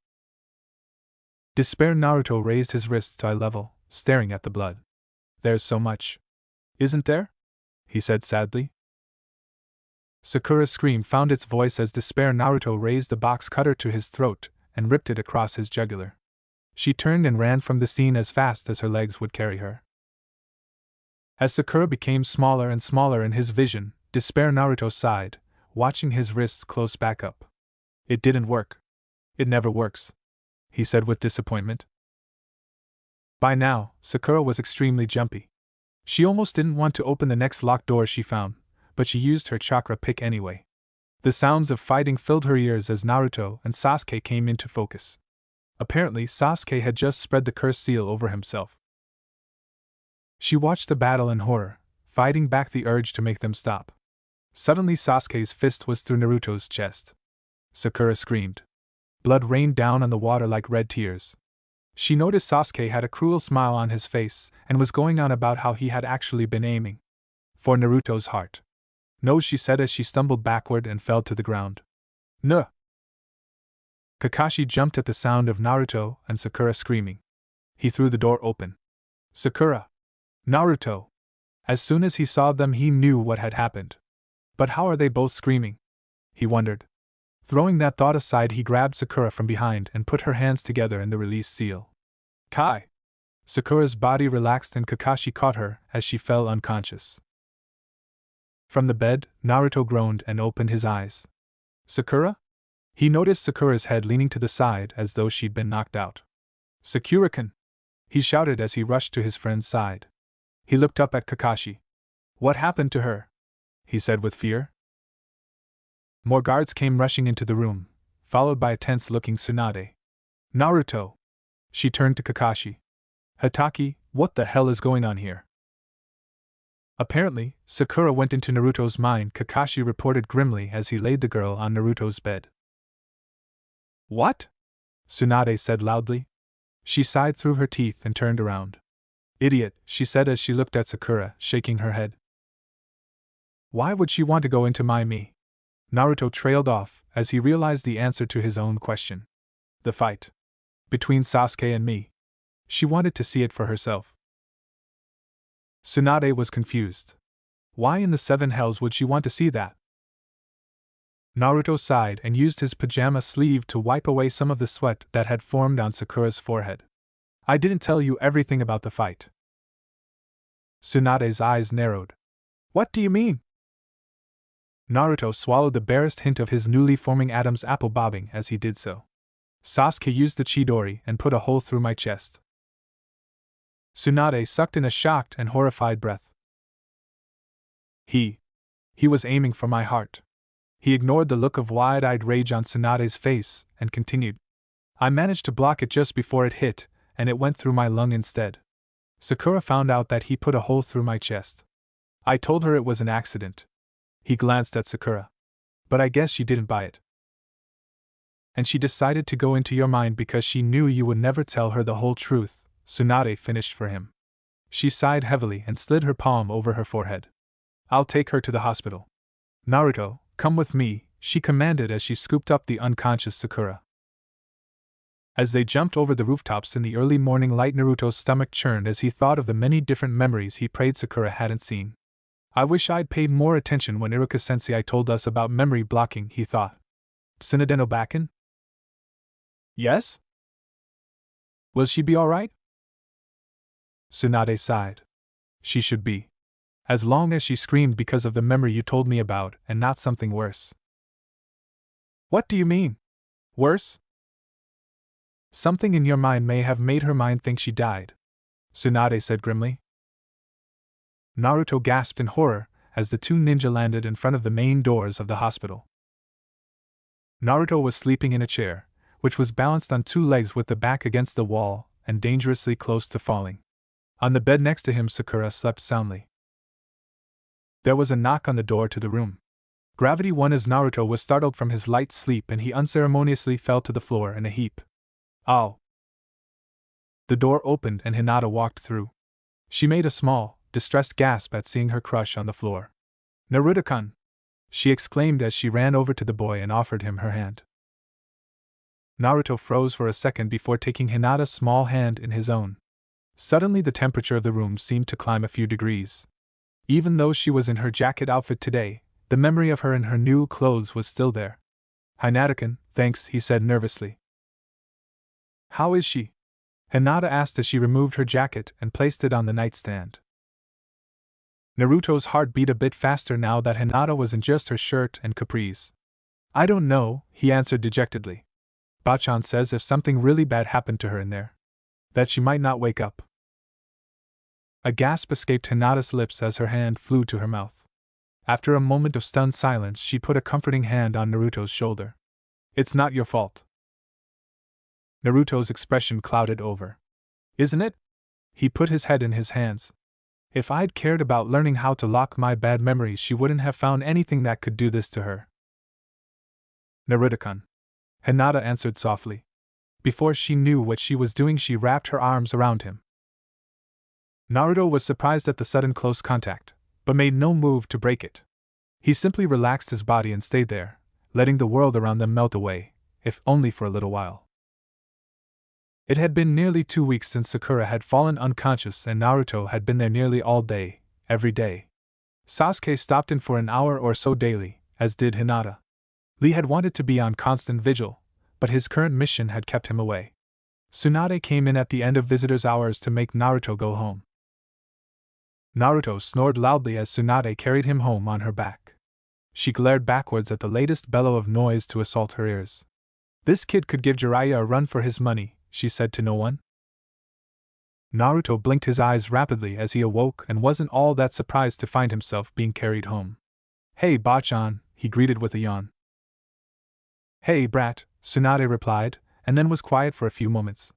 Despair. Naruto raised his wrists to eye level, staring at the blood. There's so much. Isn't there? He said sadly. Sakura's scream found its voice as Despair. Naruto raised the box cutter to his throat and ripped it across his jugular. She turned and ran from the scene as fast as her legs would carry her. As Sakura became smaller and smaller in his vision, Despair. Naruto sighed, watching his wrists close back up. It didn't work. It never works, he said with disappointment. By now, Sakura was extremely jumpy. She almost didn't want to open the next locked door she found, but she used her chakra pick anyway. The sounds of fighting filled her ears as Naruto and Sasuke came into focus. Apparently, Sasuke had just spread the curse seal over himself. She watched the battle in horror, fighting back the urge to make them stop. Suddenly, Sasuke's fist was through Naruto's chest. Sakura screamed. Blood rained down on the water like red tears. She noticed Sasuke had a cruel smile on his face and was going on about how he had actually been aiming for Naruto's heart. No, she said as she stumbled backward and fell to the ground. No! Kakashi jumped at the sound of Naruto and Sakura screaming. He threw the door open. Sakura! Naruto! As soon as he saw them, he knew what had happened. But how are they both screaming? He wondered. Throwing that thought aside, he grabbed Sakura from behind and put her hands together in the release seal. Kai! Sakura's body relaxed and Kakashi caught her as she fell unconscious. From the bed, Naruto groaned and opened his eyes. Sakura? He noticed Sakura's head leaning to the side as though she'd been knocked out. Sakura-kun! He shouted as he rushed to his friend's side. He looked up at Kakashi. What happened to her? He said with fear. More guards came rushing into the room, followed by a tense-looking Tsunade. Naruto! She turned to Kakashi. Hatake, what the hell is going on here? Apparently, Sakura went into Naruto's mind, Kakashi reported grimly as he laid the girl on Naruto's bed. What? Tsunade said loudly. She sighed through her teeth and turned around. Idiot, she said as she looked at Sakura, shaking her head. Why would she want to go into me? Naruto trailed off as he realized the answer to his own question. The fight between Sasuke and me. She wanted to see it for herself. Tsunade was confused. Why in the seven hells would she want to see that? Naruto sighed and used his pajama sleeve to wipe away some of the sweat that had formed on Sakura's forehead. I didn't tell you everything about the fight. Tsunade's eyes narrowed. What do you mean? Naruto swallowed the barest hint of his newly forming Adam's apple bobbing as he did so. Sasuke used the Chidori and put a hole through my chest. Tsunade sucked in a shocked and horrified breath. He was aiming for my heart. He ignored the look of wide-eyed rage on Tsunade's face and continued. I managed to block it just before it hit, and it went through my lung instead. Sakura found out that he put a hole through my chest. I told her it was an accident. He glanced at Sakura. But I guess she didn't buy it. And she decided to go into your mind because she knew you would never tell her the whole truth, Tsunade finished for him. She sighed heavily and slid her palm over her forehead. I'll take her to the hospital. Naruto, come with me, she commanded as she scooped up the unconscious Sakura. As they jumped over the rooftops in the early morning light, Naruto's stomach churned as he thought of the many different memories he prayed Sakura hadn't seen. I wish I'd paid more attention when Iruka-sensei told us about memory blocking, he thought. Tsunade no Bakken? Yes? Will she be alright? Tsunade sighed. She should be. As long as she screamed because of the memory you told me about, and not something worse. What do you mean? Worse? Something in your mind may have made her mind think she died, Tsunade said grimly. Naruto gasped in horror as the two ninja landed in front of the main doors of the hospital. Naruto was sleeping in a chair, which was balanced on two legs with the back against the wall and dangerously close to falling. On the bed next to him, Sakura slept soundly. There was a knock on the door to the room. Gravity won as Naruto was startled from his light sleep and he unceremoniously fell to the floor in a heap. Ow! The door opened and Hinata walked through. She made a small, distressed gasp at seeing her crush on the floor. Naruto-kun! She exclaimed as she ran over to the boy and offered him her hand. Naruto froze for a second before taking Hinata's small hand in his own. Suddenly the temperature of the room seemed to climb a few degrees. Even though she was in her jacket outfit today, the memory of her in her new clothes was still there. Hinata-kun, thanks, he said nervously. How is she? Hinata asked as she removed her jacket and placed it on the nightstand. Naruto's heart beat a bit faster now that Hinata was in just her shirt and capris. I don't know, he answered dejectedly. Bachan says if something really bad happened to her in there, that she might not wake up. A gasp escaped Hinata's lips as her hand flew to her mouth. After a moment of stunned silence, she put a comforting hand on Naruto's shoulder. It's not your fault. Naruto's expression clouded over. Isn't it? He put his head in his hands. If I'd cared about learning how to lock my bad memories, she wouldn't have found anything that could do this to her. Naruto-kun. Hinata answered softly. Before she knew what she was doing, she wrapped her arms around him. Naruto was surprised at the sudden close contact, but made no move to break it. He simply relaxed his body and stayed there, letting the world around them melt away, if only for a little while. It had been nearly 2 weeks since Sakura had fallen unconscious and Naruto had been there nearly all day, every day. Sasuke stopped in for an hour or so daily, as did Hinata. Lee had wanted to be on constant vigil, but his current mission had kept him away. Tsunade came in at the end of visitors' hours to make Naruto go home. Naruto snored loudly as Tsunade carried him home on her back. She glared backwards at the latest bellow of noise to assault her ears. This kid could give Jiraiya a run for his money, she said to no one. Naruto blinked his eyes rapidly as he awoke and wasn't all that surprised to find himself being carried home. Hey Bachan, he greeted with a yawn. Hey brat, Tsunade replied, and then was quiet for a few moments.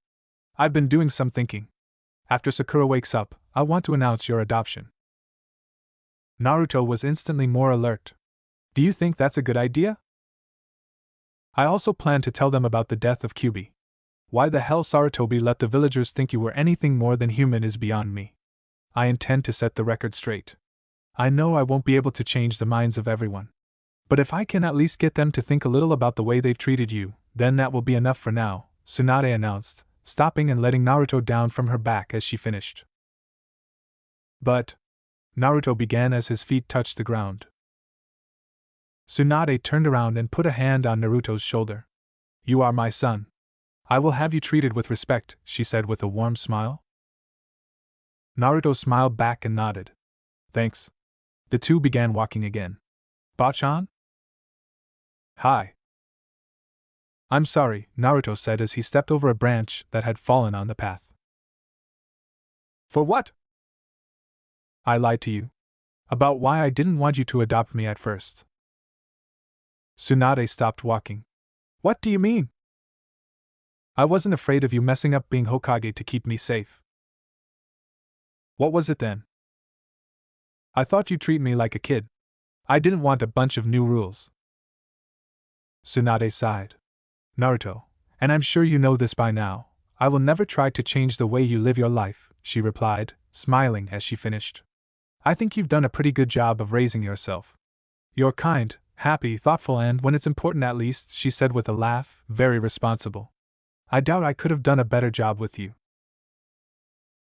I've been doing some thinking. After Sakura wakes up, I want to announce your adoption. Naruto was instantly more alert. Do you think that's a good idea? I also plan to tell them about the death of Kyubi. Why the hell Sarutobi let the villagers think you were anything more than human is beyond me. I intend to set the record straight. I know I won't be able to change the minds of everyone. But if I can at least get them to think a little about the way they've treated you, then that will be enough for now, Tsunade announced, stopping and letting Naruto down from her back as she finished. But, Naruto began as his feet touched the ground. Tsunade turned around and put a hand on Naruto's shoulder. You are my son. I will have you treated with respect, she said with a warm smile. Naruto smiled back and nodded. Thanks. The two began walking again. Bachan? Hi. I'm sorry, Naruto said as he stepped over a branch that had fallen on the path. For what? I lied to you. About why I didn't want you to adopt me at first. Tsunade stopped walking. What do you mean? I wasn't afraid of you messing up being Hokage to keep me safe. What was it then? I thought you'd treat me like a kid. I didn't want a bunch of new rules. Tsunade sighed. Naruto, and I'm sure you know this by now, I will never try to change the way you live your life, she replied, smiling as she finished. I think you've done a pretty good job of raising yourself. You're kind, happy, thoughtful, and, when it's important at least, she said with a laugh, very responsible. I doubt I could have done a better job with you.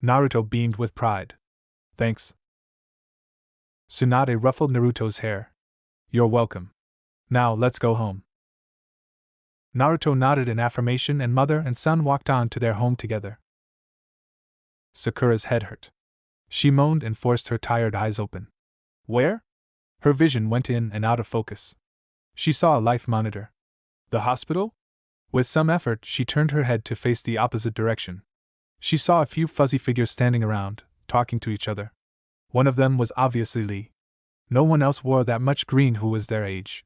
Naruto beamed with pride. Thanks. Tsunade ruffled Naruto's hair. You're welcome. Now let's go home. Naruto nodded in affirmation and mother and son walked on to their home together. Sakura's head hurt. She moaned and forced her tired eyes open. Where? Her vision went in and out of focus. She saw a life monitor. The hospital? With some effort, she turned her head to face the opposite direction. She saw a few fuzzy figures standing around, talking to each other. One of them was obviously Lee. No one else wore that much green who was their age.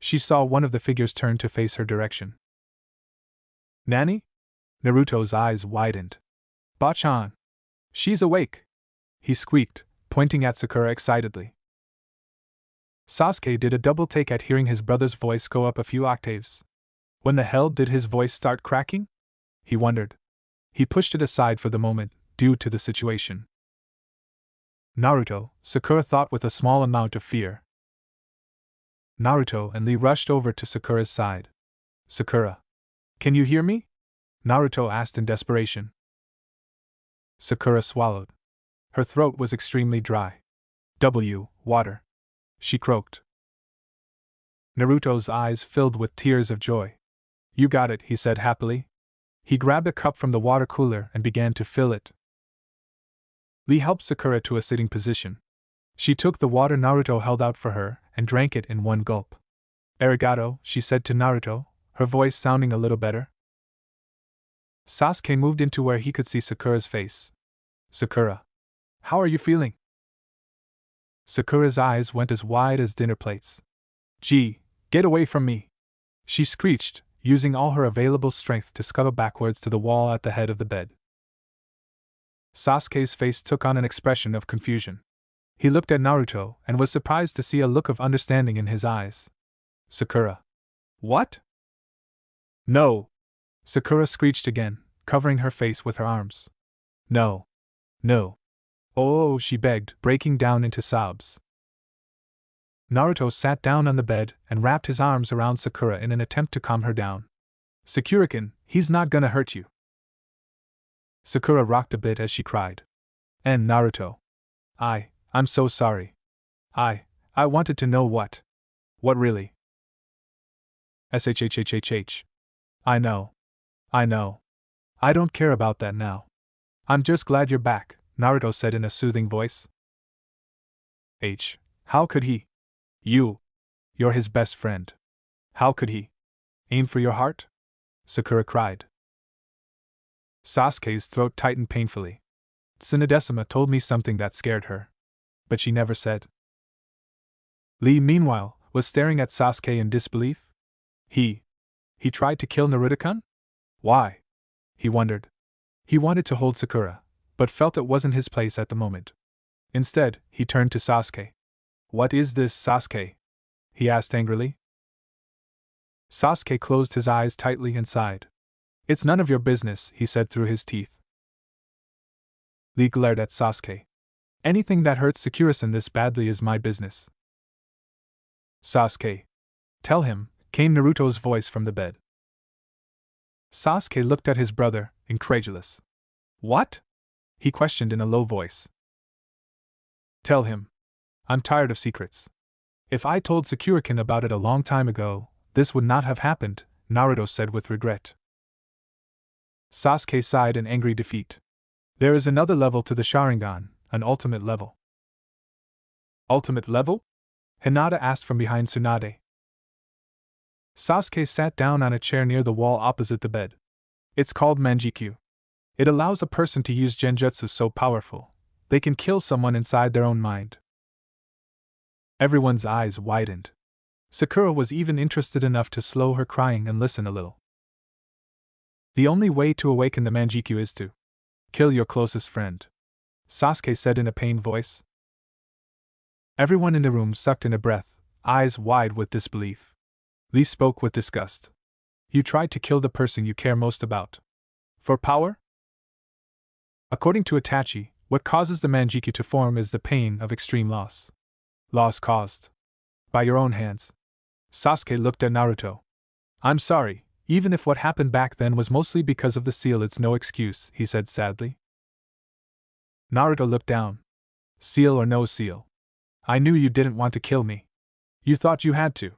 She saw one of the figures turn to face her direction. Nani? Naruto's eyes widened. Bachan! She's awake! He squeaked, pointing at Sakura excitedly. Sasuke did a double take at hearing his brother's voice go up a few octaves. When the hell did his voice start cracking? He wondered. He pushed it aside for the moment, due to the situation. Naruto, Sakura thought with a small amount of fear. Naruto and Lee rushed over to Sakura's side. Sakura. Can you hear me? Naruto asked in desperation. Sakura swallowed. Her throat was extremely dry. Water. She croaked. Naruto's eyes filled with tears of joy. You got it, he said happily. He grabbed a cup from the water cooler and began to fill it. Lee helped Sakura to a sitting position. She took the water Naruto held out for her and drank it in one gulp. Arigato, she said to Naruto, her voice sounding a little better. Sasuke moved into where he could see Sakura's face. Sakura. How are you feeling? Sakura's eyes went as wide as dinner plates. Gee, get away from me! She screeched, using all her available strength to scuttle backwards to the wall at the head of the bed. Sasuke's face took on an expression of confusion. He looked at Naruto and was surprised to see a look of understanding in his eyes. Sakura. What? No! Sakura screeched again, covering her face with her arms. No. No. Oh, she begged, breaking down into sobs. Naruto sat down on the bed and wrapped his arms around Sakura in an attempt to calm her down. Sakura-kun, he's not gonna hurt you. Sakura rocked a bit as she cried. And Naruto. I'm so sorry. I wanted to know what really. SHHHHH. I know. I don't care about that now. I'm just glad you're back, Naruto said in a soothing voice. How could he? You're his best friend. How could he? Aim for your heart? Sakura cried. Sasuke's throat tightened painfully. Tsunadesima told me something that scared her. But she never said. Lee, meanwhile, was staring at Sasuke in disbelief. He tried to kill Naruto-kun? Why? He wondered. He wanted to hold Sakura, but felt it wasn't his place at the moment. Instead, he turned to Sasuke. What is this, Sasuke? He asked angrily. Sasuke closed his eyes tightly and sighed. It's none of your business, he said through his teeth. Lee glared at Sasuke. Anything that hurts Sakura-san this badly is my business. Sasuke. Tell him, came Naruto's voice from the bed. Sasuke looked at his brother, incredulous. What? He questioned in a low voice. Tell him. I'm tired of secrets. If I told Sakura-kin about it a long time ago, this would not have happened, Naruto said with regret. Sasuke sighed in angry defeat. There is another level to the Sharingan, an ultimate level. Ultimate level? Hinata asked from behind Tsunade. Sasuke sat down on a chair near the wall opposite the bed. It's called Manjikyu. It allows a person to use genjutsu so powerful, they can kill someone inside their own mind. Everyone's eyes widened. Sakura was even interested enough to slow her crying and listen a little. The only way to awaken the Manjikyu is to kill your closest friend, Sasuke said in a pained voice. Everyone in the room sucked in a breath, eyes wide with disbelief. Lee spoke with disgust. You tried to kill the person you care most about. For power? According to Itachi, what causes the Manjikyu to form is the pain of extreme loss. Loss caused by your own hands. Sasuke looked at Naruto. I'm sorry, even if what happened back then was mostly because of the seal, it's no excuse, he said sadly. Naruto looked down. Seal or no seal. I knew you didn't want to kill me. You thought you had to.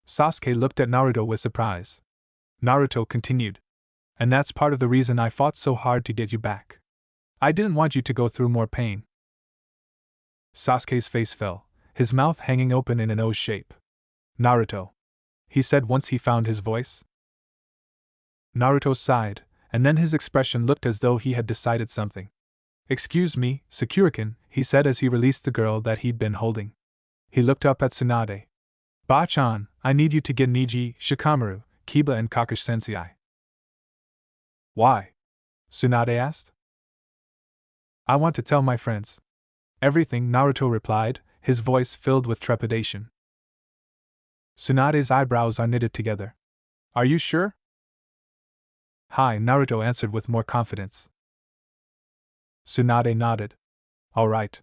Sasuke looked at Naruto with surprise. Naruto continued. And that's part of the reason I fought so hard to get you back. I didn't want you to go through more pain. Sasuke's face fell, his mouth hanging open in an O shape. Naruto, he said once he found his voice. Naruto sighed, and then his expression looked as though he had decided something. Excuse me, Sakura-kin, he said as he released the girl that he'd been holding. He looked up at Tsunade. Ba-chan, I need you to get Niji, Shikamaru, Kiba and Kakashi-sensei. Why? Tsunade asked. I want to tell my friends. Everything, Naruto replied, his voice filled with trepidation. Tsunade's eyebrows are knitted together. Are you sure? Hi, Naruto answered with more confidence. Tsunade nodded. All right.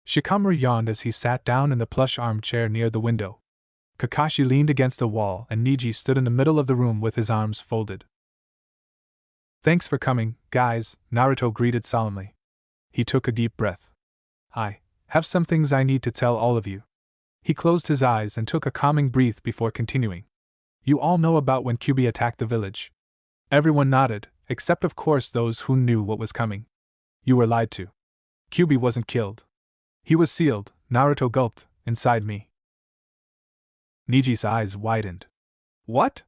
Shikamaru yawned as he sat down in the plush armchair near the window. Kakashi leaned against the wall and Niji stood in the middle of the room with his arms folded. Thanks for coming, guys, Naruto greeted solemnly. He took a deep breath. I have some things I need to tell all of you. He closed his eyes and took a calming breath before continuing. You all know about when Kyuubi attacked the village. Everyone nodded, except of course those who knew what was coming. You were lied to. Kyuubi wasn't killed. He was sealed, Naruto gulped, inside me. Niji's eyes widened. What?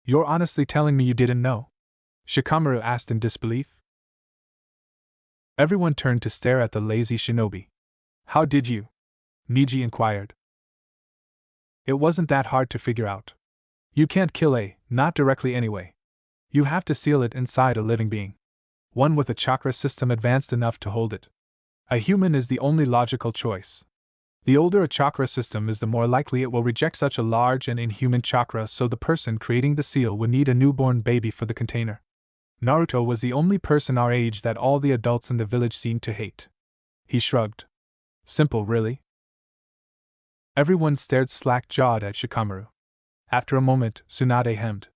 You're honestly telling me you didn't know? Shikamaru asked in disbelief. Everyone turned to stare at the lazy shinobi. How did you? Niji inquired. It wasn't that hard to figure out. You can't kill not directly anyway. You have to seal it inside a living being. One with a chakra system advanced enough to hold it. A human is the only logical choice. The older a chakra system is, the more likely it will reject such a large and inhuman chakra, so the person creating the seal would need a newborn baby for the container. Naruto was the only person our age that all the adults in the village seemed to hate. He shrugged. Simple, really? Everyone stared slack-jawed at Shikamaru. After a moment, Tsunade hemmed.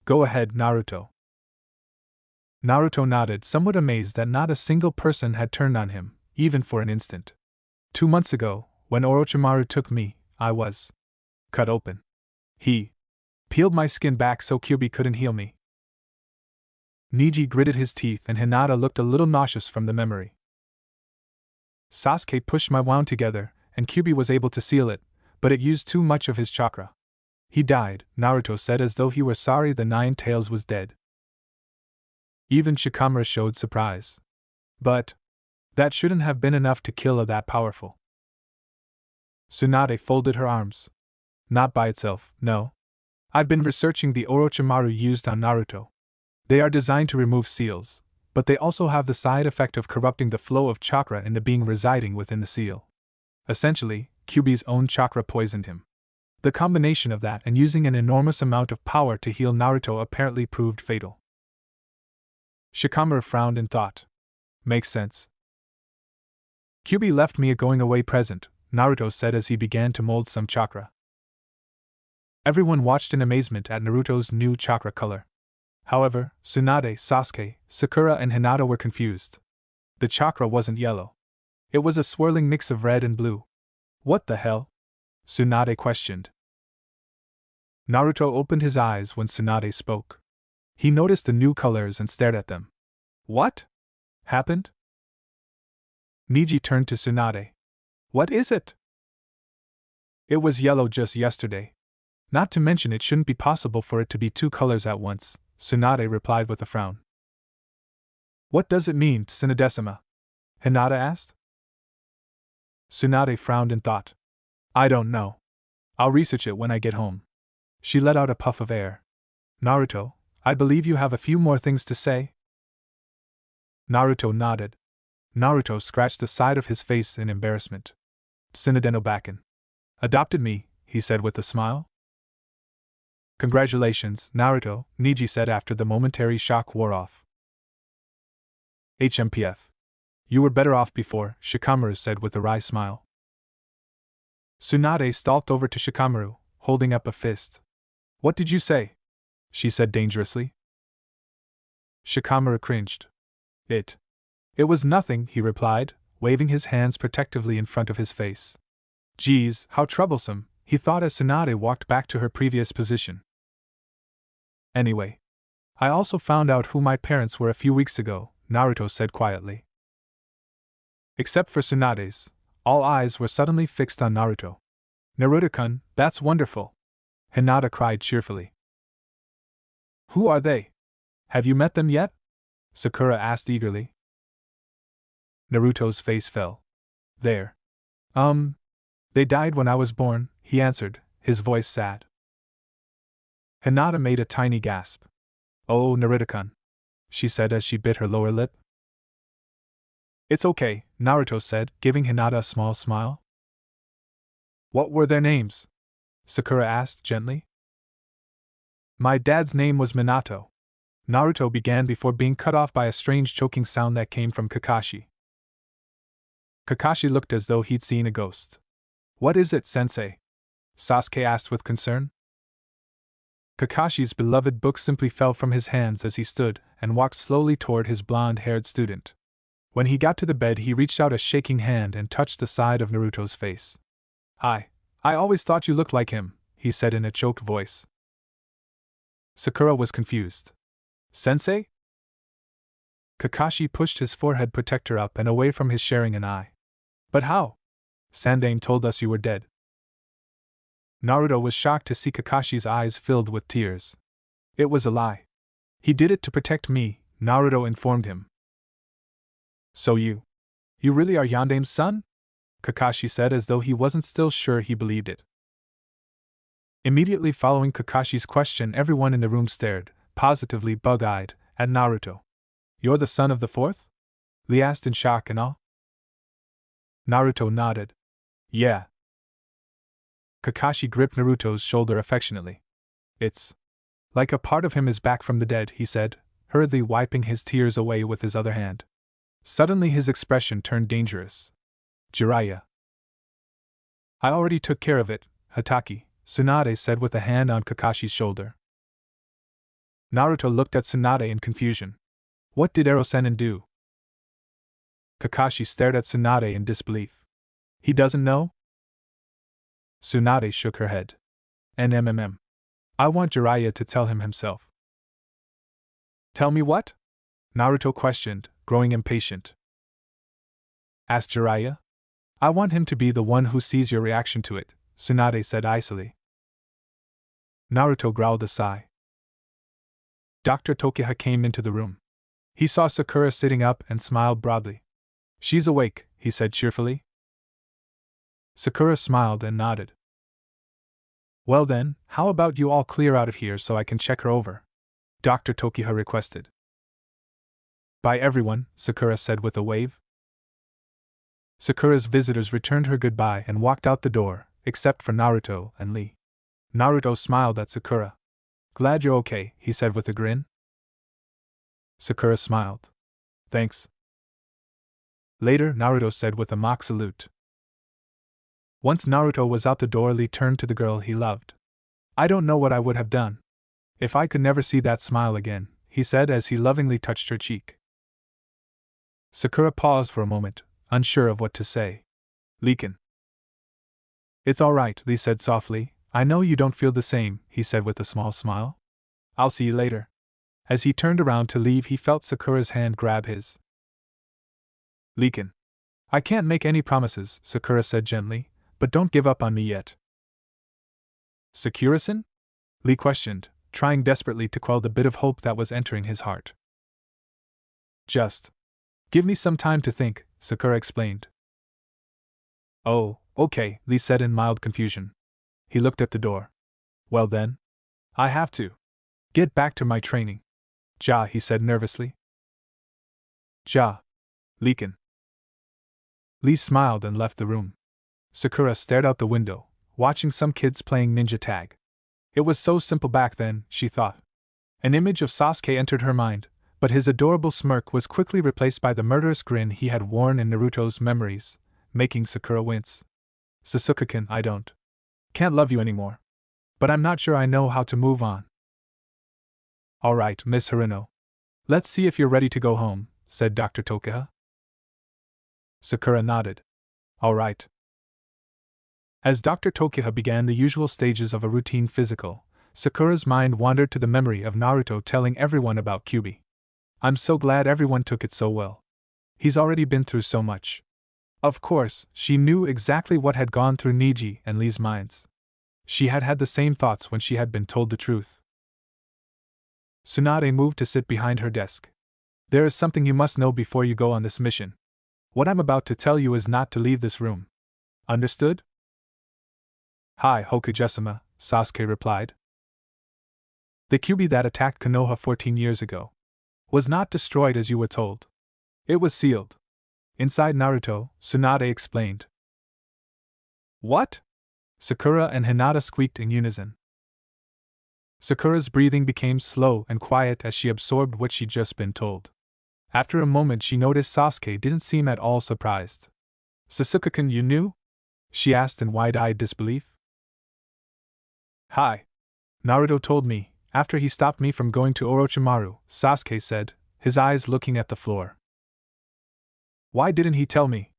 Go ahead, Naruto. Naruto nodded, somewhat amazed that not a single person had turned on him, even for an instant. 2 months ago, when Orochimaru took me, I was cut open. He peeled my skin back so Kyuubi couldn't heal me. Niji gritted his teeth and Hinata looked a little nauseous from the memory. Sasuke pushed my wound together, and Kyuubi was able to seal it, but it used too much of his chakra. He died, Naruto said as though he were sorry the Nine Tails was dead. Even Shikamaru showed surprise. But that shouldn't have been enough to kill a that powerful. Tsunade folded her arms. Not by itself, no. I've been researching the Orochimaru used on Naruto. They are designed to remove seals, but they also have the side effect of corrupting the flow of chakra in the being residing within the seal. Essentially, Kyuubi's own chakra poisoned him. The combination of that and using an enormous amount of power to heal Naruto apparently proved fatal. Shikamaru frowned in thought. Makes sense. Kyuubi left me a going-away present, Naruto said as he began to mold some chakra. Everyone watched in amazement at Naruto's new chakra color. However, Tsunade, Sasuke, Sakura and Hinata were confused. The chakra wasn't yellow. It was a swirling mix of red and blue. What the hell? Tsunade questioned. Naruto opened his eyes when Tsunade spoke. He noticed the new colors and stared at them. What happened? Niji turned to Tsunade. What is it? It was yellow just yesterday. Not to mention it shouldn't be possible for it to be two colors at once, Tsunade replied with a frown. What does it mean, Tsunadesima? Hinata asked. Tsunade frowned and thought. I don't know. I'll research it when I get home. She let out a puff of air. Naruto, I believe you have a few more things to say? Naruto nodded. Naruto scratched the side of his face in embarrassment. Tsunadenobaken adopted me, he said with a smile. Congratulations, Naruto, Niji said after the momentary shock wore off. HMPF. You were better off before, Shikamaru said with a wry smile. Tsunade stalked over to Shikamaru, holding up a fist. What did you say? She said dangerously. Shikamaru cringed. It was nothing, he replied, waving his hands protectively in front of his face. Geez, how troublesome, he thought as Tsunade walked back to her previous position. Anyway, I also found out who my parents were a few weeks ago, Naruto said quietly. Except for Tsunade's, all eyes were suddenly fixed on Naruto. Naruto-kun, that's wonderful! Hinata cried cheerfully. Who are they? Have you met them yet? Sakura asked eagerly. Naruto's face fell. They died when I was born, he answered, his voice sad. Hinata made a tiny gasp. Oh, Naruto-kun, she said as she bit her lower lip. It's okay, Naruto said, giving Hinata a small smile. What were their names? Sakura asked gently. My dad's name was Minato. Naruto began before being cut off by a strange choking sound that came from Kakashi. Kakashi looked as though he'd seen a ghost. What is it, sensei? Sasuke asked with concern. Kakashi's beloved book simply fell from his hands as he stood and walked slowly toward his blonde-haired student. When he got to the bed, he reached out a shaking hand and touched the side of Naruto's face. I always thought you looked like him, he said in a choked voice. Sakura was confused. Sensei? Kakashi pushed his forehead protector up and away from his sharing an eye. But how? Sandaime told us you were dead. Naruto was shocked to see Kakashi's eyes filled with tears. It was a lie. He did it to protect me, Naruto informed him. So you really are Yandaime's son? Kakashi said as though he wasn't still sure he believed it. Immediately following Kakashi's question, everyone in the room stared, positively bug-eyed, at Naruto. You're the son of the fourth? Lee asked in shock and awe. Naruto nodded. Yeah. Kakashi gripped Naruto's shoulder affectionately. It's like a part of him is back from the dead, he said, hurriedly wiping his tears away with his other hand. Suddenly his expression turned dangerous. Jiraiya. I already took care of it, Hatake, Tsunade said with a hand on Kakashi's shoulder. Naruto looked at Tsunade in confusion. What did Ero-sennin do? Kakashi stared at Tsunade in disbelief. He doesn't know? Tsunade shook her head. I want Jiraiya to tell him himself. Tell me what? Naruto questioned, growing impatient. Ask Jiraiya? I want him to be the one who sees your reaction to it, Tsunade said icily. Naruto growled a sigh. Dr. Tokiha came into the room. He saw Sakura sitting up and smiled broadly. She's awake, he said cheerfully. Sakura smiled and nodded. Well then, how about you all clear out of here so I can check her over? Dr. Tokiha requested. Bye everyone, Sakura said with a wave. Sakura's visitors returned her goodbye and walked out the door, except for Naruto and Lee. Naruto smiled at Sakura. Glad you're okay, he said with a grin. Sakura smiled. Thanks. Later, Naruto said with a mock salute. Once Naruto was out the door, Lee turned to the girl he loved. I don't know what I would have done if I could never see that smile again, he said as he lovingly touched her cheek. Sakura paused for a moment, unsure of what to say. Lee-kun. It's all right, Lee said softly. I know you don't feel the same, he said with a small smile. I'll see you later. As he turned around to leave, he felt Sakura's hand grab his. Leakin. I can't make any promises, Sakura said gently, but don't give up on me yet. Sakura-san? Lee questioned, trying desperately to quell the bit of hope that was entering his heart. Just give me some time to think, Sakura explained. Oh, okay, Lee said in mild confusion. He looked at the door. Well then, I have to get back to my training. Ja, he said nervously. Ja. Leakin. Lee smiled and left the room. Sakura stared out the window, watching some kids playing ninja tag. It was so simple back then, she thought. An image of Sasuke entered her mind, but his adorable smirk was quickly replaced by the murderous grin he had worn in Naruto's memories, making Sakura wince. Sasuke-kun, I can't love you anymore. But I'm not sure I know how to move on. All right, Miss Harino. Let's see if you're ready to go home, said Dr. Tokiha. Sakura nodded. All right. As Dr. Tokiha began the usual stages of a routine physical, Sakura's mind wandered to the memory of Naruto telling everyone about Kyuubi. I'm so glad everyone took it so well. He's already been through so much. Of course, she knew exactly what had gone through Niji and Lee's minds. She had had the same thoughts when she had been told the truth. Tsunade moved to sit behind her desk. There is something you must know before you go on this mission. What I'm about to tell you is not to leave this room. Understood? Hi, Hokuji-sama, Sasuke replied. The Kyuubi that attacked Konoha 14 years ago was not destroyed as you were told. It was sealed inside Naruto, Tsunade explained. What? Sakura and Hinata squeaked in unison. Sakura's breathing became slow and quiet as she absorbed what she'd just been told. After a moment, she noticed Sasuke didn't seem at all surprised. Sasuke-kun, you knew? She asked in wide-eyed disbelief. Hi. Naruto told me, after he stopped me from going to Orochimaru, Sasuke said, his eyes looking at the floor. Why didn't he tell me?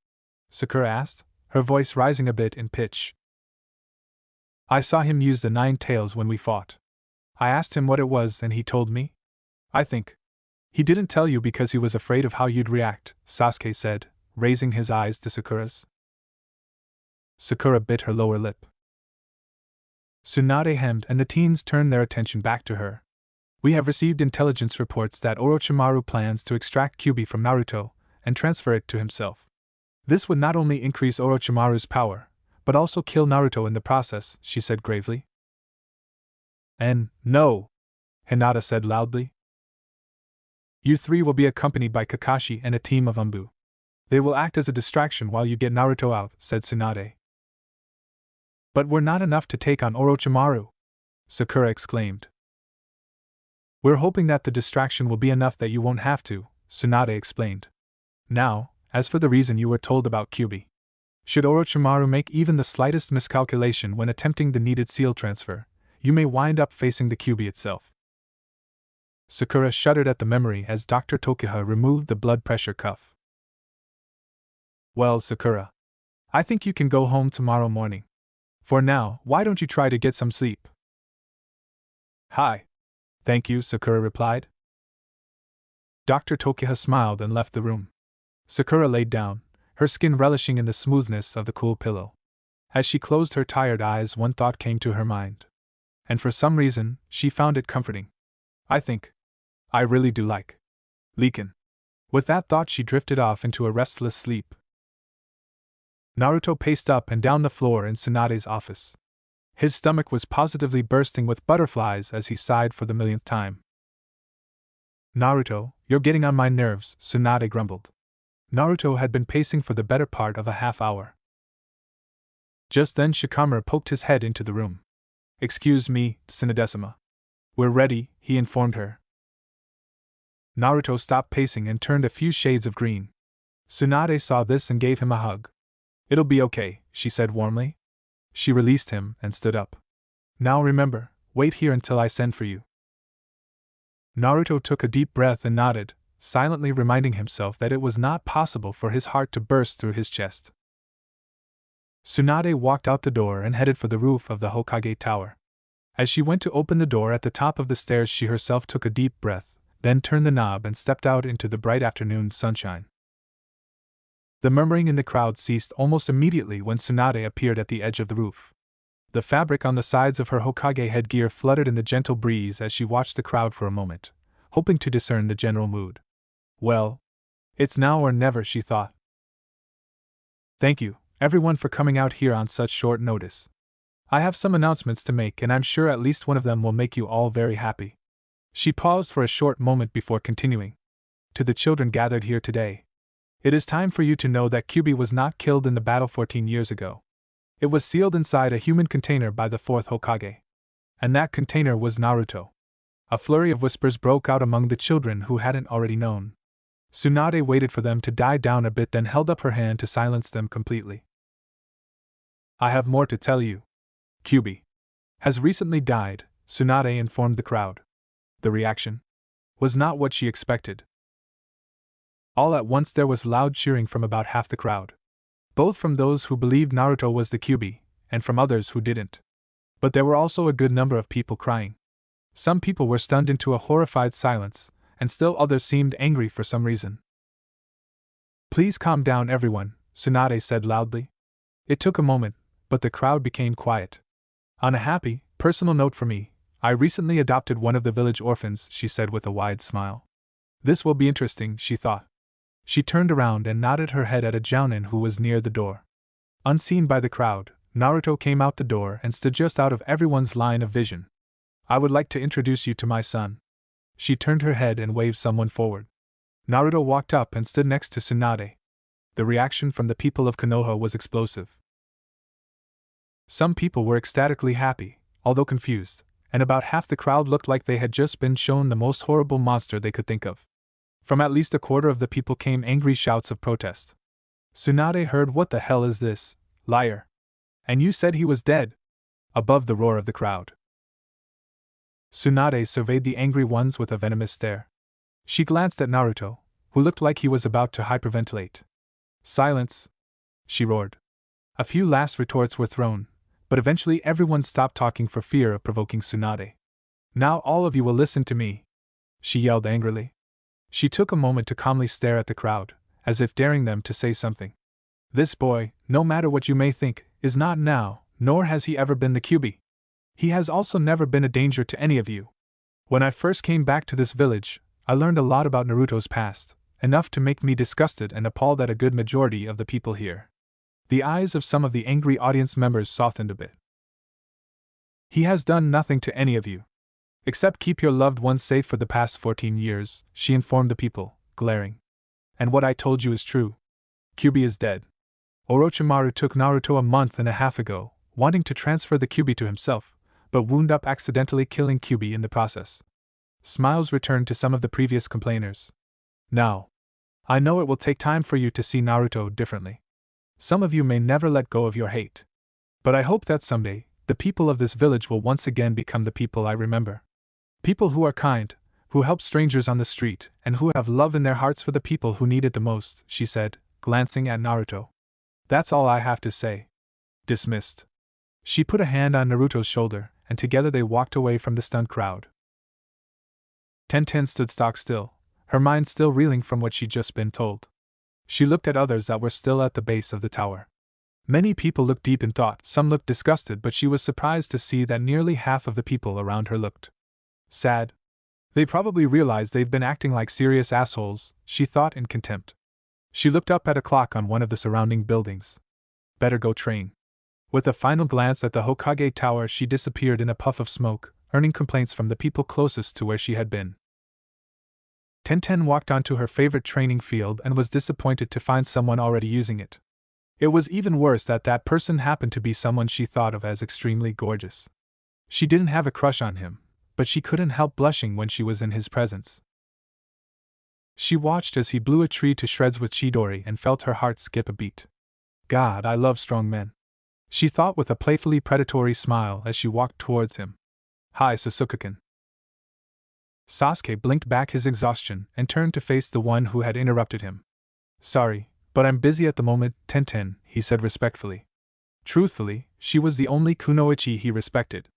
Sakura asked, her voice rising a bit in pitch. I saw him use the 9 tails when we fought. I asked him what it was and he told me. I think he didn't tell you because he was afraid of how you'd react, Sasuke said, raising his eyes to Sakura's. Sakura bit her lower lip. Tsunade hemmed and the teens turned their attention back to her. We have received intelligence reports that Orochimaru plans to extract Kyuubi from Naruto and transfer it to himself. This would not only increase Orochimaru's power, but also kill Naruto in the process, she said gravely. And, no, Hinata said loudly. You 3 will be accompanied by Kakashi and a team of Umbu. They will act as a distraction while you get Naruto out, said Tsunade. But we're not enough to take on Orochimaru, Sakura exclaimed. We're hoping that the distraction will be enough that you won't have to, Tsunade explained. Now, as for the reason you were told about Kyuubi. Should Orochimaru make even the slightest miscalculation when attempting the needed seal transfer, you may wind up facing the Kyuubi itself. Sakura shuddered at the memory as Dr. Tokiha removed the blood pressure cuff. Well, Sakura, I think you can go home tomorrow morning. For now, why don't you try to get some sleep? Hi. Thank you, Sakura replied. Dr. Tokiha smiled and left the room. Sakura laid down, her skin relishing in the smoothness of the cool pillow. As she closed her tired eyes, one thought came to her mind. And for some reason, she found it comforting. I really do like Leakin. With that thought, she drifted off into a restless sleep. Naruto paced up and down the floor in Tsunade's office. His stomach was positively bursting with butterflies as he sighed for the millionth time. Naruto, you're getting on my nerves, Tsunade grumbled. Naruto had been pacing for the better part of a half hour. Just then Shikamaru poked his head into the room. Excuse me, Tsunade-sama. We're ready, he informed her. Naruto stopped pacing and turned a few shades of green. Tsunade saw this and gave him a hug. It'll be okay, she said warmly. She released him and stood up. Now remember, wait here until I send for you. Naruto took a deep breath and nodded, silently reminding himself that it was not possible for his heart to burst through his chest. Tsunade walked out the door and headed for the roof of the Hokage Tower. As she went to open the door at the top of the stairs, she herself took a deep breath, then turned the knob and stepped out into the bright afternoon sunshine. The murmuring in the crowd ceased almost immediately when Tsunade appeared at the edge of the roof. The fabric on the sides of her Hokage headgear fluttered in the gentle breeze as she watched the crowd for a moment, hoping to discern the general mood. Well, it's now or never, she thought. Thank you, everyone, for coming out here on such short notice. I have some announcements to make, and I'm sure at least one of them will make you all very happy. She paused for a short moment before continuing. To the children gathered here today, it is time for you to know that Kyubi was not killed in the battle 14 years ago. It was sealed inside a human container by the 4th Hokage. And that container was Naruto. A flurry of whispers broke out among the children who hadn't already known. Tsunade waited for them to die down a bit, then held up her hand to silence them completely. I have more to tell you. Kyubi has recently died, Tsunade informed the crowd. The reaction was not what she expected. All at once there was loud cheering from about half the crowd, both from those who believed Naruto was the Kyubi, and from others who didn't. But there were also a good number of people crying. Some people were stunned into a horrified silence, and still others seemed angry for some reason. Please calm down, everyone, Tsunade said loudly. It took a moment, but the crowd became quiet. On a happy, personal note for me, I recently adopted one of the village orphans, she said with a wide smile. This will be interesting, she thought. She turned around and nodded her head at a jounin who was near the door. Unseen by the crowd, Naruto came out the door and stood just out of everyone's line of vision. I would like to introduce you to my son. She turned her head and waved someone forward. Naruto walked up and stood next to Tsunade. The reaction from the people of Konoha was explosive. Some people were ecstatically happy, although confused, and about half the crowd looked like they had just been shown the most horrible monster they could think of. From at least a quarter of the people came angry shouts of protest. Tsunade heard, "What the hell is this, liar? And you said he was dead?" above the roar of the crowd. Tsunade surveyed the angry ones with a venomous stare. She glanced at Naruto, who looked like he was about to hyperventilate. Silence! She roared. A few last retorts were thrown, but eventually everyone stopped talking for fear of provoking Tsunade. Now all of you will listen to me, she yelled angrily. She took a moment to calmly stare at the crowd, as if daring them to say something. This boy, no matter what you may think, is not now, nor has he ever been the Kyubi. He has also never been a danger to any of you. When I first came back to this village, I learned a lot about Naruto's past, enough to make me disgusted and appalled at a good majority of the people here. The eyes of some of the angry audience members softened a bit. He has done nothing to any of you. Except keep your loved ones safe for the past 14 years, she informed the people, glaring. And what I told you is true. Kyubi is dead. Orochimaru took Naruto a month and a half ago, wanting to transfer the Kyubi to himself, but wound up accidentally killing Kyubi in the process. Smiles returned to some of the previous complainers. Now, I know it will take time for you to see Naruto differently. Some of you may never let go of your hate. But I hope that someday, the people of this village will once again become the people I remember. People who are kind, who help strangers on the street, and who have love in their hearts for the people who need it the most, she said, glancing at Naruto. That's all I have to say. Dismissed. She put a hand on Naruto's shoulder, and together they walked away from the stunned crowd. Tenten stood stock still, her mind still reeling from what she'd just been told. She looked at others that were still at the base of the tower. Many people looked deep in thought, some looked disgusted, but she was surprised to see that nearly half of the people around her looked sad. They probably realized they've been acting like serious assholes, she thought in contempt. She looked up at a clock on one of the surrounding buildings. Better go train. With a final glance at the Hokage Tower, she disappeared in a puff of smoke, earning complaints from the people closest to where she had been. Tenten walked onto her favorite training field and was disappointed to find someone already using it. It was even worse that that person happened to be someone she thought of as extremely gorgeous. She didn't have a crush on him, but she couldn't help blushing when she was in his presence. She watched as he blew a tree to shreds with Chidori and felt her heart skip a beat. God, I love strong men, she thought with a playfully predatory smile as she walked towards him. Hi, Sasuke-kun. Sasuke blinked back his exhaustion and turned to face the one who had interrupted him. Sorry, but I'm busy at the moment, Tenten, he said respectfully. Truthfully, she was the only kunoichi he respected.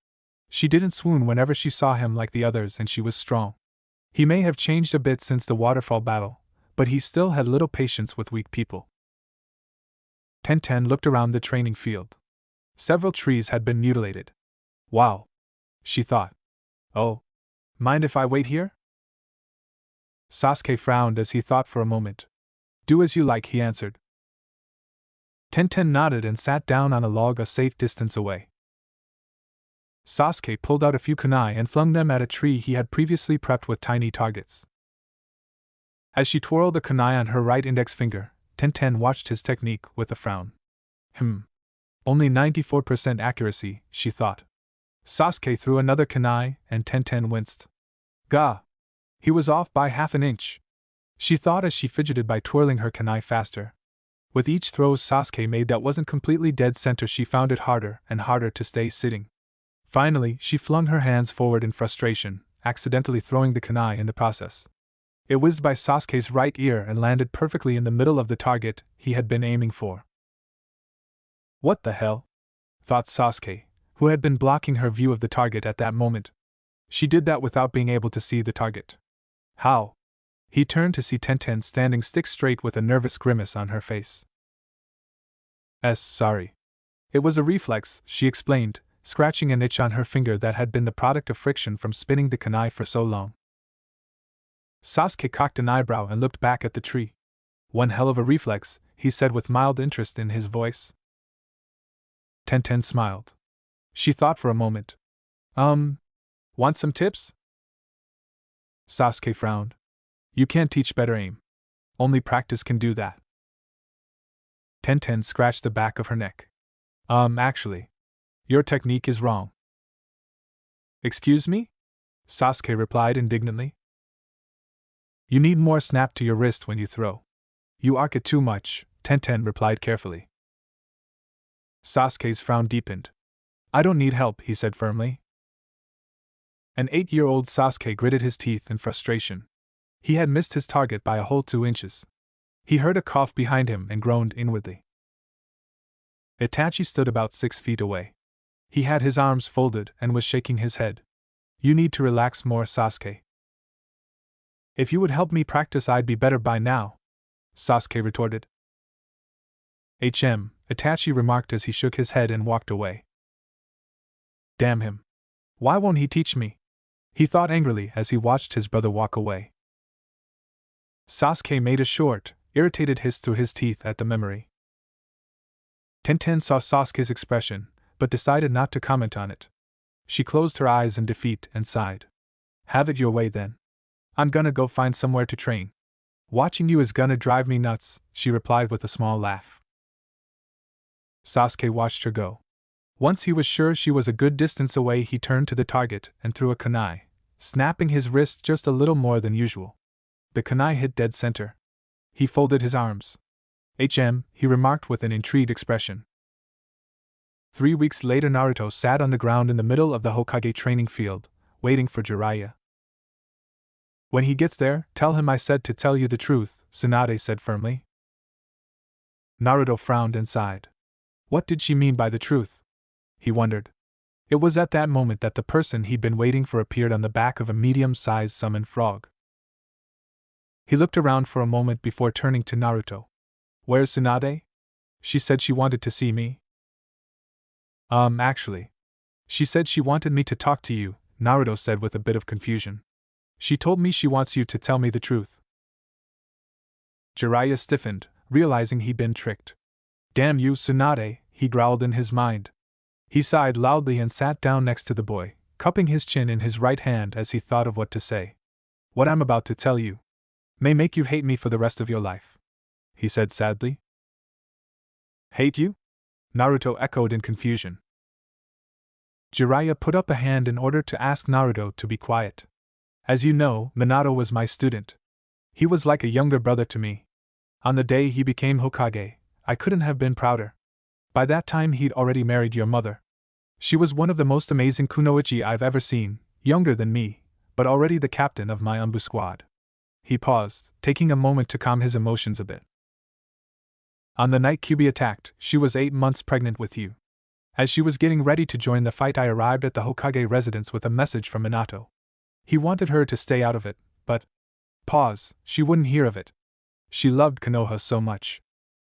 She didn't swoon whenever she saw him like the others, and she was strong. He may have changed a bit since the waterfall battle, but he still had little patience with weak people. Tenten looked around the training field. Several trees had been mutilated. Wow! She thought. Oh. Mind if I wait here? Sasuke frowned as he thought for a moment. Do as you like, he answered. Tenten nodded and sat down on a log a safe distance away. Sasuke pulled out a few kunai and flung them at a tree he had previously prepped with tiny targets. As she twirled a kunai on her right index finger, Tenten watched his technique with a frown. Only 94% accuracy, she thought. Sasuke threw another kunai, and Tenten winced. Gah! He was off by half an inch. She thought as she fidgeted by twirling her kunai faster. With each throw Sasuke made that wasn't completely dead center, she found it harder and harder to stay sitting. Finally, she flung her hands forward in frustration, accidentally throwing the kunai in the process. It whizzed by Sasuke's right ear and landed perfectly in the middle of the target he had been aiming for. What the hell? Thought Sasuke, who had been blocking her view of the target at that moment. She did that without being able to see the target. How? He turned to see Tenten standing stick straight with a nervous grimace on her face. Sorry. It was a reflex, she explained, scratching an itch on her finger that had been the product of friction from spinning the kunai for so long. Sasuke cocked an eyebrow and looked back at the tree. One hell of a reflex, he said with mild interest in his voice. Tenten smiled. She thought for a moment. Want some tips? Sasuke frowned. You can't teach better aim. Only practice can do that. Tenten scratched the back of her neck. Actually. Your technique is wrong. Excuse me? Sasuke replied indignantly. You need more snap to your wrist when you throw. You arc it too much, Tenten replied carefully. Sasuke's frown deepened. I don't need help, he said firmly. An 8-year-old Sasuke gritted his teeth in frustration. He had missed his target by a whole 2 inches. He heard a cough behind him and groaned inwardly. Itachi stood about 6 feet away. He had his arms folded and was shaking his head. You need to relax more, Sasuke. If you would help me practice, I'd be better by now, Sasuke retorted. Itachi remarked as he shook his head and walked away. Damn him. Why won't he teach me? He thought angrily as he watched his brother walk away. Sasuke made a short, irritated hiss through his teeth at the memory. Tenten saw Sasuke's expression, but decided not to comment on it. She closed her eyes in defeat and sighed. Have it your way then. I'm gonna go find somewhere to train. Watching you is gonna drive me nuts, she replied with a small laugh. Sasuke watched her go. Once he was sure she was a good distance away, he turned to the target and threw a kunai, snapping his wrist just a little more than usual. The kunai hit dead center. He folded his arms. He remarked with an intrigued expression. 3 weeks later, Naruto sat on the ground in the middle of the Hokage training field, waiting for Jiraiya. When he gets there, tell him I said to tell you the truth, Tsunade said firmly. Naruto frowned and sighed. What did she mean by the truth? He wondered. It was at that moment that the person he'd been waiting for appeared on the back of a medium-sized summoned frog. He looked around for a moment before turning to Naruto. Where's Tsunade? She said she wanted to see me. Actually. She said she wanted me to talk to you, Naruto said with a bit of confusion. She told me she wants you to tell me the truth. Jiraiya stiffened, realizing he'd been tricked. Damn you, Tsunade, he growled in his mind. He sighed loudly and sat down next to the boy, cupping his chin in his right hand as he thought of what to say. What I'm about to tell you may make you hate me for the rest of your life, he said sadly. Hate you? Naruto echoed in confusion. Jiraiya put up a hand in order to ask Naruto to be quiet. As you know, Minato was my student. He was like a younger brother to me. On the day he became Hokage, I couldn't have been prouder. By that time he'd already married your mother. She was one of the most amazing kunoichi I've ever seen, younger than me, but already the captain of my Umbu squad. He paused, taking a moment to calm his emotions a bit. On the night Kyubi attacked, she was 8 months pregnant with you. As she was getting ready to join the fight, I arrived at the Hokage residence with a message from Minato. He wanted her to stay out of it, but… Pause, she wouldn't hear of it. She loved Konoha so much.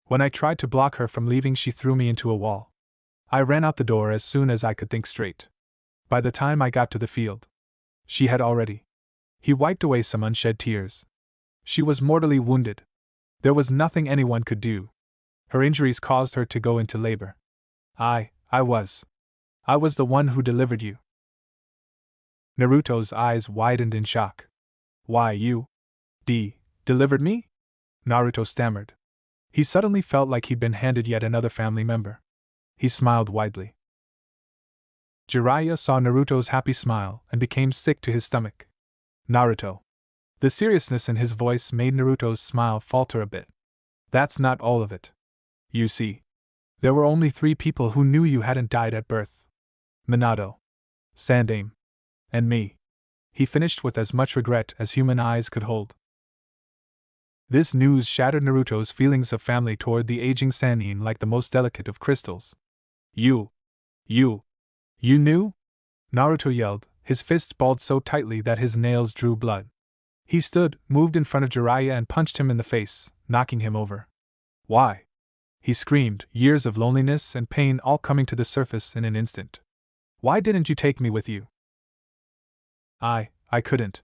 When I tried to block her from leaving, she threw me into a wall. I ran out the door as soon as I could think straight. By the time I got to the field, she had already… He wiped away some unshed tears. She was mortally wounded. There was nothing anyone could do. Her injuries caused her to go into labor. I was the one who delivered you. Naruto's eyes widened in shock. Why, you… delivered me? Naruto stammered. He suddenly felt like he'd been handed yet another family member. He smiled widely. Jiraiya saw Naruto's happy smile and became sick to his stomach. Naruto. The seriousness in his voice made Naruto's smile falter a bit. That's not all of it. You see, there were only 3 people who knew you hadn't died at birth. Minato, Sandaime, and me. He finished with as much regret as human eyes could hold. This news shattered Naruto's feelings of family toward the aging Sannin like the most delicate of crystals. You knew? Naruto yelled, his fists balled so tightly that his nails drew blood. He stood, moved in front of Jiraiya and punched him in the face, knocking him over. Why? He screamed, years of loneliness and pain all coming to the surface in an instant. Why didn't you take me with you? I couldn't.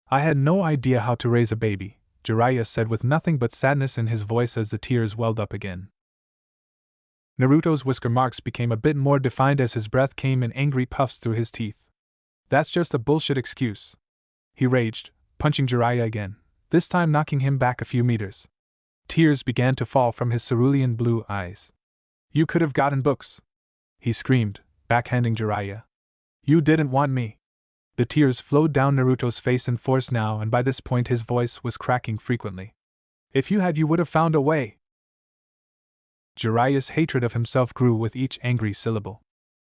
I had no idea how to raise a baby, Jiraiya said with nothing but sadness in his voice as the tears welled up again. Naruto's whisker marks became a bit more defined as his breath came in angry puffs through his teeth. That's just a bullshit excuse. He raged, punching Jiraiya again, this time knocking him back a few meters. Tears began to fall from his cerulean blue eyes. You could have gotten books, he screamed, backhanding Jiraiya. You didn't want me. The tears flowed down Naruto's face in force now, and by this point his voice was cracking frequently. If you had, you would have found a way. Jiraiya's hatred of himself grew with each angry syllable.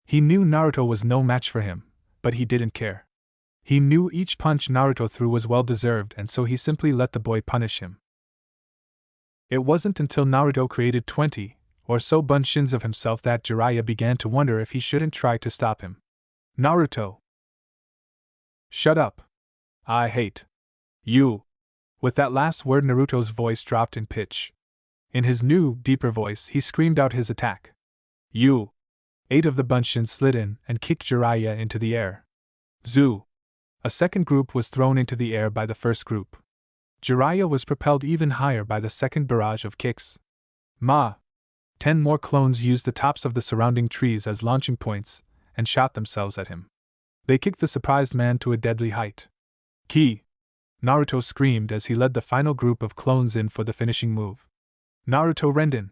He knew Naruto was no match for him, but he didn't care. He knew each punch Naruto threw was well-deserved, and so he simply let the boy punish him. It wasn't until Naruto created 20 or so bunshins of himself that Jiraiya began to wonder if he shouldn't try to stop him. Naruto! Shut up! I hate you! With that last word, Naruto's voice dropped in pitch. In his new, deeper voice, he screamed out his attack. You! 8 of the bunshins slid in and kicked Jiraiya into the air. Zoo! A second group was thrown into the air by the first group. Jiraiya was propelled even higher by the second barrage of kicks. 10 more clones used the tops of the surrounding trees as launching points and shot themselves at him. They kicked the surprised man to a deadly height. Ki! Naruto screamed as he led the final group of clones in for the finishing move. Naruto Renden!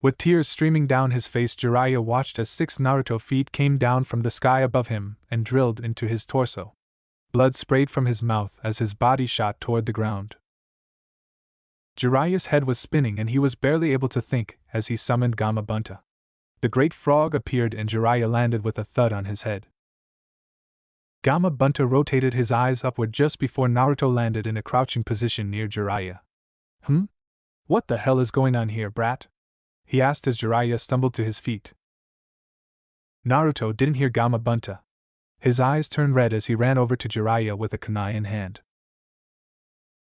With tears streaming down his face, Jiraiya watched as 6 Naruto feet came down from the sky above him and drilled into his torso. Blood sprayed from his mouth as his body shot toward the ground. Jiraiya's head was spinning and he was barely able to think as he summoned Gamabunta. The great frog appeared and Jiraiya landed with a thud on his head. Gamabunta rotated his eyes upward just before Naruto landed in a crouching position near Jiraiya. What the hell is going on here, brat? He asked as Jiraiya stumbled to his feet. Naruto didn't hear Gamabunta. His eyes turned red as he ran over to Jiraiya with a kunai in hand.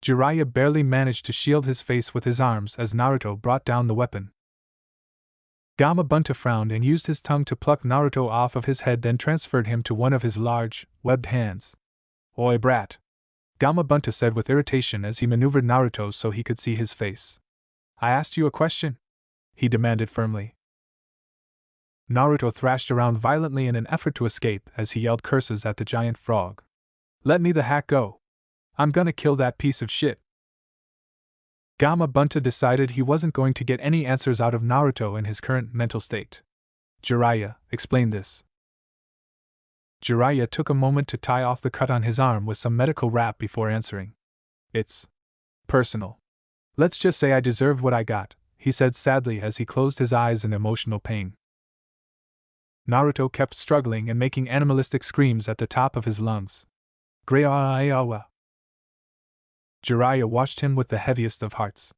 Jiraiya barely managed to shield his face with his arms as Naruto brought down the weapon. Gamabunta frowned and used his tongue to pluck Naruto off of his head, then transferred him to one of his large, webbed hands. Oi, brat! Gamabunta said with irritation as he maneuvered Naruto so he could see his face. I asked you a question? He demanded firmly. Naruto thrashed around violently in an effort to escape as he yelled curses at the giant frog. Let me the hack go! I'm gonna kill that piece of shit! Gamabunta decided he wasn't going to get any answers out of Naruto in his current mental state. Jiraiya, explain this. Jiraiya took a moment to tie off the cut on his arm with some medical wrap before answering. It's personal. Let's just say I deserved what I got, he said sadly as he closed his eyes in emotional pain. Naruto kept struggling and making animalistic screams at the top of his lungs. Greayawa. Jiraiya watched him with the heaviest of hearts.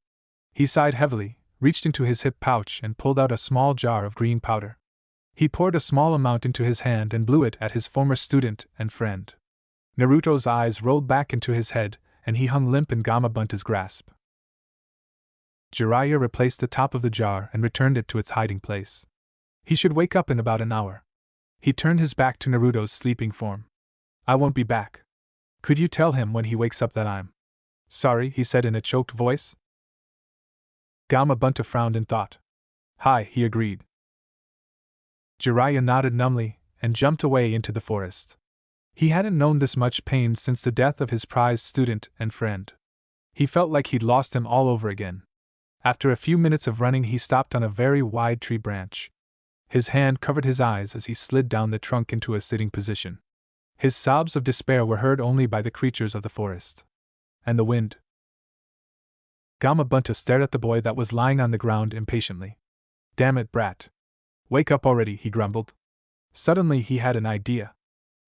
He sighed heavily, reached into his hip pouch and pulled out a small jar of green powder. He poured a small amount into his hand and blew it at his former student and friend. Naruto's eyes rolled back into his head, and he hung limp in Gamabunta's grasp. Jiraiya replaced the top of the jar and returned it to its hiding place. He should wake up in about an hour. He turned his back to Naruto's sleeping form. I won't be back. Could you tell him when he wakes up that I'm sorry, he said in a choked voice. Gamabunta frowned in thought. Hi, he agreed. Jiraiya nodded numbly and jumped away into the forest. He hadn't known this much pain since the death of his prized student and friend. He felt like he'd lost him all over again. After a few minutes of running, he stopped on a very wide tree branch. His hand covered his eyes as he slid down the trunk into a sitting position. His sobs of despair were heard only by the creatures of the forest. And the wind. Gamabunta stared at the boy that was lying on the ground impatiently. Damn it, brat. Wake up already, he grumbled. Suddenly he had an idea.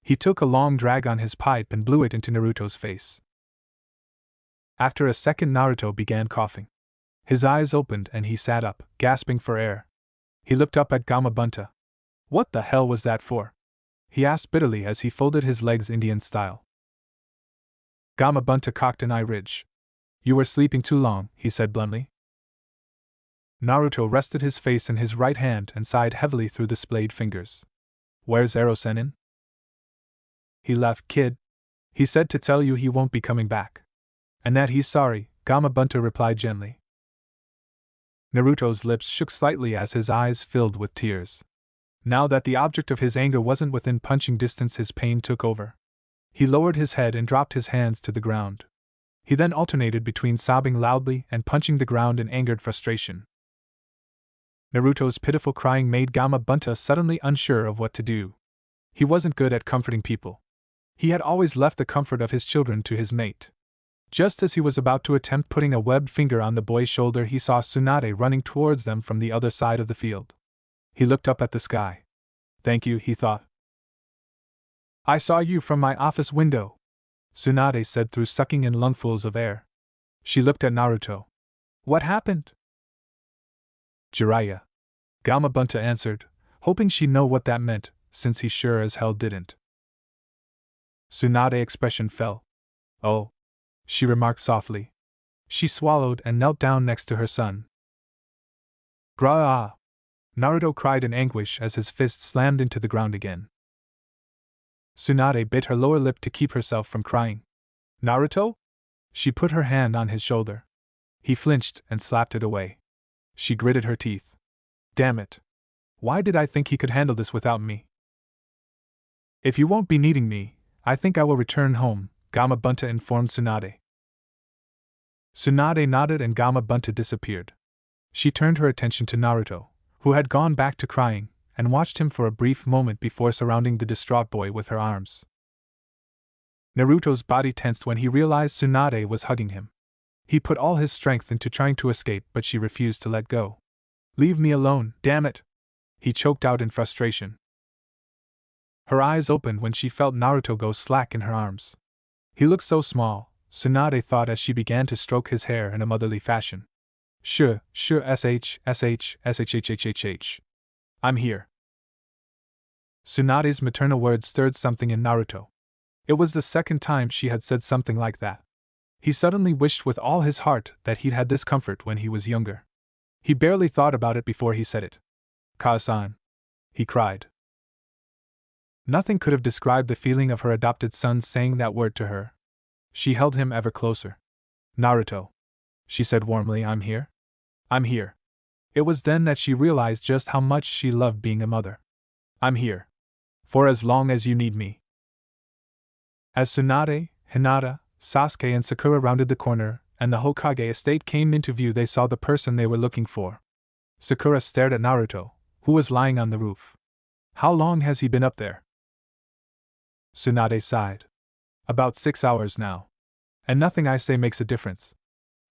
He took a long drag on his pipe and blew it into Naruto's face. After a second, Naruto began coughing. His eyes opened and he sat up, gasping for air. He looked up at Gamabunta. What the hell was that for? He asked bitterly as he folded his legs Indian style. Gamabunta cocked an eye ridge. You were sleeping too long, he said bluntly. Naruto rested his face in his right hand and sighed heavily through the splayed fingers. Where's Ero-sennin? He left, kid. He said to tell you he won't be coming back. And that he's sorry, Gamabunta replied gently. Naruto's lips shook slightly as his eyes filled with tears. Now that the object of his anger wasn't within punching distance, his pain took over. He lowered his head and dropped his hands to the ground. He then alternated between sobbing loudly and punching the ground in angered frustration. Naruto's pitiful crying made Gamabunta suddenly unsure of what to do. He wasn't good at comforting people. He had always left the comfort of his children to his mate. Just as he was about to attempt putting a webbed finger on the boy's shoulder, he saw Tsunade running towards them from the other side of the field. He looked up at the sky. Thank you, he thought. I saw you from my office window, Tsunade said through sucking in lungfuls of air. She looked at Naruto. What happened? Jiraiya. Gamabunta answered, hoping she'd know what that meant, since he sure as hell didn't. Tsunade's expression fell. Oh, she remarked softly. She swallowed and knelt down next to her son. Gra-ah! Naruto cried in anguish as his fist slammed into the ground again. Tsunade bit her lower lip to keep herself from crying. Naruto? She put her hand on his shoulder. He flinched and slapped it away. She gritted her teeth. Damn it. Why did I think he could handle this without me? If you won't be needing me, I think I will return home, Gamabunta informed Tsunade. Tsunade nodded and Gamabunta disappeared. She turned her attention to Naruto, who had gone back to crying, and watched him for a brief moment before surrounding the distraught boy with her arms. Naruto's body tensed when he realized Tsunade was hugging him. He put all his strength into trying to escape, but she refused to let go. Leave me alone, damn it! He choked out in frustration. Her eyes opened when she felt Naruto go slack in her arms. He looked so small, Tsunade thought as she began to stroke his hair in a motherly fashion. Sure, sh. I'm here. Tsunade's maternal words stirred something in Naruto. It was the second time she had said something like that. He suddenly wished with all his heart that he'd had this comfort when he was younger. He barely thought about it before he said it. Ka-san, he cried. Nothing could have described the feeling of her adopted son saying that word to her. She held him ever closer. Naruto, she said warmly, I'm here. I'm here. It was then that she realized just how much she loved being a mother. I'm here. For as long as you need me. As Tsunade, Hinata, Sasuke and Sakura rounded the corner, and the Hokage estate came into view, they saw the person they were looking for. Sakura stared at Naruto, who was lying on the roof. How long has he been up there? Tsunade sighed. About 6 hours now. And nothing I say makes a difference.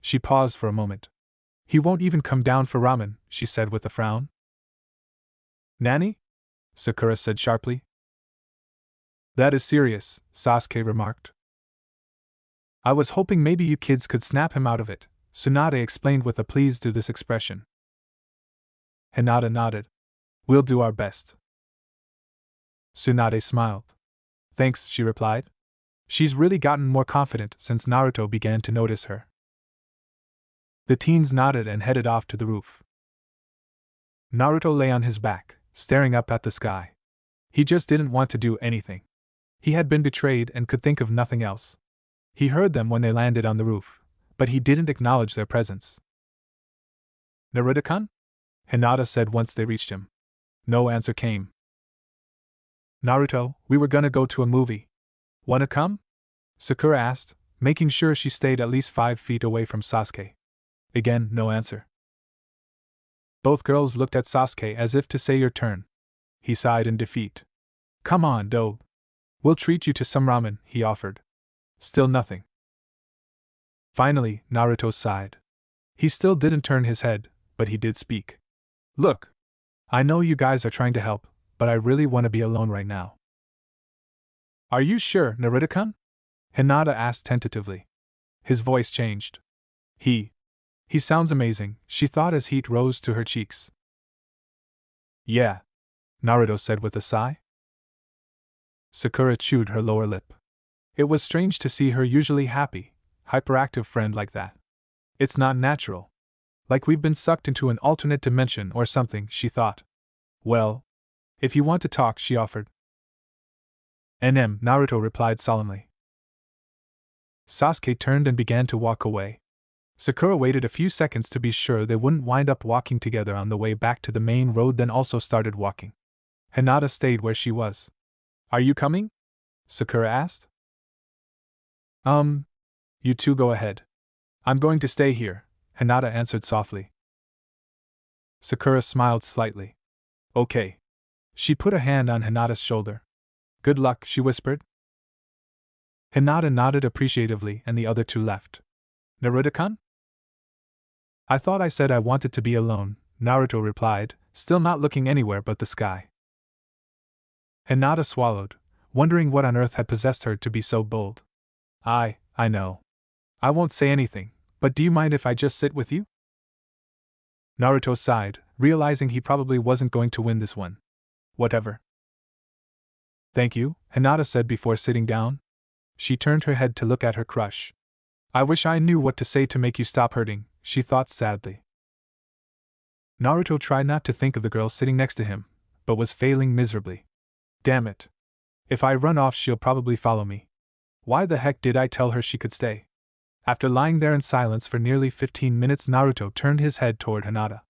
She paused for a moment. He won't even come down for ramen, she said with a frown. Nanny? Sakura said sharply. That is serious, Sasuke remarked. I was hoping maybe you kids could snap him out of it, Tsunade explained with a pleased to this expression. Hinata nodded. We'll do our best. Tsunade smiled. Thanks, she replied. She's really gotten more confident since Naruto began to notice her. The teens nodded and headed off to the roof. Naruto lay on his back, staring up at the sky. He just didn't want to do anything. He had been betrayed and could think of nothing else. He heard them when they landed on the roof, but he didn't acknowledge their presence. Naruto-kun? Hinata said once they reached him. No answer came. Naruto, we were gonna go to a movie. Wanna come? Sakura asked, making sure she stayed at least 5 feet away from Sasuke. Again, no answer. Both girls looked at Sasuke as if to say your turn. He sighed in defeat. Come on, Dobe. We'll treat you to some ramen, he offered. Still nothing. Finally, Naruto sighed. He still didn't turn his head, but he did speak. Look. I know you guys are trying to help, but I really want to be alone right now. Are you sure, Naruto-kun? Hinata asked tentatively. His voice changed. He sounds amazing, she thought as heat rose to her cheeks. Yeah, Naruto said with a sigh. Sakura chewed her lower lip. It was strange to see her usually happy, hyperactive friend like that. It's not natural. Like we've been sucked into an alternate dimension or something, she thought. Well, if you want to talk, she offered. Naruto replied solemnly. Sasuke turned and began to walk away. Sakura waited a few seconds to be sure they wouldn't wind up walking together on the way back to the main road, then also started walking. Hinata stayed where she was. Are you coming? Sakura asked. You two go ahead. I'm going to stay here, Hinata answered softly. Sakura smiled slightly. Okay. She put a hand on Hinata's shoulder. Good luck, she whispered. Hinata nodded appreciatively and the other two left. Naruto-kun? I thought I said I wanted to be alone, Naruto replied, still not looking anywhere but the sky. Hinata swallowed, wondering what on earth had possessed her to be so bold. I know. I won't say anything, but do you mind if I just sit with you? Naruto sighed, realizing he probably wasn't going to win this one. Whatever. Thank you, Hinata said before sitting down. She turned her head to look at her crush. I wish I knew what to say to make you stop hurting, she thought sadly. Naruto tried not to think of the girl sitting next to him, but was failing miserably. Damn it. If I run off, she'll probably follow me. Why the heck did I tell her she could stay? After lying there in silence for nearly 15 minutes, Naruto turned his head toward Hinata.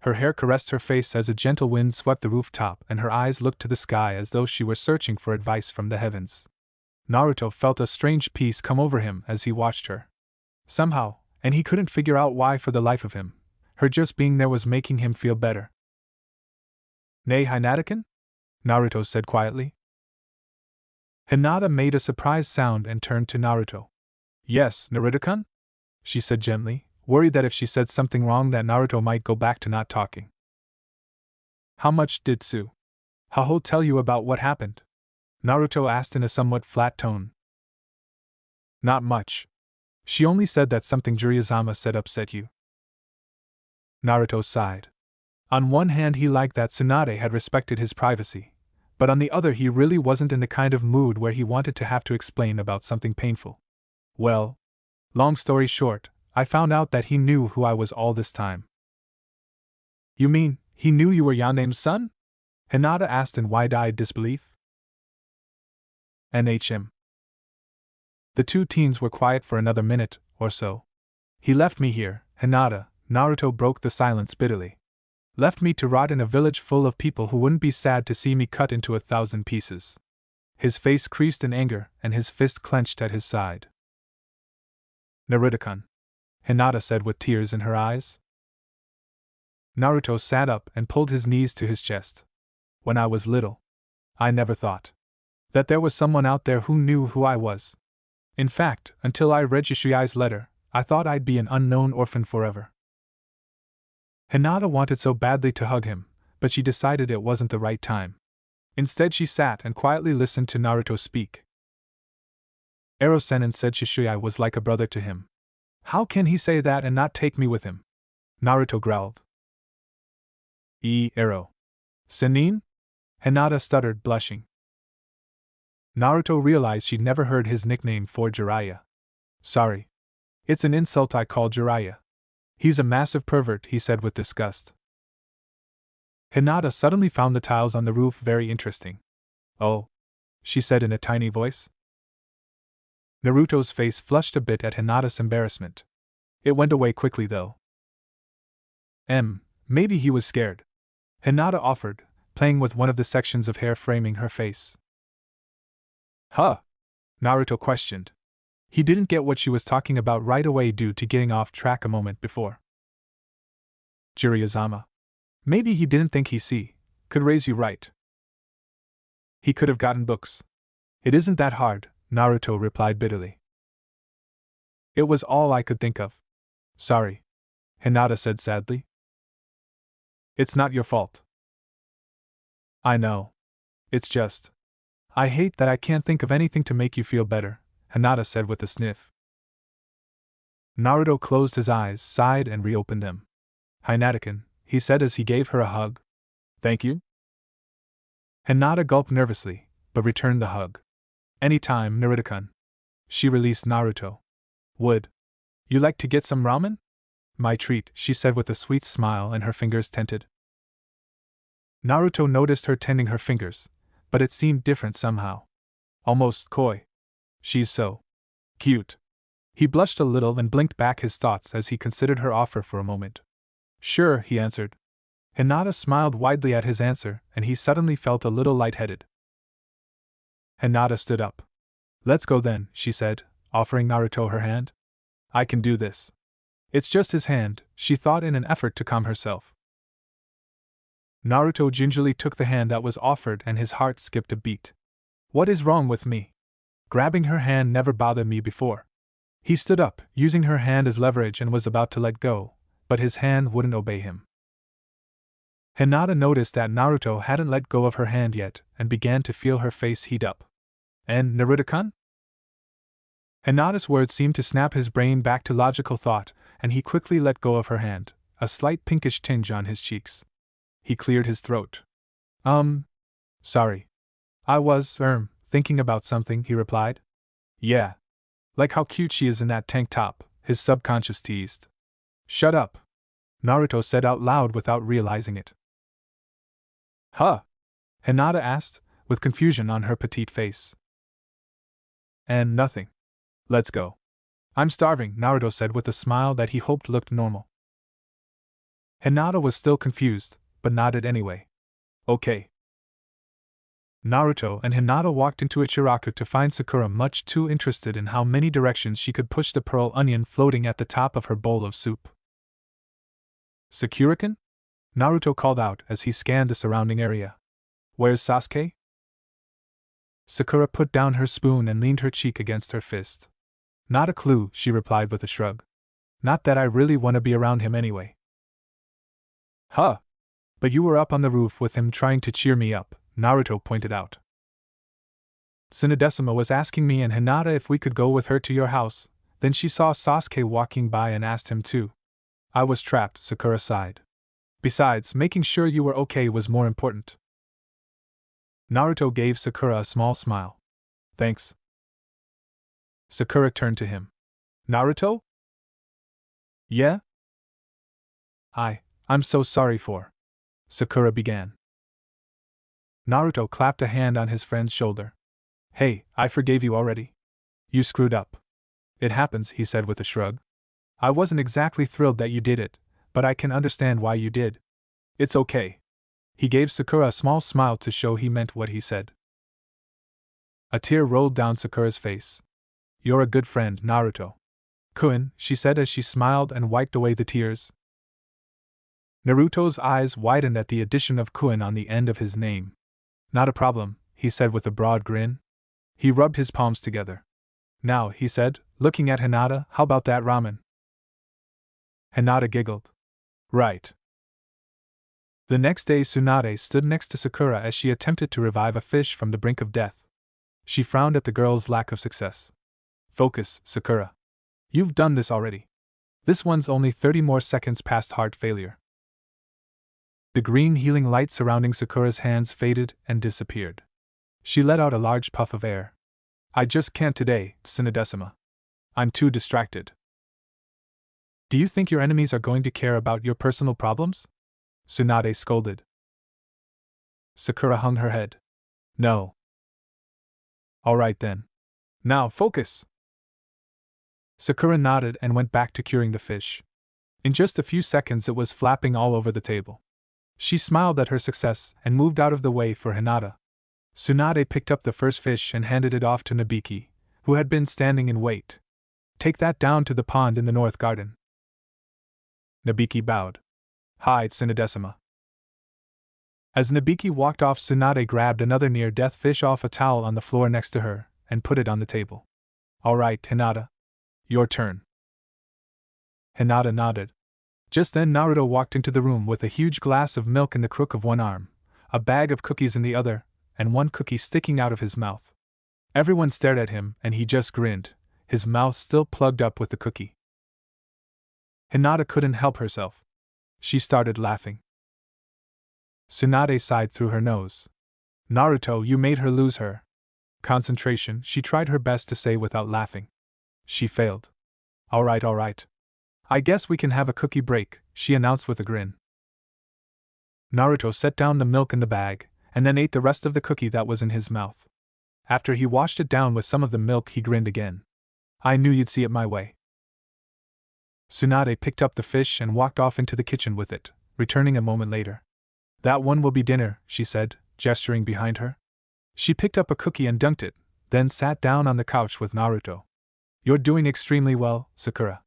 Her hair caressed her face as a gentle wind swept the rooftop, and her eyes looked to the sky as though she were searching for advice from the heavens. Naruto felt a strange peace come over him as he watched her. Somehow, and he couldn't figure out why for the life of him, her just being there was making him feel better. Nay, Hinata-kun? Naruto said quietly. Hinata made a surprised sound and turned to Naruto. Yes, Naruto-kun? She said gently, worried that if she said something wrong that Naruto might go back to not talking. How much did Haho tell you about what happened? Naruto asked in a somewhat flat tone. Not much. She only said that something Jiraiya said upset you. Naruto sighed. On one hand, he liked that Tsunade had respected his privacy, but on the other, he really wasn't in the kind of mood where he wanted to have to explain about something painful. Well, long story short, I found out that he knew who I was all this time. You mean, he knew you were Yandame's son? Hinata asked in wide-eyed disbelief. NHM. The two teens were quiet for another minute or so. He left me here, Hinata, Naruto broke the silence bitterly. Left me to rot in a village full of people who wouldn't be sad to see me cut into 1,000 pieces. His face creased in anger and his fist clenched at his side. Naruto-kun, Hinata said with tears in her eyes. Naruto sat up and pulled his knees to his chest. When I was little, I never thought that there was someone out there who knew who I was. In fact, until I read Yoshii's letter, I thought I'd be an unknown orphan forever. Hinata wanted so badly to hug him, but she decided it wasn't the right time. Instead, she sat and quietly listened to Naruto speak. Ero-sennin said Shisui was like a brother to him. How can he say that and not take me with him? Naruto growled. Arrow. Sennin? Hinata stuttered, blushing. Naruto realized she'd never heard his nickname for Jiraiya. Sorry. It's an insult I call Jiraiya. He's a massive pervert, he said with disgust. Hinata suddenly found the tiles on the roof very interesting. Oh, she said in a tiny voice. Naruto's face flushed a bit at Hinata's embarrassment. It went away quickly though. Maybe he was scared. Hinata offered, playing with one of the sections of hair framing her face. Huh? Naruto questioned. He didn't get what she was talking about right away due to getting off track a moment before. Jiraiya-sama. Maybe he didn't think could raise you right. He could have gotten books. It isn't that hard, Naruto replied bitterly. It was all I could think of. Sorry, Hinata said sadly. It's not your fault. I know. It's just. I hate that I can't think of anything to make you feel better, Hinata said with a sniff. Naruto closed his eyes, sighed, and reopened them. Hinata-kun, he said as he gave her a hug. Thank you? Hinata gulped nervously, but returned the hug. Anytime, Naruto-kun. She released Naruto. Would you like to get some ramen? My treat, she said with a sweet smile and her fingers tented. Naruto noticed her tending her fingers, but it seemed different somehow. Almost coy. She's so cute. He blushed a little and blinked back his thoughts as he considered her offer for a moment. Sure, he answered. Hinata smiled widely at his answer, and he suddenly felt a little lightheaded. Hinata stood up. Let's go then, she said, offering Naruto her hand. I can do this. It's just his hand, she thought in an effort to calm herself. Naruto gingerly took the hand that was offered and his heart skipped a beat. What is wrong with me? Grabbing her hand never bothered me before. He stood up, using her hand as leverage and was about to let go, but his hand wouldn't obey him. Hinata noticed that Naruto hadn't let go of her hand yet and began to feel her face heat up. And Naruto-kun? Hinata's words seemed to snap his brain back to logical thought, and he quickly let go of her hand, a slight pinkish tinge on his cheeks. He cleared his throat. Sorry. I was, thinking about something, he replied. Yeah. Like how cute she is in that tank top, his subconscious teased. Shut up, Naruto said out loud without realizing it. Huh? Hinata asked, with confusion on her petite face. And nothing. Let's go. I'm starving, Naruto said with a smile that he hoped looked normal. Hinata was still confused, but nodded anyway. Okay. Naruto and Hinata walked into Ichiraku to find Sakura much too interested in how many directions she could push the pearl onion floating at the top of her bowl of soup. Sakura-kun? Naruto called out as he scanned the surrounding area. Where's Sasuke? Sakura put down her spoon and leaned her cheek against her fist. Not a clue, she replied with a shrug. Not that I really want to be around him anyway. Huh? But you were up on the roof with him trying to cheer me up, Naruto pointed out. Tsunadesima was asking me and Hinata if we could go with her to your house, then she saw Sasuke walking by and asked him too. I was trapped, Sakura sighed. Besides, making sure you were okay was more important. Naruto gave Sakura a small smile. Thanks. Sakura turned to him. Naruto? Yeah? I'm so sorry for. Sakura began. Naruto clapped a hand on his friend's shoulder. Hey, I forgave you already. You screwed up. It happens, he said with a shrug. I wasn't exactly thrilled that you did it, but I can understand why you did. It's okay. He gave Sakura a small smile to show he meant what he said. A tear rolled down Sakura's face. You're a good friend, Naruto. Kun, she said as she smiled and wiped away the tears. Naruto's eyes widened at the addition of Kun on the end of his name. Not a problem, he said with a broad grin. He rubbed his palms together. Now, he said, looking at Hinata, how about that ramen? Hinata giggled. Right. The next day Tsunade stood next to Sakura as she attempted to revive a fish from the brink of death. She frowned at the girl's lack of success. Focus, Sakura. You've done this already. This one's only 30 more seconds past heart failure. The green healing light surrounding Sakura's hands faded and disappeared. She let out a large puff of air. I just can't today, Tsunadesima. I'm too distracted. Do you think your enemies are going to care about your personal problems? Tsunade scolded. Sakura hung her head. No. Alright then. Now focus! Sakura nodded and went back to curing the fish. In just a few seconds it was flapping all over the table. She smiled at her success and moved out of the way for Hinata. Tsunade picked up the first fish and handed it off to Nabiki, who had been standing in wait. Take that down to the pond in the north garden. Nabiki bowed. Hi, Tsunadesima. As Nabiki walked off, Tsunade grabbed another near-death fish off a towel on the floor next to her and put it on the table. All right, Hinata. Your turn. Hinata nodded. Just then Naruto walked into the room with a huge glass of milk in the crook of one arm, a bag of cookies in the other, and one cookie sticking out of his mouth. Everyone stared at him and he just grinned, his mouth still plugged up with the cookie. Hinata couldn't help herself. She started laughing. Tsunade sighed through her nose. Naruto, you made her lose her concentration, she tried her best to say without laughing. She failed. All right. I guess we can have a cookie break, she announced with a grin. Naruto set down the milk in the bag, and then ate the rest of the cookie that was in his mouth. After he washed it down with some of the milk, he grinned again. I knew you'd see it my way. Tsunade picked up the fish and walked off into the kitchen with it, returning a moment later. That one will be dinner, she said, gesturing behind her. She picked up a cookie and dunked it, then sat down on the couch with Naruto. You're doing extremely well, Sakura.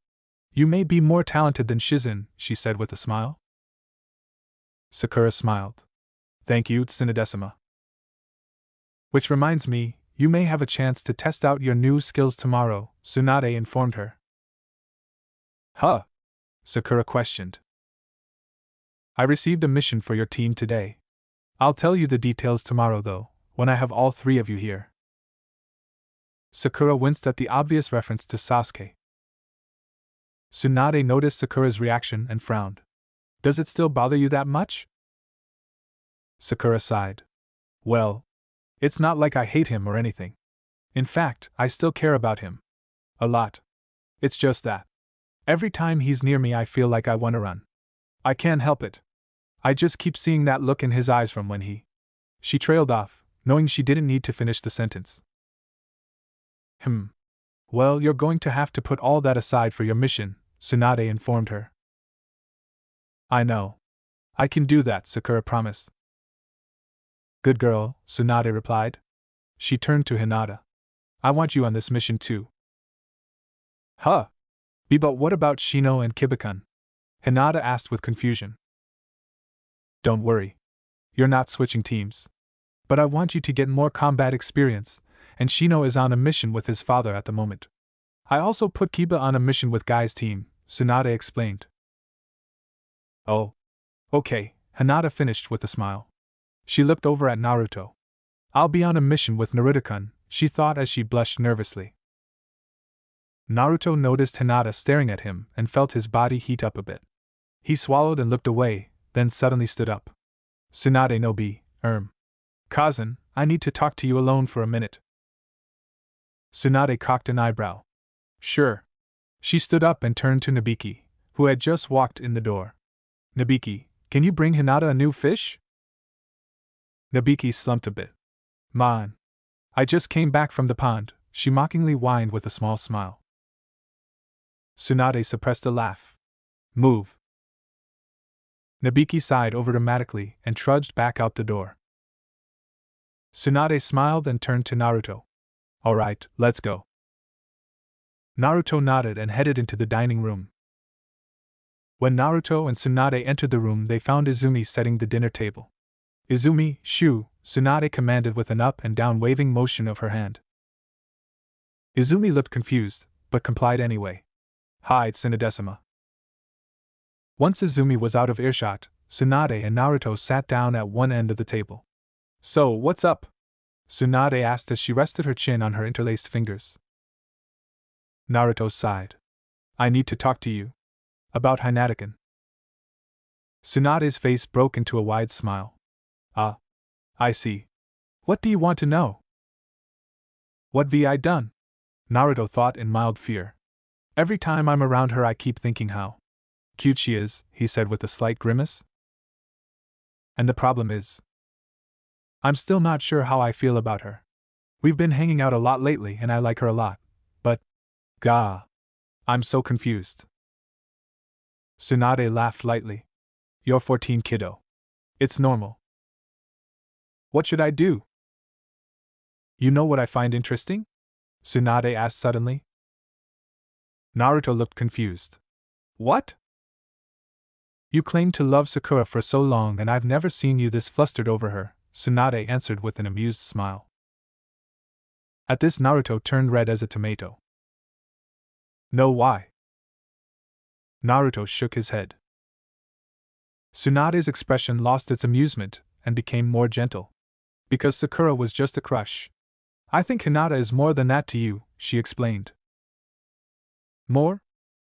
You may be more talented than Shizen, she said with a smile. Sakura smiled. Thank you, Tsunadesima. Which reminds me, you may have a chance to test out your new skills tomorrow, Tsunade informed her. Huh? Sakura questioned. I received a mission for your team today. I'll tell you the details tomorrow though, when I have all three of you here. Sakura winced at the obvious reference to Sasuke. Tsunade noticed Sakura's reaction and frowned. Does it still bother you that much? Sakura sighed. Well, it's not like I hate him or anything. In fact, I still care about him. A lot. It's just that every time he's near me I feel like I want to run. I can't help it. I just keep seeing that look in his eyes from when he... She trailed off, knowing she didn't need to finish the sentence. Well, you're going to have to put all that aside for your mission, Tsunade informed her. I know. I can do that, Sakura promised. Good girl, Tsunade replied. She turned to Hinata. I want you on this mission too. Huh? But what about Shino and Kibikun? Hinata asked with confusion. Don't worry. You're not switching teams. But I want you to get more combat experience, and Shino is on a mission with his father at the moment. I also put Kiba on a mission with Guy's team, Tsunade explained. Oh. Okay, Hinata finished with a smile. She looked over at Naruto. I'll be on a mission with Naruto-kun, she thought as she blushed nervously. Naruto noticed Hinata staring at him and felt his body heat up a bit. He swallowed and looked away, then suddenly stood up. Tsunade no bi, Kazan, I need to talk to you alone for a minute. Tsunade cocked an eyebrow. Sure. She stood up and turned to Nabiki, who had just walked in the door. Nabiki, can you bring Hinata a new fish? Nabiki slumped a bit. Man. I just came back from the pond, she mockingly whined with a small smile. Tsunade suppressed a laugh. Move. Nabiki sighed overdramatically and trudged back out the door. Tsunade smiled and turned to Naruto. Alright, let's go. Naruto nodded and headed into the dining room. When Naruto and Tsunade entered the room, they found Izumi setting the dinner table. Izumi, shoo, Tsunade commanded with an up and down waving motion of her hand. Izumi looked confused, but complied anyway. Hi, Tsunadesima. Once Izumi was out of earshot, Tsunade and Naruto sat down at one end of the table. So, what's up? Tsunade asked as she rested her chin on her interlaced fingers. Naruto sighed. I need to talk to you, About Hinataken. Tsunade's face broke into a wide smile. Ah, I see. What do you want to know? What have I done? Naruto thought in mild fear. Every time I'm around her I keep thinking how cute she is, he said with a slight grimace. And the problem is, I'm still not sure how I feel about her. We've been hanging out a lot lately and I like her a lot, but, gah, I'm so confused. Tsunade laughed lightly. You're 14, kiddo. It's normal. What should I do? You know what I find interesting? Tsunade asked suddenly. Naruto looked confused. What? You claimed to love Sakura for so long and I've never seen you this flustered over her, Tsunade answered with an amused smile. At this Naruto turned red as a tomato. No, why? Naruto shook his head. Tsunade's expression lost its amusement and became more gentle. Because Sakura was just a crush. I think Hinata is more than that to you, she explained. More?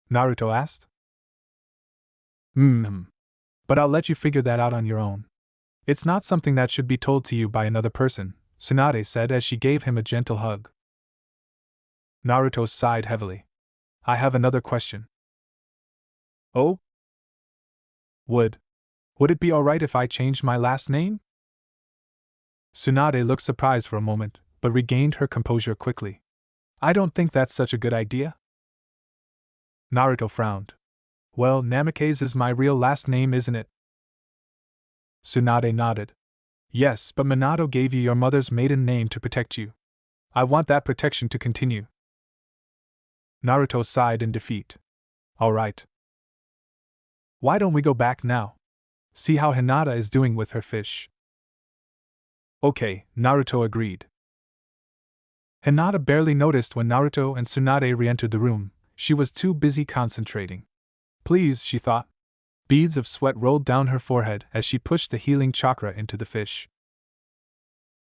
Naruto asked. But I'll let you figure that out on your own. It's not something that should be told to you by another person, Tsunade said as she gave him a gentle hug. Naruto sighed heavily. I have another question. Oh? Would it be alright if I changed my last name? Tsunade looked surprised for a moment, but regained her composure quickly. I don't think that's such a good idea. Naruto frowned. Well, Namikaze is my real last name, isn't it? Tsunade nodded. Yes, but Minato gave you your mother's maiden name to protect you. I want that protection to continue. Naruto sighed in defeat. Alright. Why don't we go back now? See how Hinata is doing with her fish. Okay, Naruto agreed. Hinata barely noticed when Naruto and Tsunade re-entered the room. She was too busy concentrating. Please, she thought. Beads of sweat rolled down her forehead as she pushed the healing chakra into the fish.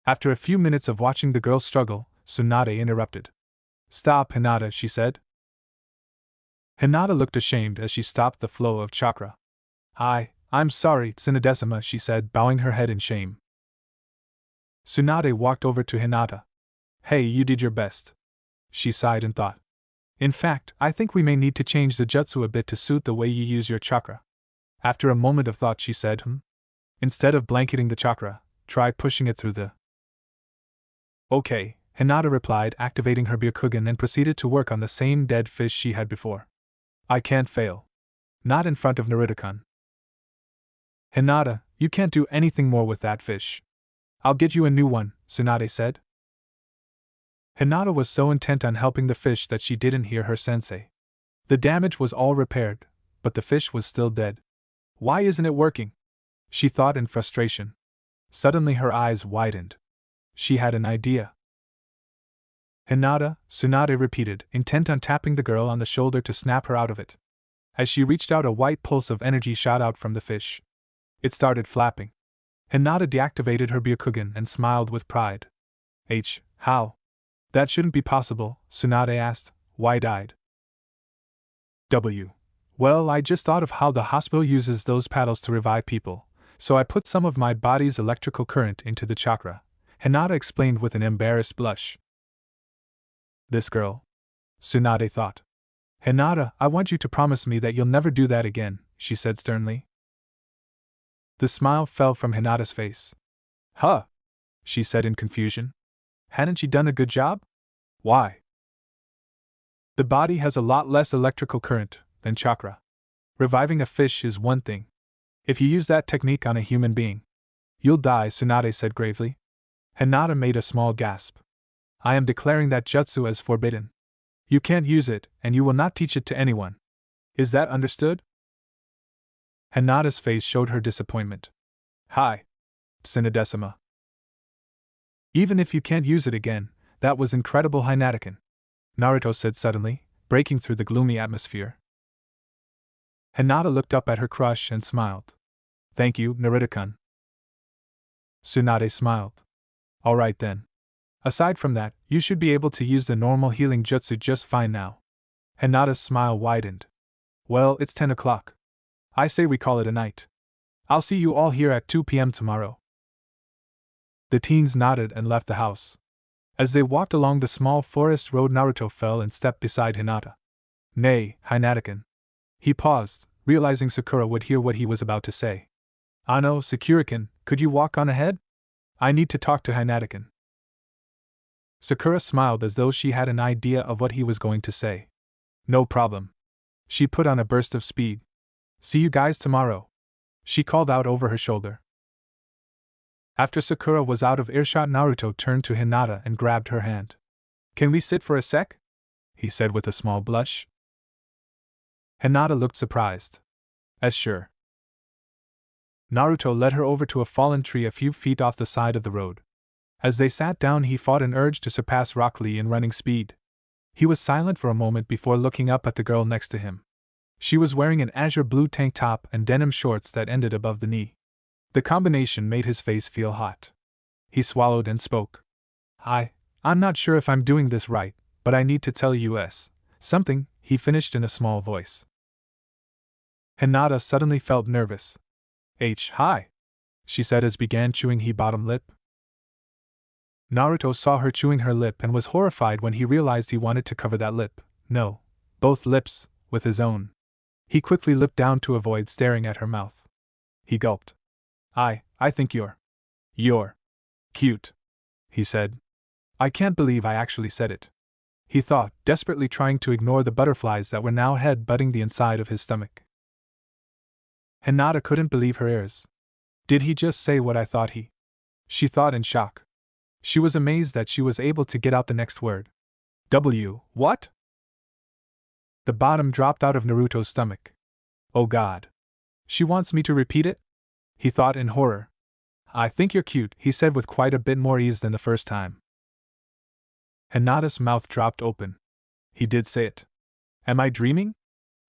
After a few minutes of watching the girl struggle, Tsunade interrupted. Stop, Hinata, she said. Hinata looked ashamed as she stopped the flow of chakra. I'm sorry, Tsunadesima, she said, bowing her head in shame. Tsunade walked over to Hinata. Hey, you did your best. She sighed and thought. In fact, I think we may need to change the jutsu a bit to suit the way you use your chakra. After a moment of thought, she said, Instead of blanketing the chakra, try pushing it through the. Okay, Hinata replied, activating her Byakugan and proceeded to work on the same dead fish she had before. I can't fail. Not in front of Naruto-kun. Hinata, you can't do anything more with that fish. I'll get you a new one, Tsunade said. Hinata was so intent on helping the fish that she didn't hear her sensei. The damage was all repaired, but the fish was still dead. Why isn't it working? She thought in frustration. Suddenly her eyes widened. She had an idea. Hinata, Tsunade repeated, intent on tapping the girl on the shoulder to snap her out of it. As she reached out, a white pulse of energy shot out from the fish. It started flapping. Hinata deactivated her Byakugan and smiled with pride. How? That shouldn't be possible, Tsunade asked, wide-eyed. Well, I just thought of how the hospital uses those paddles to revive people, so I put some of my body's electrical current into the chakra, Hinata explained with an embarrassed blush. This girl. Tsunade thought. Hinata, I want you to promise me that you'll never do that again, she said sternly. The smile fell from Hinata's face. Huh? She said in confusion. Hadn't she done a good job? Why? The body has a lot less electrical current than chakra. Reviving a fish is one thing. If you use that technique on a human being, you'll die, Tsunade said gravely. Hinata made a small gasp. I am declaring that jutsu as forbidden. You can't use it, and you will not teach it to anyone. Is that understood? Hinata's face showed her disappointment. Hi, Tsunadesima. Even if you can't use it again, that was incredible, Hinataken, Naruto said suddenly, breaking through the gloomy atmosphere. Hinata looked up at her crush and smiled. Thank you, Naruto-kun. Tsunade smiled. Alright then. Aside from that, you should be able to use the normal healing jutsu just fine now. Hinata's smile widened. Well, it's 10 o'clock. I say we call it a night. I'll see you all here at 2 p.m. tomorrow. The teens nodded and left the house. As they walked along the small forest road, Naruto fell and stepped beside Hinata. Nay, Hinata-kun. He paused, realizing Sakura would hear what he was about to say. Ano, Sakura-kun, could you walk on ahead? I need to talk to Hinata-kun. Sakura smiled as though she had an idea of what he was going to say. No problem. She put on a burst of speed. See you guys tomorrow, she called out over her shoulder. After Sakura was out of earshot, Naruto turned to Hinata and grabbed her hand. Can we sit for a sec? He said with a small blush. Hinata looked surprised. As sure. Naruto led her over to a fallen tree a few feet off the side of the road. As they sat down, he fought an urge to surpass Rock Lee in running speed. He was silent for a moment before looking up at the girl next to him. She was wearing an azure blue tank top and denim shorts that ended above the knee. The combination made his face feel hot. He swallowed and spoke. I'm not sure if I'm doing this right, but I need to tell you something, he finished in a small voice. Hinata suddenly felt nervous. Hi, she said as began chewing her bottom lip. Naruto saw her chewing her lip and was horrified when he realized he wanted to cover that lip, no, both lips, with his own. He quickly looked down to avoid staring at her mouth. He gulped. I think you're cute, he said. I can't believe I actually said it, he thought, desperately trying to ignore the butterflies that were now head-butting the inside of his stomach. Hinata couldn't believe her ears. Did he just say what I thought he? She thought in shock. She was amazed that she was able to get out the next word. What? The bottom dropped out of Naruto's stomach. Oh God. She wants me to repeat it? He thought in horror. I think you're cute, he said with quite a bit more ease than the first time. Hinata's mouth dropped open. He did say it. Am I dreaming?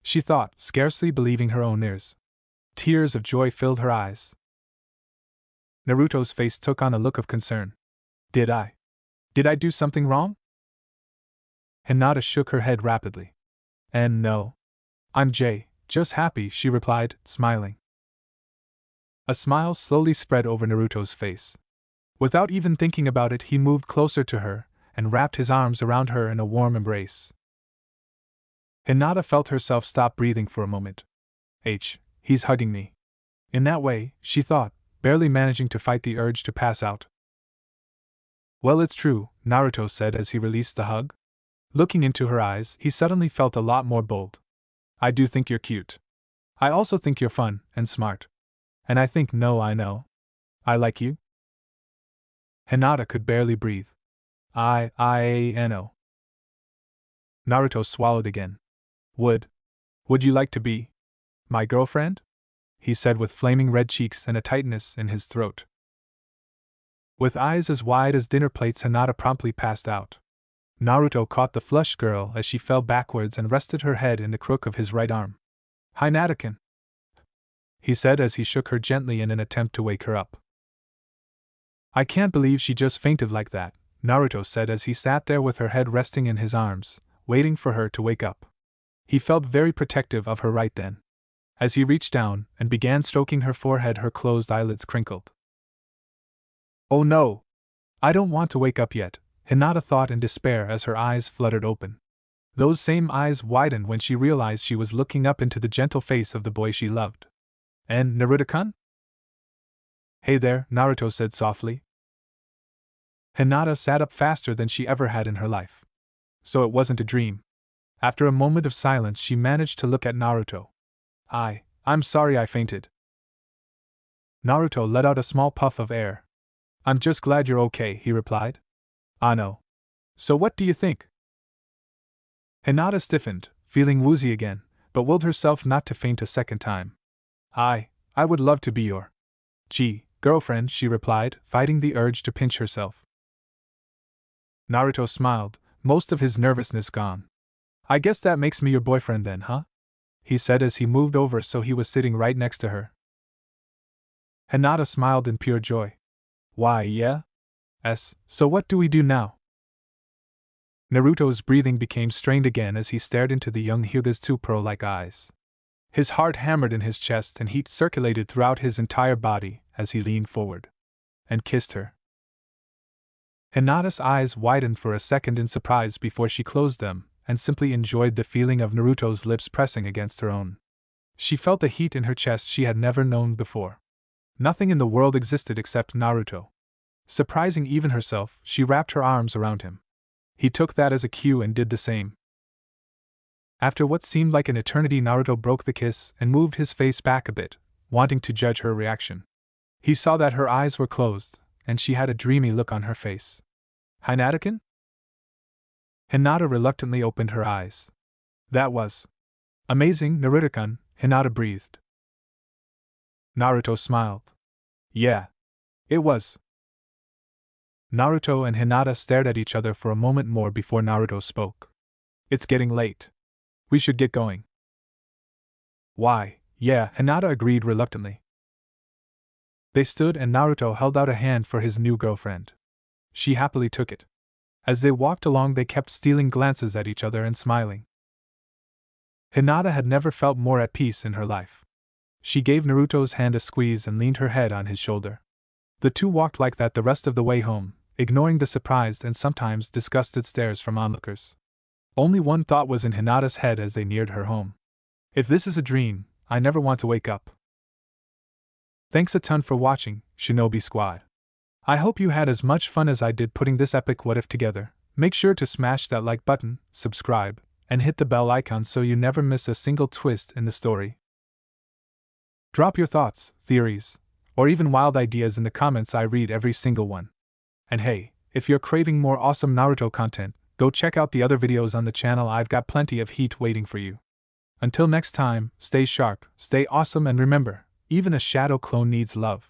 She thought, scarcely believing her own ears. Tears of joy filled her eyes. Naruto's face took on a look of concern. Did I do something wrong? Hinata shook her head rapidly. And no. I'm just happy, she replied, smiling. A smile slowly spread over Naruto's face. Without even thinking about it, he moved closer to her and wrapped his arms around her in a warm embrace. Hinata felt herself stop breathing for a moment. He's hugging me. In that way, she thought, barely managing to fight the urge to pass out. Well, it's true, Naruto said as he released the hug. Looking into her eyes, he suddenly felt a lot more bold. I do think you're cute. I also think you're fun and smart. And I know. I like you. Hinata could barely breathe. I know. Naruto swallowed again. Would you like to be my girlfriend? He said with flaming red cheeks and a tightness in his throat. With eyes as wide as dinner plates, Hinata promptly passed out. Naruto caught the flushed girl as she fell backwards and rested her head in the crook of his right arm. Hinata-kun, he said as he shook her gently in an attempt to wake her up. I can't believe she just fainted like that, Naruto said as he sat there with her head resting in his arms, waiting for her to wake up. He felt very protective of her right then. As he reached down and began stroking her forehead, her closed eyelids crinkled. Oh no! I don't want to wake up yet, Hinata thought in despair as her eyes fluttered open. Those same eyes widened when she realized she was looking up into the gentle face of the boy she loved. And Naruto-kun? Hey there, Naruto said softly. Hinata sat up faster than she ever had in her life. So it wasn't a dream. After a moment of silence, she managed to look at Naruto. I'm sorry I fainted. Naruto let out a small puff of air. I'm just glad you're okay, he replied. I know. So what do you think? Hinata stiffened, feeling woozy again, but willed herself not to faint a second time. I would love to be your girlfriend, she replied, fighting the urge to pinch herself. Naruto smiled, most of his nervousness gone. I guess that makes me your boyfriend then, huh? He said as he moved over so he was sitting right next to her. Hinata smiled in pure joy. Why, yeah? So what do we do now? Naruto's breathing became strained again as he stared into the young Hyuga's two pearl-like eyes. His heart hammered in his chest and heat circulated throughout his entire body as he leaned forward and kissed her. Hinata's eyes widened for a second in surprise before she closed them, and simply enjoyed the feeling of Naruto's lips pressing against her own. She felt a heat in her chest she had never known before. Nothing in the world existed except Naruto. Surprising even herself, she wrapped her arms around him. He took that as a cue and did the same. After what seemed like an eternity, Naruto broke the kiss and moved his face back a bit, wanting to judge her reaction. He saw that her eyes were closed, and she had a dreamy look on her face. Hinata-kun? Hinata reluctantly opened her eyes. That was amazing, Naruto-kun, Hinata breathed. Naruto smiled. Yeah. It was. Naruto and Hinata stared at each other for a moment more before Naruto spoke. It's getting late. We should get going. Why, yeah, Hinata agreed reluctantly. They stood and Naruto held out a hand for his new girlfriend. She happily took it. As they walked along, they kept stealing glances at each other and smiling. Hinata had never felt more at peace in her life. She gave Naruto's hand a squeeze and leaned her head on his shoulder. The two walked like that the rest of the way home, ignoring the surprised and sometimes disgusted stares from onlookers. Only one thought was in Hinata's head as they neared her home. If this is a dream, I never want to wake up. Thanks a ton for watching, Shinobi Squad. I hope you had as much fun as I did putting this epic what if together. Make sure to smash that like button, subscribe, and hit the bell icon so you never miss a single twist in the story. Drop your thoughts, theories, or even wild ideas in the comments. I read every single one. And hey, if you're craving more awesome Naruto content, go check out the other videos on the channel. I've got plenty of heat waiting for you. Until next time, stay sharp, stay awesome, and remember, even a shadow clone needs love.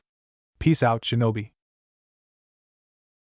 Peace out, Shinobi.